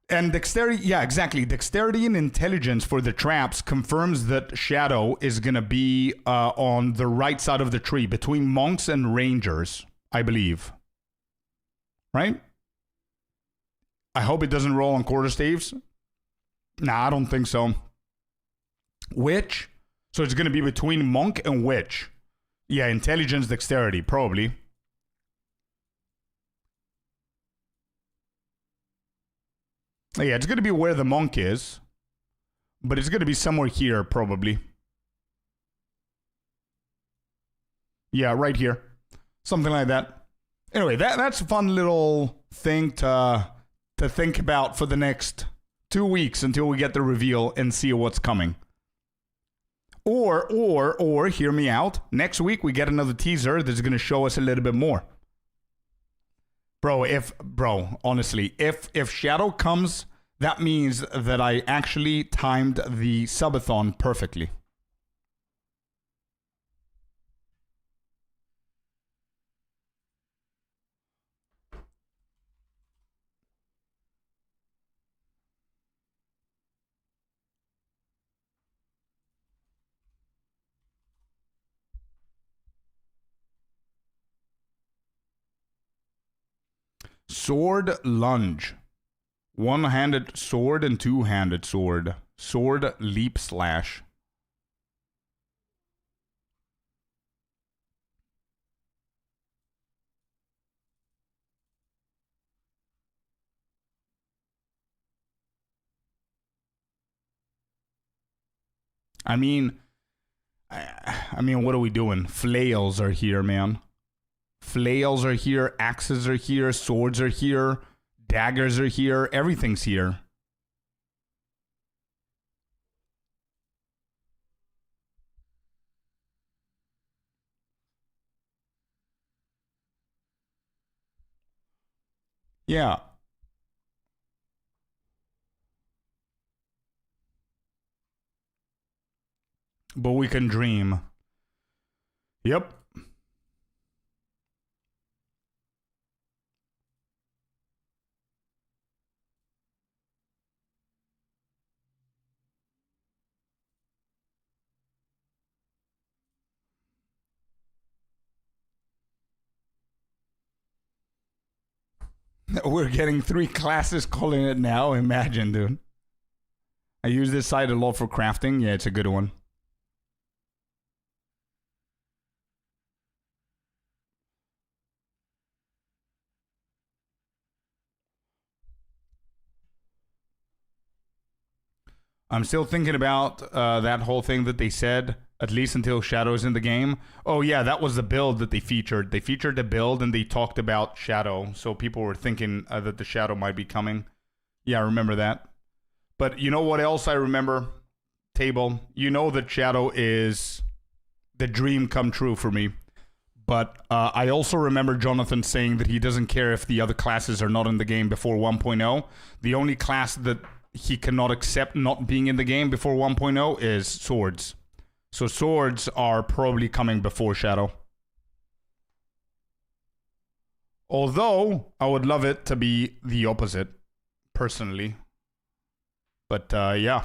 And dexterity, yeah, exactly. Dexterity and intelligence for the traps confirms that Shadow is going to be on the right side of the tree between monks and rangers, I believe. Right? I hope it doesn't roll on quarterstaves. Nah, I don't think so. Witch. So it's going to be between monk and witch. Yeah, intelligence, dexterity, probably. Yeah, it's going to be where the monk is. But it's going to be somewhere here, probably. Yeah, right here. Something like that. Anyway, that's a fun little thing to think about for the next 2 weeks until we get the reveal and see what's coming. Or, hear me out. Next week, we get another teaser that's going to show us a little bit more. Honestly, if Shadow comes, that means that I actually timed the subathon perfectly. Sword lunge. One-handed sword and two-handed sword. Sword leap slash. I mean, what are we doing? Flails are here, man. Flails are here, axes are here, swords are here, daggers are here, everything's here. Yeah. But we can dream. Yep. We're getting 3 classes calling it now. Imagine, dude. I use this site a lot for crafting. Yeah, it's a good one. I'm still thinking about that whole thing that they said, at least until Shadow's in the game. Oh yeah, that was the build that they featured. They featured the build and they talked about Shadow. So people were thinking that the Shadow might be coming. Yeah, I remember that. But you know what else I remember? Table. You know that Shadow is the dream come true for me. But I also remember Jonathan saying that he doesn't care if the other classes are not in the game before 1.0. The only class that he cannot accept not being in the game before 1.0 is swords. So swords are probably coming before Shadow. Although, I would love it to be the opposite, personally. But, yeah.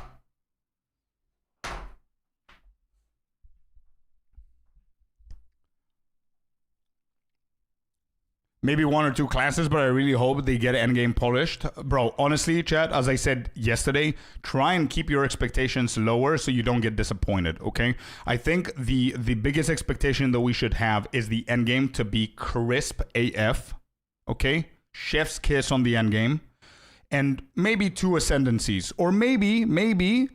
Maybe 1 or 2 classes, but I really hope they get endgame polished. Bro, honestly, chat, as I said yesterday, try and keep your expectations lower so you don't get disappointed, okay? I think the biggest expectation that we should have is the endgame to be crisp AF, okay? Chef's kiss on the endgame. And maybe 2 ascendancies. Or maybe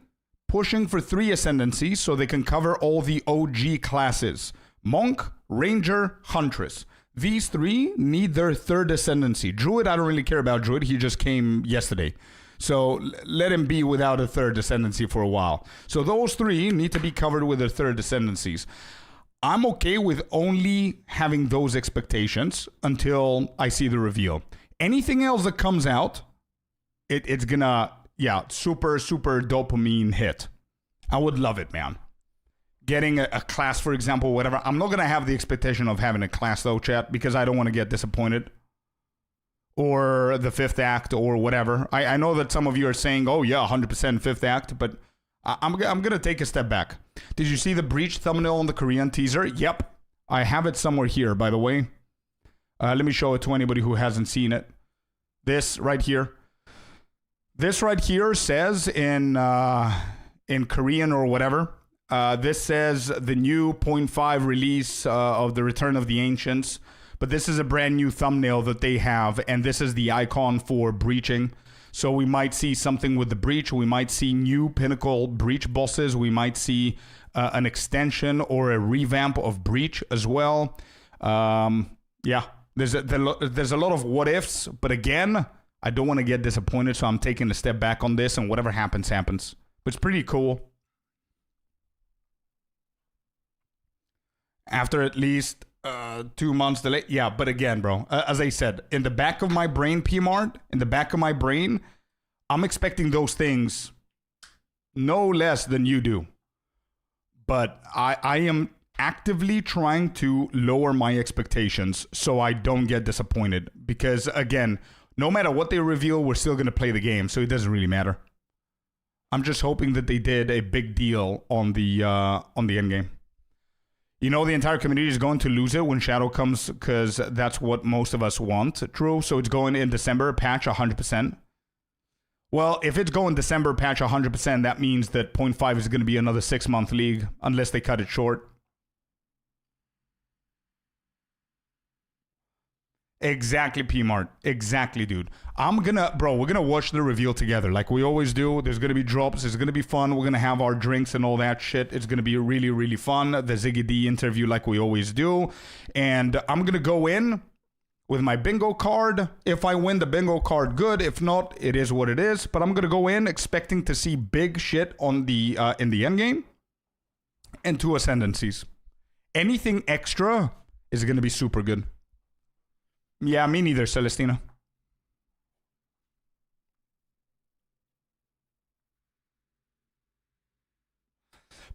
pushing for 3 ascendancies so they can cover all the OG classes. Monk, Ranger, Huntress. These 3 need their 3rd ascendancy. Druid, I don't really care about Druid. He just came yesterday. So let him be without a 3rd ascendancy for a while. So those 3 need to be covered with their 3rd ascendancies. I'm okay with only having those expectations until I see the reveal. Anything else that comes out, it's gonna, super dopamine hit. I would love it, man. Getting a class, for example, whatever. I'm not going to have the expectation of having a class, though, chat, because I don't want to get disappointed. Or the 5th act or whatever. I know that some of you are saying, oh, yeah, 100% 5th act, but I'm going to take a step back. Did you see the Breach thumbnail on the Korean teaser? Yep. I have it somewhere here, by the way. Let me show it to anybody who hasn't seen it. This right here. This right here says in Korean or whatever. This says the new 0.5 release of the Return of the Ancients. But this is a brand new thumbnail that they have. And this is the icon for breaching. So we might see something with the breach. We might see new pinnacle breach bosses. We might see an extension or a revamp of breach as well. Yeah, there's a lot of what ifs. But again, I don't want to get disappointed. So I'm taking a step back on this. And whatever happens, happens. But it's pretty cool. After at least 2 months delay. Yeah, but again, bro, as I said, in the back of my brain, PMart, in the back of my brain, I'm expecting those things no less than you do. But I am actively trying to lower my expectations so I don't get disappointed. Because, again, no matter what they reveal, we're still going to play the game, so it doesn't really matter. I'm just hoping that they did a big deal on the endgame. You know, the entire community is going to lose it when Shadow comes because that's what most of us want. True. So it's going in December, patch 100%. Well, if it's going December, patch 100%, that means that 0.5 is going to be another 6-month league unless they cut it short. Exactly, PMart. Exactly, dude. We're gonna watch the reveal together like we always do. There's gonna be drops. It's gonna be fun. We're gonna have our drinks and all that shit. It's gonna be really, really fun. The Ziggy D interview like we always do. And I'm gonna go in with my bingo card. If I win the bingo card, good. If not, it is what it is. But I'm gonna go in expecting to see big shit on the in the endgame. And 2 ascendancies. Anything extra is gonna be super good. Yeah, me neither, Celestina.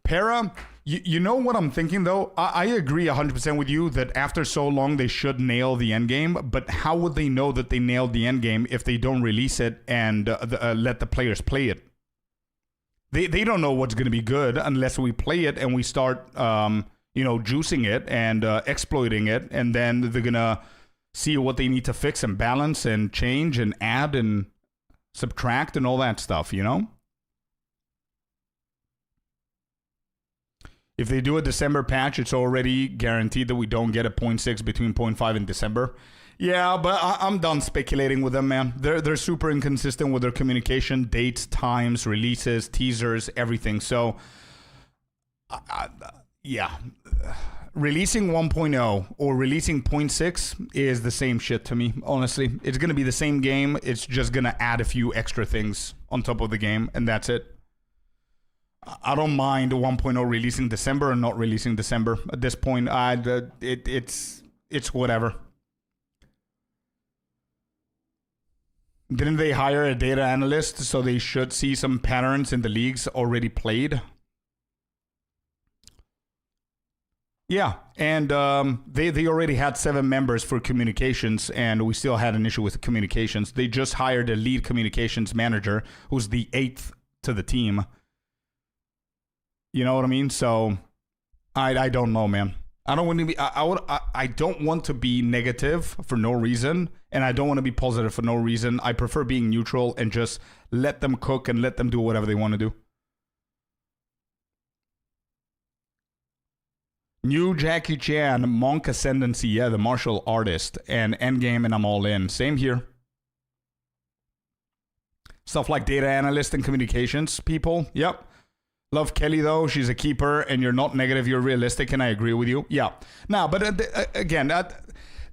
Para, you know what I'm thinking, though? I agree 100% with you that after so long, they should nail the endgame. But how would they know that they nailed the endgame if they don't release it and let the players play it? They don't know what's going to be good unless we play it and we start, juicing it and exploiting it. And then they're going to see what they need to fix and balance and change and add and subtract and all that stuff, you know? If they do a December patch, it's already guaranteed that we don't get a 0.6 between 0.5 and December. Yeah, but I'm done speculating with them, man. They're super inconsistent with their communication, dates, times, releases, teasers, everything. So, yeah. Releasing 1.0 or releasing 0.6 is the same shit to me, honestly. It's going to be the same game. It's just going to add a few extra things on top of the game, and that's it. I don't mind 1.0 releasing December or not releasing December. At this point, it's whatever. Didn't they hire a data analyst, so they should see some patterns in the leagues already played? Yeah, and they already had 7 members for communications, and we still had an issue with communications. They just hired a lead communications manager, who's the 8th to the team. You know what I mean? So, I don't know, man. I don't want to be. I don't want to be negative for no reason, and I don't want to be positive for no reason. I prefer being neutral and just let them cook and let them do whatever they want to do. New Jackie Chan, Monk Ascendancy, yeah, the martial artist, and Endgame, and I'm all in. Same here. Stuff like data analyst and communications people. Yep. Love Kelly, though. She's a keeper, and you're not negative. You're realistic, and I agree with you. Yeah. Now, but again,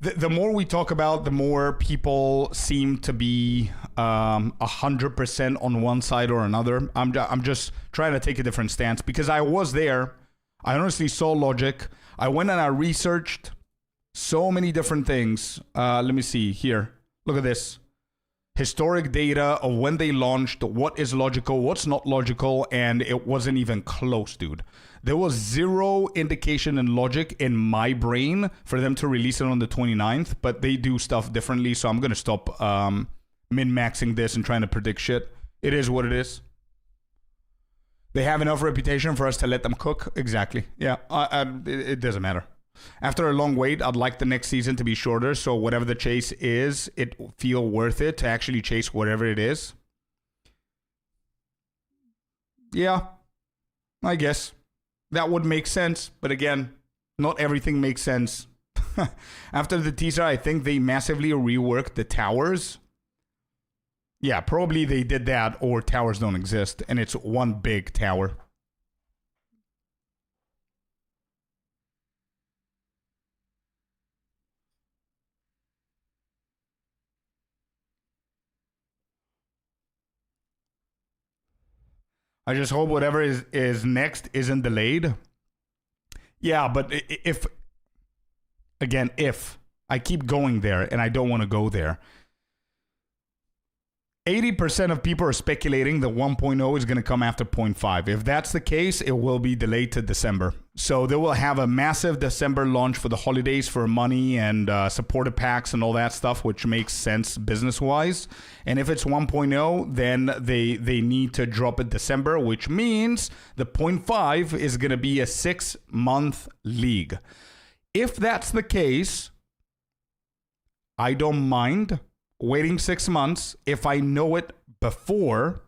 the more we talk about, the more people seem to be 100% on one side or another. I'm just trying to take a different stance because I was there. I honestly saw logic. I went and I researched so many different things. Let me see here. Look at this. Historic data of when they launched, what is logical, what's not logical, and it wasn't even close, dude. There was zero indication and logic in my brain for them to release it on the 29th, but they do stuff differently, so I'm going to stop min-maxing this and trying to predict shit. It is what it is. They have enough reputation for us to let them cook. Exactly. Yeah, it doesn't matter. After a long wait, I'd like the next season to be shorter, so whatever the chase is, it feel worth it to actually chase whatever it is. Yeah, I guess. That would make sense, but again, not everything makes sense. After the teaser, I think they massively reworked the towers. Yeah, probably they did that, or towers don't exist, and it's one big tower. I just hope whatever is next isn't delayed. Yeah, but if I keep going there and I don't want to go there. 80% of people are speculating that 1.0 is going to come after 0.5. If that's the case, it will be delayed to December. So they will have a massive December launch for the holidays for money and supporter packs and all that stuff, which makes sense business-wise. And if it's 1.0, then they need to drop it December, which means the 0.5 is going to be a 6-month league. If that's the case, I don't mind waiting 6 months if I know it before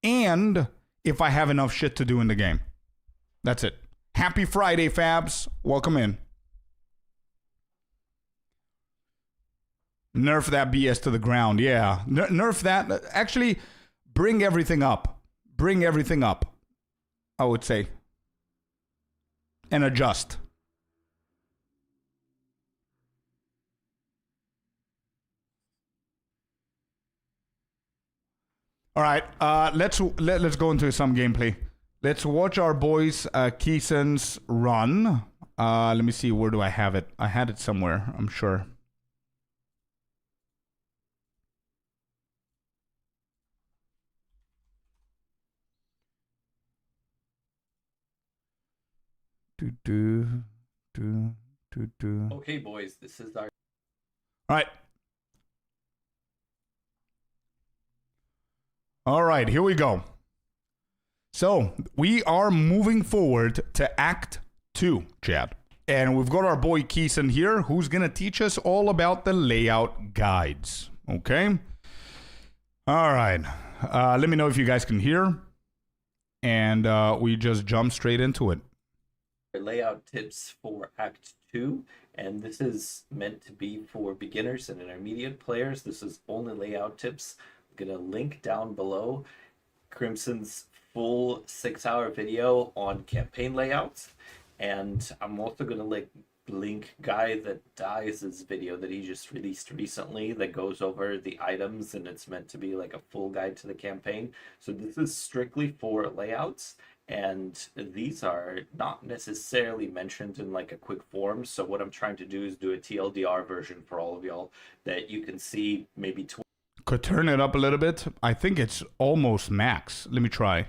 and if I have enough shit to do in the game. That's it. Happy Friday, Fabs. Welcome in. Nerf that BS to the ground. Yeah. Nerf that. Actually, bring everything up. Bring everything up, I would say. And adjust. All right, let's go into some gameplay. Let's watch our boys Keeson's run. Let me see, where do I have it? I had it somewhere, I'm sure. Okay, boys, this is our... All right. All right, here we go. So we are moving forward to Act 2, Chad. And we've got our boy Keeson here, who's going to teach us all about the layout guides. Okay? All right. Let me know if you guys can hear. And we just jump straight into it. Layout tips for Act 2. And this is meant to be for beginners and intermediate players. This is only layout tips. I'm going to link down below Crimson's full 6-hour video on campaign layouts, and I'm also going to link Guy That Dies' video that he just released recently that goes over the items, and it's meant to be like a full guide to the campaign. So this is strictly for layouts, and these are not necessarily mentioned in like a quick form. So what I'm trying to do is do a TLDR version for all of y'all that you can see maybe could turn it up a little bit. I think it's almost max. Let me try.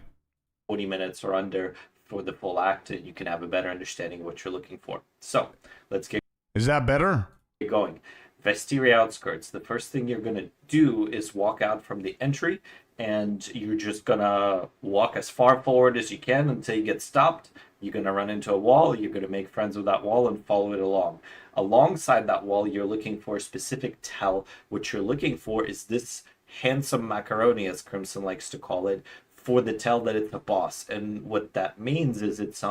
20 minutes or under for the full act, and you can have a better understanding of what you're looking for. So let's get... Is that better? Going. Vestiria outskirts. The first thing you're going to do is walk out from the entry, and you're just going to walk as far forward as you can until you get stopped. you're going to run into a wall, you're going to make friends with that wall and follow it along. Alongside that wall, you're looking for a specific tell. What you're looking for is this handsome macaroni, as Crimson likes to call it, for the tell that it's a boss. And what that means is it's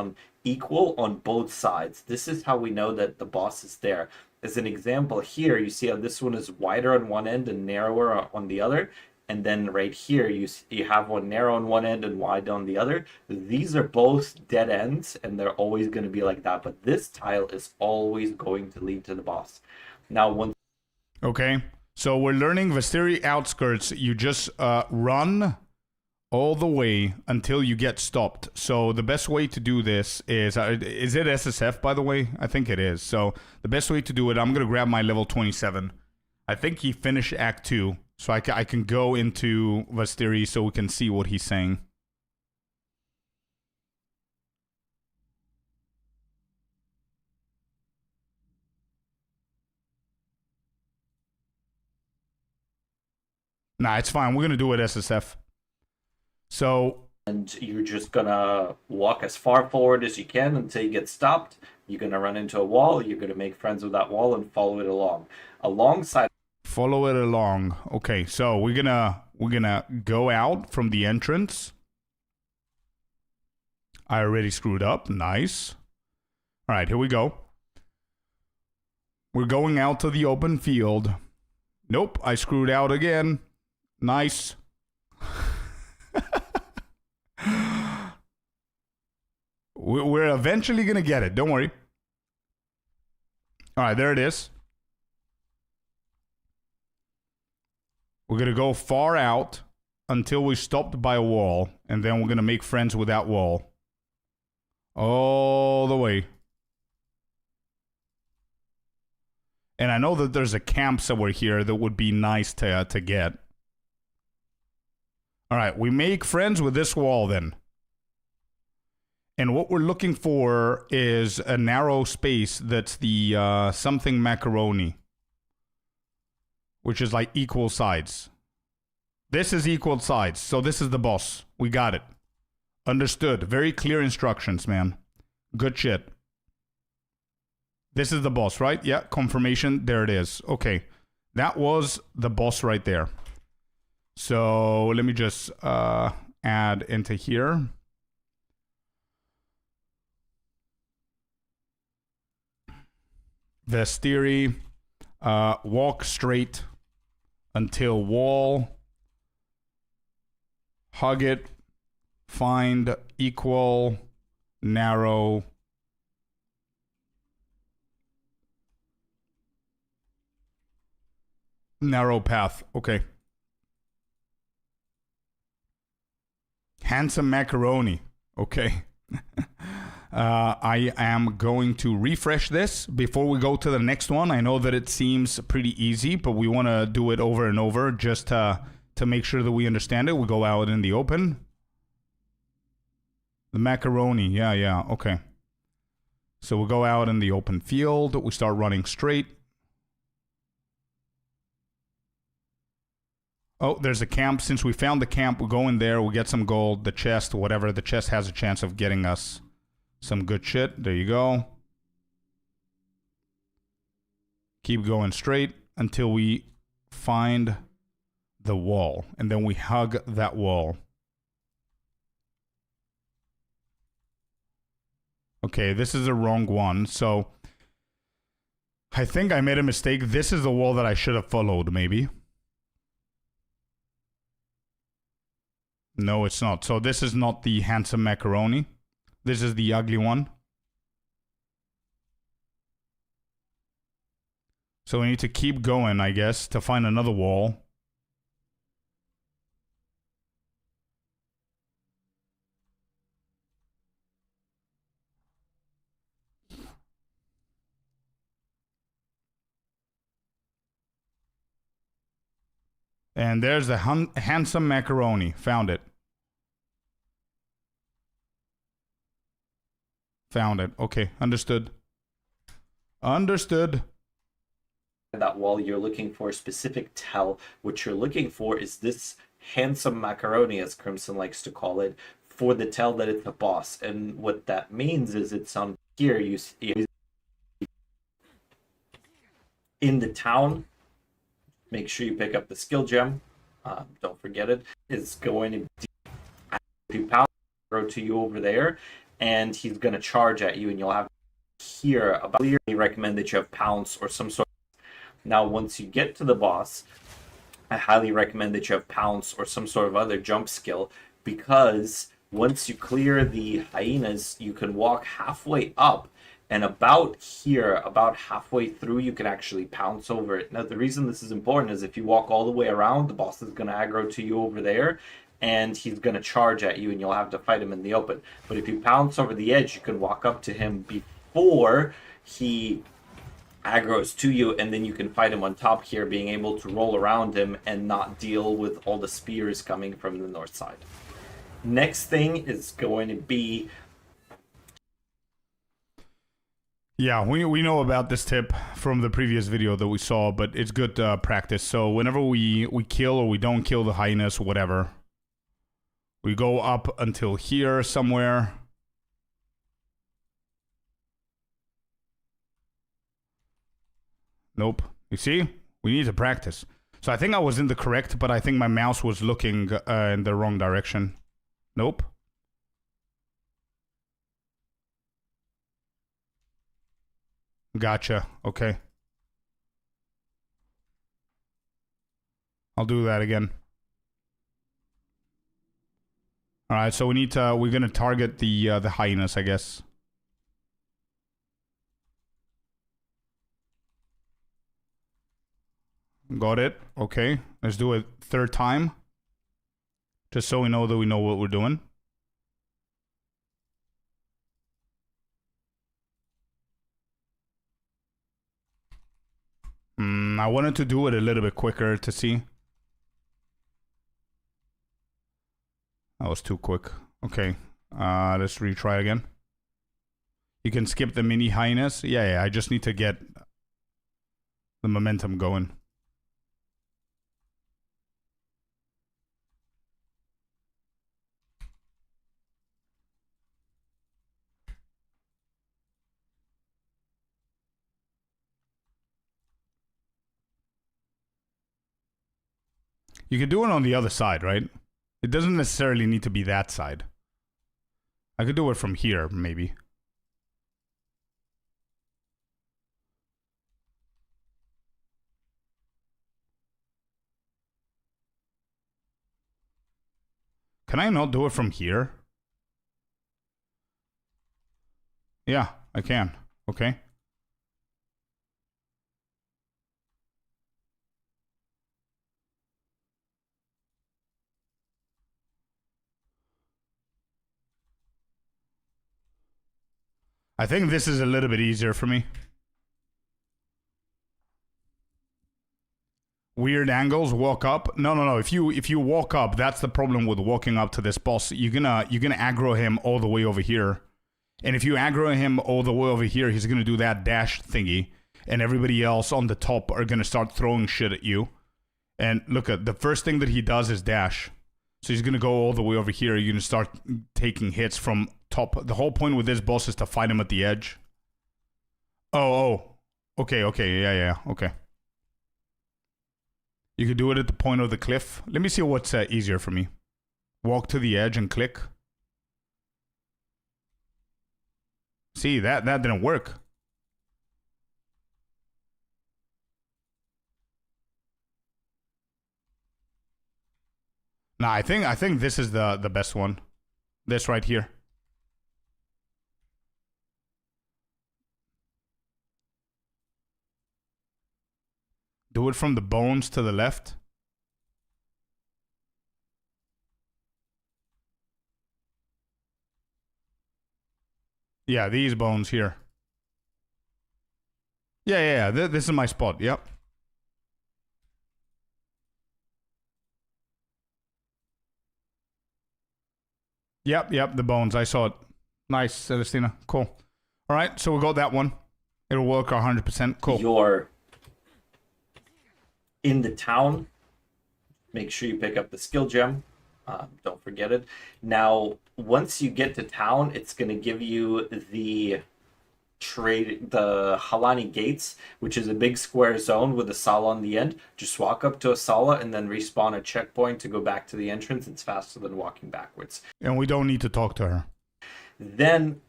equal on both sides. This is how we know that the boss is there. As an example here, you see how this one is wider on one end and narrower on the other. And then right here, you have one narrow on one end and wide on the other. These are both dead ends, and they're always going to be like that. But this tile is always going to lead to the boss. Now, once... Okay, so we're learning Vestiri outskirts. You just run all the way until you get stopped. So the best way to do this is it SSF, by the way? I think it is. So the best way to do it, I'm going to grab my level 27. I think he finished Act 2. So I can go into Vestiri so we can see what he's saying. Nah, it's fine. We're going to do it SSF. So... And you're just going to walk as far forward as you can until you get stopped. You're going to run into a wall. You're going to make friends with that wall and follow it along. Alongside... Follow it along. Okay, so we're gonna go out from the entrance. I already screwed up. Nice. All right, here we go. We're going out to the open field. Nope, I screwed out again. Nice. We're eventually gonna get it. Don't worry. All right, there it is. We're going to go far out until we're stopped by a wall, and then we're going to make friends with that wall. All the way. And I know that there's a camp somewhere here that would be nice to get. Alright, we make friends with this wall then. And what we're looking for is a narrow space that's the something macaroni. Which is like equal sides. This is equal sides, so this is the boss. We got it. Understood. Very clear instructions, man. Good shit. This is the boss, right? Yeah, confirmation. There it is. Okay. That was the boss right there. So let me just add into here. Vestiri. Walk straight until wall, hug it, find equal, narrow, path. Okay. Handsome macaroni. Okay. I am going to refresh this before we go to the next one. I know that it seems pretty easy, but we want to do it over and over just to make sure that we understand it. We go out in the open. The macaroni. Yeah, okay. So we'll go out in the open field. We start running straight. Oh, there's a camp. Since we found the camp, we'll go in there. We'll get some gold, the chest, whatever. The chest has a chance of getting us some good shit. There you go. Keep going straight until we find the wall. And then we hug that wall. Okay, this is the wrong one. So I think I made a mistake. This is the wall that I should have followed, maybe. No, it's not. So this is not the handsome macaroni. This is the ugly one. So we need to keep going, I guess, to find another wall. And there's the handsome macaroni. Found it. Found it. Okay, understood. Understood. That wall, you're looking for a specific tell. What you're looking for is this handsome macaroni, as Crimson likes to call it, for the tell that it's a boss. And what that means is it's on here. You see in the town. Make sure you pick up the skill gem. Don't forget it. It's going to do power to you over there, and he's going to charge at you, and you'll have to hear about. I recommend that you have pounce or some sort. Now, once you get to the boss, I highly recommend that you have pounce or some sort of other jump skill, because once you clear the hyenas, you can walk halfway up, and about here, about halfway through, you can actually pounce over it. Now, the reason this is important is if you walk all the way around, the boss is going to aggro to you over there, and he's going to charge at you, and you'll have to fight him in the open. But if you pounce over the edge, you can walk up to him before he aggro's to you, and then you can fight him on top here, being able to roll around him and not deal with all the spears coming from the north side. Next thing is going to be... Yeah, we know about this tip from the previous video that we saw, but it's good practice. So whenever we kill or we don't kill the hyenas, whatever, we go up until here somewhere. Nope. You see? We need to practice. So I think I was in the correct, but I think my mouse was looking in the wrong direction. Nope. Gotcha. Okay. I'll do that again. All right, so we need to. We're gonna target the hyenas, I guess. Got it. Okay. Let's do it third time. Just so we know that we know what we're doing. I wanted to do it a little bit quicker to see. That was too quick. Okay. Let's retry again. You can skip the mini highness. Yeah, I just need to get the momentum going. You could do it on the other side, right? It doesn't necessarily need to be that side. I could do it from here, maybe. Can I not do it from here? Yeah, I can. Okay. I think this is a little bit easier for me. Weird angles, walk up. No. If you walk up, that's the problem with walking up to this boss. You're gonna aggro him all the way over here. And if you aggro him all the way over here, he's gonna do that dash thingy. And everybody else on the top are gonna start throwing shit at you. And look at the first thing that he does is dash. So he's gonna go all the way over here. You're gonna start taking hits from top. The whole point with this boss is to fight him at the edge. Oh. Okay, yeah, okay. You could do it at the point of the cliff. Let me see what's easier for me. Walk to the edge and click. See, that didn't work. Nah, I think this is the best one. This right here. Do it from the bones to the left. Yeah, these bones here. Yeah. This is my spot. Yep. Yep, the bones. I saw it. Nice, Celestina. Cool. All right, so we got that one. It'll work 100%. Cool. You're in the town. Make sure you pick up the skill gem. Don't forget it. Now, once you get to town, it's going to give you the Halani Gates, which is a big square zone with a sala on the end. Just walk up to a sala and then respawn a checkpoint to go back to the entrance. It's faster than walking backwards. And we don't need to talk to her. Then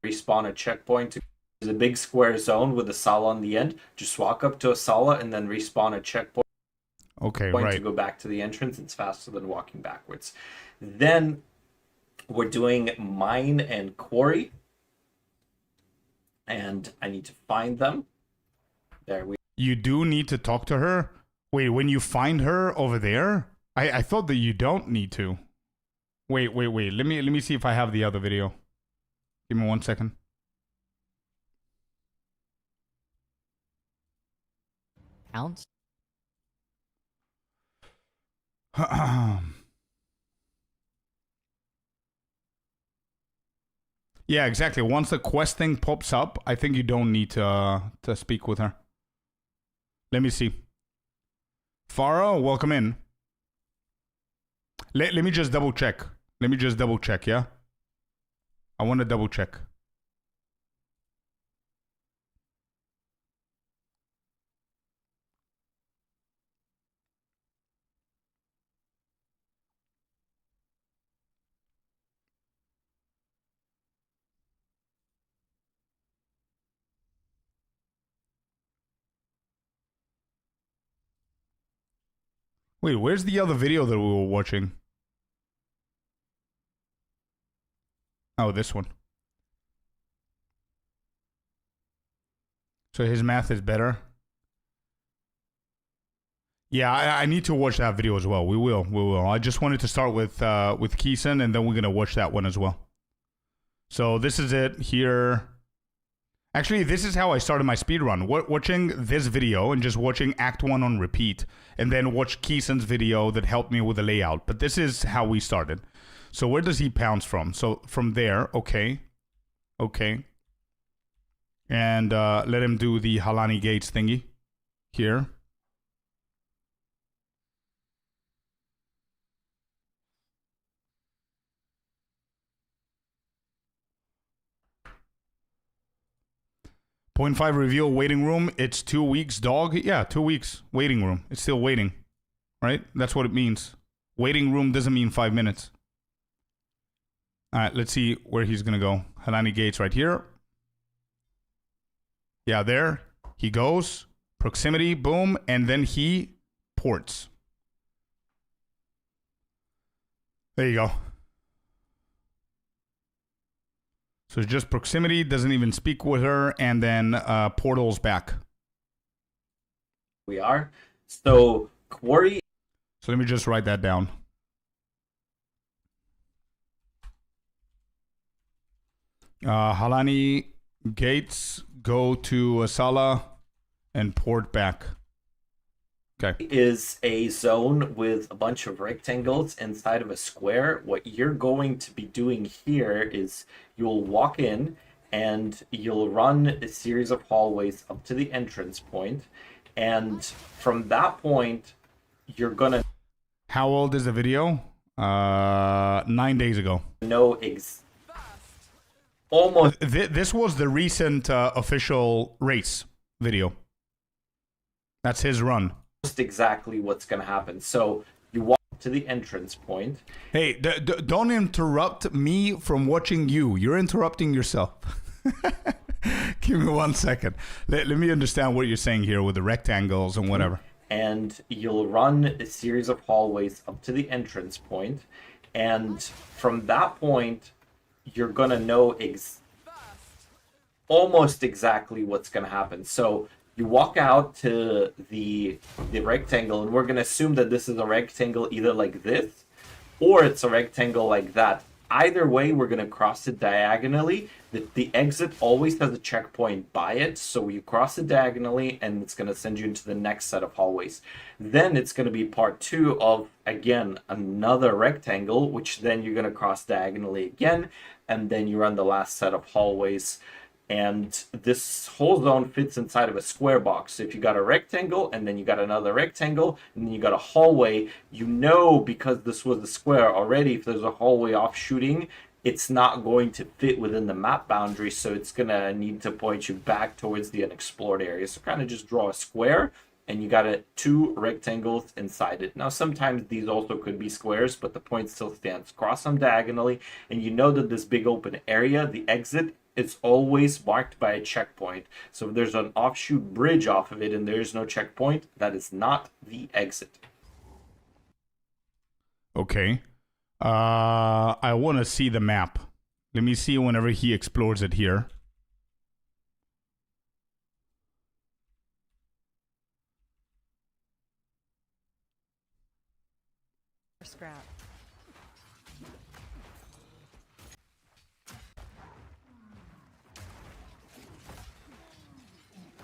respawn a checkpoint to a big square zone with a sala on the end. Just walk up to a sala and then respawn a checkpoint. Okay, To right. go back to the entrance. It's faster than walking backwards. Then we're doing mine and quarry. And I need to find them. There we You do need to talk to her? Wait, when you find her over there? I thought that you don't need to. Wait. Let me see if I have the other video. Give me 1 second. Counts? Yeah, exactly. Once the quest thing pops up, I think you don't need to speak with her. Let me see. Farah, welcome in. Let me just double check. Yeah? I want to double check. Wait, where's the other video that we were watching? Oh, this one. So his math is better. Yeah, I need to watch that video as well. We will. I just wanted to start with Keeson, and then we're gonna watch that one as well. So this is it here. Actually, this is how I started my speedrun. Watching this video and just watching Act 1 on repeat, and then watch Keeson's video that helped me with the layout. But this is how we started. So where does he pounce from? So from there, okay. And let him do the Halani Gates thingy here. .5 reveal waiting room. It's 2 weeks, dog. Yeah, 2 weeks waiting room. It's still waiting, right? That's what it means. Waiting room doesn't mean 5 minutes. All right, let's see where he's gonna go. Halani Gates right here. Yeah, there he goes. Proximity, boom, and then he ports. There you go. So it's just proximity, doesn't even speak with her, and then portals back. we are. So quarry. So let me just write that down. Halani Gates, go to Asala and port back. Okay. Is a zone with a bunch of rectangles inside of a square. What you're going to be doing here is you'll walk in and you'll run a series of hallways up to the entrance point, and from that point you're gonna How old is the video? 9 days ago. know almost This was the recent official race video. That's his run. exactly what's gonna happen. So you walk to the entrance point. Hey, don't interrupt me from watching you. You're interrupting yourself. Give me 1 second. Let me understand what you're saying here with the rectangles and whatever. And you'll run a series of hallways up to the entrance point, and from that point you're gonna know almost exactly what's gonna happen. So you walk out to the rectangle, and we're gonna assume that this is a rectangle either like this or it's a rectangle like that. Either way, we're gonna cross it diagonally. The exit always has a checkpoint by it, so you cross it diagonally and it's gonna send you into the next set of hallways. Then it's gonna be part 2 of, again, another rectangle, which then you're gonna cross diagonally again, and then you run the last set of hallways. And this whole zone fits inside of a square box. So if you got a rectangle, and then you got another rectangle, and then you got a hallway, you know, because this was a square already, if there's a hallway offshooting it's not going to fit within the map boundary, so it's going to need to point you back towards the unexplored area. So kind of just draw a square, and you got 2 rectangles inside it. Now, sometimes these also could be squares, but the point still stands. Cross them diagonally, and you know that this big open area, the exit, it's always marked by a checkpoint. So if there's an offshoot bridge off of it and there's no checkpoint, that is not the exit. Okay. I want to see the map. Let me see whenever he explores it here. Scrap.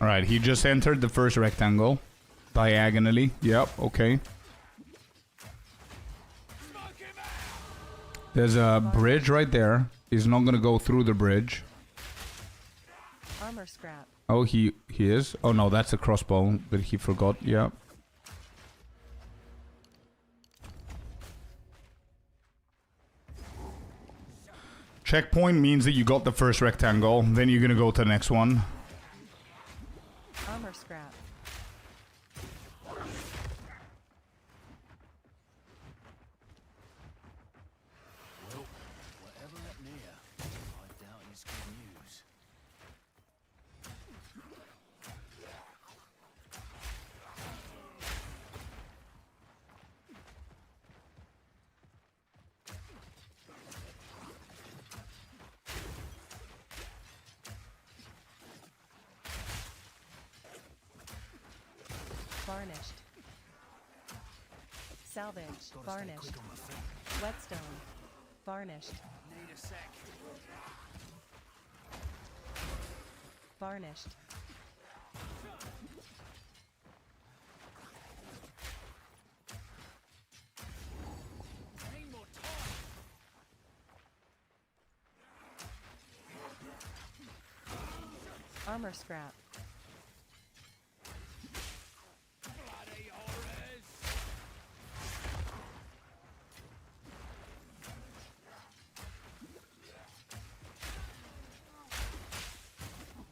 All right, he just entered the first rectangle diagonally. Yep, okay. There's a bridge right there. He's not gonna go through the bridge. Armor scrap. Oh, he is. Oh no, that's a crossbow that he forgot. Yeah. Checkpoint means that you got the first rectangle. Then you're gonna go to the next one. Armor scrap. Whatever that near, I doubt it's good news. Varnished. Salvage. Varnished. Whetstone. Varnished. Need a sec. Varnished. Need more time. Armor scrap. Bloody horrors.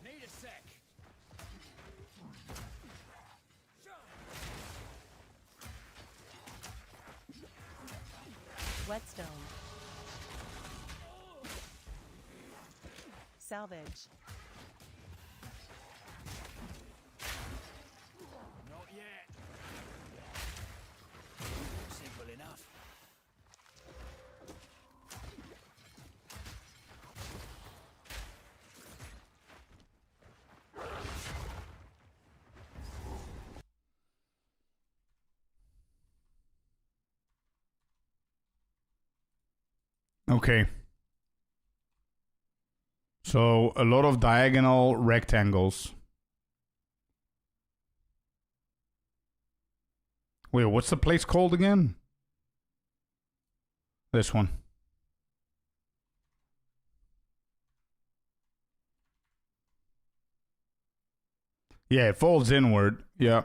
Need a sec. Whetstone. Salvage. Not yet. Simple enough. Okay. So a lot of diagonal rectangles. Wait, what's the place called again? This one. Yeah, it folds inward. Yeah.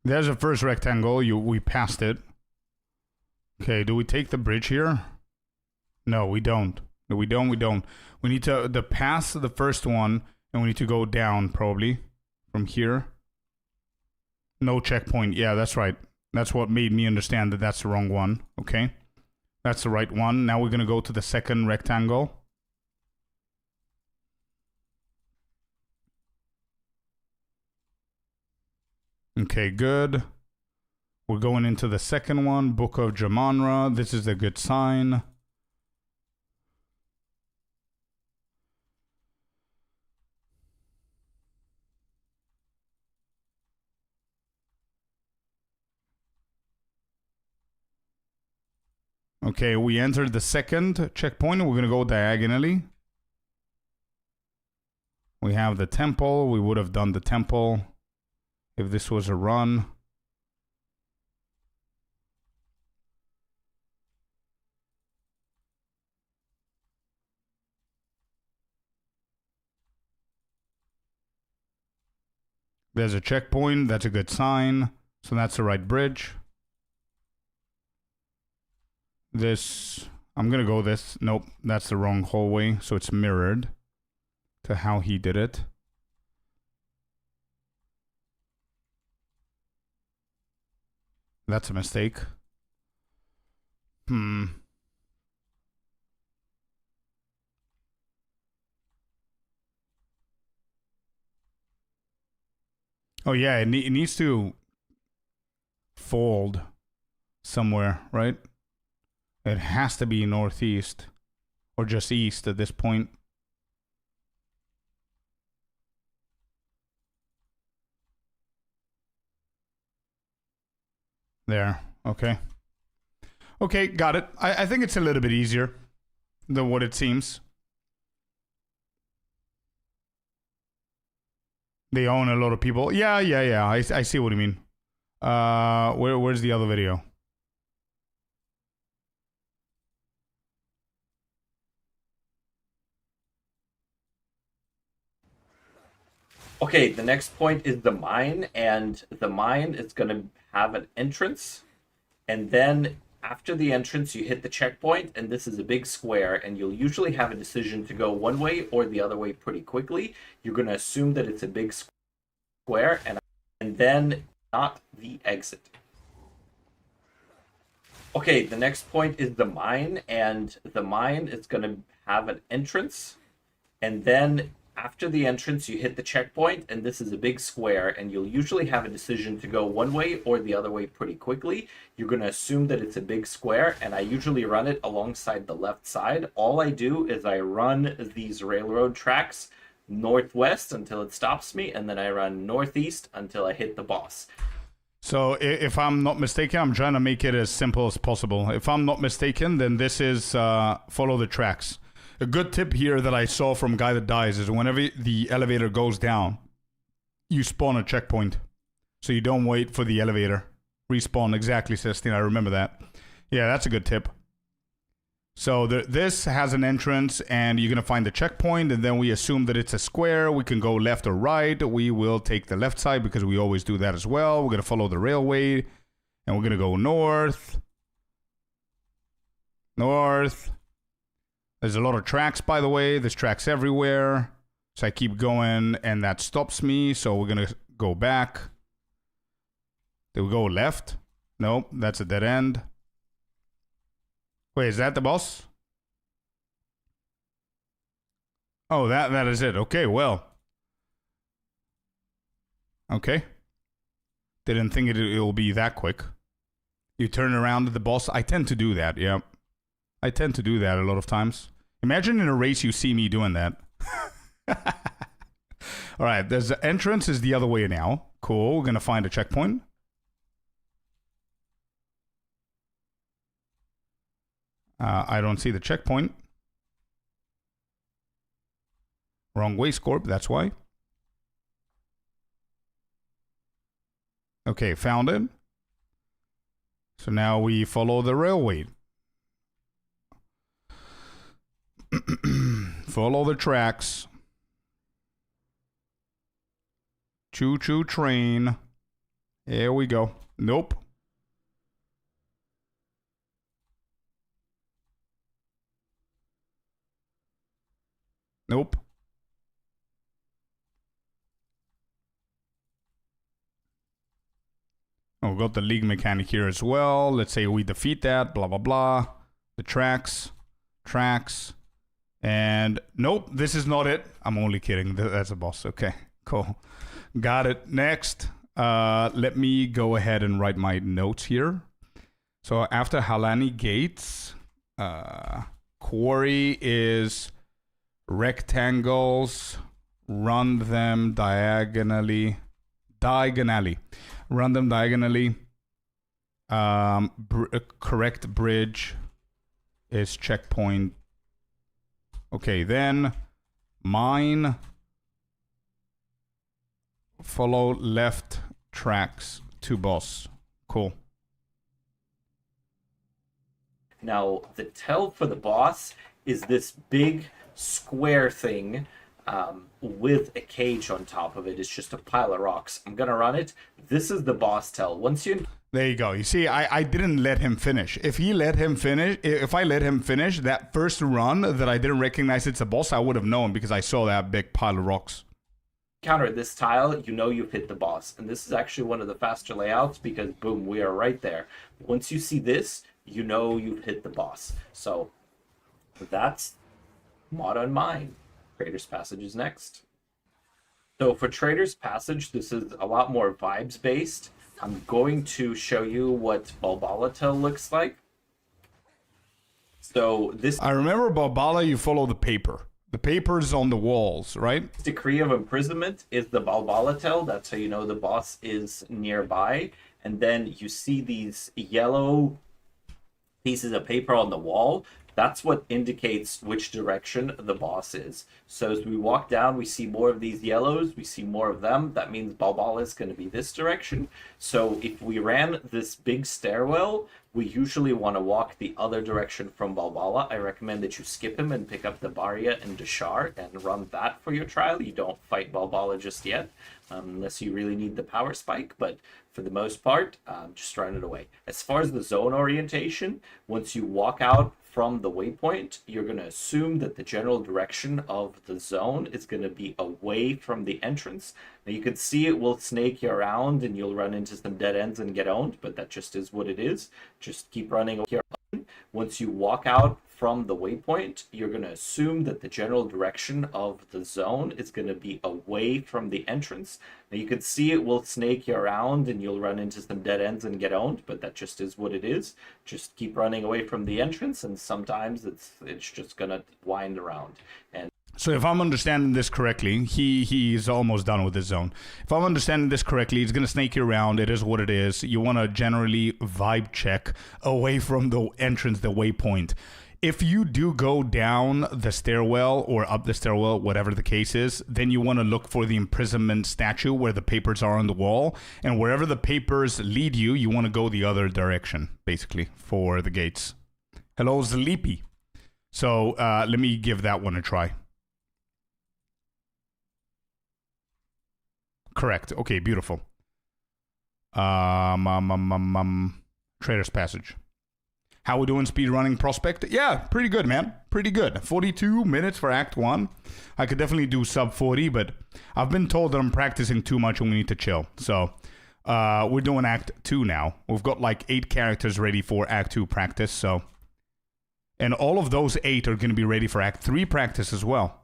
There's the first rectangle. We passed it. Okay, do we take the bridge here? No, we don't. No, we don't. We don't. We need to pass the first one, and we need to go down probably from here. No checkpoint. Yeah, that's right. That's what made me understand that that's the wrong one. Okay, that's the right one. Now we're gonna go to the second rectangle. Okay, good. We're going into the second one, Book of Jamanra. This is a good sign. Okay, we entered the second checkpoint. We're going to go diagonally. We have the temple. We would have done the temple if this was a run. There's a checkpoint. That's a good sign. So that's the right bridge. This, I'm going to go this. Nope, that's the wrong hallway. So it's mirrored to how he did it. That's a mistake. Oh yeah, it needs to fold somewhere, right? It has to be northeast or just east at this point. There, okay. Okay, got it. I think it's a little bit easier than what it seems. They own a lot of people. Yeah. I see what you mean. Where's the other video? Okay, the next point is the mine, and the mine is going to have an entrance, and then after the entrance you hit the checkpoint, and this is a big square, and you'll usually have a decision to go one way or the other way pretty quickly. You're going to assume that it's a big square, and then not the exit. Okay, the next point is the mine, and the mine is going to have an entrance, and then after the entrance you hit the checkpoint, and this is a big square, and you'll usually have a decision to go one way or the other way pretty quickly. You're going to assume that it's a big square, and I usually run it alongside the left side. All I do is I run these railroad tracks northwest until it stops me, and then I run northeast until I hit the boss. So if I'm not mistaken, I'm trying to make it as simple as possible. If I'm not mistaken, then this is follow the tracks. A good tip here that I saw from Guy That Dies is whenever the elevator goes down, you spawn a checkpoint. So you don't wait for the elevator. Respawn, exactly, Cestine, I remember that. Yeah, that's a good tip. So this has an entrance, and you're going to find the checkpoint, and then we assume that it's a square. We can go left or right. We will take the left side because we always do that as well. We're going to follow the railway, and we're going to go north. North. There's a lot of tracks, by the way. There's tracks everywhere. So I keep going, and that stops me. So we're going to go back. Did we go left? Nope, that's a dead end. Wait, is that the boss? Oh, that is it. Okay, well. Okay. Didn't think it will be that quick. You turn around at the boss. I tend to do that, yeah. I tend to do that a lot of times. Imagine in a race you see me doing that. All right, there's the entrance is the other way now. Cool, we're going to find a checkpoint. I don't see the checkpoint. Wrong way, Scorp, that's why. Okay, found it. So now we follow the railway. Follow the tracks. Choo-choo train. Here we go. Nope. Nope. Oh, we got the league mechanic here as well. Let's say we defeat that. Blah, blah, blah. The tracks. Tracks. And nope, this is not it. I'm only kidding. That's a boss. Okay, cool. Got it. Next, let me go ahead and write my notes here. So after Halani Gates, quarry is rectangles. Run them diagonally. Run them diagonally. Correct bridge. is checkpoint. Okay, then mine. Follow left tracks to boss. Cool. Now, the tell for the boss is this big square thing with a cage on top of it. It's just a pile of rocks. I'm going to run it. This is the boss tell. Once you... There you go. You see, I didn't let him finish. If I let him finish that first run that I didn't recognize it's a boss, I would have known because I saw that big pile of rocks. Counter this tile, you know you've hit the boss. And this is actually one of the faster layouts because, boom, we are right there. Once you see this, you know you've hit the boss. So that's mod on mine. Trader's Passage is next. So for Trader's Passage, this is a lot more vibes based. I'm going to show you what Balbalatel looks like. So this... I remember Balbala, you follow the paper. The paper's on the walls, right? Decree of Imprisonment is the Balbalatel. That's how you know the boss is nearby. And then you see these yellow pieces of paper on the wall. That's what indicates which direction the boss is. So as we walk down, we see more of these yellows. We see more of them. That means Balbala is going to be this direction. So if we ran this big stairwell, we usually want to walk the other direction from Balbala. I recommend that you skip him and pick up the Baria and Deshar and run that for your trial. You don't fight Balbala just yet, unless you really need the power spike. But for the most part, just run it away. As far as the zone orientation, once you walk out from the waypoint, you're going to assume that the general direction of the zone is going to be away from the entrance. Now you can see it will snake you around and you'll run into some dead ends and get owned, but that just is what it is. Just keep running here. Once you walk out from the waypoint, you're going to assume that the general direction of the zone is going to be away from the entrance. Now you can see it will snake you around and you'll run into some dead ends and get owned, but that just is what it is. Just keep running away from the entrance, and sometimes it's just going to wind around. And so if I'm understanding this correctly, he's almost done with his zone. If I'm understanding this correctly, it's going to snake you around. It is what it is. You want to generally vibe check away from the entrance, the waypoint. If you do go down the stairwell or up the stairwell, whatever the case is, then you want to look for the imprisonment statue where the papers are on the wall. And wherever the papers lead you, you want to go the other direction, basically, for the gates. Hello, Sleepy. So let me give that one a try. Correct. Okay, beautiful. Trader's Passage. How we doing speedrunning Prospect? Yeah, pretty good, man. Pretty good. 42 minutes for Act 1. I could definitely do sub 40, but I've been told that I'm practicing too much and we need to chill. So we're doing Act 2 now. We've got like 8 characters ready for Act 2 practice. So, and all of those 8 are going to be ready for Act 3 practice as well.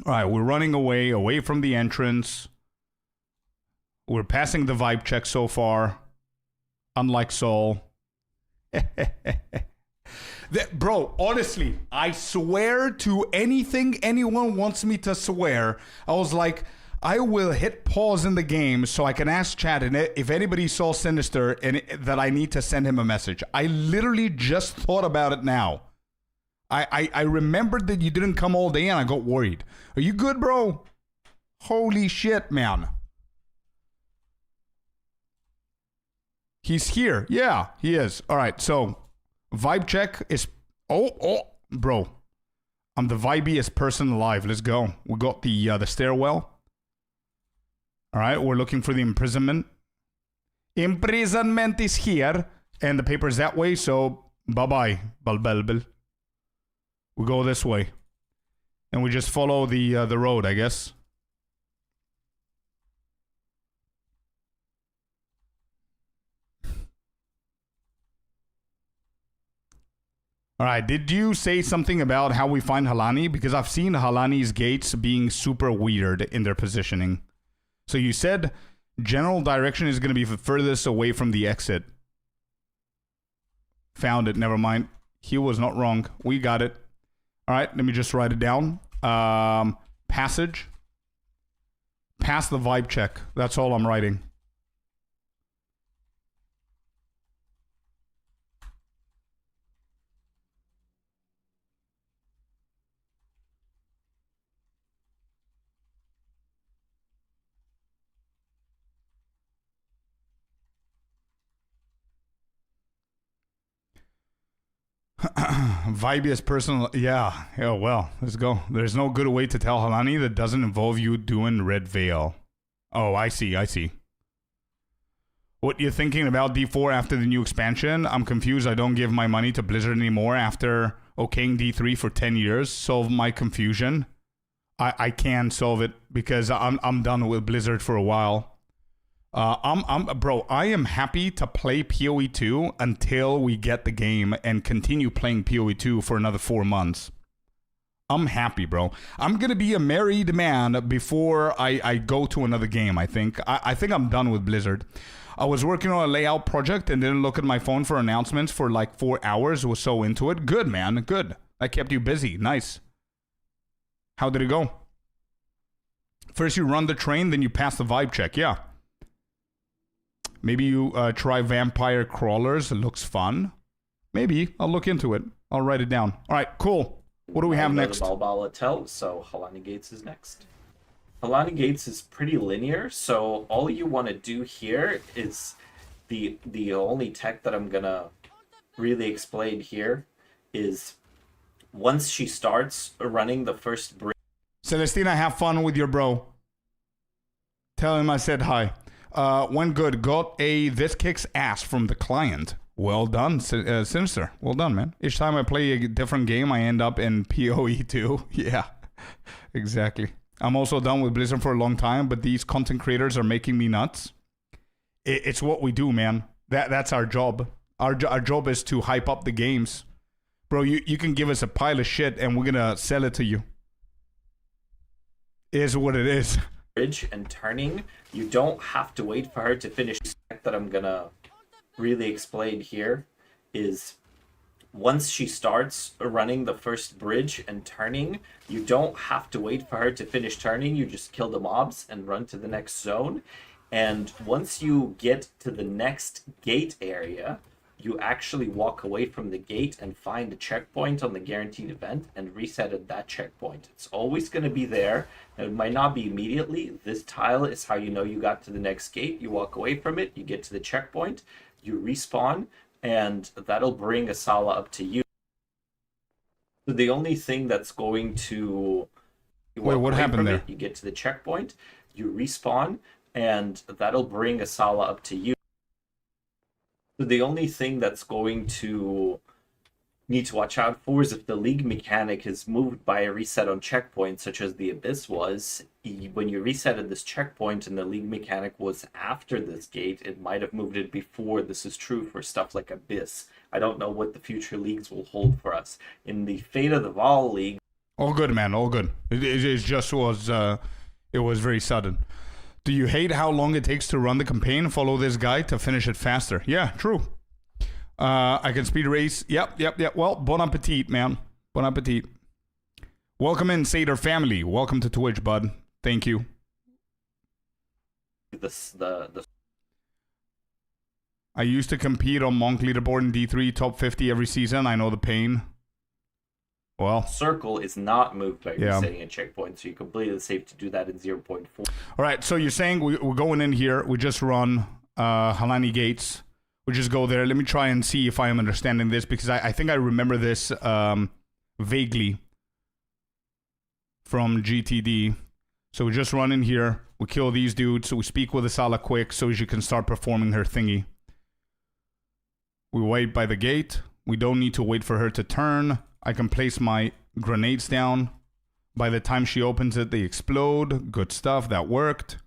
All right, we're running away from the entrance. We're passing the vibe check so far. Unlike Soul. Bro, honestly, I swear to anything anyone wants me to swear. I was like, I will hit pause in the game so I can ask chat and if anybody saw Sinister and that I need to send him a message. I literally just thought about it now. I remembered that you didn't come all day and I got worried. Are you good, bro? Holy shit, man. He's here. Yeah, he is. All right, so vibe check is... Oh, bro. I'm the vibiest person alive. Let's go. We got the stairwell. All right, we're looking for the imprisonment. Imprisonment is here. And the paper's that way, so bye-bye, Balbelbel. We go this way. And we just follow the road, I guess. All right, did you say something about how we find Halani? Because I've seen Halani's gates being super weird in their positioning. So you said general direction is going to be the furthest away from the exit. Found it, never mind. He was not wrong. We got it. All right, let me just write it down. Passage. Pass the vibe check. That's all I'm writing. Vibiest personal. Yeah. Yeah, well, let's go. There's no good way to tell Halani that doesn't involve you doing Red Veil. Oh, I see. I see. What you're thinking about D4 after the new expansion? I'm confused. I don't give my money to Blizzard anymore after okaying D3 for 10 years. Solve my confusion. I can solve it because I'm done with Blizzard for a while. Bro, I am happy to play POE2 until we get the game and continue playing POE2 for another 4 months. I'm happy, bro. I'm gonna be a married man before I go to another game, I think. I think I'm done with Blizzard. I was working on a layout project and didn't look at my phone for announcements for like 4 hours. Was so into it. Good, man. Good. That kept you busy. Nice. How did it go? First you run the train, then you pass the vibe check. Yeah. Maybe you try Vampire Crawlers. It looks fun. Maybe. I'll look into it. I'll write it down. All right, cool. What do we have next? Balbala Tell, so Halani Gates is next. Halani Gates is pretty linear, so all you want to do here is the only tech that I'm gonna really explain here is once she starts running the first bridge. Celestina, have fun with your bro. Tell him I said hi. When good, got a this kicks ass from the client. Well done, Sinister. Well done, man. Each time I play a different game, I end up in POE2. Yeah, exactly. I'm also done with Blizzard for a long time, but these content creators are making me nuts. It's what we do, man. That's our job. Our job is to hype up the games. Bro, you can give us a pile of shit and we're gonna sell it to you. It is what it is. Bridge and turning, you don't have to wait for her to finish. That I'm gonna really explain here is once she starts running the first bridge and turning, you don't have to wait for her to finish turning. You just kill the mobs and run to the next zone. And once you get to the next gate area, you actually walk away from the gate and find a checkpoint on the guaranteed event and reset at that checkpoint. It's always going to be there. It might not be immediately. This tile is how you know you got to the next gate. You walk away from it, you get to the checkpoint, you respawn, and that'll bring Asala up to you. So the only thing that's going to... Wait, what happened there? You get to the checkpoint, you respawn, and that'll bring Asala up to you. So the only thing that's going to need to watch out for is if the league mechanic is moved by a reset on checkpoint, such as the Abyss was. When you resetted this checkpoint and the league mechanic was after this gate, it might have moved it before. This is true for stuff like Abyss. I don't know what the future leagues will hold for us. In the Fate of the Vol League... All good, man. All good. It just was... it was very sudden. Do you hate how long it takes to run the campaign? Follow this guide to finish it faster. Yeah, true. I can speed race. Yep. Well, bon appetit, man. Bon appetit. Welcome in, Seder family. Welcome to Twitch, bud. Thank you. I used to compete on Monk leaderboard in D3 top 50 every season. I know the pain. Well, circle is not moved by resetting a checkpoint, so you're completely safe to do that in 0.4. All right, so you're saying we're going in here. We just run Halani Gates. We just go there. Let me try and see if I am understanding this, because I think I remember this vaguely from GTD. So we just run in here. We kill these dudes. So we speak with Asala quick so she can start performing her thingy. We wait by the gate. We don't need to wait for her to turn. I can place my grenades down. By the time she opens it, they explode. Good stuff. That worked.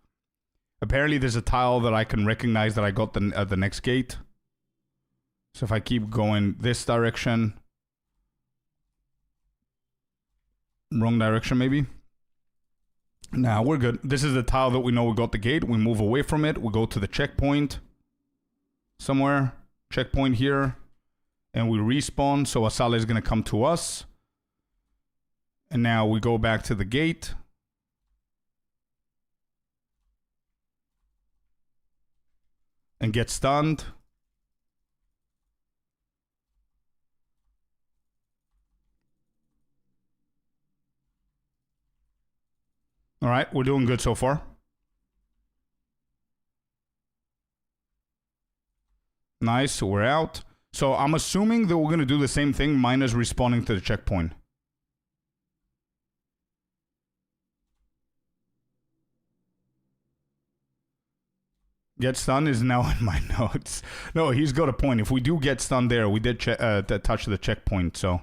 Apparently, there's a tile that I can recognize that I got at the next gate. So if I keep going this direction. Wrong direction, maybe. Now, we're good. This is the tile that we know we got the gate. We move away from it. We go to the checkpoint. Somewhere. Checkpoint here. And we respawn, so Asala is going to come to us. And now we go back to the gate. And get stunned. All right, we're doing good so far. Nice, so we're out. So I'm assuming that we're going to do the same thing minus respawning to the checkpoint. Get stunned is now in my notes. No, he's got a point. If we do get stunned there, we did touch the checkpoint, so...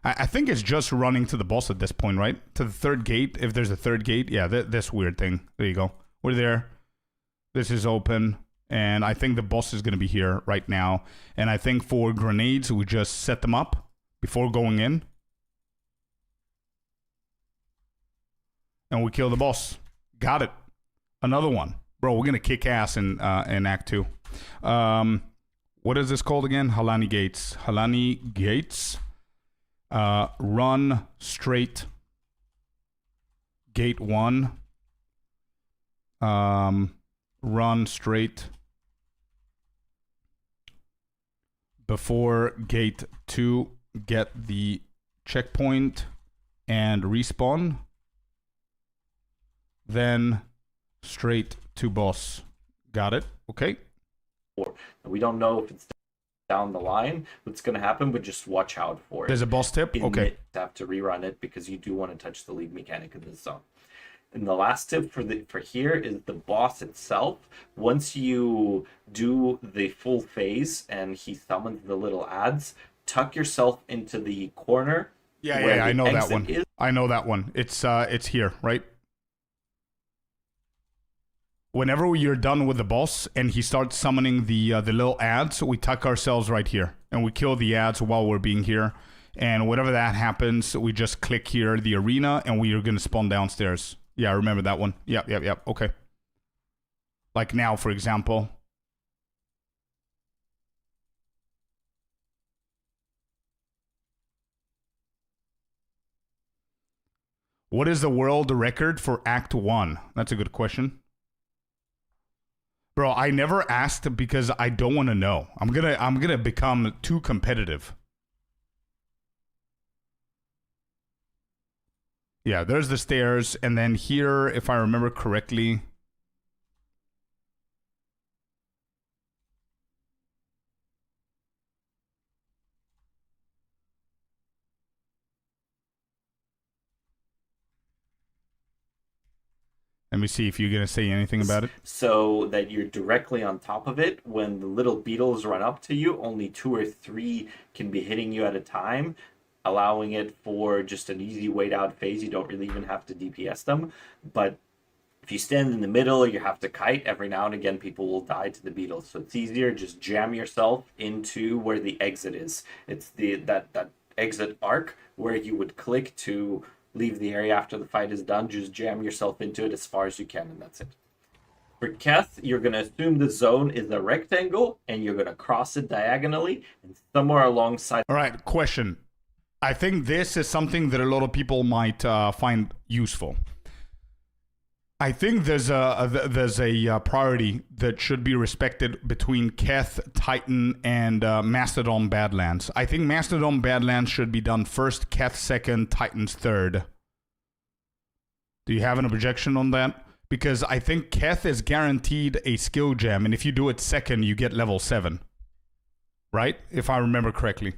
I think it's just running to the boss at this point, right? To the third gate, if there's a third gate. Yeah, this weird thing. There you go. We're there. This is open. And I think the boss is going to be here right now. And I think for grenades, we just set them up before going in. And we kill the boss. Got it. Another one. Bro, we're going to kick ass in Act 2. What is this called again? Halani Gates. Halani Gates. Run straight. Gate 1. Run straight. Before Gate 2. Get the checkpoint and respawn. Then straight to boss. Got it. Okay. We don't know if it's down the line what's going to happen, but just watch out for it. There's a boss tip? Okay. You have to rerun it because you do want to touch the lead mechanic in this zone. And the last tip for here is the boss itself. Once you do the full phase and he summons the little ads, tuck yourself into the corner. Yeah, I know that one. Is. I know that one. It's here, right? Whenever you're done with the boss and he starts summoning the little ads, we tuck ourselves right here and we kill the ads while we're being here. And whatever that happens, we just click here, the arena, and we are going to spawn downstairs. Yeah, I remember that one. Yep. Okay. Like now, for example. What is the world record for Act 1? That's a good question. Bro, I never asked because I don't want to know. I'm gonna become too competitive. Yeah, there's the stairs, and then here, if I remember correctly. Let me see if you're going to say anything about it. So that you're directly on top of it. When the little beetles run up to you, only 2 or 3 can be hitting you at a time, allowing it for just an easy wait out phase. You don't really even have to DPS them. But if you stand in the middle, you have to kite. Every now and again, people will die to the beetles. So it's easier. Just jam yourself into where the exit is. It's that exit arc where you would click to leave the area after the fight is done. Just jam yourself into it as far as you can, and that's it. For Keth, you're going to assume the zone is a rectangle, and you're going to cross it diagonally, and somewhere alongside... All right, question. I think this is something that a lot of people might find useful. I think there's a priority that should be respected between Keth, Titan, and Mastodon Badlands. I think Mastodon Badlands should be done first, Keth second, Titans third. Do you have an objection on that? Because I think Keth is guaranteed a skill gem, and if you do it second, you get level 7. Right? If I remember correctly.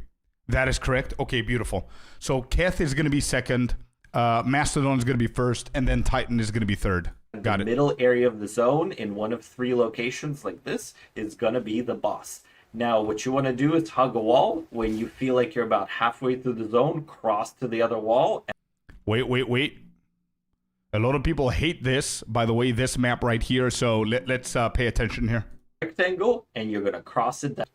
That is correct? Okay, beautiful. So Keth is going to be second, Mastodon is going to be first, and then Titan is going to be third. Got it. The middle area of the zone in one of 3 locations like this is going to be the boss. Now, what you want to do is hug a wall. When you feel like you're about halfway through the zone, cross to the other wall. Wait. A lot of people hate this, by the way, this map right here, so let's pay attention here. Rectangle, and you're going to cross it down.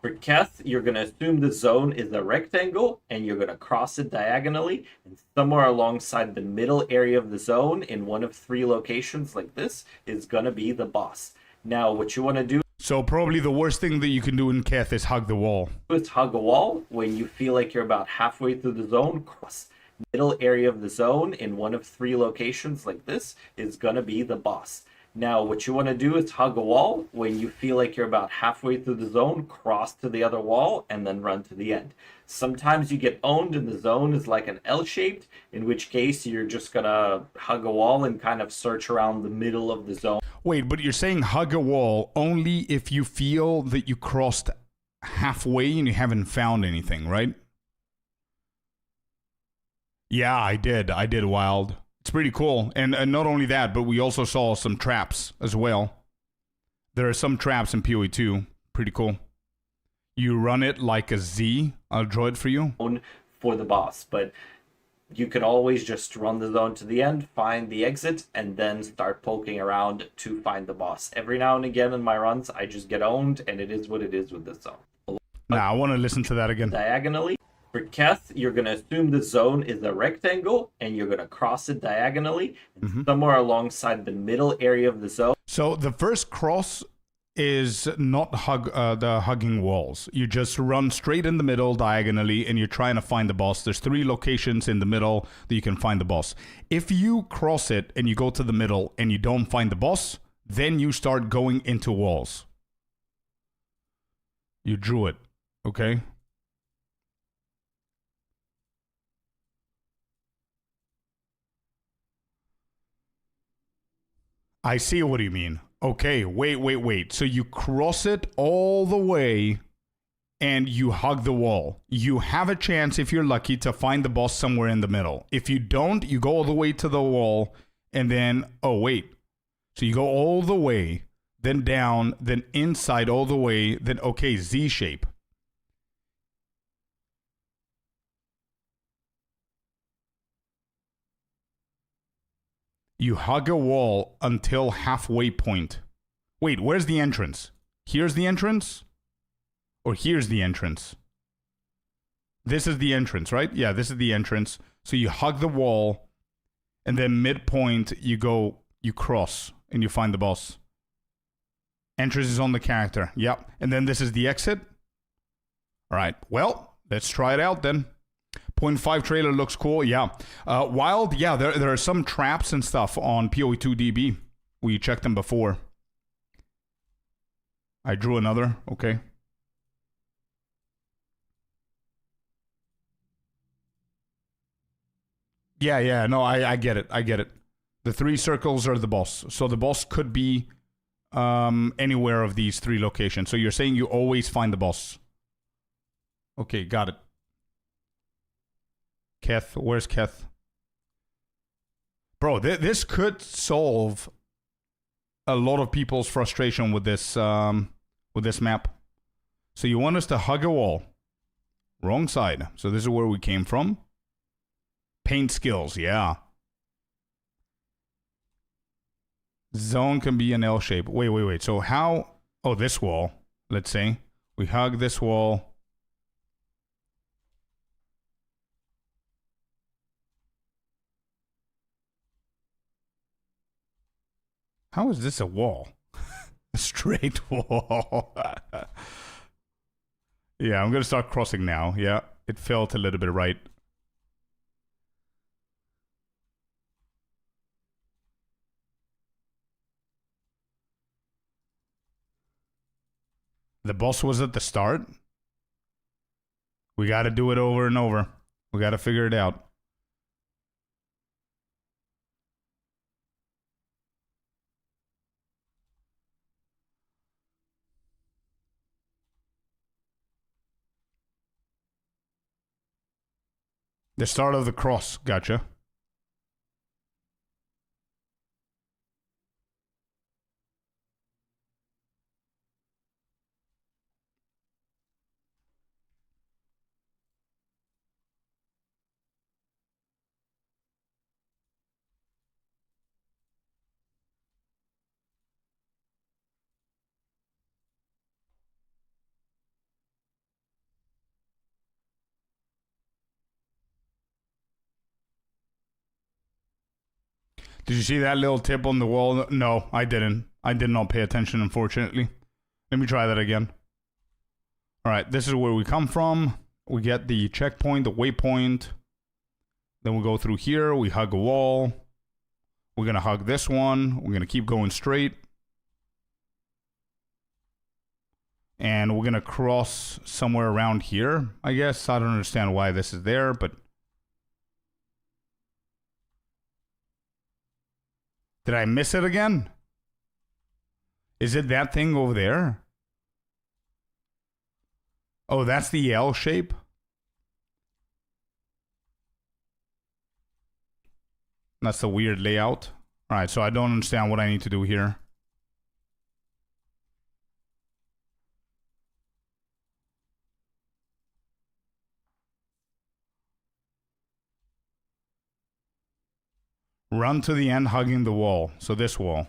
For Keth, you're going to assume the zone is a rectangle, and you're going to cross it diagonally, and somewhere alongside the middle area of the zone in one of 3 locations like this is going to be the boss. Now, what you want to do... So probably the worst thing that you can do in Keth is hug the wall. ...is hug a wall. When you feel like you're about halfway through the zone, cross middle area of the zone in one of 3 locations like this is going to be the boss. Now, what you want to do is hug a wall. When you feel like you're about halfway through the zone, cross to the other wall and then run to the end. Sometimes you get owned and the zone is like an L-shaped, in which case you're just going to hug a wall and kind of search around the middle of the zone. Wait, but you're saying hug a wall only if you feel that you crossed halfway and you haven't found anything, right? Yeah, I did, Wild. It's pretty cool. And not only that, but we also saw some traps as well. There are some traps in POE2. Pretty cool. You run it like a Z. I'll draw it for you. For the boss, but you can always just run the zone to the end, find the exit, and then start poking around to find the boss. Every now and again in my runs, I just get owned, and it is what it is with this zone. Nah, I want to listen to that again. Diagonally. For Keth, you're going to assume the zone is a rectangle, and you're going to cross it diagonally, somewhere alongside the middle area of the zone. So the first cross is not the hugging walls. You just run straight in the middle diagonally, and you're trying to find the boss. There's 3 locations in the middle that you can find the boss. If you cross it and you go to the middle and you don't find the boss, then you start going into walls. You drew it, okay? I see what you mean. Okay, wait. So you cross it all the way and you hug the wall. You have a chance, if you're lucky, to find the boss somewhere in the middle. If you don't, you go all the way to the wall and then, oh wait. So you go all the way, then down, then inside all the way, then okay, Z shape. You hug a wall until halfway point. Wait, where's the entrance? Here's the entrance? Or here's the entrance? This is the entrance, right? Yeah, this is the entrance. So you hug the wall, and then midpoint, you cross, and you find the boss. Entrance is on the character. Yep. And then this is the exit. All right. Well, let's try it out then. 0.5 trailer looks cool, yeah. Wild, yeah, there are some traps and stuff on POE2 DB. We checked them before. I drew another, okay. Yeah, no, I get it. The 3 circles are the boss. So the boss could be anywhere of these 3 locations. So you're saying you always find the boss. Okay, got it. Keth, where's Keth? Bro, this could solve a lot of people's frustration with this map. So you want us to hug a wall. Wrong side. So this is where we came from. Paint skills, yeah. Zone can be an L shape. Wait. So how... Oh, this wall. Let's say. We hug this wall. How is this a wall? A straight wall. Yeah, I'm going to start crossing now. Yeah, it felt a little bit right. The boss was at the start. We got to do it over and over. We got to figure it out. The start of the cross, gotcha. Did you see that little tip on the wall? No, I didn't. I did not pay attention, unfortunately. Let me try that again. All right, this is where we come from. We get the checkpoint, the waypoint. Then we go through here. We hug a wall. We're going to hug this one. We're going to keep going straight. And we're going to cross somewhere around here, I guess. I don't understand why this is there, but... Did I miss it again? Is it that thing over there? Oh, that's the L shape? That's the weird layout. Alright, so I don't understand what I need to do here. Run to the end hugging the wall. So this wall.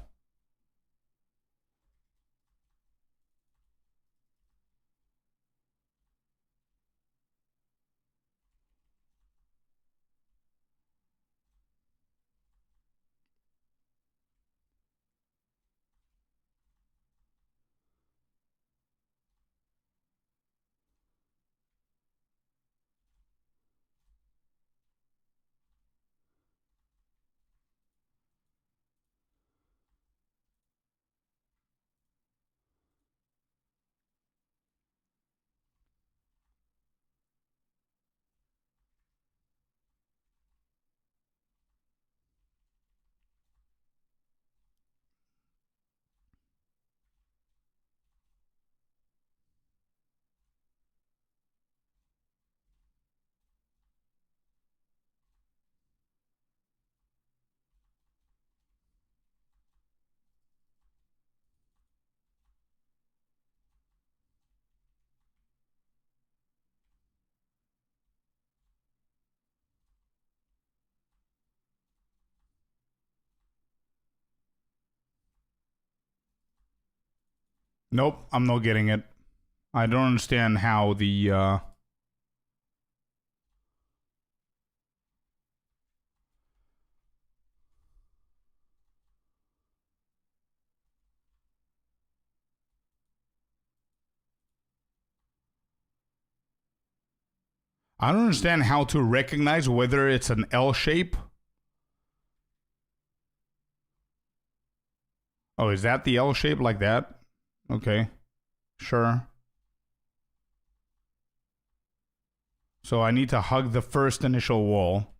Nope, I'm not getting it. I don't understand how the, I don't understand how to recognize whether it's an L shape. Oh, is that the L shape like that? Okay, sure. So I need to hug the first initial wall.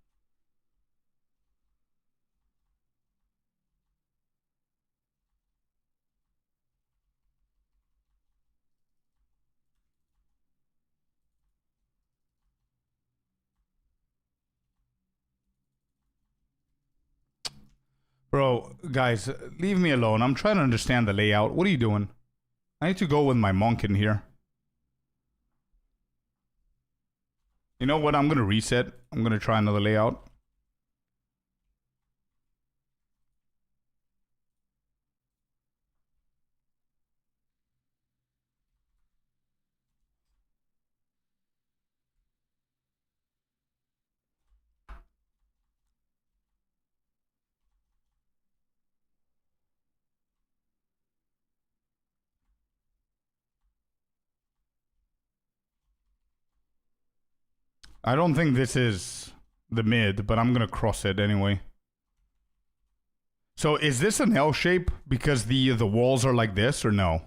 Bro, guys, leave me alone. I'm trying to understand the layout. What are you doing? I need to go with my monk in here. You know what? I'm going to reset. I'm going to try another layout. I don't think this is the mid, but I'm going to cross it anyway. So is this an L shape because the walls are like this or no?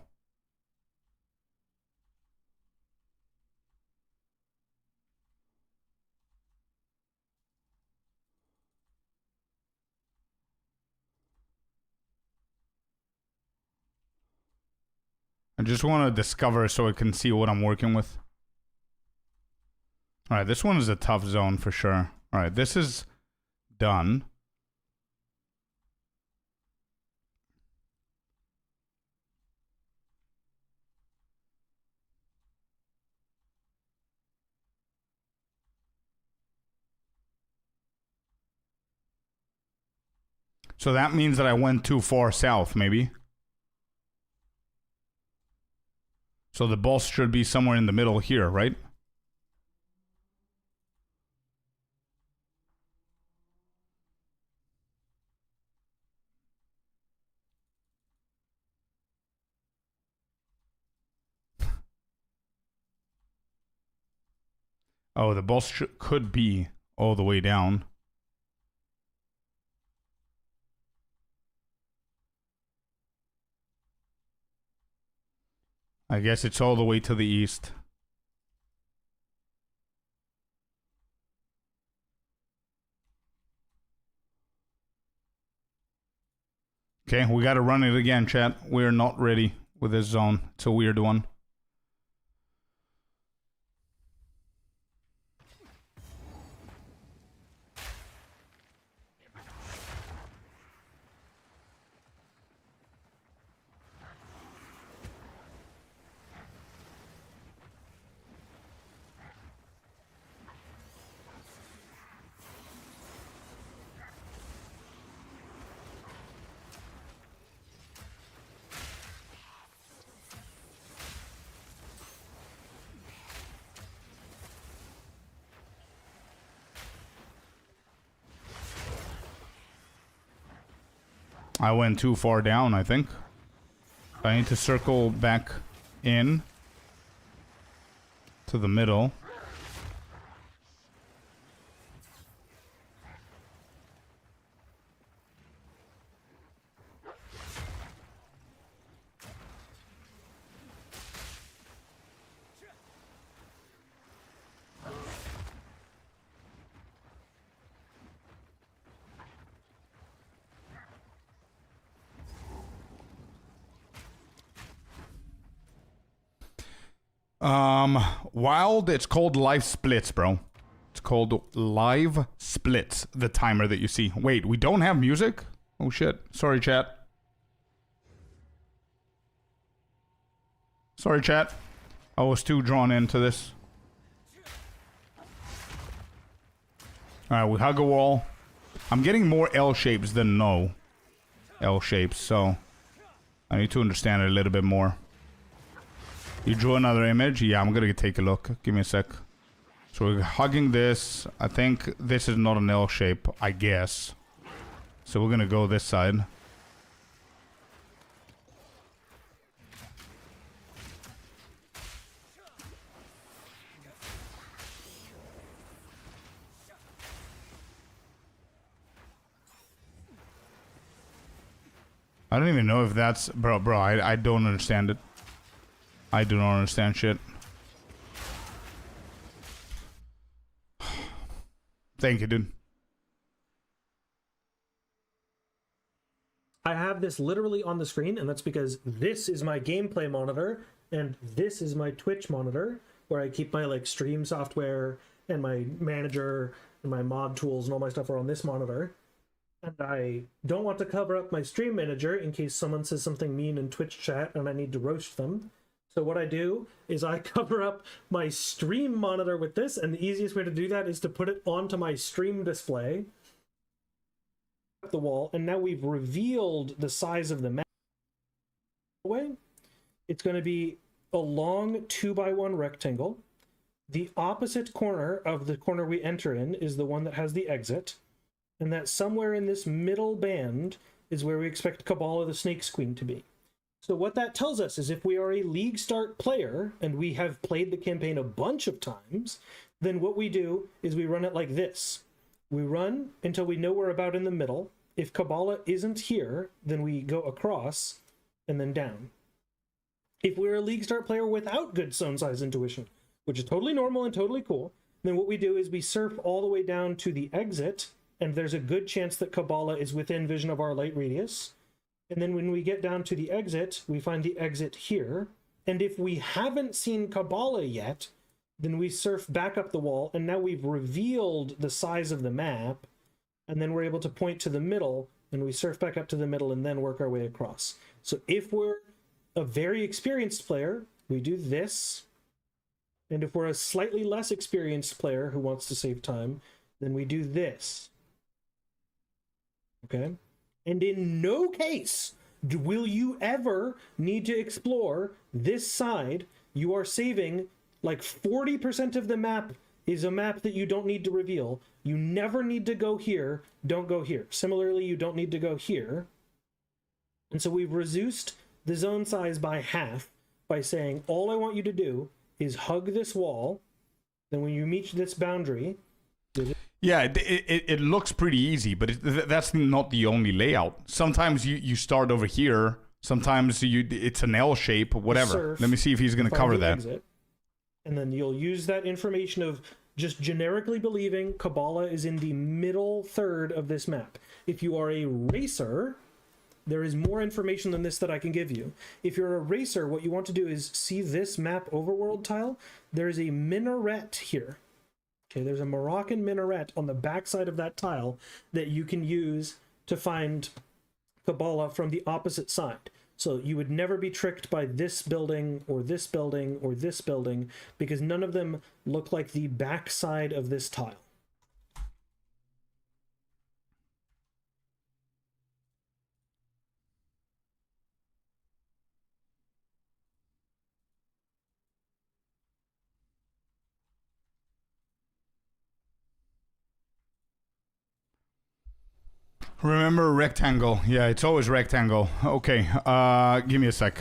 I just want to discover so I can see what I'm working with. Alright, this one is a tough zone for sure. Alright, this is done. So that means that I went too far south, maybe. So the boss should be somewhere in the middle here, right? Oh, the boss could be all the way down. I guess it's all the way to the east. Okay, we gotta run it again, chat. We're not ready with this zone. It's a weird one. I went too far down, I think. I need to circle back in to the middle. Wild, it's called live splits, bro. It's called live splits, the timer that you see. Wait, we don't have music? Oh shit. Sorry, chat. Sorry, chat. I was too drawn into this. Alright, we hug a wall. I'm getting more L shapes than no L shapes, so I need to understand it a little bit more. You drew another image? Yeah, I'm gonna take a look. Give me a sec. So we're hugging this. I think this is not an L shape, I guess. So we're gonna go this side. I don't even know if that's... Bro, I don't understand it. I do not understand shit. Thank you, dude. I have this literally on the screen, and that's because this is my gameplay monitor, and this is my Twitch monitor, where I keep my like stream software and my manager and my mod tools and all my stuff are on this monitor. And I don't want to cover up my stream manager in case someone says something mean in Twitch chat and I need to roast them. So what I do is I cover up my stream monitor with this, and the easiest way to do that is to put it onto my stream display, the wall, and now we've revealed the size of the map. It's going to be a long 2x1 rectangle. The opposite corner of the corner we enter in is the one that has the exit, and that somewhere in this middle band is where we expect Kabbalah the Snakes Queen to be. So what that tells us is if we are a League Start player and we have played the campaign a bunch of times, then what we do is we run it like this. We run until we know we're about in the middle. If Kabbalah isn't here, then we go across and then down. If we're a League Start player without good zone size intuition, which is totally normal and totally cool, then what we do is we surf all the way down to the exit, and there's a good chance that Kabbalah is within vision of our light radius. And then when we get down to the exit, we find the exit here. And if we haven't seen Kabbalah yet, then we surf back up the wall, and now we've revealed the size of the map, and then we're able to point to the middle, and we surf back up to the middle and then work our way across. So if we're a very experienced player, we do this. And if we're a slightly less experienced player who wants to save time, then we do this. Okay? And in no case will you ever need to explore this side. You are saving like 40% of the map is a map that you don't need to reveal. You never need to go here. Don't go here. Similarly, you don't need to go here. And so we've reduced the zone size by half by saying all I want you to do is hug this wall. Then when you meet this boundary... Yeah, it looks pretty easy, but that's not the only layout. Sometimes you start over here. Sometimes it's an L shape, whatever. Surf, let me see if he's going to cover that. Exit, and then you'll use that information of just generically believing Kabbalah is in the middle third of this map. If you are a racer, there is more information than this that I can give you. If you're a racer, what you want to do is see this map overworld tile. There is a minaret here. Okay, there's a Moroccan minaret on the backside of that tile that you can use to find Kabbalah from the opposite side. So you would never be tricked by this building or this building or this building because none of them look like the backside of this tile. Remember rectangle. Yeah, it's always rectangle. Okay, give me a sec.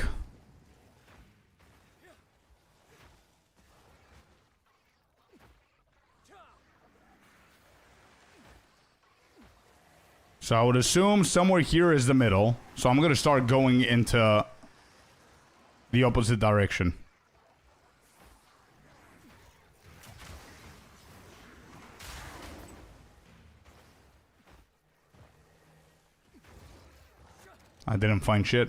So I would assume somewhere here is the middle. So I'm gonna start going into the opposite direction. I didn't find shit.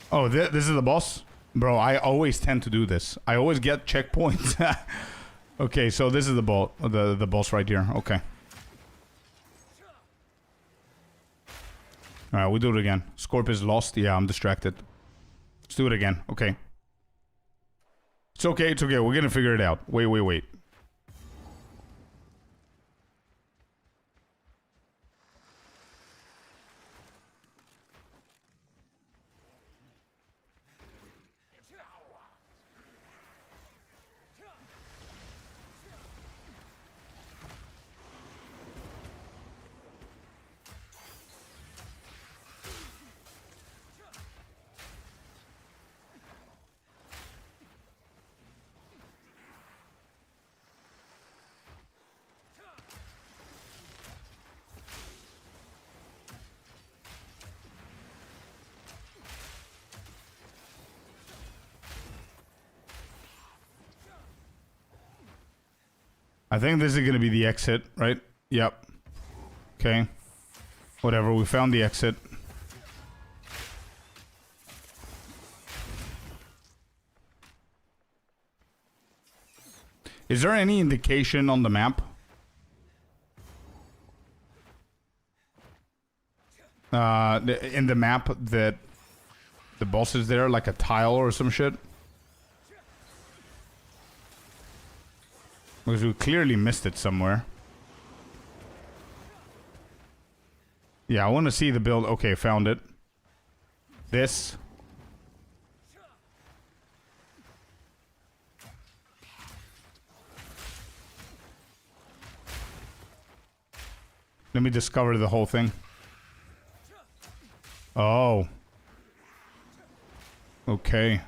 Oh, this is the boss? Bro, I always tend to do this. I always get checkpoints. Okay, so this is the boss right here. Okay. Alright, we'll do it again. Scorpius lost. Yeah, I'm distracted. Let's do it again. Okay. It's okay, it's okay. We're gonna figure it out. Wait. I think this is gonna be the exit, right? Yep. Okay. Whatever, we found the exit. Is there any indication on the map? In the map that the boss is there, like a tile or some shit? Because we clearly missed it somewhere. Yeah, I want to see the build. Okay, found it. This. Let me discover the whole thing. Oh. Okay.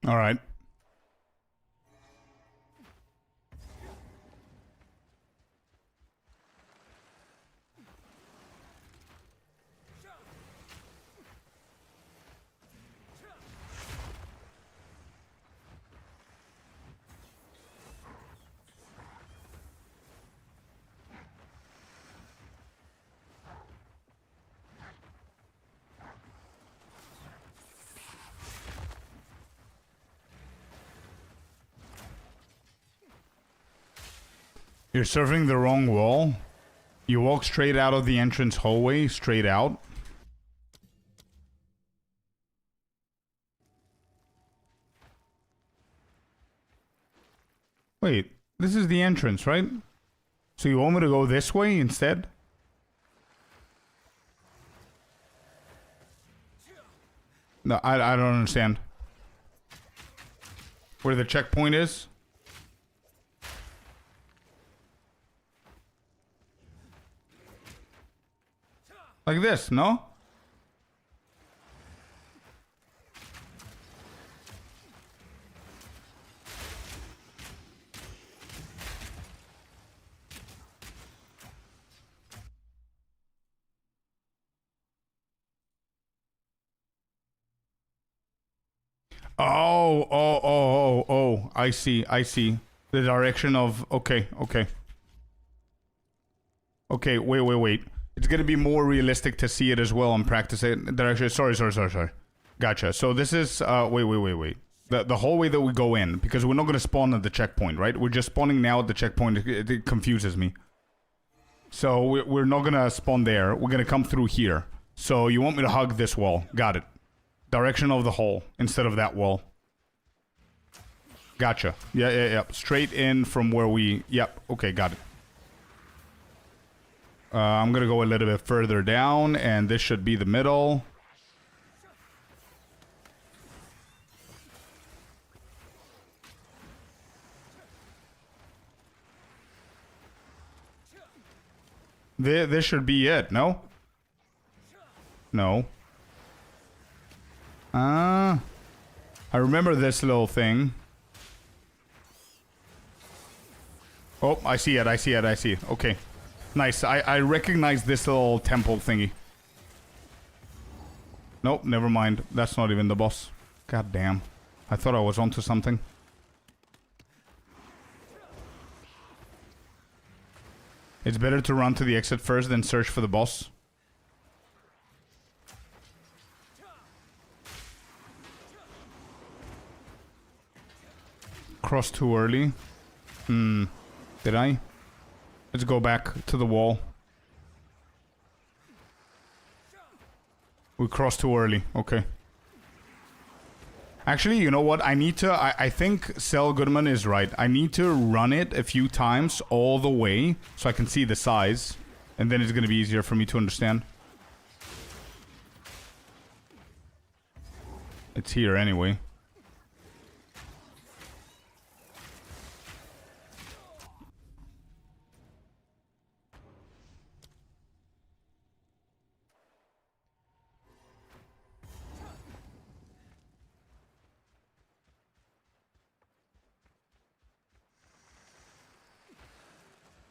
All right. You're surfing the wrong wall. You walk straight out of the entrance hallway, straight out. Wait, this is the entrance, right? So you want me to go this way instead? No, I don't understand. Where the checkpoint is? Like this, no? Oh, I see. The direction of... Okay. Okay, wait. It's gonna be more realistic to see it as well and practice it. Direction... Sorry. Gotcha. So this is... wait. The hallway that we go in, because we're not gonna spawn at the checkpoint, right? We're just spawning now at the checkpoint. It confuses me. So we're not gonna spawn there. We're gonna come through here. So you want me to hug this wall. Got it. Direction of the hole instead of that wall. Gotcha. Yeah. Straight in from where we... Yep. Okay, got it. I'm gonna go a little bit further down, and this should be the middle. This should be it, no? No. I remember this little thing. Oh, I see it. Okay. Nice. I recognize this little temple thingy. Nope, never mind. That's not even the boss. God damn. I thought I was onto something. It's better to run to the exit first than search for the boss. Cross too early. Did I? Let's go back to the wall. We crossed too early. Okay. Actually, you know what? I need to... I think Sel Goodman is right. I need to run it a few times all the way so I can see the size. And then it's going to be easier for me to understand. It's here anyway.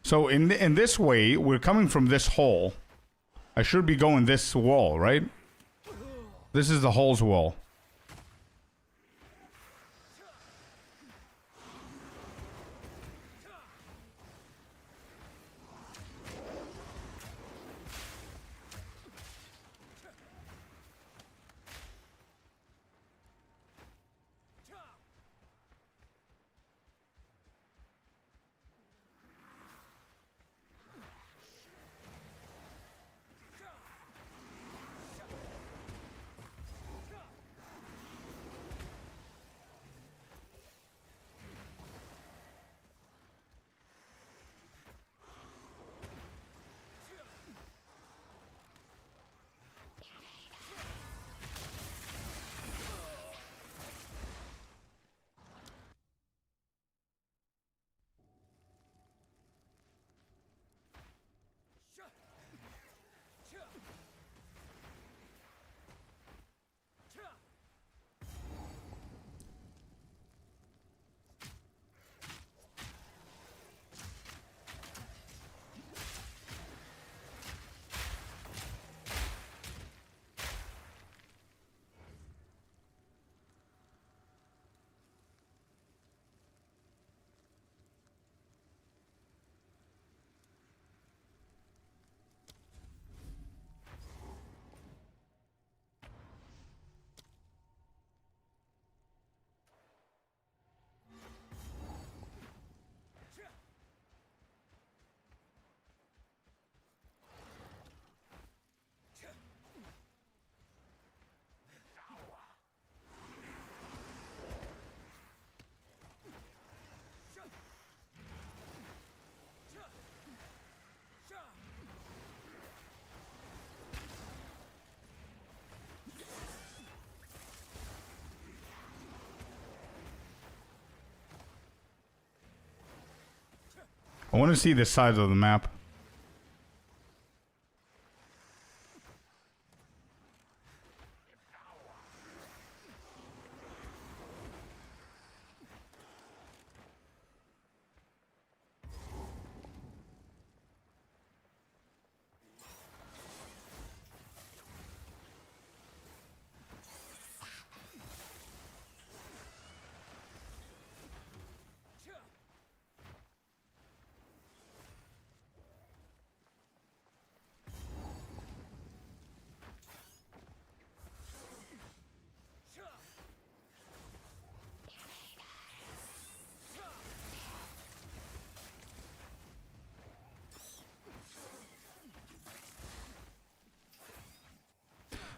So in this way, we're coming from this hole. I should be going this wall, right? This is the hole's wall. I want to see the size of the map.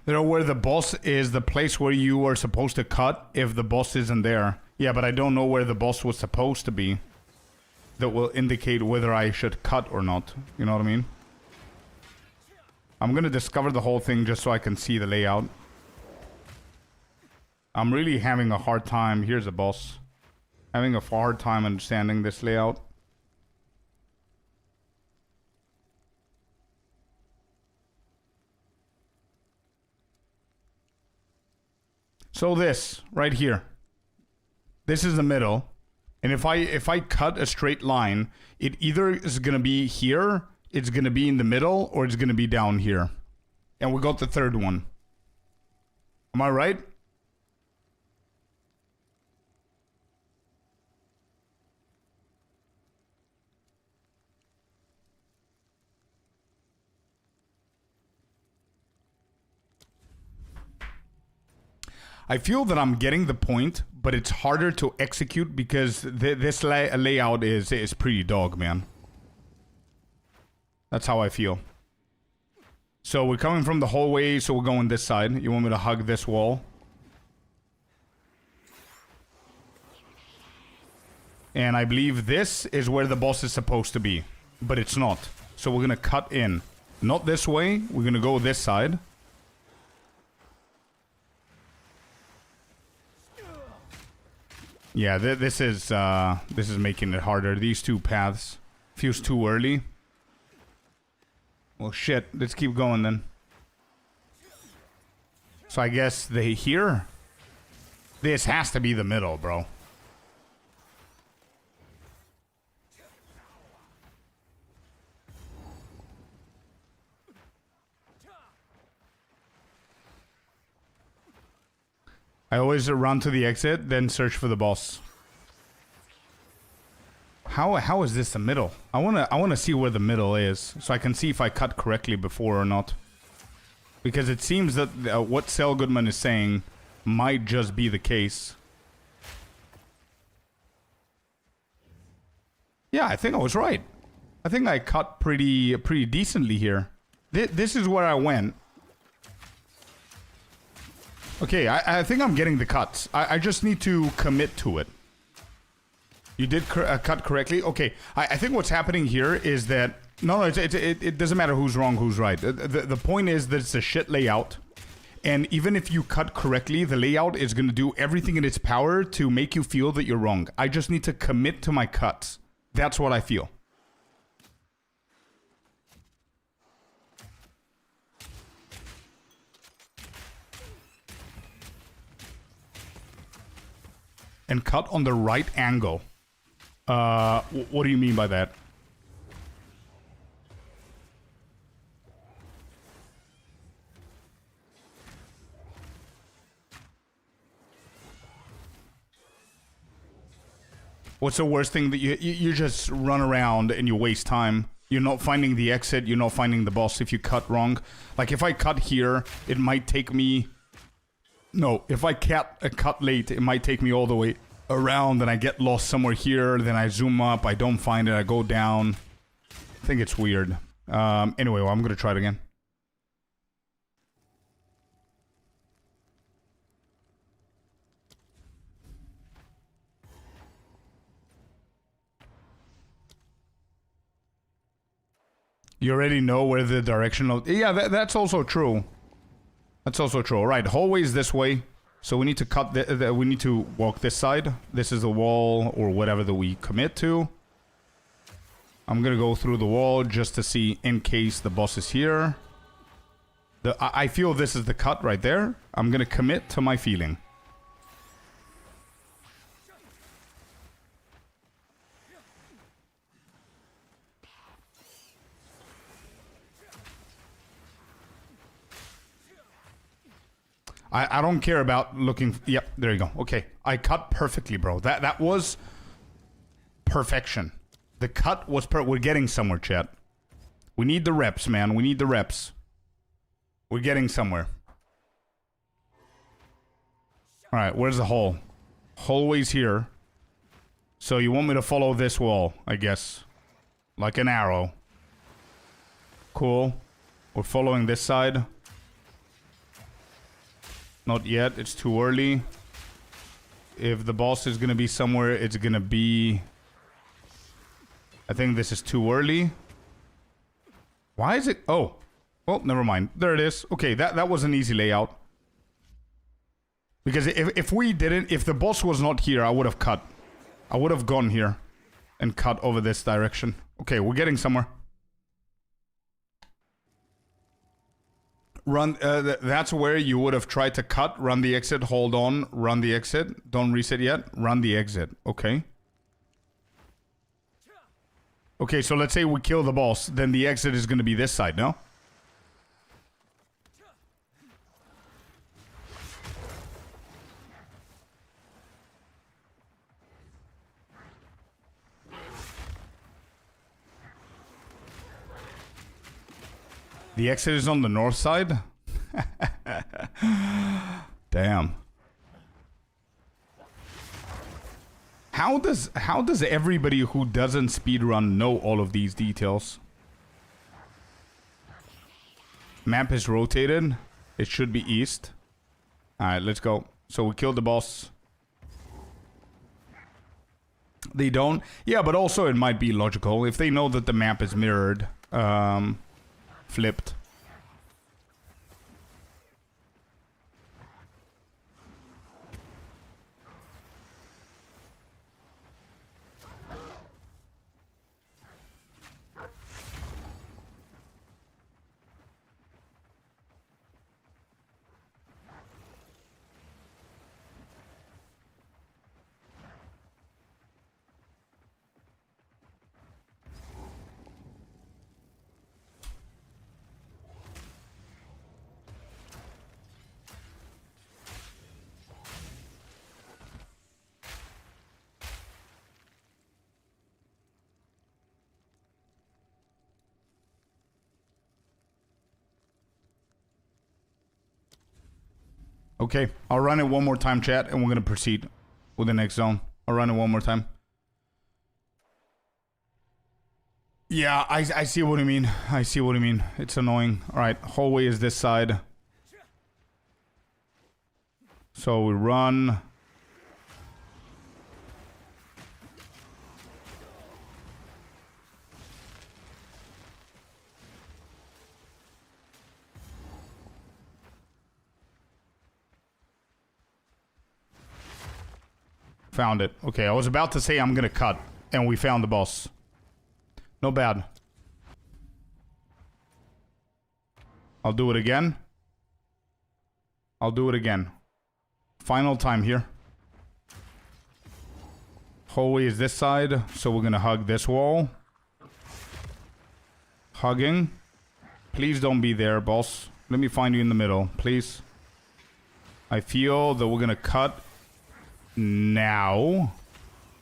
There, where the boss is the place where you are supposed to cut if the boss isn't there. Yeah, but I don't know where the boss was supposed to be. That will indicate whether I should cut or not. You know what I mean? I'm gonna discover the whole thing just so I can see the layout. I'm really having a hard time. Here's a boss. Having a hard time understanding this layout. So this right here, this is the middle, and if I cut a straight line, it either is gonna be here, it's gonna be in the middle, or it's gonna be down here, and we got the third one. Am I right? I feel that I'm getting the point, but it's harder to execute because this layout is pretty dog, man. That's how I feel. So we're coming from the hallway, so we're going this side. You want me to hug this wall? And I believe this is where the boss is supposed to be, but it's not. So we're gonna cut in. Not this way, we're gonna go this side. Yeah, this is making it harder. These two paths feels too early. Well, shit. Let's keep going then. So I guess they here. This has to be the middle, bro. I always run to the exit, then search for the boss. How is this the middle? I wanna see where the middle is, so I can see if I cut correctly before or not. Because it seems that what Sel Goodman is saying might just be the case. Yeah, I think I was right. I think I cut pretty decently here. This is where I went. Okay, I think I'm getting the cuts. I just need to commit to it. You did cut correctly? Okay, I think what's happening here is that... No, it doesn't matter who's wrong, who's right. The point is that it's a shit layout. And even if you cut correctly, the layout is going to do everything in its power to make you feel that you're wrong. I just need to commit to my cuts. That's what I feel. And cut on the right angle. What do you mean by that? What's the worst thing that you just run around and you waste time? You're not finding the exit, you're not finding the boss if you cut wrong. Like if I cut here, it might take me... No, if I cut late, it might take me all the way around and I get lost somewhere here, then I zoom up, I don't find it, I go down. I think it's weird. Anyway, well, I'm gonna try it again. You already know where the direction of... Yeah, that's also true. That's also true. All right, hallway's this way. So we need to cut we need to walk this side. This is the wall or whatever that we commit to. I'm gonna go through the wall just to see in case the boss is here. I feel this is the cut right there. I'm gonna commit to my feeling. I don't care about looking... Yep, there you go. Okay, I cut perfectly, bro. That was perfection. The cut was we're getting somewhere, chat. We need the reps, man. We need the reps. We're getting somewhere. Alright, where's the hole? Hallway's here. So you want me to follow this wall, I guess. Like an arrow. Cool. We're following this side. Not yet. It's too early. If the boss is gonna be somewhere, it's gonna be... I think this is too early. Why is it... Oh. Well, never mind. There it is. Okay, that was an easy layout. Because if we didn't... If the boss was not here, I would have cut. I would have gone here and cut over this direction. Okay, we're getting somewhere. Run, that's where you would have tried to cut, run the exit, hold on, run the exit. Don't reset yet, run the exit. Okay. Okay, so let's say we kill the boss, then the exit is going to be this side, no? The exit is on the north side? Damn. How does everybody who doesn't speedrun know all of these details? Map is rotated. It should be east. Alright, let's go. So we killed the boss. They don't? Yeah, but also it might be logical. If they know that the map is mirrored, flipped. Okay, I'll run it one more time, chat, and we're gonna proceed with the next zone. I'll run it one more time. Yeah, I see what you mean. I see what you mean. It's annoying. Alright, hallway is this side. So we run. Found it. Okay, I was about to say I'm gonna cut, and we found the boss. No bad. I'll do it again. I'll do it again. Final time here. Hallway is this side, so we're gonna hug this wall. Hugging. Please don't be there, boss. Let me find you in the middle, please. I feel that we're gonna cut now.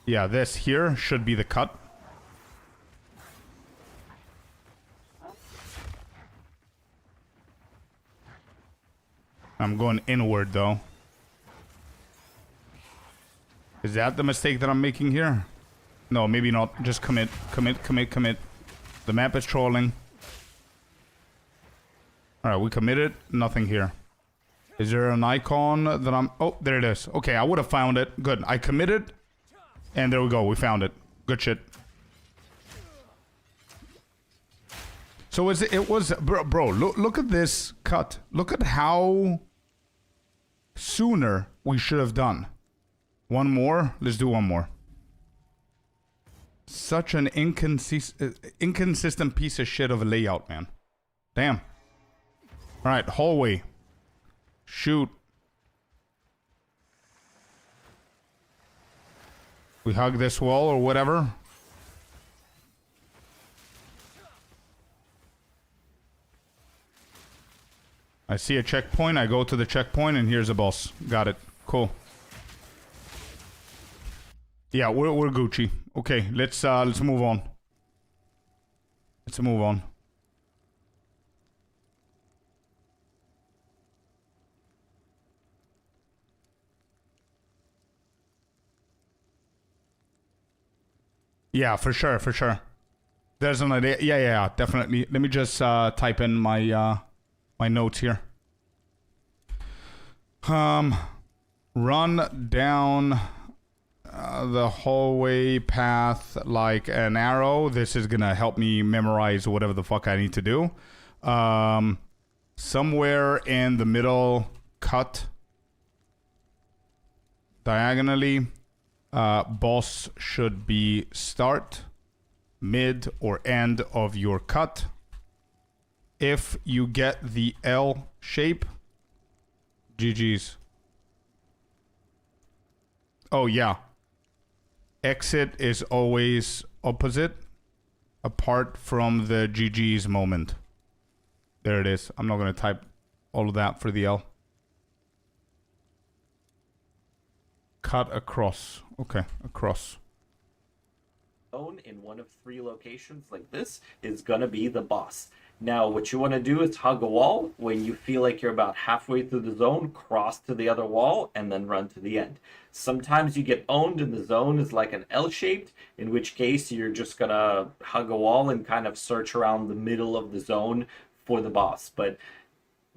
Yeah, this here should be the cut. I'm going inward though. Is that the mistake that I'm making here? No, maybe not. Just commit, commit, commit, commit. The map is trolling. Alright, we committed. Nothing here. Is there an icon that I'm... Oh, there it is. Okay, I would have found it. Good. I committed. And there we go. We found it. Good shit. So it was... Bro, look at this cut. Look at how sooner we should have done. One more. Let's do one more. Such an inconsistent piece of shit of a layout, man. Damn. Alright, hallway. Shoot. We hug this wall or whatever. I see a checkpoint. I go to the checkpoint and here's a boss. Got it. Cool. Yeah, we're Gucci. Okay, let's move on. Let's move on. Yeah, for sure, for sure. There's an idea. Yeah, definitely. Let me just type in my my notes here. Run down the hallway path like an arrow. This is gonna help me memorize whatever the fuck I need to do. Somewhere in the middle, cut diagonally. Boss should be start, mid, or end of your cut. If you get the L shape, GG's. Oh yeah. Exit is always opposite, apart from the GG's moment. There it is. I'm not going to type all of that for the L. Cut across. Okay, across. In one of 3 locations like this is gonna be the boss. Now what you want to do is hug a wall. When you feel like you're about halfway through the zone, cross to the other wall and then run to the end. Sometimes you get owned and the zone is like an L-shaped, in which case you're just gonna hug a wall and kind of search around the middle of the zone for the boss. But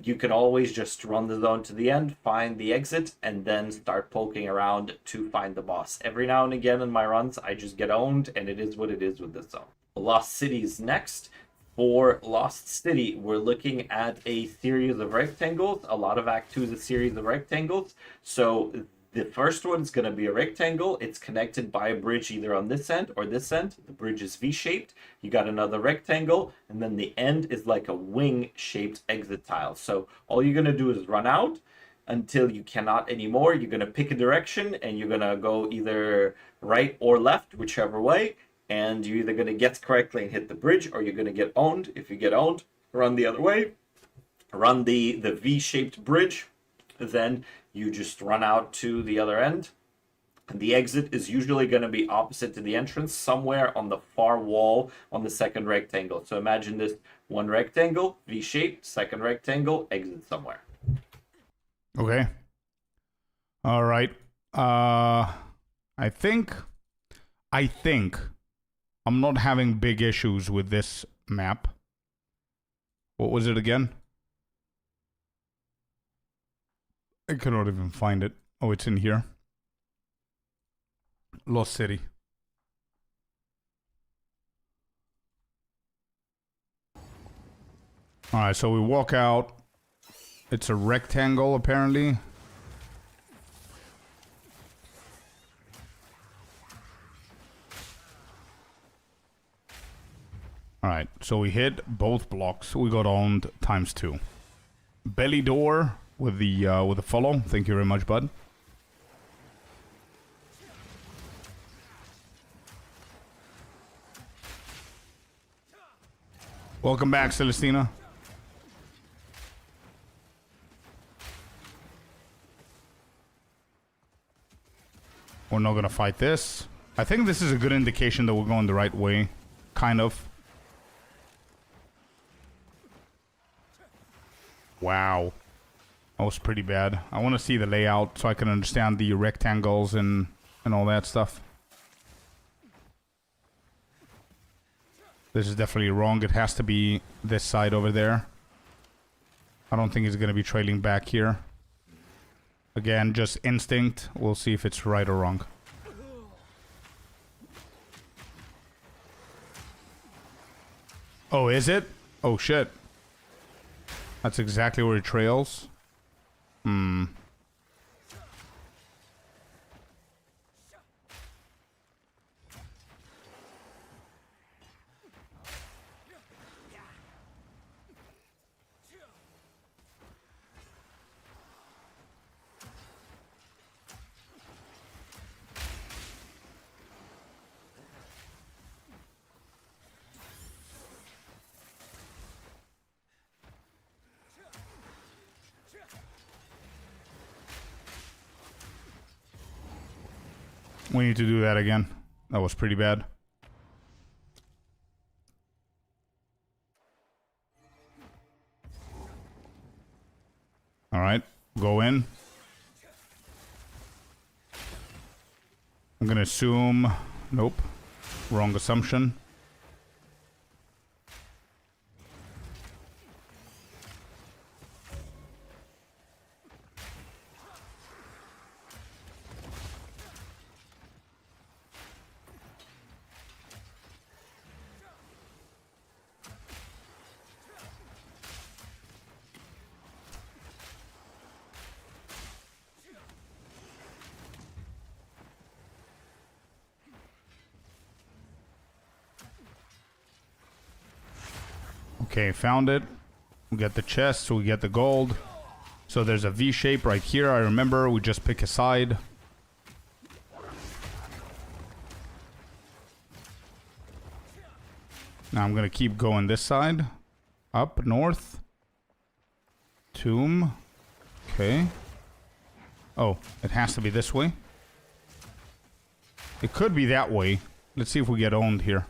you can always just run the zone to the end, find the exit, and then start poking around to find the boss. Every now and again in my runs, I just get owned, and it is what it is with this zone. Lost City is next. For Lost City, we're looking at a series of rectangles. A lot of Act 2 is a series of rectangles. So the first one is going to be a rectangle. It's connected by a bridge either on this end or this end. The bridge is V-shaped. You got another rectangle, and then the end is like a wing-shaped exit tile. So all you're going to do is run out until you cannot anymore. You're going to pick a direction, and you're going to go either right or left, whichever way. And you're either going to guess correctly and hit the bridge, or you're going to get owned. If you get owned, run the other way. Run the V-shaped bridge. Then you just run out to the other end. And the exit is usually going to be opposite to the entrance, somewhere on the far wall on the second rectangle. So imagine this one rectangle, V-shaped, second rectangle, exit somewhere. Okay. All right. I think I'm not having big issues with this map. What was it again? I cannot even find it. Oh, it's in here. Lost City. Alright, so we walk out. It's a rectangle, apparently. Alright, so we hit both blocks. We got owned ×2. Belly door with the follow. Thank you very much, bud. Welcome back, Celestina. We're not gonna fight this. I think this is a good indication that we're going the right way. Kind of. Wow. That was pretty bad. I want to see the layout so I can understand the rectangles and all that stuff. This is definitely wrong. It has to be this side over there. I don't think it's going to be trailing back here. Again, just instinct. We'll see if it's right or wrong. Oh, is it? Oh, shit. That's exactly where it trails. We need to do that again. That was pretty bad. Alright, go in. I'm gonna assume... Nope. Wrong assumption. Okay, found it. We get the chest, so we get the gold. So there's a V shape right here. I remember we just pick a side. Now I'm gonna keep going this side. Up, north. Tomb. Okay. Oh, it has to be this way. It could be that way. Let's see if we get owned here.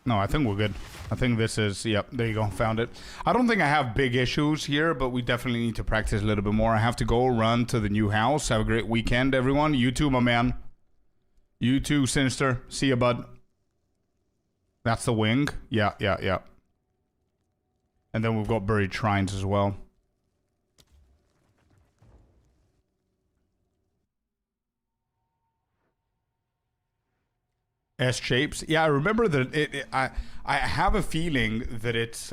No, I think we're good. I think this is, yep, there you go, found it. I don't think I have big issues here, but we definitely need to practice a little bit more. I have to go run to the new house. Have a great weekend, everyone. You too, my man. You too, Sinister. See ya, bud. That's the wing. Yeah. And then we've got buried shrines as well. S shapes. Yeah, I remember that I have a feeling that it's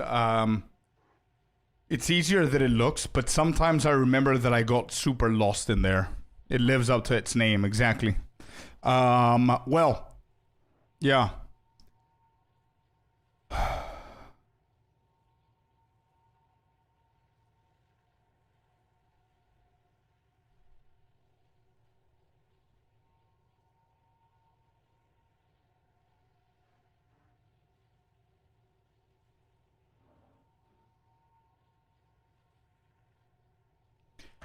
easier than it looks, but sometimes I remember that I got super lost in there. It lives up to its name, exactly. Well, yeah.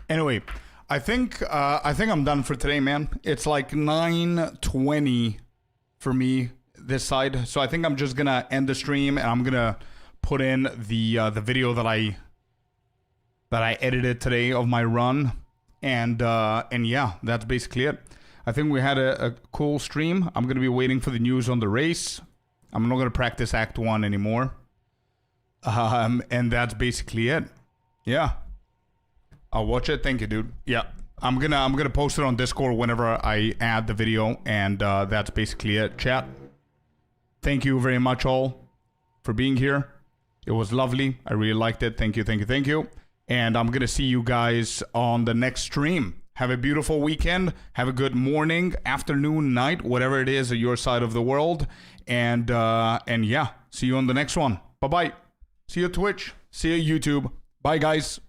Anyway, I think I'm done for today, man. It's like 9:20 for me this side, so I think I'm just gonna end the stream and I'm gonna put in the video that I edited today of my run, and yeah, that's basically it. I think we had a cool stream. I'm gonna be waiting for the news on the race. I'm not gonna practice Act 1 anymore, and that's basically it. Yeah. I'll watch it. Thank you, dude. Yeah. I'm gonna post it on Discord whenever I add the video, and that's basically it. Chat. Thank you very much all for being here. It was lovely. I really liked it. Thank you. And I'm gonna see you guys on the next stream. Have a beautiful weekend. Have a good morning, afternoon, night, whatever it is at your side of the world. And yeah, see you on the next one. Bye-bye. See you Twitch. See you YouTube. Bye, guys.